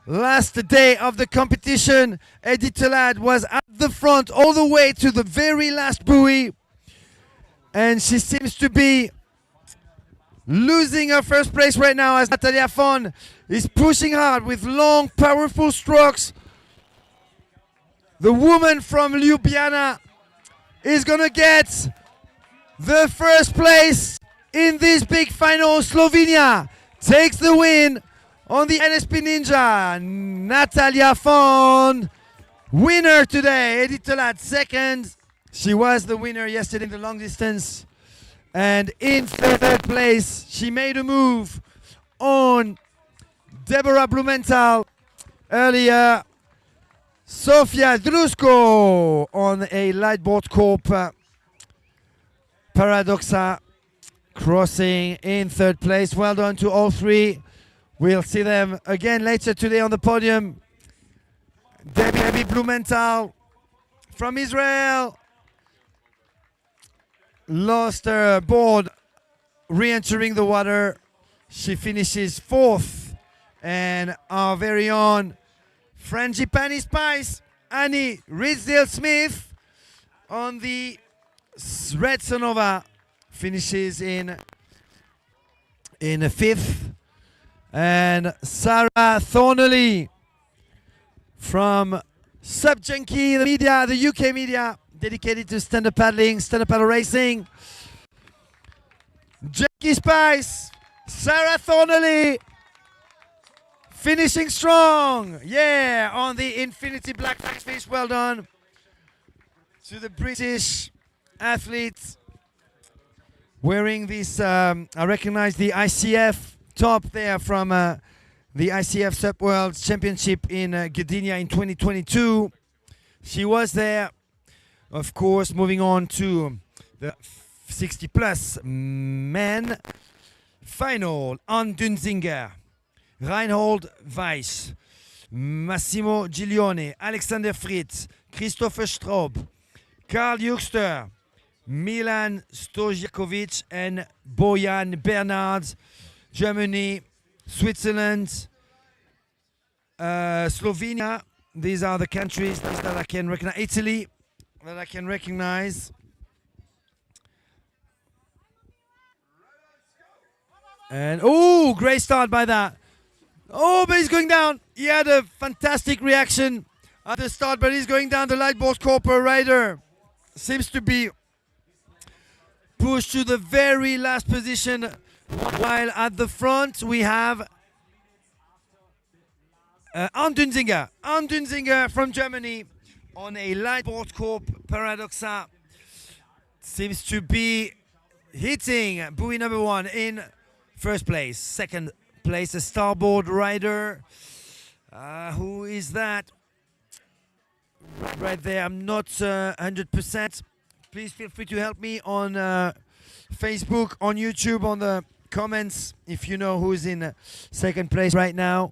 Last day of the competition, Edith Tolad was at the front all the way to the very last buoy, and she seems to be losing her first place right now as Natalia Fon is pushing hard with long, powerful strokes. The woman from Ljubljana is gonna get the first place in this big final. Slovenia takes the win on the NSP Ninja. Natalia Fon, winner today. Edith Tolad second. She was the winner yesterday in the long distance. And in third place, she made a move on Deborah Blumenthal earlier. Sofia Drusko on a Lightboard Corp Paradoxa crossing in third place. Well done to all three. We'll see them again later today on the podium. Debbie Blumenthal from Israel lost her board re-entering the water. She finishes fourth. And our very own Frangipani Spice, Annie Ridsdale-Smith on the red Sonova finishes in fifth. And Sarah Thornley from SUP Junkie, the media, the UK media, dedicated to stand-up paddling, stand-up paddle racing. Janky Spice Sarah Thornley finishing strong. Yeah, on the Infinity Black Fish. Well done to the British athletes wearing this. I recognize the ICF top there from the ICF SUP World Championship in Gdynia in 2022. She was there. Of course, moving on to the 60 plus men final. Ann Dunzinger, Reinhold Weiss, Massimo Giglione, Alexander Fritz, Christopher Straub, Karl Juxter, Milan Stojakovic, and Bojan Bernard. Germany, Switzerland, Slovenia. These are the countries that I can recognize. Italy, that I can recognize. And oh, great start by that. Oh, but he's going down. He had a fantastic reaction at the start, but he's going down. The Lightboard Corporal rider seems to be pushed to the very last position, while at the front we have Ann Dunzinger. Ann Dunzinger from Germany on a Lightboard Corp Paradoxa seems to be hitting buoy number 1 in first place. Second place, a starboard rider. Who is that? Right there, I'm not 100%. Please feel free to help me on Facebook, on YouTube, on the comments if you know who's in second place right now.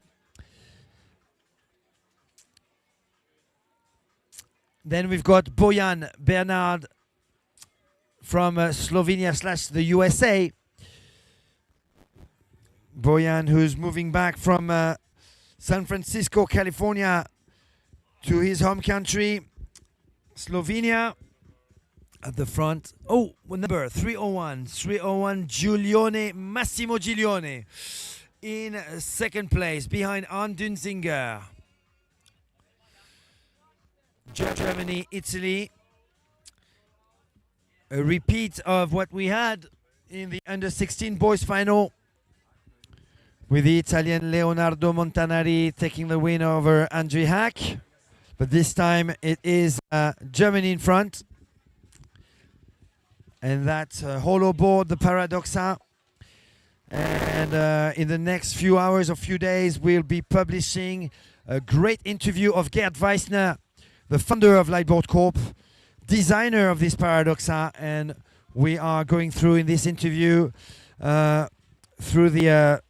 Then we've got Bojan Bernard from Slovenia / the USA. Bojan, who's moving back from San Francisco, California, to his home country, Slovenia. At the front, number 301, Giglione, Massimo Giglione, in second place, behind Ann Dunzinger. Germany, Italy. A repeat of what we had in the under-16 boys final, with the Italian Leonardo Montanari taking the win over André Hack. But this time it is Germany in front. And that's all aboard the Paradoxa. And in the next few hours or few days, we'll be publishing a great interview of Gerd Weissner, the founder of Lightboard Corp, designer of this Paradoxa. And we are going through in this interview through the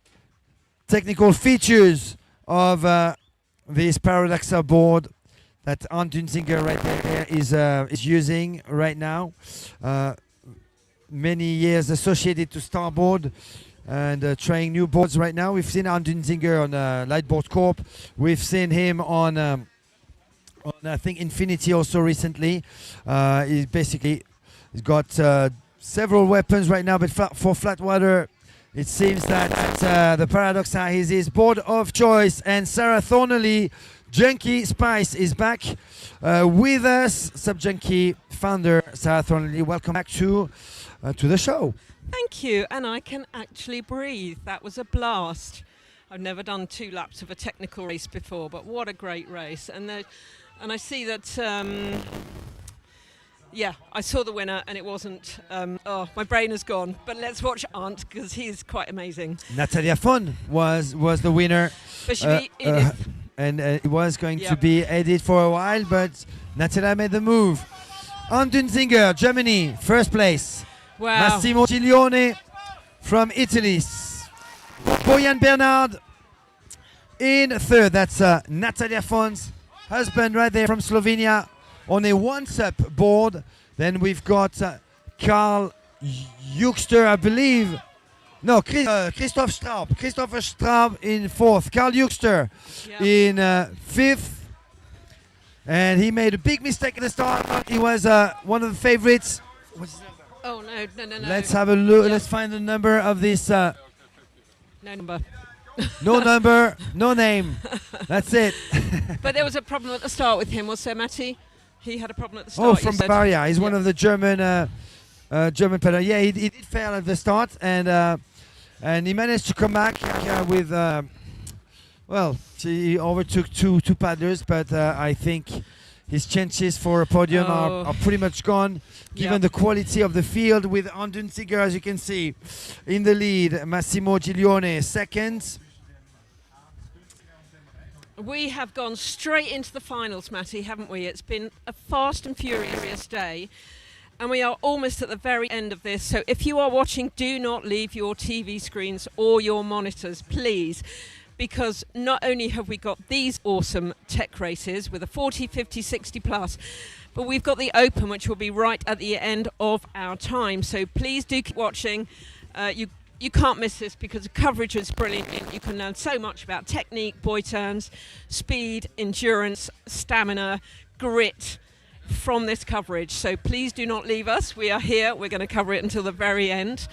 technical features of this Paradoxa board that Ann Dunzinger right there is using right now. Many years associated to starboard and trying new boards right now. We've seen Ann Dunzinger on Lightboard Corp. We've seen him on I think Infinity also recently. He's got several weapons right now, but for flat water, it seems that the Paradoxa is his board of choice. And Sarah Thornley, Junkie Spice, is back with us. Sub Junkie founder Sarah Thornley, welcome back to the show. Thank you, and I can actually breathe. That was a blast. I've never done 2 laps of a technical race before, but what a great race. And I see that, I saw the winner, and it wasn't, my brain is gone. But let's watch Ant, because he's quite amazing. Natalia Fon was the winner. But should be Edith. And it was going to be Edith for a while, but Natalia made the move. Ann Dunzinger, Germany, first place. Wow. Massimo Giglione from Italy. Bojan Bernard in third. That's Natalia Fon's husband right there from Slovenia on a 1-SUP board. Then we've got Karl Juxter, I believe. No, Christopher Straub in fourth. Karl Juxter in fifth. And he made a big mistake at the start. He was one of the favorites. What's his number? Oh, no. Let's have a look. Let's find the number of this. No number. No number, no name. That's it. But there was a problem at the start with him, was there, Matty? He had a problem at the start. From Bavaria. He's one of the German pedal. Yeah, he did fail at the start, and and he managed to come back with. Well, he overtook two paddlers, but I think his chances for a podium are pretty much gone, given the quality of the field, with Andunziger, as you can see, in the lead. Massimo Giglione second. We have gone straight into the finals, Matty, haven't we? It's been a fast and furious day, and we are almost at the very end of this. So if you are watching, do not leave your TV screens or your monitors, please, because not only have we got these awesome tech races with a 40, 50, 60 plus, but we've got the Open, which will be right at the end of our time. So please do keep watching. You can't miss this because the coverage is brilliant. You can learn so much about technique, buoy turns, speed, endurance, stamina, grit from this coverage. So please do not leave us. We are here. We're going to cover it until the very end.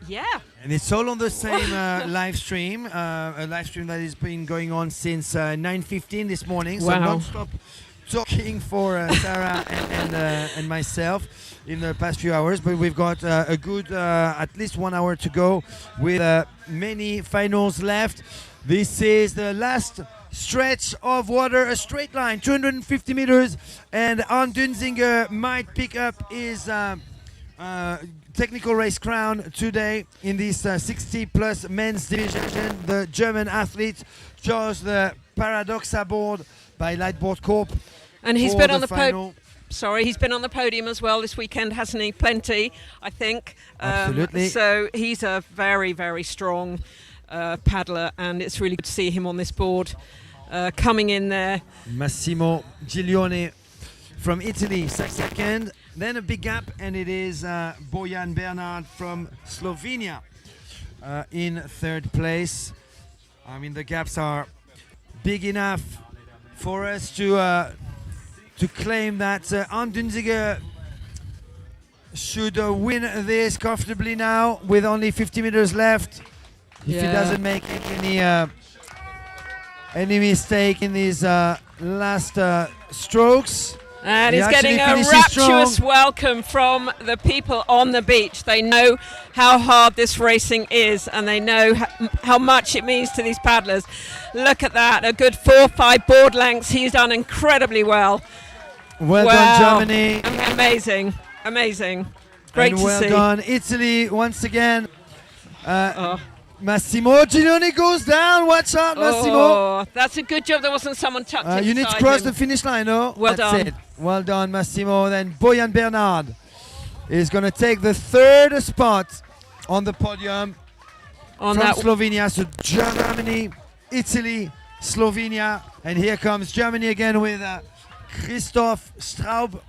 Yeah. And it's all on the same live stream, a live stream that has been going on since 9:15 this morning. So non-stop talking for Sarah and myself in the past few hours, but we've got a good at least 1 hour to go with many finals left. This is the last stretch of water, a straight line, 250 meters, and Arndt Dunzinger might pick up his technical race crown today in this 60 plus men's division. The German athlete chose the Paradoxa board by Lightboard Corp. And he's been on the podium. Sorry, he's been on the podium as well this weekend, hasn't he? Plenty, I think. Absolutely. So he's a very, very strong paddler, and it's really good to see him on this board coming in there. Massimo Giglione from Italy, second. Then a big gap, and it is Bojan Bernard from Slovenia in third place. I mean, the gaps are big enough for us to claim that Arndt Dunziger should win this comfortably now with only 50 meters left. If he doesn't make any mistake in these last strokes. And he's getting a rapturous welcome from the people on the beach. They know how hard this racing is, and they know how much it means to these paddlers. Look at that, a good 4 or 5 board lengths. He's done incredibly well. Well done, Germany. Amazing, amazing. Great to see. Well done, Italy, once again. Massimo Giglione goes down. Watch out, Massimo. Oh, that's a good job there wasn't someone tucked inside you need to cross him. the finish line, no? Well That's done. it. Well done, Massimo. Then Bojan Bernard is going to take the third spot on the podium from Slovenia. So Germany, Italy, Slovenia. And here comes Germany again with Christoph Straub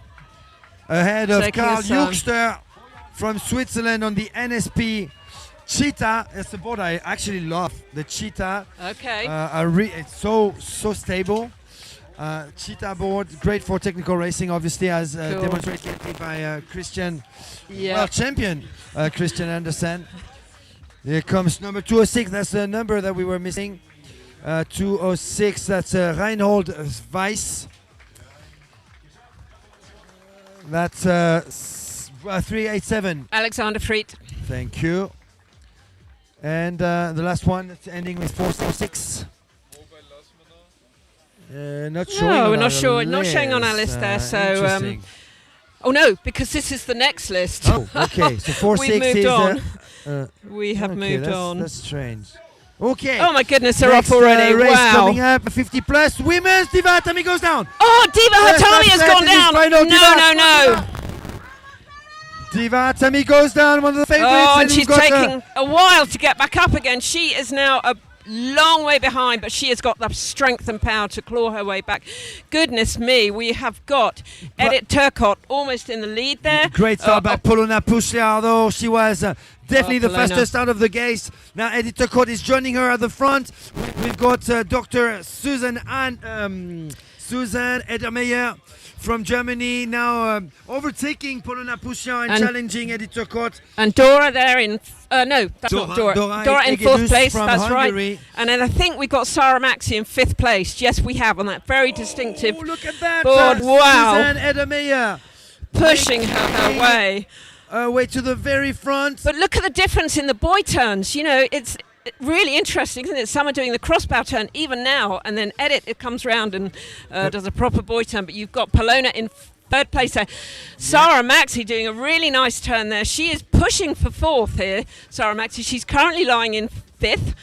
ahead of Karl Juchster from Switzerland on the NSP Cheetah. It's a board I actually love. The Cheetah. Okay. It's so stable. Cheetah board, great for technical racing, obviously, as demonstrated by Christian, champion Christian Andersen. Here comes number 206. That's the number that we were missing. 206. That's Reinhold Weiss. That's 387. Alexander Fried. Thank you. And the last one that's ending with 406. Not showing. No, we're not sure. Not showing on our list there. So, oh no, because this is the next list. Oh, okay. So 406 is. We have moved on. That's strange. Okay. Oh my goodness, they're up already. Race Wow. coming up, 50 plus women's. Diva Hatami goes down. Oh, Diva Hatami has gone down. No. Diva Hatami goes down, one of the favourites. Oh, and she's taking a while to get back up again. She is now a long way behind, but she has got the strength and power to claw her way back. Goodness me, we have got Edith Turcotte almost in the lead there. Great start by Polona Pugliardo. She was definitely the Polona. fastest out of the gates. Now Edith Turcotte is joining her at the front. We've got Dr. Susan Edermeyer from Germany now overtaking Polona Pugliardo and challenging Edith Turcotte. And Dora there in no, that's not Dora. Dora in fourth place, that's Hungary. right. And then I think we've got Sarah Maxey in fifth place. Yes, we have on that very distinctive look at that, board. Wow. Susan Edermeyer pushing her way. her way to the very front. But look at the difference in the buoy turns. You know, it's really interesting, isn't it? Some are doing the crossbow turn even now, and then Edith, it comes round and does a proper buoy turn. But you've got Polona in third place there. Sarah Maxey doing a really nice turn there. She is pushing for fourth here, Sarah Maxey. She's currently lying in fifth.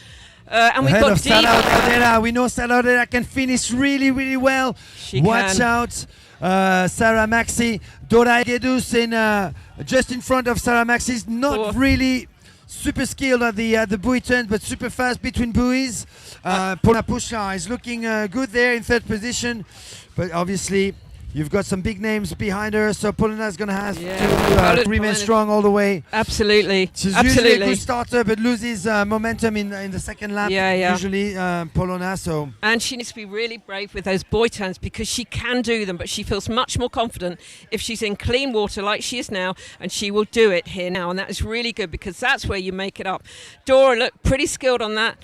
And we've Ahead got of Sarah Diva. Odera. We know Sarah Odera can finish really, really well. Watch can. out, Sarah Maxey. Dora Gedus just in front of Sarah Maxey. Is not Fourth. really super skilled at the buoy turn, but super fast between buoys. Paula Pusha is looking good there in third position, but obviously you've got some big names behind her, so Polona is going to have to remain strong all the way. Absolutely. She's Absolutely. usually a good starter, but loses momentum in the second lap. Usually, Polona. So. And she needs to be really brave with those buoy turns because she can do them, but she feels much more confident if she's in clean water like she is now, and she will do it here now, and that is really good because that's where you make it up. Dora looked pretty skilled on that.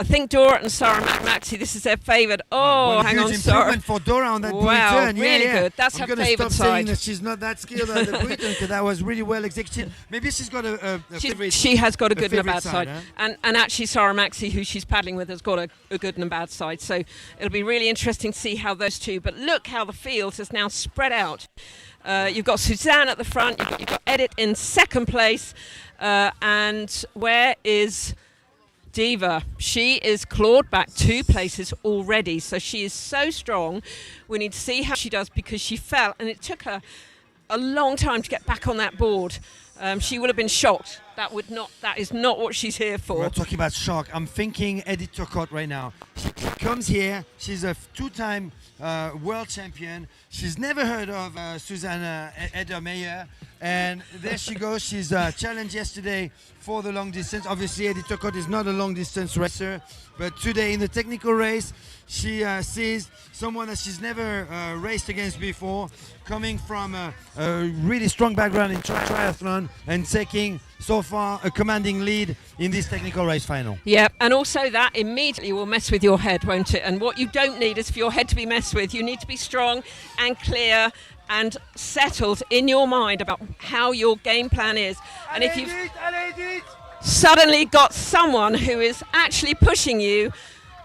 I think Dora and Sarah Maxey, this is their favourite. Oh, hang on, Sarah. Improvement for Dora on that buoy Wow, turn. really good. That's her favourite I'm going to stop saying side. that she's not that skilled at the buoy turn because that was really well executed. Maybe she's got a favourite. She has got a good and a bad side, side. huh? And actually Sarah Maxey, who she's paddling with, has got a good and a bad side. So it'll be really interesting to see how those two. But look how the field has now spread out. You've got Suzanne at the front. You've got Edith in second place. And where is Diva? She is clawed back 2 places already, so she is so strong. We need to see how she does because she fell and it took her a long time to get back on that board. She would have been shocked. That is not what she's here for. We're talking about shock. I'm thinking Edith Turcotte right now. She comes here. She's a 2-time world champion. She's never heard of Susanne Edermeyer. And there she goes. She's challenged yesterday for the long distance. Obviously, Edith Turcotte is not a long distance racer. But today in the technical race, she sees someone that she's never raced against before, coming from a really strong background in triathlon and taking so far a commanding lead in this technical race final. Yeah, and also that immediately will mess with your head, won't it? And what you don't need is for your head to be messed with. You need to be strong and clear and settled in your mind about how your game plan is. And if you've suddenly got someone who is actually pushing you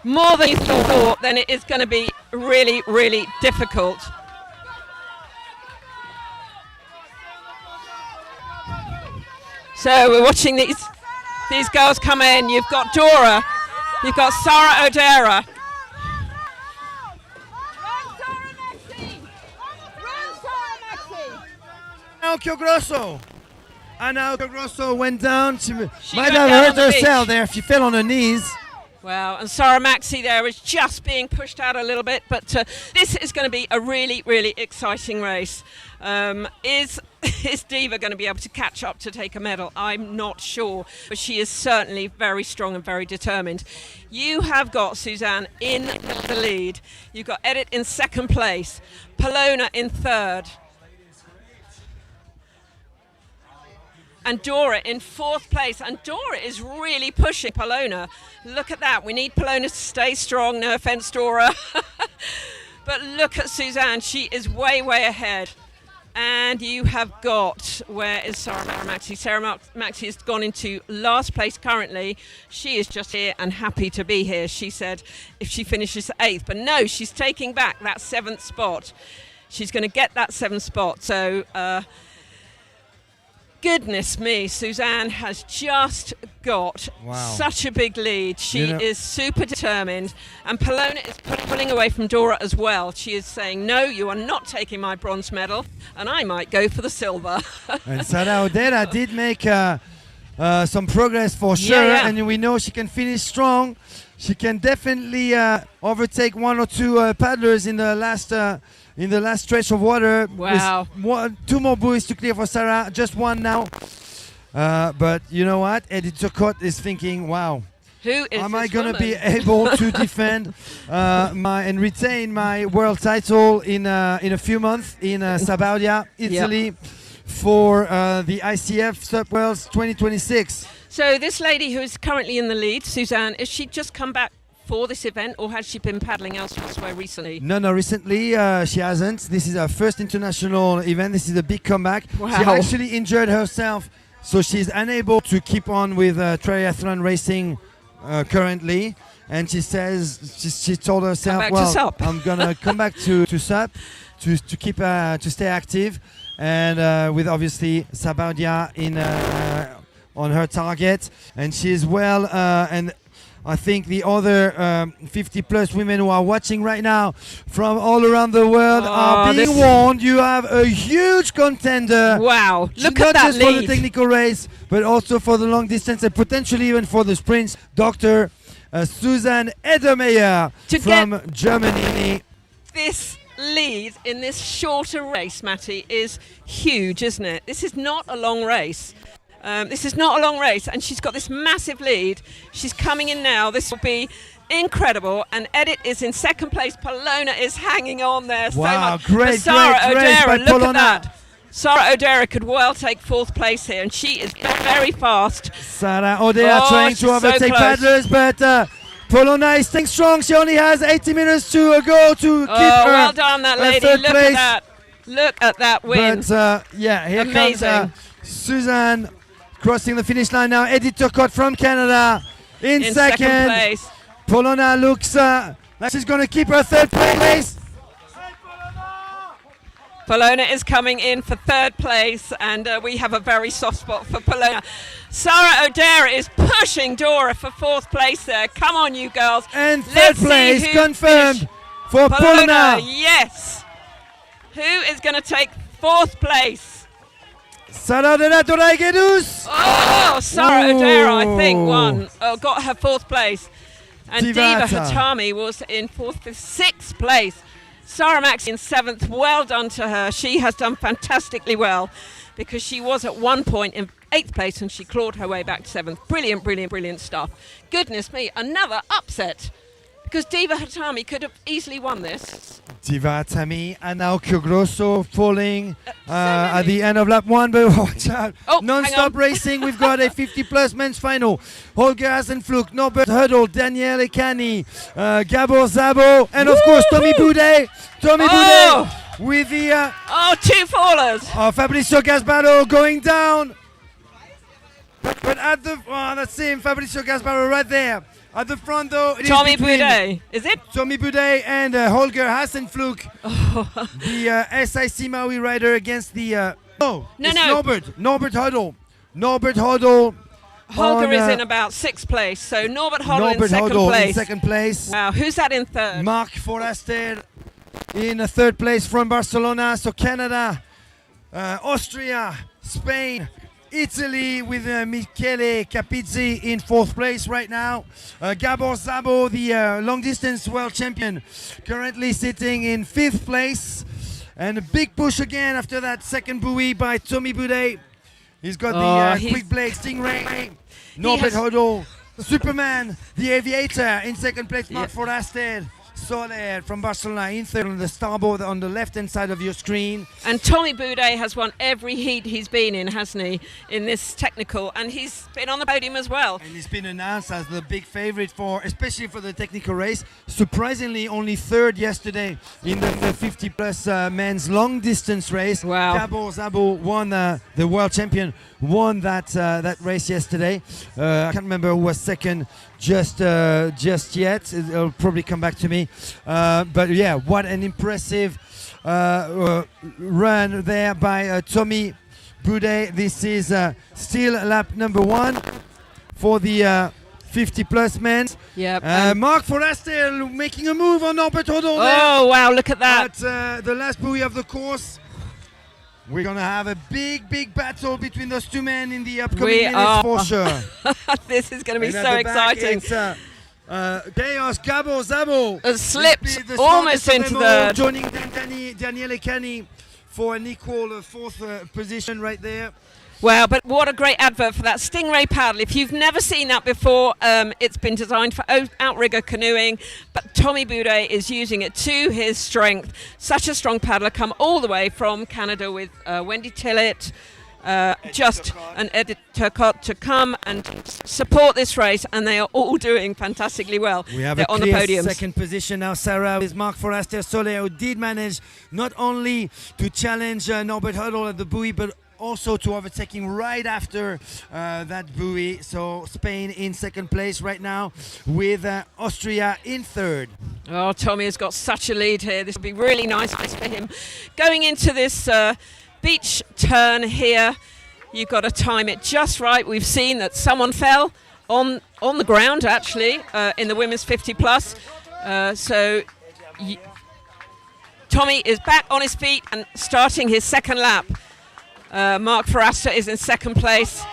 more than you thought, then it is going to be really, really difficult. So we're watching these girls come in. You've got Dora, you've got Sarah Odera. Anna Grosso. Anna Grosso went down. She might went have down hurt on the herself beach. there. She fell on her knees. Well, and Sarah Maxey there is just being pushed out a little bit, but this is going to be a really, really exciting race. Is Diva going to be able to catch up to take a medal? I'm not sure, but she is certainly very strong and very determined. You have got Suzanne in the lead. You've got Edith in second place, Polona in third, and Dora in fourth place. And Dora is really pushing Polona. Look at that. We need Polona to stay strong. No offense, Dora. But look at Suzanne. She is way, way ahead. And you have got, where is Sarah Maxey? Sarah Maxey has gone into last place currently. She is just here and happy to be here. She said if she finishes 8th. But no, she's taking back that 7th spot. She's going to get that 7th spot. So, goodness me, Suzanne has just got such a big lead. She is super determined, and Polona is pulling away from Dora as well. She is saying, no, you are not taking my bronze medal, and I might go for the silver. And Sarah Odera did make some progress for sure, and we know she can finish strong. She can definitely overtake 1 or 2 paddlers in the last stretch of water. Wow. With 2 more buoys to clear for Sarah, just 1 now. But you know what? Edith Turcotte is thinking, wow, who is am I this going to woman? be able to defend and retain my world title in a few months in Sabaudia, Italy, for the ICF SUP Alps 2026? So this lady who is currently in the lead, Suzanne, is she just come back for this event, or has she been paddling elsewhere recently? No, recently she hasn't. This is her first international event. This is a big comeback. Wow. She actually injured herself, so she's unable to keep on with triathlon racing currently. And she says she told herself, back to well, SUP." I'm gonna come back to SUP to keep to stay active, and with obviously Sabaudia in on her target, and she's well and. I think the other 50 plus women who are watching right now from all around the world are being warned. You have a huge contender. Wow, look Not at that just for the lead. technical race, but also for the long distance and potentially even for the sprints. Dr. Susan Edermeyer To from Germany. This lead in this shorter race, Matty, is huge, isn't it? This is not a long race. This is not a long race, and she's got this massive lead. She's coming in now. This will be incredible. And Edith is in second place. Polona is hanging on there so Wow, much. great, But Sarah great race by O'Dara, look Polona. at that. Sarah O'Dara could well take fourth place here, and she is very fast. Sarah O'Dea trying she's to so overtake close. paddlers, but Polona is staying strong. She only has 80 minutes to go to keep her Well done, that lady. third Look place. at that. Look at that win. But here Amazing. comes Suzanne crossing the finish line now. Edith Turcotte from Canada in second place. Polona looks like she's going to keep her third place. Polona is coming in for third place, and we have a very soft spot for Polona. Sarah O'Dara is pushing Dora for fourth place there. Come on, you girls. And third Let's see place who confirmed finished. for Polona. Yes. Who is going to take fourth place? Sara de la Torre-Gedus. Oh, Sarah O'Dara, I think, Ooh. won. Got her fourth place. And Diva Divata. Hatami was in sixth place. Sarah Max in seventh. Well done to her. She has done fantastically well, because she was at one point in eighth place and she clawed her way back to seventh. Brilliant, brilliant, brilliant stuff. Goodness me, another upset, because Diva Hatami could have easily won this. Diva Hatami and now Grosso falling at many. the end of lap one, but watch out. Oh, hang Non-stop on. racing. We've got a 50 plus men's final. Holger Hasenflug, Norbert Hurdle, Daniel Ekani, Gabor Zabo, and of course Tommy Boudet. Tommy Oh. Boudet with the Two fallers. Fabrizio Gasparro going down. But at the that's him, Fabrizio Gasparro right there. At the front though, it is Tommy between Boudet. Is it? Tommy Boudet and Holger Hasenflug, the SIC Maui rider against the No. Norbert Huddle. Norbert Huddle. Holger on, is in about sixth place. So Norbert Hoddle in Norbert second Huddle place. in second place. Wow, who's that in third? Marc Foraster in third place from Barcelona. So Canada, Austria, Spain, Italy with Michele Capizzi in fourth place right now. Gabor Zabo, the long distance world champion, currently sitting in fifth place. And a big push again after that second buoy by Tommy Boudet. He's got the quick blade Stingray. Norbert Huddle, Superman, the aviator in second place. Marc Foraster. Soler from Barcelona in third on the starboard on the left hand side of your screen. And Tommy Boudet has won every heat he's been in, hasn't he, in this technical, and he's been on the podium as well. And he's been announced as the big favorite for, especially for the technical race. Surprisingly, only third yesterday in the 50 plus men's long distance race. Wow. Gabor Zabo won, the world champion, won that race yesterday. I can't remember who was second just yet. It'll probably come back to me. But yeah, what an impressive run there by Tommy Boudet. This is still lap number one for the 50 plus men. Yep. Marc Foraster making a move on Norbert Huddle. Oh, wow, look at that. At the last buoy of the course. We're going to have a big battle between those two men in the upcoming minutes for sure. This is going to be And so at the back, exciting. it's Chaos Gabor Zabo. Slipped The almost smartest of into them all, the... joining Daniel Ekani for an equal fourth position right there. Wow, but what a great advert for that Stingray paddle. If you've never seen that before, it's been designed for outrigger canoeing, but Tommy Boudet is using it to his strength. Such a strong paddler, come all the way from Canada with Wendy Tillett, just an editor to come and support this race, and they are all doing fantastically well. We have They're a on the clear podiums. second position now, Sarah, with Marc Forster-Soler, who did manage not only to challenge Norbert Huddle at the buoy, but also to overtaking right after that buoy. So Spain in second place right now, with Austria in third. Oh, Tommy has got such a lead here. This will be really nice for him. Going into this beach turn here, you've got to time it just right. We've seen that someone fell on the ground, actually, in the women's 50 plus. Tommy is back on his feet and starting his second lap. Marc Forster is in second place.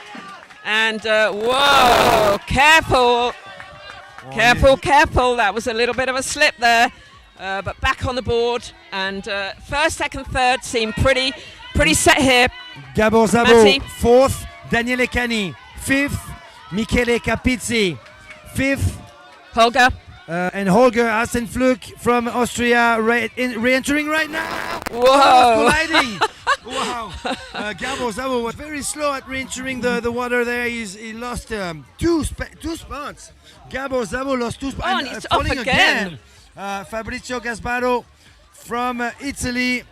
And, whoa, careful. Careful. That was a little bit of a slip there. But back on the board. And first, second, third seem pretty set here. Gabor Szabo, Matti. fourth. Daniele Cani, fifth. Michele Capizzi, fifth. Holger. And Holger Hasenflug from Austria re-entering right now. Whoa. Colliding. Wow. Gabor Szabo was very slow at re-entering the water there. He lost two spots. Gabor Szabo lost 2 spots. Oh, and he's off falling again. Fabrizio Gasparo from Italy.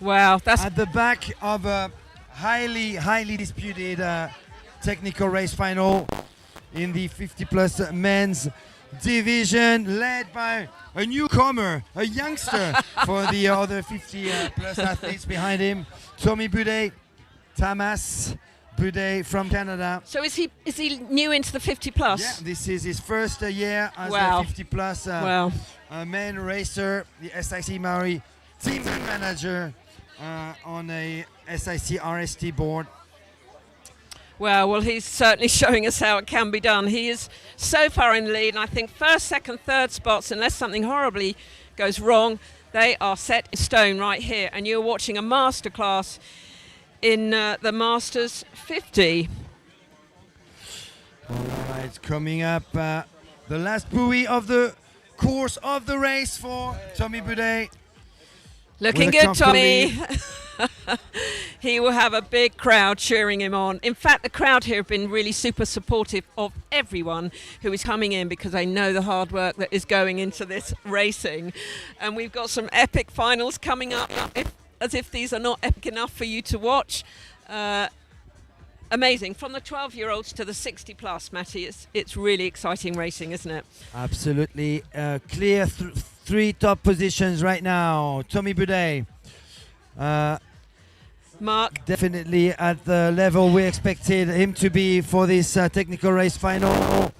Wow, that's at the back of a highly disputed technical race final in the 50 plus men's division, led by a newcomer, a youngster for the other 50 plus athletes behind him, Tommy Boudet, Tamas Boudet from Canada. So is he new into the 50 plus? Yeah, this is his first year as Wow. a 50 plus man racer, the SIC Maori team manager on a SIC RST board. Well, he's certainly showing us how it can be done. He is so far in the lead, and I think first, second, third spots, unless something horribly goes wrong, they are set in stone right here. And you're watching a masterclass in the Masters 50. All right, coming up, the last buoy of the course of the race for Tommy Boudet. Looking With a good, Tommy. comfortable He will have a big crowd cheering him on. In fact, the crowd here have been really super supportive of everyone who is coming in, because they know the hard work that is going into this racing. And we've got some epic finals coming up, as if these are not epic enough for you to watch. Amazing. From the 12-year-olds to the 60 plus, Matty, it's really exciting racing, isn't it? Absolutely. Clear three top positions right now. Tommy Boudet. Mark. Definitely at the level we expected him to be for this technical race final.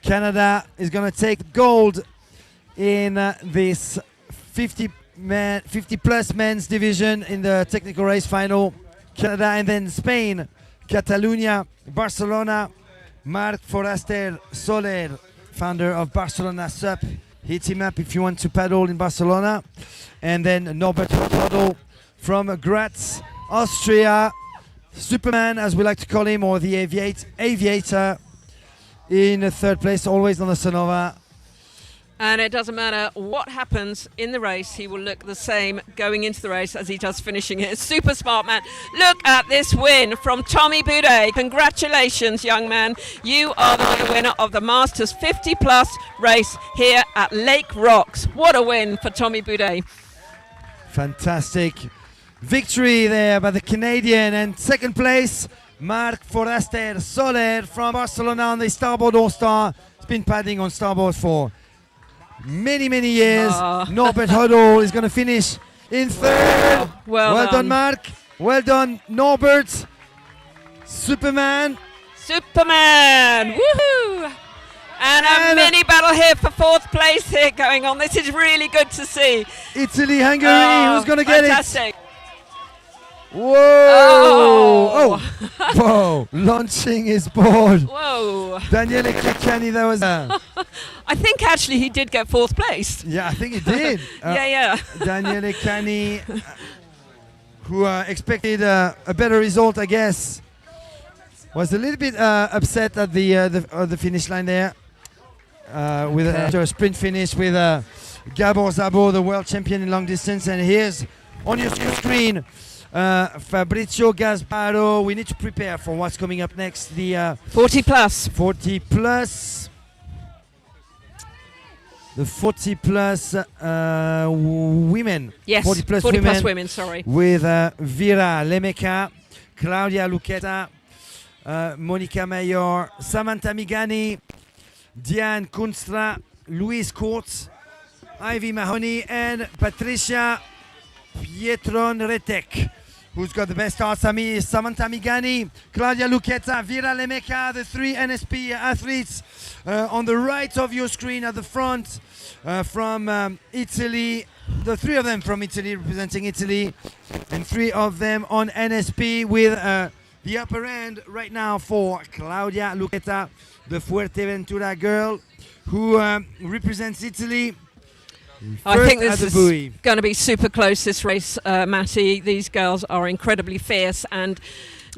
Canada is going to take gold in this 50 plus men's division in the technical race final. Canada, and then Spain, Catalonia, Barcelona. Marc Forster-Soler, founder of Barcelona SUP. Hit him up if you want to paddle in Barcelona. And then Norbert Huddle from Graz, Austria. Superman, as we like to call him, or the aviator, in third place, always on the Sonova. And it doesn't matter what happens in the race, he will look the same going into the race as he does finishing it. Super smart man. Look at this win from Tommy Boudet. Congratulations, young man. You are the winner of the Masters 50 plus race here at Lake Rocks. What a win for Tommy Boudet. Fantastic victory there by the Canadian. And second place, Marc Forster-Soler from Barcelona on the starboard all-star. He's been paddling on starboard for many years. Norbert Huddle is going to finish in third. Well done, Marc. Well done, Norbert. Superman. Woohoo! And a mini battle here for fourth place here going on. This is really good to see. Italy, Hungary. Who's going to get fantastic. Whoa! Whoa! Launching his board. Whoa! Daniele Cani, that was. I think actually he did get fourth place. Yeah, I think he did. Yeah. Daniele Cani, who expected a better result, I guess, was a little bit upset at the finish line there. After a sprint finish with Gabor Szabo, the world champion in long distance. And here's on your screen Fabrizio Gasparo. We need to prepare for what's coming up next. The 40 plus. 40 plus. The 40 plus women. Yes, 40 plus 40 women. plus women, sorry. With Vera Lemeca, Claudia Lucchetta, Monica Mayor, Samantha Migani, Diane Kunstra, Louise Kurtz, Ivy Mahoney, and Patricia Pietron Retek. Who's got the best start? Samantha Migani, Claudia Lucchetta, Vera Lemeca, the three NSP athletes on the right of your screen at the front from Italy. The three of them from Italy, representing Italy, and three of them on NSP with the upper end right now for Claudia Lucchetta, the Fuerteventura girl who represents Italy. I think this is buoy. going to be super close, this race, Matty. These girls are incredibly fierce, and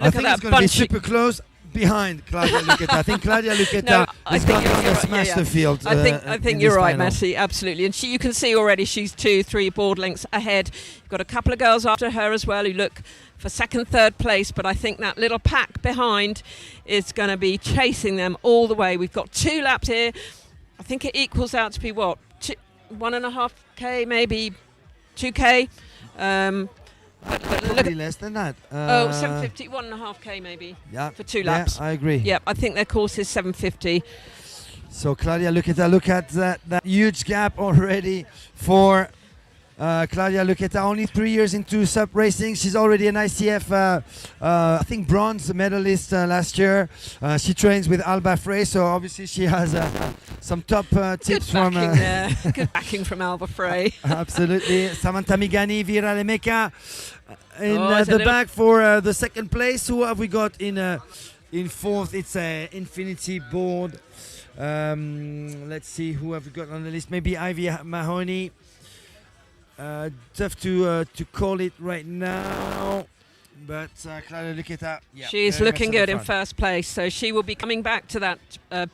I look think at it's that going to be bunch. super close behind Claudia Lucchetta. I think Claudia Lucchetta I is think going you're to right, smash yeah, the yeah. field. I think in you're this right, final. Matty. Absolutely, and you can see already she's 2-3 board lengths ahead. You've got a couple of girls after her as well who look for second, third place. But I think that little pack behind is going to be chasing them all the way. We've got 2 laps here. I think it equals out to be what? 1.5k, maybe 2k. But look Probably at, less than that. 750, 1.5k maybe Yeah, for 2 laps. Yeah, I agree. Yeah, I think their course is 750. So Claudia Lucchetta, look at that huge gap already for Claudia Lucchetta. Only 3 years into SUP racing. She's already an ICF, I think, bronze medalist last year. She trains with Alba Frey, so obviously she has some top tips Good backing from... there. Good backing from Alba Frey. Absolutely. Samantha Migani, Vera Lemeca in it's a the little- back for the second place. Who have we got in fourth? It's a Infinity board. Let's see who have we got on the list. Maybe Ivy Mahoney. Tough to call it right now, but Claudia Lucchetta, yeah, She's very looking much at good the in front. first place, so she will be coming back to that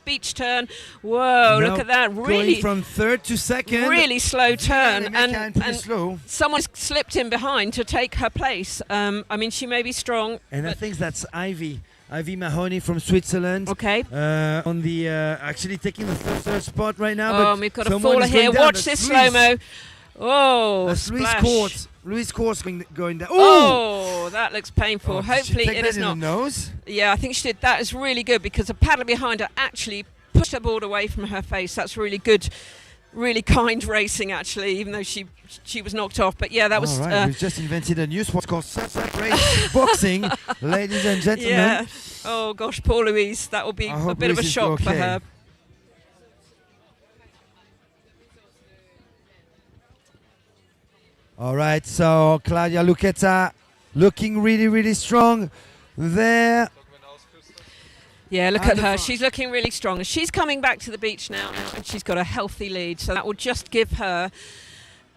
beach turn. Whoa, Now look at that! Going Really, from third to second. really slow turn, Lemeca pretty and slow. someone's slipped in behind to take her place. I mean, she may be strong. And I but- think that's Ivy Mahoney from Switzerland. Okay. On the actually taking the third spot right now. Oh, but we've got a someone faller is going here. down. Watch That's this Louise. slow mo. Oh, That's Louise splash. Court. Louise Court's going down. Ooh! Oh, that looks painful. Oh, did she Hopefully take it that is in not. the nose? Yeah, I think she did. That is really good because the paddle behind her actually pushed her board away from her face. That's really good, really kind racing actually, even though she was knocked off. But yeah, that was All right, we've just invented a new sport called SUP race boxing, ladies and gentlemen. yeah. Oh gosh, poor Louise. That will be I a hope bit of a Louise is shock for okay. her. All right, so Claudia Lucchetta looking really, really strong there. Yeah, look And at the her. front. She's looking really strong. She's coming back to the beach now, and she's got a healthy lead. So that will just give her,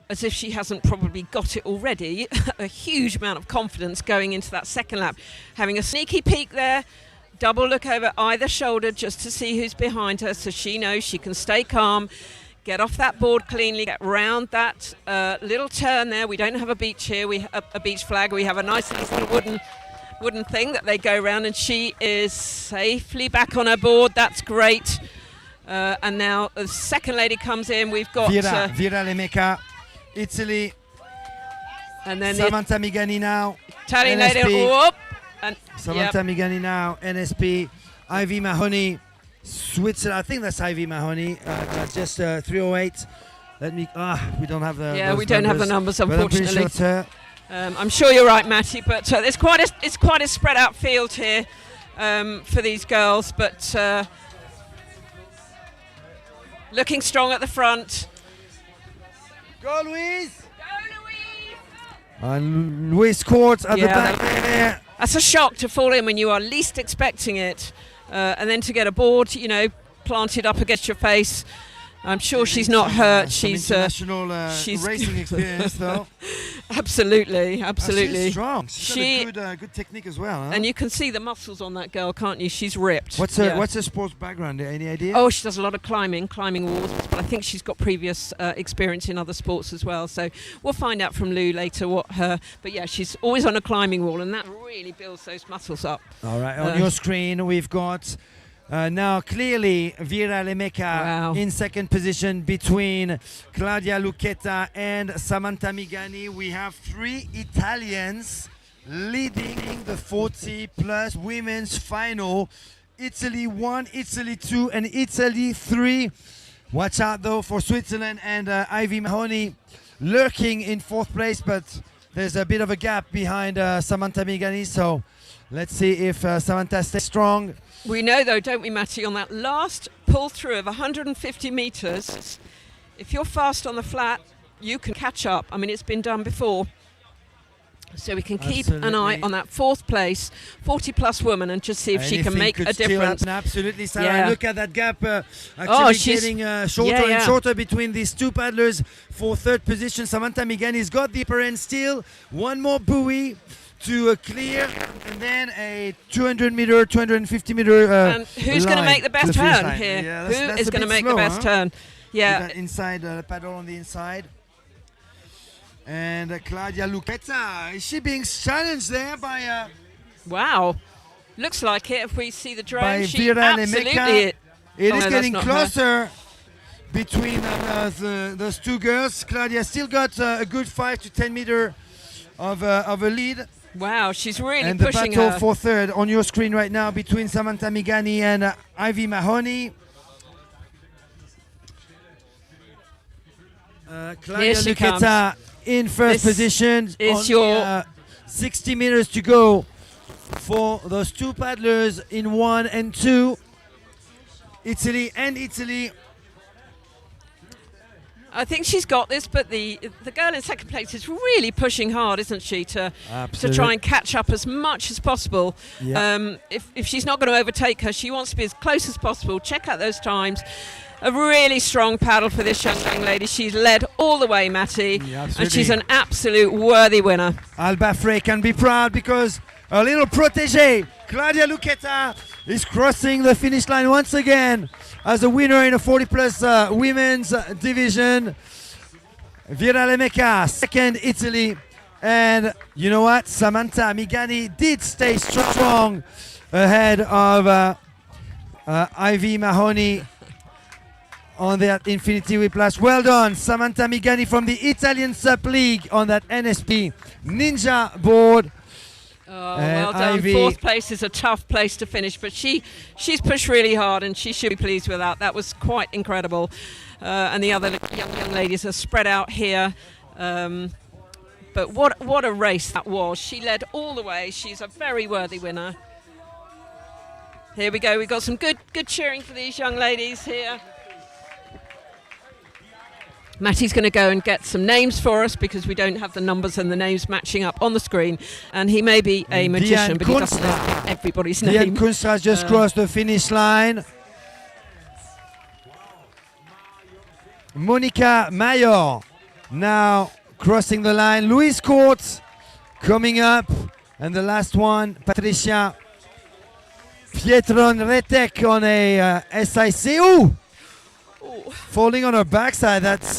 as if she hasn't probably got it already, a huge amount of confidence going into that second lap. Having a sneaky peek there, double look over either shoulder just to see who's behind her, so she knows she can stay calm, get off that board cleanly, get round that little turn there. We don't have a beach here. We have a beach flag. We have a nice little wooden thing that they go round, and she is safely back on her board. That's great. And now the second lady comes in. We've got Vera Lemeca, Italy. and then Samantha Migani now. the Italian lady. NSP. Whoop, and Samantha Migani now, NSP. Ivy Mahoney, Switzerland. I think that's Ivy Mahoney. Just 308. Let me. We don't have the. yeah, those we don't have the numbers, numbers, but I'm pretty sure unfortunately. it's her. I'm sure you're right, Matty, but it's quite a spread out field here for these girls, but looking strong at the front. Go, Louise! Go, Louise! And Louise Court at the Yeah, back there. That's a shock to fall in when you are least expecting it, and then to get a board, planted up against your face. I'm sure she's not hurt. Some She's international she's- racing experience, though. Absolutely, She's absolutely. strong. She's She- got a good technique as well. Huh? And you can see the muscles on that girl, can't you? She's ripped. What's her Yeah. What's her sports background? Any idea? Oh, she does a lot of climbing walls, but I think she's got previous experience in other sports as well. So we'll find out from Lou later what her. But yeah, she's always on a climbing wall, and that really builds those muscles up. All right, on your screen we've got now clearly Vera Lemeka Wow. in second position between Claudia Lucchetta and Samantha Migani. We have 3 Italians leading the 40 plus women's final. Italy 1, Italy 2 and Italy 3. Watch out though for Switzerland and Ivy Mahoney lurking in 4th place, but there's a bit of a gap behind Samantha Migani, so let's see if Samantha stays strong. We know, though, don't we, Matty, on that last pull through of 150 metres, if you're fast on the flat, you can catch up. I mean, it's been done before. So we can keep an eye Absolutely. on that 4th place, 40 plus woman, and just see if she can Anything make could a still difference. happen, absolutely, Sarah. Yeah. Look at that gap Oh, actually she's- getting shorter yeah, and yeah. shorter between these 2 paddlers for 3rd position. Samantha Migani's got the upper end still. One more buoy to clear, and then a 200 meter, 250 meter. And who's going to make the best finish turn line. here? Yeah, Who that's is a going to bit make slow, the best huh? turn? With Yeah, that inside paddle on the inside. And Claudia Lucchetta, is she being challenged there by wow. Looks like it if we see the drone. By She Vera absolutely Lemeka. it. It Oh, is no, that's getting not her. closer between those 2 girls. Claudia still got a good 5 to 10 meter of a lead. Wow, she's really And the pushing battle her. for 3rd on your screen right now between Samantha Migani and Ivy Mahoney. Claudia Here she Lucchetta in 1st This position. is Only, your- 60 meters to go for those 2 paddlers in 1 and 2. Italy. I think she's got this, but the girl in 2nd place is really pushing hard, isn't she, to try and catch up as much as possible. Yeah. If she's not going to overtake her, she wants to be as close as possible. Check out those times. A really strong paddle for this young lady. She's led all the way, Matty, Yeah, and she's absolutely. an absolute worthy winner. Alba Frey can be proud because a little protégé, Claudia Lucchetta, is crossing the finish line once again as a winner in a 40 plus women's division. Vera Lemeka, 2nd Italy. And you know what? Samantha Migani did stay strong ahead of Ivy Mahoney on that Infinity Whiplash. Well done, Samantha Migani from the Italian SUP League on that NSP Ninja board. Oh, well done. Ivy. 4th place is a tough place to finish, but she's pushed really hard, and she should be pleased with that. That was quite incredible. And the other young ladies are spread out here. But what a race that was. She led all the way. She's a very worthy winner. Here we go. We've got some good cheering for these young ladies here. Matty's going to go and get some names for us because we don't have the numbers and the names matching up on the screen. And he may be a And magician, Diane but he doesn't Kunz- know everybody's Diane name. Kunz has just crossed the finish line. Monica Mayor now crossing the line. Louise Court coming up. And the last one, Patricia Pietron Retek on a SIC. Ooh! Falling on her backside. That's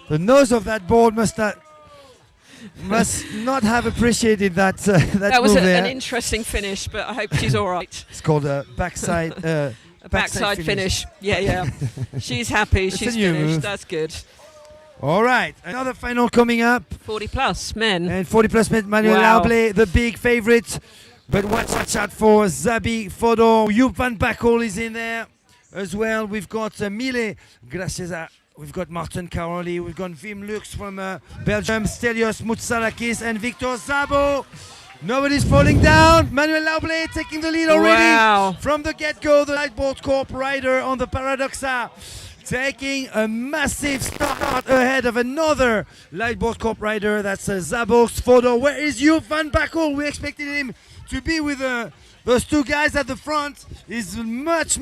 the nose of that board must not have appreciated that That was move there. an interesting finish, but I hope she's all right. It's called a backside A backside finish. Yeah. She's happy. It's a She's new finished. move. That's good. All right, another final coming up, 40 plus men. and 40 plus Manuel Wow. Lauble, the big favorite. But watch out for Zabi Fodor. Joep van Bakkel is in there as well. We've got Mile Gracieza. We've got Martin Caroli. We've got Wim Lux from Belgium. Stelios Moutsalakis and Victor Zabo. Nobody's falling down. Manuel Lauble taking the lead already. Wow. From the get-go, the Lightboard Corp rider on the Paradoxa taking a massive start ahead of another Lightboard Corp rider. That's Zabos Fodor. Where is Joep van Bakkel? We expected him to be with those 2 guys at the front. He's much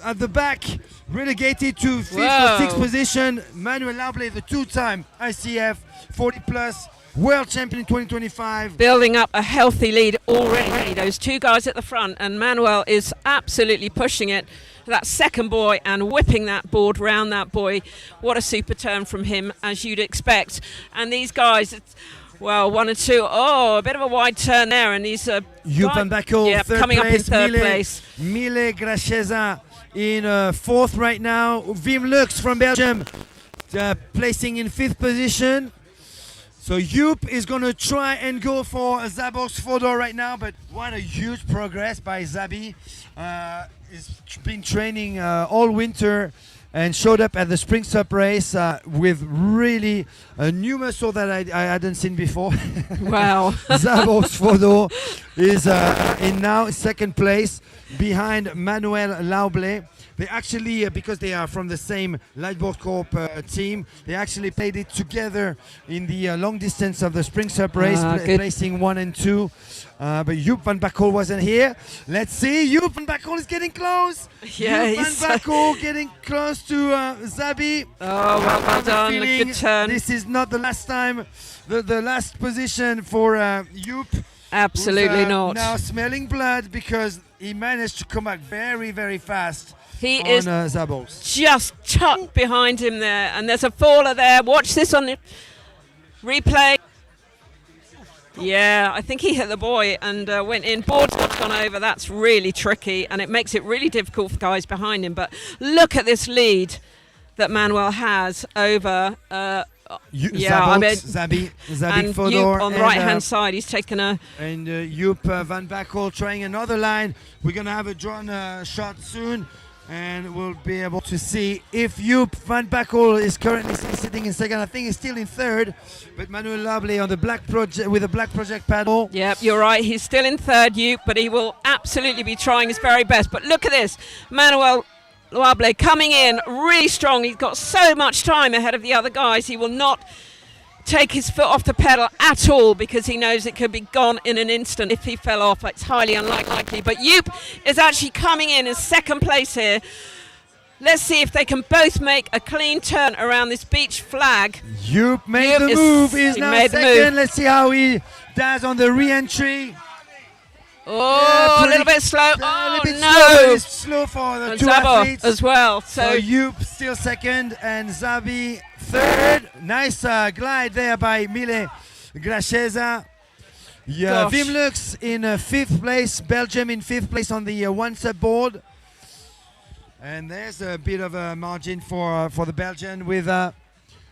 at the back, relegated to 5th Whoa. or 6th position. Manuel Lauble, the two-time ICF 40 plus world champion in 2025. Building up a healthy lead already. Those two guys at the front, and Manuel is absolutely pushing it. That second buoy and whipping that board round that buoy. What a super turn from him, as you'd expect. And these guys, well, 1 and 2. Oh, a bit of a wide turn there, and he's Joep van Bakkel, yeah, third coming place. up in third place. Mile Gracheza in 4th right now. Wim Lux from Belgium placing in 5th position. So Joep is going to try and go for a Zabo's Fodor right now, but what a huge progress by Zabi. He's been training all winter and showed up at the Spring SUP race with really a new muscle that I hadn't seen before. Wow. Zabo's Fodor is in now 2nd place behind Manuel Lauble. They actually, because they are from the same Lightboard Corp team, they actually played it together in the long distance of the Spring SUP race, placing 1 and 2. But Joep van Bakkel wasn't here. Let's see, Joep van Bakkel is getting close. Yeah, Joep van Bakkel getting close to Zabi. Oh, well done. A good turn. This is not the last time, the last position for Joep. Absolutely not. Now smelling blood because he managed to come back very, very fast. He on, is Zabos. just tucked behind him there, and there's a faller there. Watch this on the replay. Yeah, I think he hit the buoy and went in. Board's not gone over. That's really tricky, and it makes it really difficult for guys behind him. But look at this lead that Manuel has over. Zabi and Fodor Joep on the right-hand side. He's taken a. And Joep van Bakkel trying another line. We're going to have a drone shot soon, and we'll be able to see if Joep van Bakkel is currently sitting in 2nd. I think he's still in 3rd, but Manuel Lauble on the black project with a black project paddle. Yep, you're right. He's still in 3rd, Joep, but he will absolutely be trying his very best. But look at this, Manuel Lauble coming in really strong. He's got so much time ahead of the other guys. He will not take his foot off the pedal at all because he knows it could be gone in an instant if he fell off. It's highly unlikely. But Joep is actually coming in 2nd place here. Let's see if they can both make a clean turn around this beach flag. Joep made the move. He's now made 2nd. Let's see how he does on the re-entry. Oh, a little bit slow. A little bit no. slow. It's slow for the And two Zabo athletes. as well. So Joep still 2nd and Zabi 3rd. Nice glide there by Mile Gracheza. Yeah, Wim Lux in 5th place. Belgium in 5th place on the 1 SUP board. And there's a bit of a margin for the Belgian with a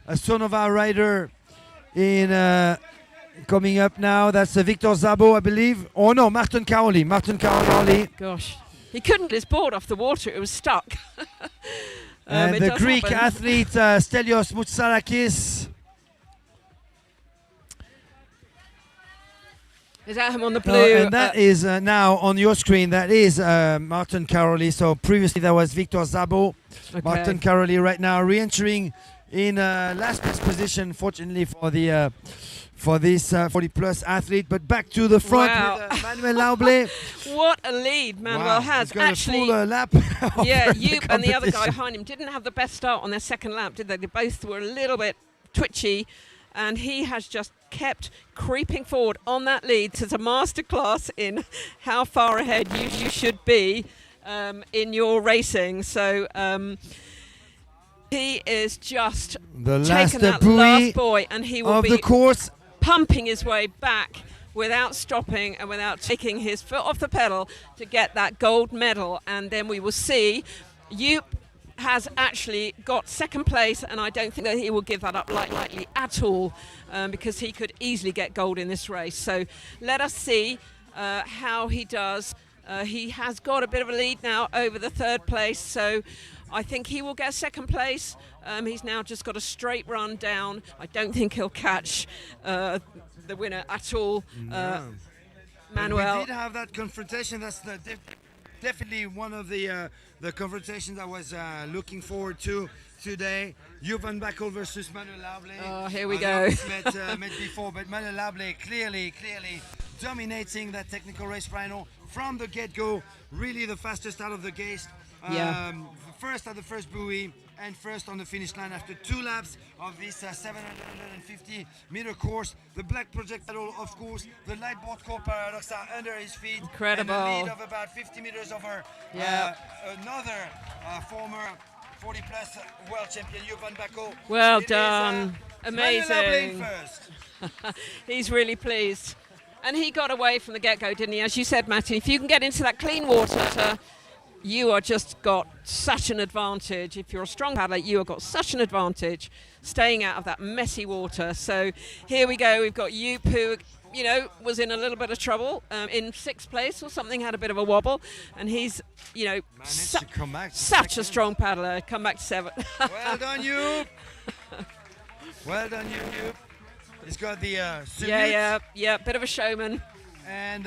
Sonova rider in coming up now. That's Victor Zabo, I believe. Oh no, Martin Caroli. Gosh, he couldn't get his board off the water. It was stuck. And the Greek athlete Stelios Moutsalakis. Is that him on the blue? And that is now on your screen. That is Martin Caroli. So previously that was Victor Zabo. Okay. Martin Caroli right now re-entering in last place position, fortunately for the for this 40-plus athlete. But back to the front with Manuel Lauble. What a lead Manuel has. He's got actually, a full lap. Yeah, Joep and the other guy behind him didn't have the best start on their 2nd lap, did they? They both were a little bit twitchy, and he has just kept creeping forward on that lead. So it's a masterclass in how far ahead you should be in your racing. So he is just taking that last buoy, and he will be the course, pumping his way back without stopping and without taking his foot off the pedal to get that gold medal. And then we will see. Joep has actually got 2nd place, and I don't think that he will give that up lightly at all, because he could easily get gold in this race. So let us see how he does. He has got a bit of a lead now over the 3rd place, so I think he will get 2nd place. He's now just got a straight run down. I don't think he'll catch the winner at all. No. Manuel. We did have that confrontation. That's definitely one of the confrontations I was looking forward to today. Joep van Bakkel versus Manuel Lauble. Oh, here we go. Met before, but Manuel Lauble clearly dominating that technical race final from the get-go. Really the fastest out of the Yeah. First at the first buoy and first on the finish line after 2 laps of this 750-meter course. The black projectile, of course, the light board core paradox are under his feet. Incredible. And a lead of about 50 meters over Yeah. another former 40-plus world champion, Jovan Bako. Well It is, done. Manuel Lablain Amazing. first. He's really pleased. And he got away from the get-go, didn't he? As you said, Matty, if you can get into that clean water, you are just got such an advantage. If you're a strong paddler, you have got such an advantage staying out of that messy water. So here we go. We've got Joop, who, you know, was in a little bit of trouble in 6th place or something, had a bit of a wobble. And he's, you know, Managed to come back to such a second. strong paddler. Come back to 7th. Well done, you. Well done, you. He's got the salute. Yeah. Bit of a showman. And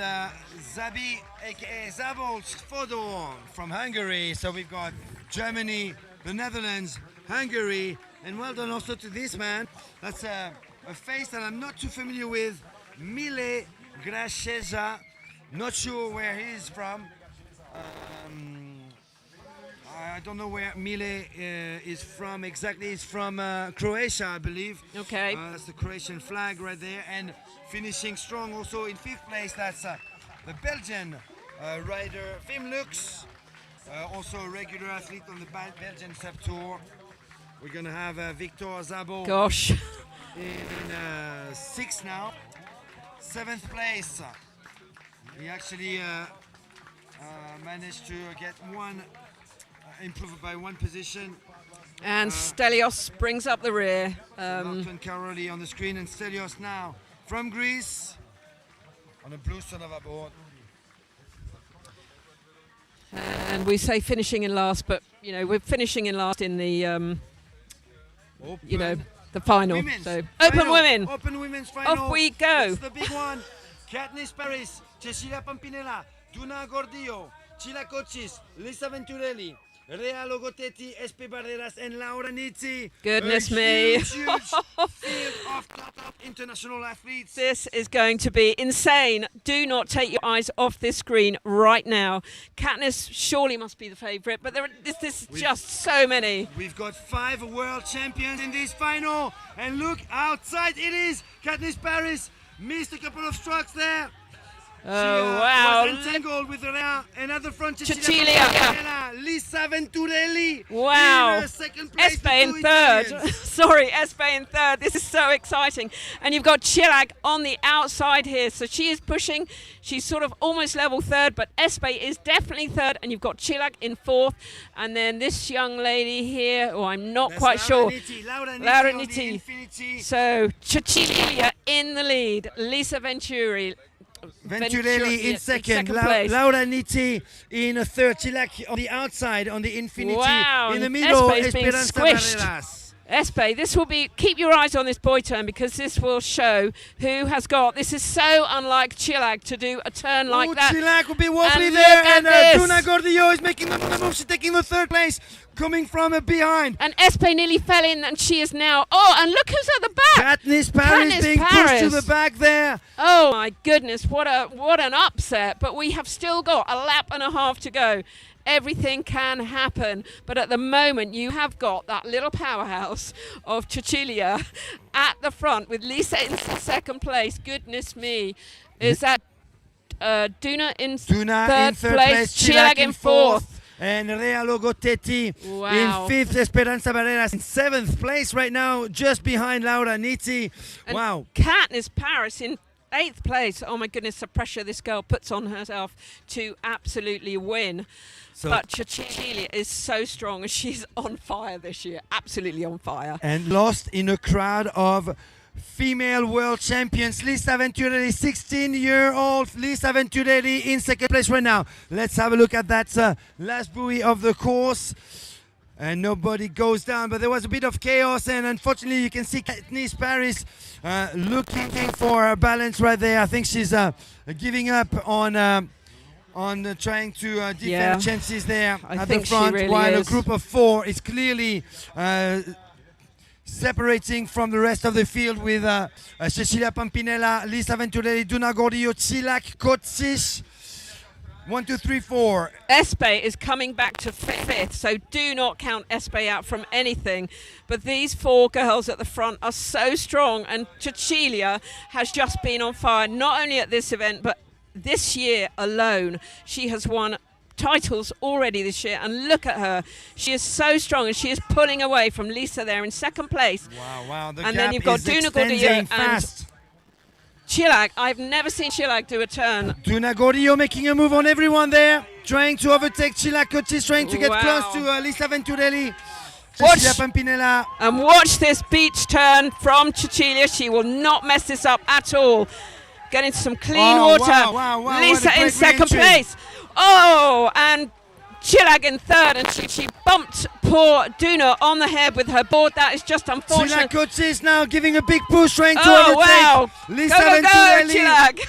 Zabi, aka Szabolcs Fodor from Hungary. So we've got Germany, the Netherlands, Hungary, and well done also to this man. That's a face that I'm not too familiar with. Mile Grašeja. Not sure where he is from. I don't know where Mile is from exactly. He's from Croatia, I believe. Okay. That's the Croatian flag right there. And finishing strong also in 5th place, that's the Belgian rider Wim Lux, also a regular athlete on the Belgian SUP Tour. We're going to have Victor Szabo Gosh. in 6th now. 7th place. He actually managed to get improved by 1 position. And Stelios brings up the rear. Norton Caroli on the screen, and Stelios now from Greece on a blue Sonova board. And we say finishing in last, but you know we're finishing in last in the you know the final. Women's So final. open women. Open women's final. Off we go. It's the big one. Katniss Paris, Cecilia Pampinella, Duna Gordillo, Cila Cochis, Lisa Venturelli, Rea Logotetti, SP Barreras, and Laura Nitti. Goodness A me. Huge field of top international athletes. This is going to be insane. Do not take your eyes off this screen right now. Katniss surely must be the favourite, but this is just so many. We've got 5 world champions in this final, and look outside it is. Katniss Paris missed a couple of strokes there. Oh, wow. Was entangled with Rea, another front Cecilia. Lisa Venturelli. Wow. In second place. Espe in 3rd. Sorry, Espe in 3rd. This is so exciting. And you've got Chilak on the outside here. So she is pushing. She's sort of almost level 3rd, but Espe is definitely 3rd. And you've got Chilak in 4th. And then this young lady here, I'm not That's quite Laura sure. Nitti. Laura Laura Nitti on the Nitti. Infinity. So Cecilia in the lead. Lisa Venturelli in second, place. Laura Nitti in 3rd, Chilak on the outside on the Infinity. Wow, In the middle, Espe's being Esperanza squished. Barreras. Espe, this will be, keep your eyes on this buoy turn because this will show who has got, this is so unlike Chilak to do a turn like that. Chilak will be wobbly And there, look at and this. Duna Gordillo is making the move. She's taking the 3rd place, coming from behind. And Espe nearly fell in and she is now, oh, and look who's at the back. Katniss Paris Katniss being pushed Paris. to the back there. Oh my goodness, what an upset. But we have still got a lap and a half to go. Everything can happen, but at the moment you have got that little powerhouse of Cecilia at the front with Lisa in 2nd place. Goodness me. Is that Duna in Duna 3rd in 3rd place, place, Chilak in 4th. And Rea Logotetti Wow. in 5th, Esperanza Barreras in 7th place right now, just behind Laura Nitti. And Wow. Katniss Paris in 8th place. Oh my goodness, the pressure this girl puts on herself to absolutely win. So But Cecilia is so strong and she's on fire this year, absolutely on fire. and lost in a crowd of female world champions. Lisa Venturelli, 16-year-old Lisa Venturelli in 2nd place right now. Let's have a look at that last buoy of the course. And nobody goes down, but there was a bit of chaos, and unfortunately you can see Katniss Paris looking for a balance right there. I think she's giving up on trying to defend chances there I at think the she front, really while is. a group of 4 is clearly separating from the rest of the field with Cecilia Pampinella, Lisa Venturelli, Duna Gordillo, Chilak Kotsic. 1, 2, 3, 4. Espe is coming back to fifth, so do not count Espe out from anything. But these 4 girls at the front are so strong, and Cecilia has just been on fire, not only at this event, but this year alone. She has won titles already this year, and look at her. She is so strong, and she is pulling away from Lisa there in second place. Wow, the And gap then you've got is Duna extending Gordillo and fast. Chilak. I've never seen Chilak do a turn. Duna Gordillo making a move on everyone there, trying to overtake Chilak Cotis, trying to get Wow. close to Lisa Venturelli. Watch. Cecilia Pampinella. And watch this beach turn from Cecilia. She will not mess this up at all. Get into some clean Oh, water. wow, what a Lisa in great second re-entry. place. Oh, and Chilak in third, and she bumped poor Duna on the head with her board. That is just Chilak unfortunate. Cotis now giving a big push, trying to Oh, overtake wow. Lisa Go, Venturelli. Chilak.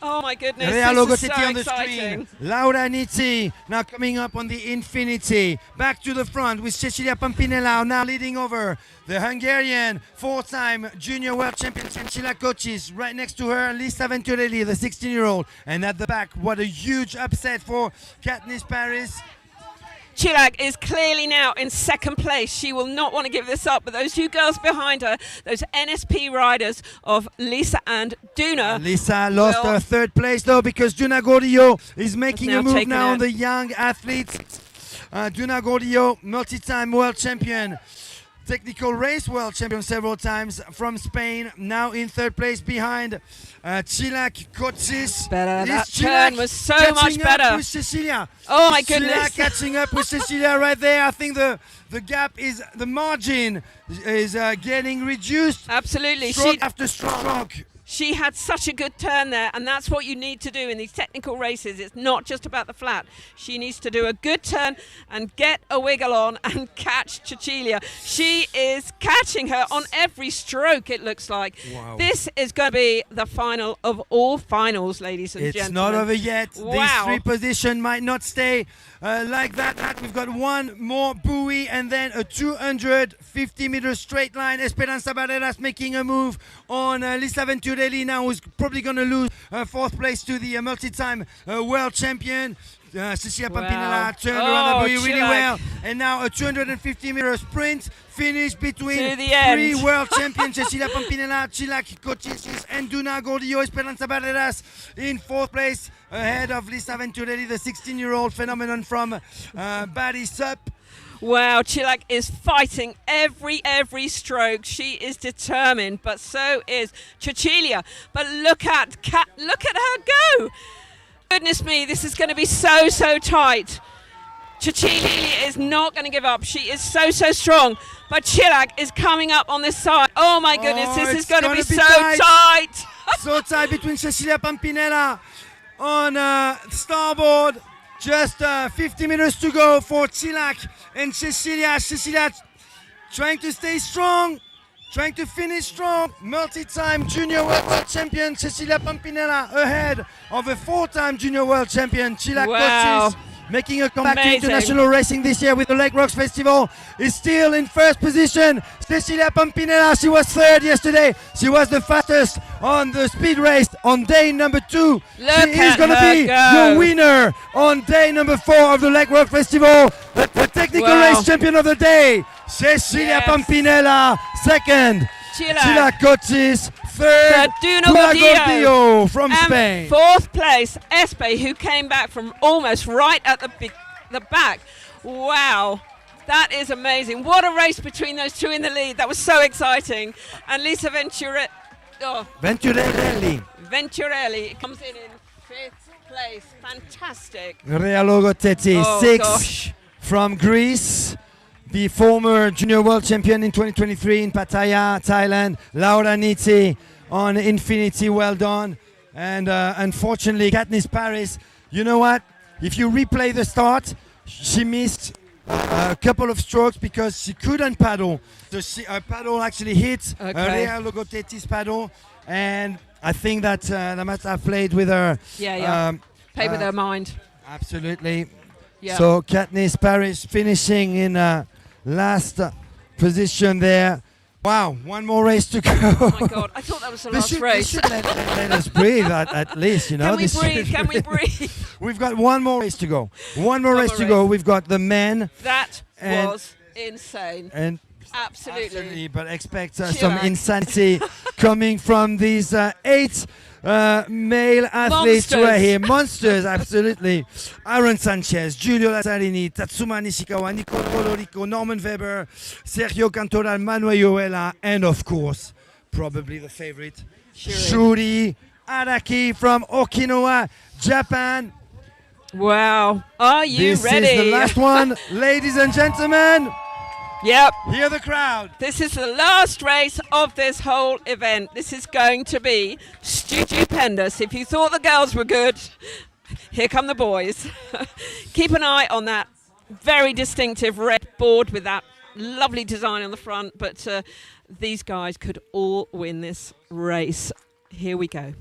Oh, my goodness. Rea This is Logosetti so on the exciting. screen. Laura Nitti now coming up on the infinity. Back to the front with Cecilia Pampinella now leading over the Hungarian 4-time junior world champion Cecilia Cotis. Right next to her, Lisa Venturelli, the 16-year-old. And at the back, what a huge upset for Katniss Paris. Chilak is clearly now in second place. She will not want to give this up, but those 2 girls behind her, those NSP riders of Lisa and Duna. Lisa lost Well- her third place though because Duna Gordillo is making now a move taken now it. on the young athletes. Duna Gordillo, multi-time world champion, technical race world champion several times from Spain, now in third place behind Chilak Cotis. Better. Is That Chilak turn was so catching much up better. with Cecilia. Oh my Chilak goodness. catching up with Cecilia right there. I think the gap is, the margin is getting reduced. Absolutely. Stroke after stroke. She had such a good turn there, and that's what you need to do in these technical races. It's not just about the flat. She needs to do a good turn and get a wiggle on and catch Cecilia. She is catching her on every stroke, it looks like. Wow. This is going to be the final of all finals, ladies and It's gentlemen. not over yet. Wow. These 3 positions might not stay like that. We've got 1 more buoy and then a 250-meter straight line. Esperanza Barreras making a move on Lisa Venturelli now, who's probably going to lose 4th place to the multi-time world champion. Cecilia Wow. Pampinella turned Oh, around the buoy really Chilak. well. And now a 250-meter sprint finish between To the 3 end. world champions, Cecilia Pampinella, Chilak Cotis, and Duna Gordillo. Esperanza Barreras in 4th place ahead of Lisa Venturelli, the 16-year-old phenomenon from Bari SUP. Wow, Chilak is fighting every stroke. She is determined, but so is Cecilia. But look at her go! Goodness me, this is going to be so tight. Cecilia is not going to give up. She is so strong. But Chilak is coming up on this side. Oh my goodness, Oh, this is it's going to gonna be be so tight. tight. So tight between Cecilia Pampinella on starboard. Just 50 meters to go for Chilak and Cecilia. Cecilia trying to stay strong, trying to finish strong. Multi-time junior world champion Cecilia Pampinella ahead of a 4-time junior world champion Chilak Wow. Cotis. Making a comeback to Amazing. international racing this year with the Lake Rocks Festival, is still in first position. Cecilia Pampinella, she was 3rd yesterday. She was the fastest on the speed race on day number 2. Look She is at going to her be go. the winner on day number 4 of the Lake Rock Festival. The technical Wow. race champion of the day, Cecilia Yes. Pampinella, 2nd. Chilak. Chilak Cotis, 3rd. Duna Duna Gordillo. Gordillo from And Spain. 4th place, Espe, who came back from almost right at the back. Wow, that is amazing. What a race between those 2 in the lead. That was so exciting. And Lisa Venturelli. Venturelli comes in 5th place. Fantastic. Rea Logosetti, Oh, 6th gosh. from Greece. The former junior world champion in 2023 in Pattaya, Thailand. Laura Nitti on Infinity, well done. And unfortunately, Katniss Paris, you know what? If you replay the start, she missed a couple of strokes because she couldn't paddle. So her paddle actually hit Okay. Rea Logosetti's paddle. And I think that that must have played with her. Yeah. Play with her mind. Absolutely. Yeah. So Katniss Paris finishing in last position there Wow, one more race to go. Oh my God, I thought that was the They last should race. let us breathe at least, you know. Can we This should breathe? Can we breathe? We've got one more race to go. One more race more to race. go. We've got the men. That And- was insane. And Absolutely. but expect Chillax. some insanity coming from these 8 male athletes Monsters. right here. Monsters, absolutely. Aaron Sanchez, Giulio Lazzarini, Tatsuma Nishikawa, Nicole Colorico, Norman Weber, Sergio Cantoral, Manuel Joela, and of course, probably the favorite, Shuri Araki from Okinawa, Japan. Wow. Are you This ready? is the last one, ladies and gentlemen. Yep. Hear the crowd. This is the last race of this whole event. This is going to be stupendous. If you thought the girls were good, here come the boys. Keep an eye on that very distinctive red board with that lovely design on the front. But these guys could all win this race. Here we go.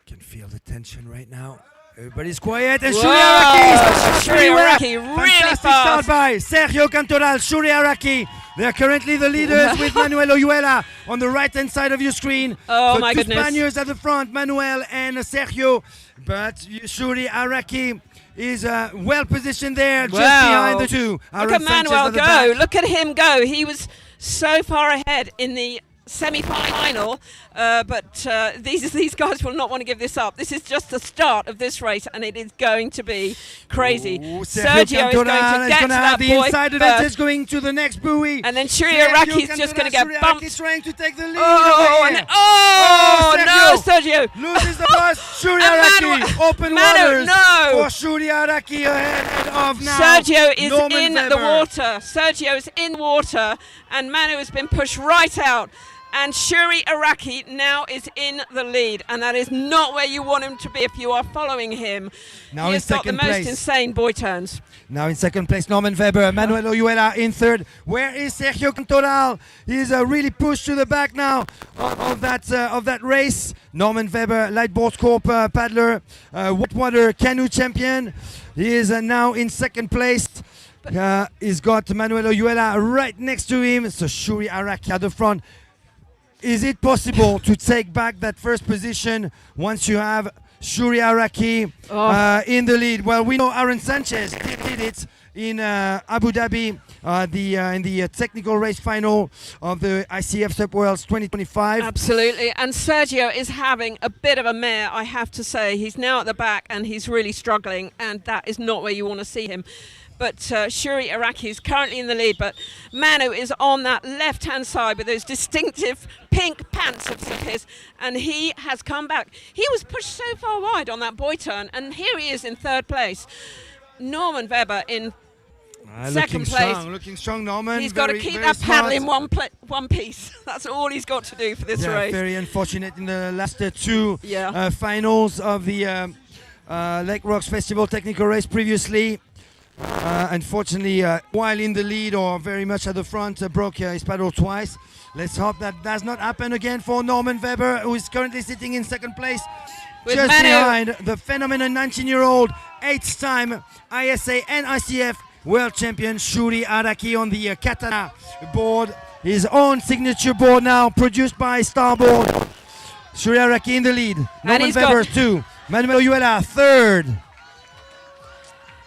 Can feel the tension right now. Everybody's quiet and Whoa! Shuri Araki! Shuri Araki, really Fantastic fast. start by Sergio Cantoral, Shuri Araki. They are currently the leaders with Manuel Oyuela on the right hand side of your screen. Oh the my two goodness. Spaniards at the front, Manuel and Sergio. But Shuri Araki is well positioned there, just Wow. behind the two. Look Aaron at Sanchez Manuel at the go. back. Look at him go. He was so far ahead in the semi-final, but these guys will not want to give this up. This is just the start of this race, and it is going to be crazy. Ooh, Sergio is going Cantoral to get to gonna that have the boy inside first, advantage going to the next buoy. and then Shuri Sergio Araki is just going to get Cantoral, Shuri bumped. Araki's trying to take the lead. Oh, over and here. no, Sergio. Loses the bus. Shuri And Araki. Open Manu, waters no. for Shuri Araki ahead of now. Sergio is Norman in Weber. the water. Sergio is in water, and Manu has been pushed right out. And Shuri Araki now is in the lead, and that is not where you want him to be if you are following him. Now he in has got the second most place. insane boy turns. Now in second place, Norman Weber. Manuel Oyuela in third. Where is Sergio Cantoral? He's really pushed to the back now of that race. Norman Weber, light board corp paddler, whitewater canoe champion. He is now in second place. He's got Manuel Oyuela right next to him. So Shuri Araki at the front. Is it possible to take back that first position once you have Shuri Araki in the lead? Well, we know Aaron Sanchez did it in Abu Dhabi in the technical race final of the ICF SUP Alps 2025. Absolutely. And Sergio is having a bit of a mare, I have to say. He's now at the back, and he's really struggling, and that is not where you want to see him. But Shuri Araki is currently in the lead, but Manu is on that left-hand side with those distinctive pink pants of his, and he has come back. He was pushed so far wide on that boy turn, and here he is in third place. Norman Weber in second place. Looking strong, Norman. He's got to keep that paddle in one piece. That's all he's got to do for this race. Very unfortunate in the last two Yeah. finals of the Lake Rocks Festival technical race previously. Unfortunately, while in the lead or very much at the front, broke his paddle twice. Let's hope that does not happen again for Norman Weber, who is currently sitting in second place, With just Manu. behind the phenomenal 19-year-old, 8th-time ISA and ICF world champion Shuri Araki on the Katana board. His own signature board now, produced by Starboard. Shuri Araki in the lead. Norman he's Weber got- 2. Manuel Oyuela 3rd.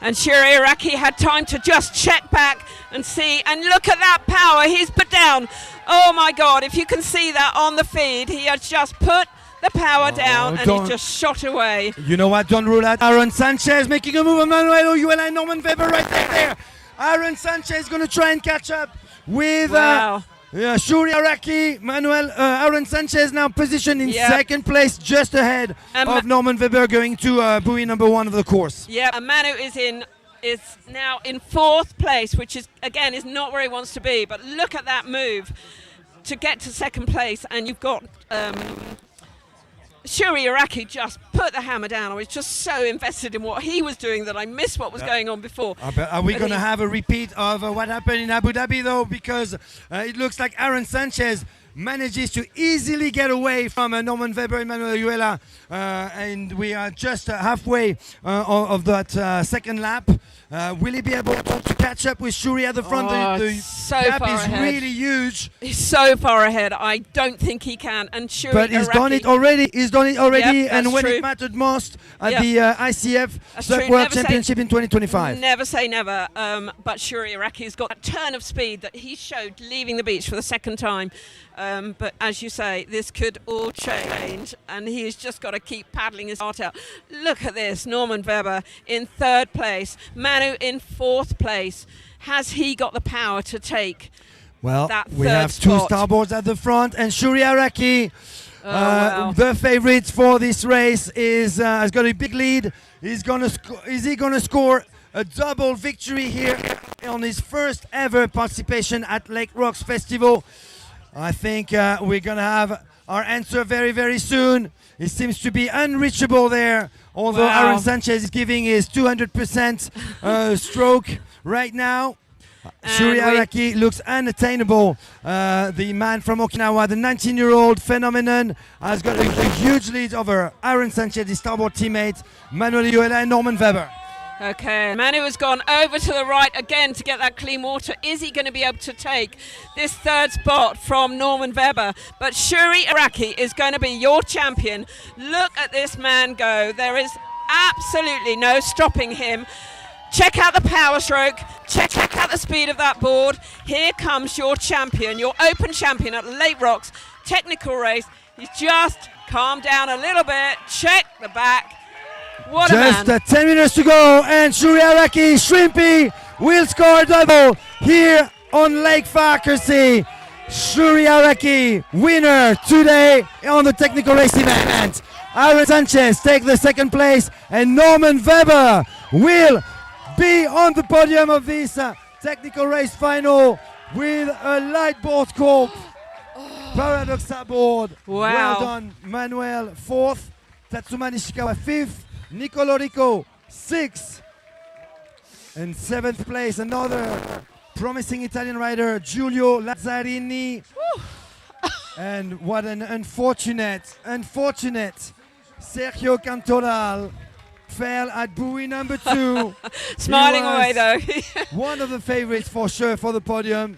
And Shuri Araki had time to just check back and see, and look at that power he's put down. Oh my God, if you can see that on the feed, he has just put the power down, and don't- he just shot away. You know what? Don't rule out Aaron Sanchez making a move on Manuel Oyuela and Norman Weber right there. Aaron Sanchez going to try and catch up with Wow. Shuri Araki. Aaron Sanchez now positioned in Yep. second place, just ahead of Norman Weber, going to buoy number 1 of the course. Yeah, and Manu is now in fourth place, which is again is not where he wants to be. But look at that move to get to second place, and you've got Shuri Araki just put the hammer down. I was just so invested in what he was doing that I missed what was going on before. Are we But going to he- have a repeat of what happened in Abu Dhabi, though? Because it looks like Aaron Sanchez manages to easily get away from Norman Weber and Manuel Ayuela, and we are just halfway of that second lap. Will he be able to catch up with Shuri at the front? The so gap far is ahead. really huge. He's so far ahead. I don't think he can. And Shuri But he's done it already. Yep, and that's when true. it mattered most at Yep. the ICF That's SUP true. World Never say- Championship in 2025. Never say never. But Shuri Araki's got a turn of speed that he showed leaving the beach for the second time. But as you say, this could all change, and he's just got to keep paddling his heart out. Look at this, Norman Weber in third place, Manu in fourth place. Has he got the power to take Well, that we third have two spot? starboards at the front, and Shuri Araki, Wow. the favourite for this race, has got a big lead. Is he gonna score a double victory here on his first ever participation at Lake Rocks Festival? I think we're gonna have our answer very, very soon. It seems to be unreachable there, although Wow. Aaron Sanchez is giving his 200% stroke right now. And Shuri we- Araki looks unattainable. The man from Okinawa, the 19-year-old phenomenon, has got a huge lead over Aaron Sanchez, his starboard teammate, Manuel Ayuela and Norman Weber. Okay, Manu has gone over to the right again to get that clean water. Is he going to be able to take this third spot from Norman Weber? But Shuri Araki is going to be your champion. Look at this man go. There is absolutely no stopping him. Check out the power stroke. Check out the speed of that board. Here comes your champion, your open champion at Lake Rocks. Technical race. He's just calmed down a little bit. Check the back. What a Just man. 10 minutes to go, and Shuri Araki, Shrimpy, will score a double here on Lake Farkasee. Shuri Araki, winner today on the technical race event. Aaron Sanchez take the second place, and Norman Weber will be on the podium of this technical race final with a light board scope. Paradoxa board. Wow. Well done, Manuel, fourth. Tatsuma Nishikawa, fifth. Nicolo Rico, sixth. And seventh place, another promising Italian rider, Giulio Lazzarini. And what an unfortunate Sergio Cantoral fell at buoy number 2. Smiling He away was though. one of the favorites for sure for the podium.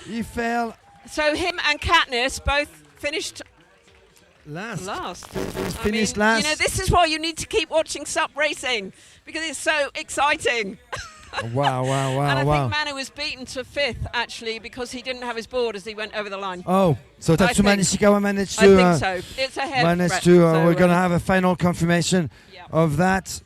He fell So him and Katniss both finished last. last. Finished You last. know, this is why you need to keep watching SUP racing, because it's so exciting. Wow, And I wow. think Manu was beaten to fifth actually because he didn't have his board as he went over the line. Oh, so Tatsuma think- Nishikawa managed I to think so. It's ahead. managed Brett, to. so, We're gonna have a final confirmation yeah. of that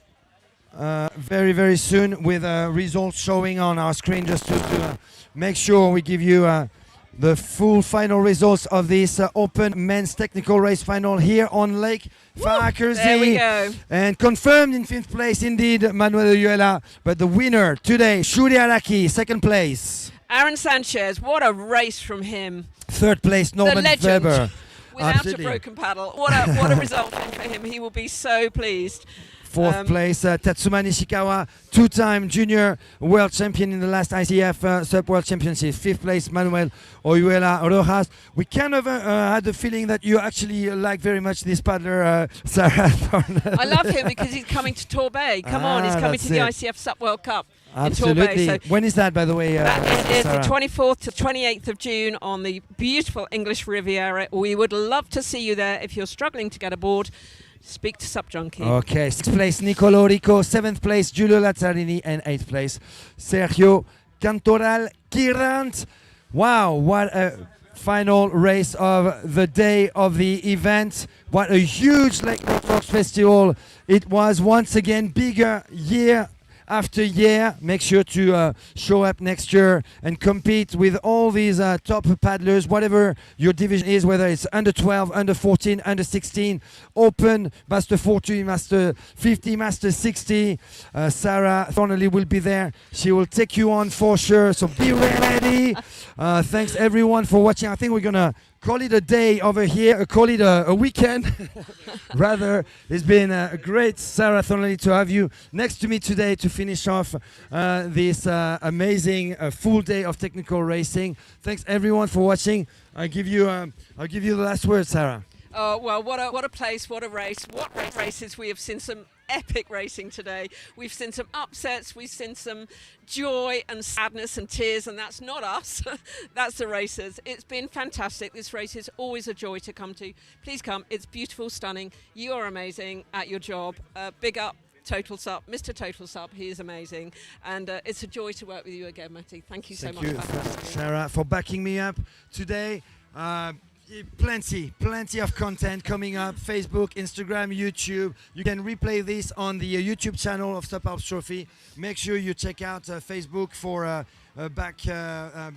very, very soon with results showing on our screen, just to make sure we give you the full final results of this open men's technical race final here on Lake Farkasee. There we go. And confirmed in 5th place indeed, Manuel Ayuela, but the winner today, Shuri Araki, 2nd place. Aaron Sanchez, what a race from him. 3rd place, The Norman legend. Weber. Without Absolutely. a broken paddle. What a result for him. He will be so pleased. 4th place, Tatsuma Nishikawa, 2-time junior world champion in the last ICF SUP World Championship. 5th place, Manuel Ayuela Rojas. We kind of had the feeling that you actually like very much this paddler, Sarah Thornell. I love him because he's coming to Torbay. Come on, he's coming that's to the it. ICF SUP World Cup Absolutely. in Torbay. So When is that, by the way? that is the Sarah? 24th to 28th of June on the beautiful English Riviera. We would love to see you there. If you're struggling to get aboard, speak to SUP Junkie. Okay, 6th place, Nicolo Rico. 7th place, Giulio Lazzarini. And 8th place, Sergio Cantoral Kirant. Wow, what a final race of the day of the event. What a huge Lake Rocks Festival. It was once again bigger year after year. Make sure to show up next year and compete with all these top paddlers, whatever your division is, whether it's under 12, under 14, under 16, open, Master 40, Master 50, Master 60. Sarah Thornley will be there. She will take you on for sure, so be ready. Thanks everyone for watching. I think we're going to call it a day over here, call it a weekend. Rather, it's been a great, Sarah Thornley, to have you next to me today to finish off this amazing full day of technical racing. Thanks everyone for watching. I'll give you the last word, Sarah. Oh, well, what a place, what a race. What races. We have seen some epic racing today. We've seen some upsets, we've seen some joy and sadness and tears, and that's not us. That's the racers. It's been fantastic. This race is always a joy to come to. Please come. It's beautiful, stunning. You are amazing at your job. Big up Total SUP, Mr. Total SUP, he is amazing, and it's a joy to work with you again, Matty. Thank you so much. Thank you, Sarah, for backing me up today. Plenty of content coming up. Facebook, Instagram, YouTube. You can replay this on the YouTube channel of SUP Alps Trophy. Make sure you check out Facebook for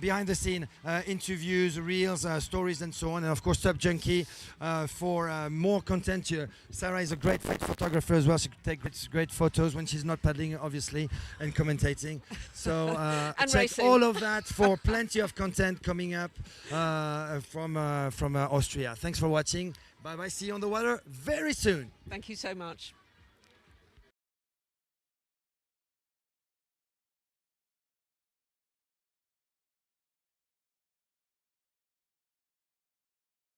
behind the scene interviews, reels, stories, and so on. And of course, SUP Junkie for more content. Sarah is a great photographer as well. She takes great photos when she's not paddling, obviously, and commentating. So and check racing. all of that for plenty of content coming up from Austria. Thanks for watching. Bye bye. See you on the water very soon. Thank you so much.